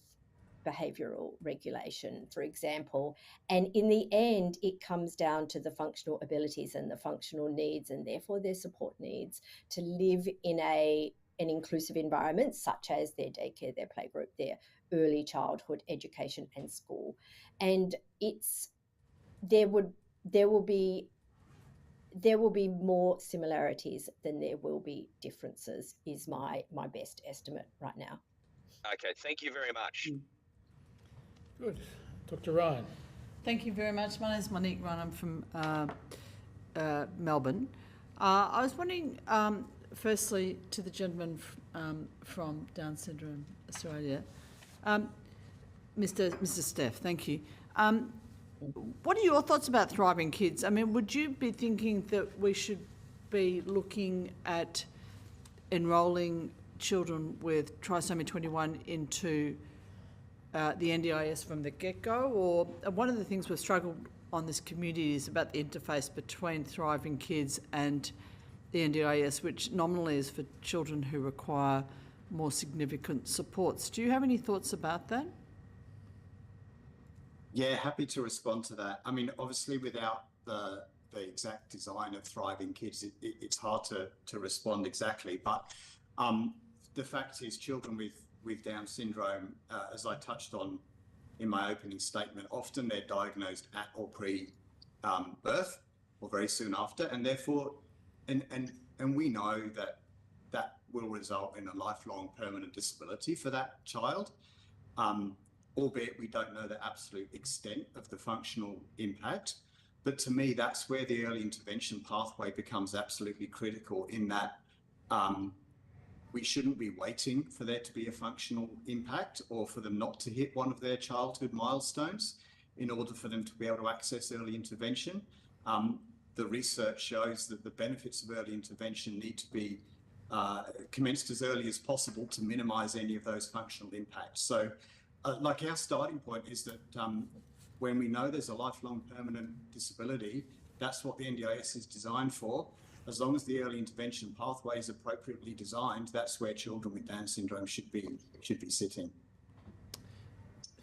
behavioural regulation, for example. And in the end, it comes down to the functional abilities and the functional needs, and therefore their support needs to live in an inclusive environment, such as their daycare, their playgroup, their early childhood education and school. And there will be there will be more similarities than there will be differences, is my best estimate right now. Okay, thank you very much. Good. Dr. Ryan. Thank you very much. My name is Monique Ryan. I'm from Melbourne. I was wondering, firstly, to the gentleman from Down Syndrome Australia, Mr. Steff, thank you. What are your thoughts about Thriving Kids? I mean, would you be thinking that we should be looking at enrolling children with trisomy 21 into the NDIS from the get-go? Or one of the things we've struggled on this community is about the interface between Thriving Kids and the NDIS, which nominally is for children who require more significant supports. Do you have any thoughts about that? Yeah, happy to respond to that. I mean, obviously, without the exact design of Thriving Kids, it's hard to respond exactly. But the fact is, children with Down syndrome, as I touched on in my opening statement, often they're diagnosed at or pre-birth or very soon after, and therefore, and we know that will result in a lifelong permanent disability for that child. Albeit we don't know the absolute extent of the functional impact. But to me, that's where the early intervention pathway becomes absolutely critical, in that we shouldn't be waiting for there to be a functional impact or for them not to hit one of their childhood milestones in order for them to be able to access early intervention. The research shows that the benefits of early intervention need to be commenced as early as possible to minimise any of those functional impacts. So like our starting point is that when we know there's a lifelong permanent disability, that's what the NDIS is designed for. As long as the early intervention pathway is appropriately designed, that's where children with Down syndrome should be sitting.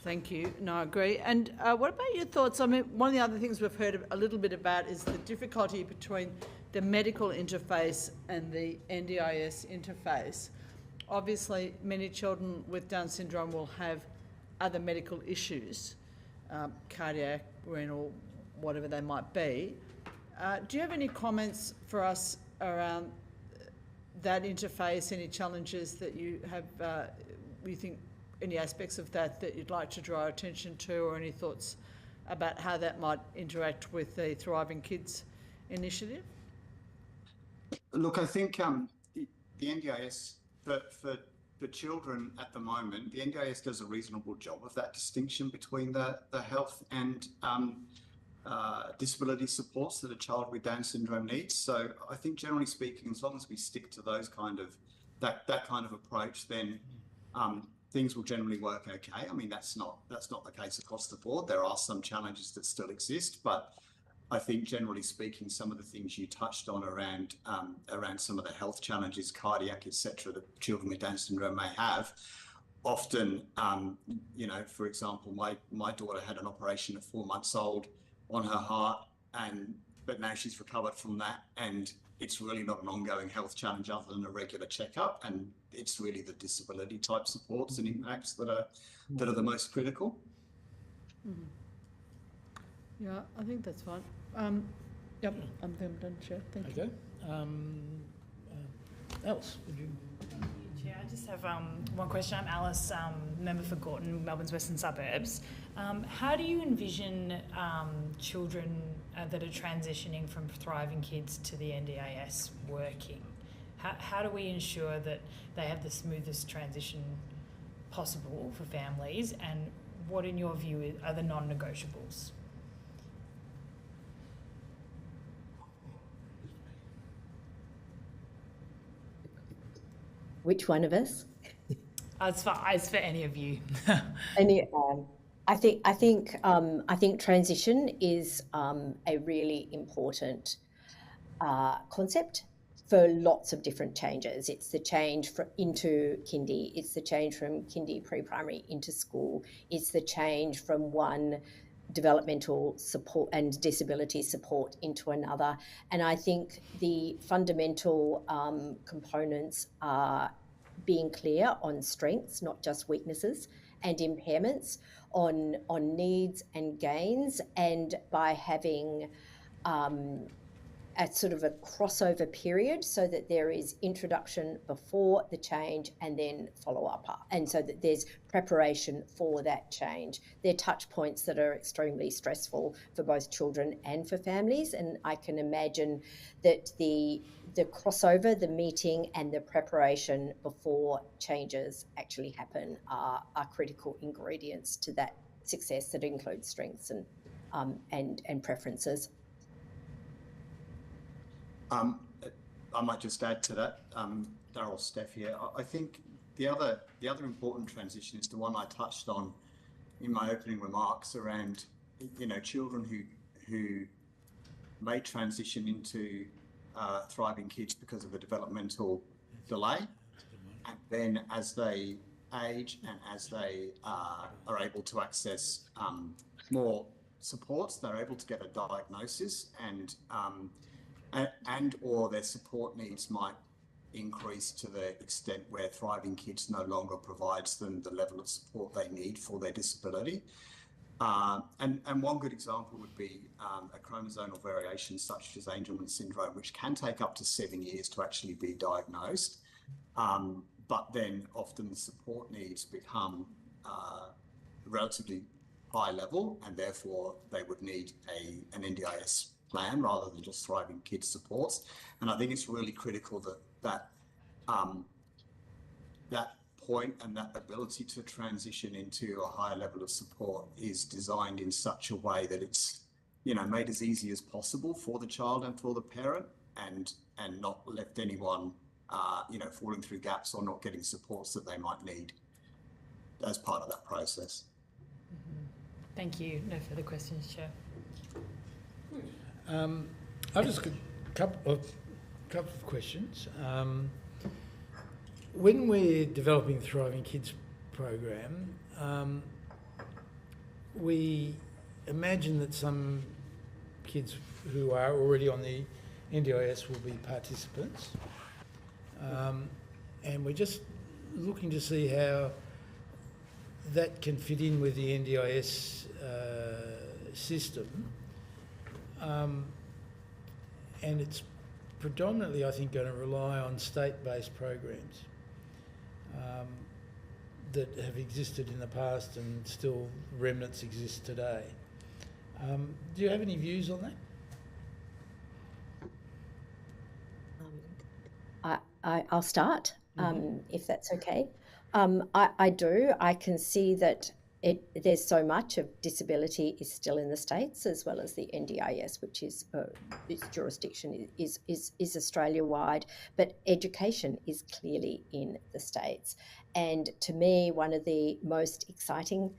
Thank you. No, I agree. And what about your thoughts? I mean, one of the other things we've heard a little bit about is the difficulty between the medical interface and the NDIS interface. Obviously, many children with Down syndrome will have other medical issues, cardiac, renal, whatever they might be. Do you have any comments for us around that interface, any challenges that you have, you think, any aspects of that you'd like to draw attention to, or any thoughts about how that might interact with the Thriving Kids initiative? Look, I think the NDIS, for children at the moment, the NDIS does a reasonable job of that distinction between the health and disability supports that a child with Down syndrome needs. So I think, generally speaking, as long as we stick to those that kind of approach, then things will generally work okay. I mean, that's not the case across the board. There are some challenges that still exist, but I think, generally speaking, some of the things you touched on around some of the health challenges, cardiac, etc., that children with Down syndrome may have, often, for example, my daughter had an operation at 4 months old on her heart, but now she's recovered from that, and it's really not an ongoing health challenge other than a regular checkup, and it's really the disability type supports and impacts that are the most critical. Mm-hmm. Yeah, I think that's fine. Yep, I'm done, Chair. Thank you. Okay. Alice, would you? Chair, I just have one question. I'm Alice, member for Gorton, Melbourne's Western Suburbs. How do you envision children that are transitioning from Thriving Kids to the NDIS working? How do we ensure that they have the smoothest transition possible for families, and what, in your view, are the non-negotiables? Which one of us? As for any of you. I think transition is a really important concept for lots of different changes. It's the change into kindy. It's the change from kindy pre-primary into school. It's the change from one developmental support and disability support into another. And I think the fundamental components are being clear on strengths, not just weaknesses, and impairments, on needs and gains, and by having a sort of a crossover period so that there is introduction before the change and then follow up, and so that there's preparation for that change. They're touch points that are extremely stressful for both children and for families, and I can imagine that the crossover, the meeting and the preparation before changes actually happen are critical ingredients to that success that includes strengths and preferences. I might just add to that, Darryl, Steph here. I think the other important transition is the one I touched on in my opening remarks around, children who may transition into thriving kids because of a developmental delay, and then as they age and as they are able to access more supports, they're able to get a diagnosis and or their support needs might increase to the extent where Thriving Kids no longer provides them the level of support they need for their disability. And one good example would be a chromosomal variation such as Angelman syndrome, which can take up to 7 years to actually be diagnosed. But then often the support needs become relatively high level, and therefore they would need an NDIS plan rather than just Thriving Kids supports. And I think it's really critical that point and that ability to transition into a higher level of support is designed in such a way that it's made as easy as possible for the child and for the parent, and not left anyone falling through gaps or not getting supports that they might need as part of that process. Thank you. No further questions, Chair. I've just got a couple of questions. When we're developing the Thriving Kids program, we imagine that some kids who are already on the NDIS will be participants, and we're just looking to see how that can fit in with the NDIS system. And it's predominantly, I think, going to rely on state-based programs that have existed in the past and still remnants exist today. Do you have any views on that? I'll start, if that's okay. I do. I can see that there's so much of disability is still in the States, as well as the NDIS, which is its jurisdiction is Australia-wide, but education is clearly in the States. And to me, one of the most exciting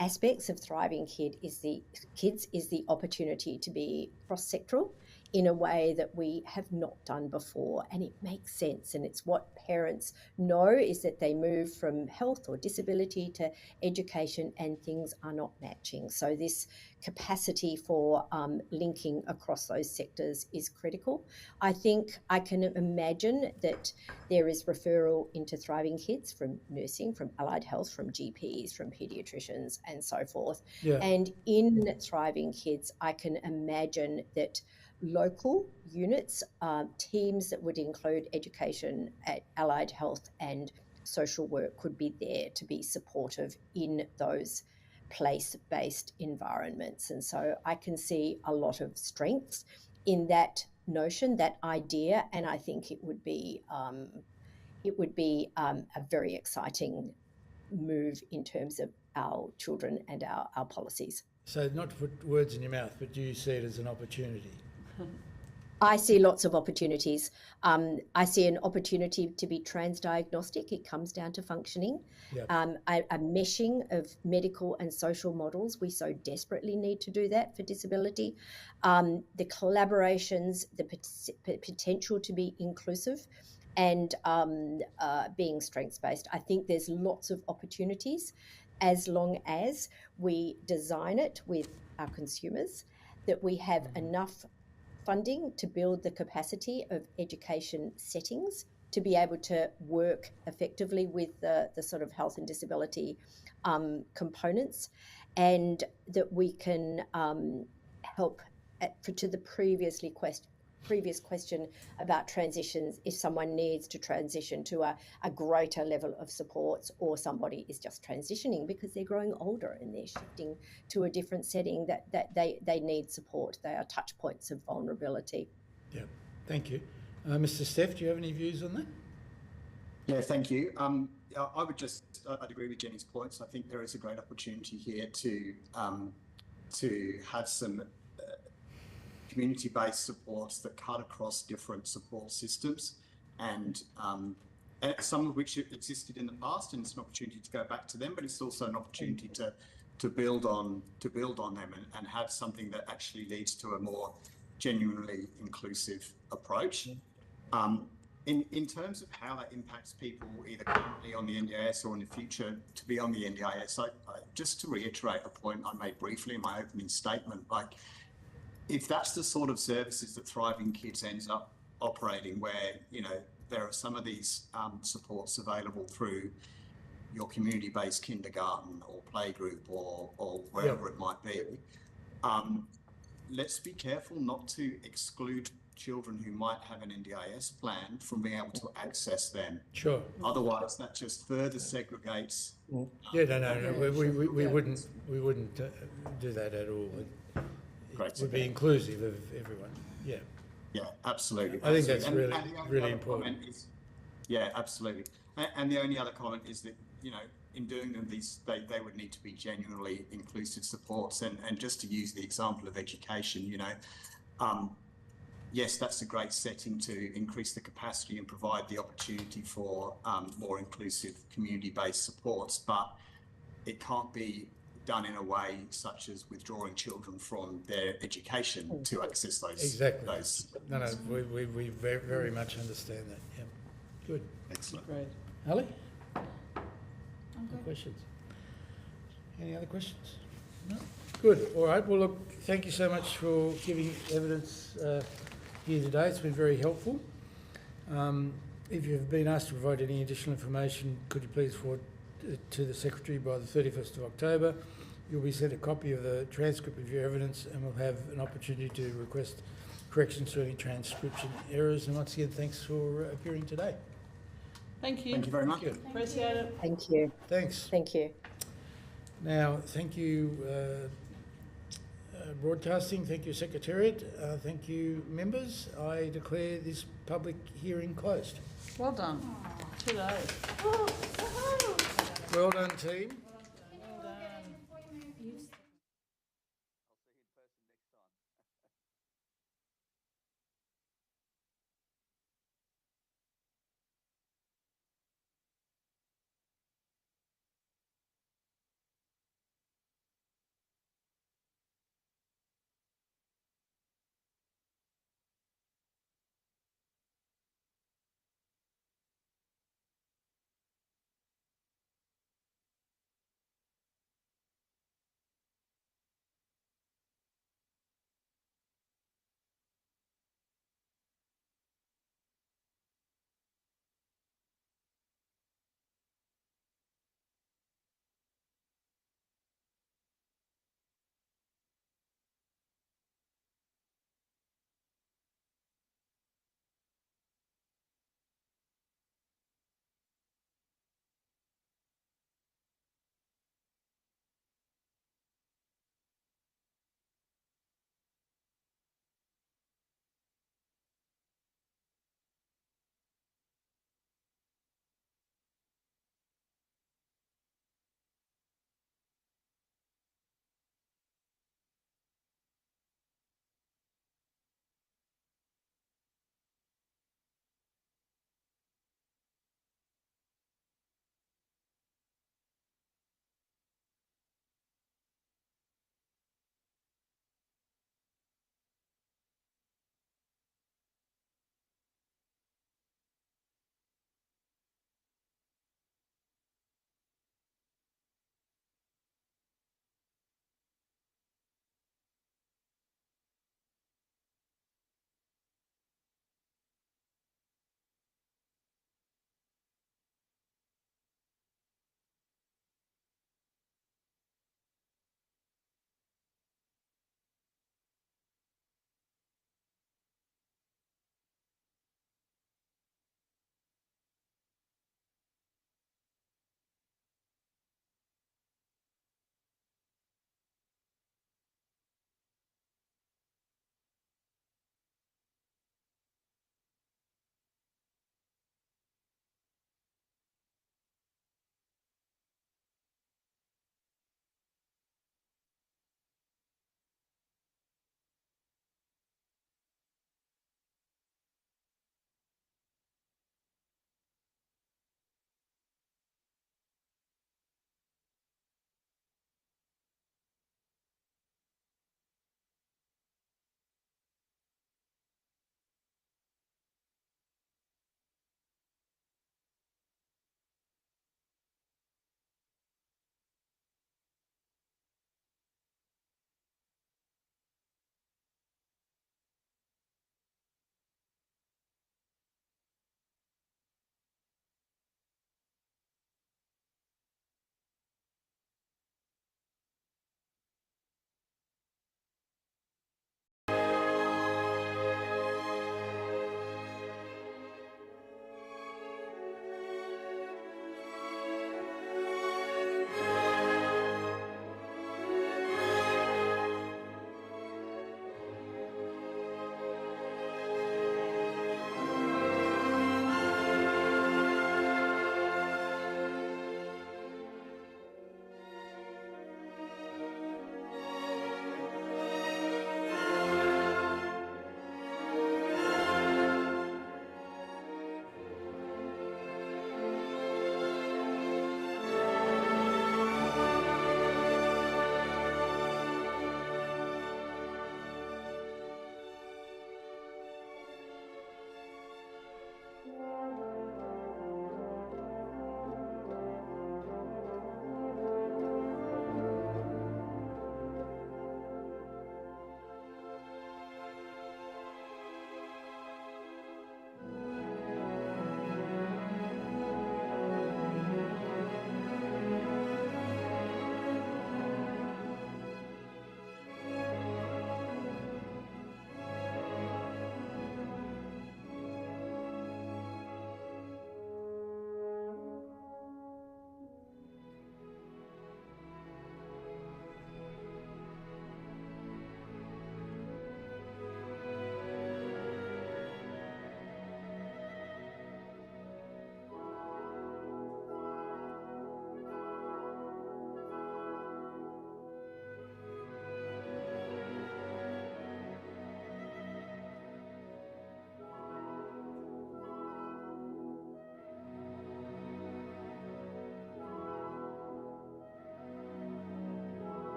aspects of Thriving Kids is the opportunity to be cross-sectoral in a way that we have not done before, and it makes sense. And it's what parents know, is that they move from health or disability to education and things are not matching. So this capacity for linking across those sectors is critical. I think I can imagine that there is referral into Thriving Kids from nursing, from allied health, from GPs, from paediatricians and so forth. Yeah. And in Thriving Kids, I can imagine that local units, teams that would include education, allied health and social work could be there to be supportive in those place-based environments. And so I can see a lot of strengths in that notion, that idea, and I think it would be a very exciting move in terms of our children and our policies. So not to put words in your mouth, but do you see it as an opportunity? I see lots of opportunities. I see an opportunity to be transdiagnostic. It comes down to functioning. Yep. A meshing of medical and social models. We so desperately need to do that for disability. The collaborations, the potential to be inclusive and being strengths-based. I think there's lots of opportunities as long as we design it with our consumers, that we have enough funding to build the capacity of education settings to be able to work effectively with the sort of health and disability components, and that we can help to the previously previous question about transitions, if someone needs to transition to a greater level of supports, or somebody is just transitioning because they're growing older and they're shifting to a different setting, that they need support. They are touch points of vulnerability. Yeah, thank you. Mr. Steff, do you have any views on that? Yeah, thank you. I'd agree with Jenny's points. I think there is a great opportunity here to have some community-based supports that cut across different support systems, and some of which existed in the past, and it's an opportunity to go back to them, but it's also an opportunity to build on them and have something that actually leads to a more genuinely inclusive approach. In terms of how that impacts people either currently on the NDIS or in the future to be on the NDIS, just to reiterate a point I made briefly in my opening statement, like, if that's the sort of services that Thriving Kids ends up operating, where, you know, there are some of these supports available through your community-based kindergarten or playgroup or wherever it might be, let's be careful not to exclude children who might have an NDIS plan from being able to access them. Sure. Otherwise, that just further segregates. We wouldn't do that at all. It would be inclusive of everyone. Yeah. Yeah, absolutely. I think that's really important. Yeah, absolutely. And the only other comment is that, you know, in doing them, they would need to be genuinely inclusive supports. And just to use the example of education, you know, yes, that's a great setting to increase the capacity and provide the opportunity for more inclusive community-based supports, but it can't be done in a way such as withdrawing children from their education to access those. Exactly. No, we very, very much understand that. Yeah. Good. Excellent. Great. Ali? I'm good. Questions? Any other questions? No? Good. All right. Well, look, thank you so much for giving evidence here today. It's been very helpful. If you've been asked to provide any additional information, could you please forward to the Secretary by the 31st of October. You'll be sent a copy of the transcript of your evidence, and we'll have an opportunity to request corrections to any transcription errors. And once again, thanks for appearing today. Thank you. Thank you very much. Appreciate it. Thank you. Thanks. Thank you. Now, thank you, Broadcasting. Thank you, Secretariat. Thank you, members. I declare this public hearing closed. Well done. 2 days. Well done, team.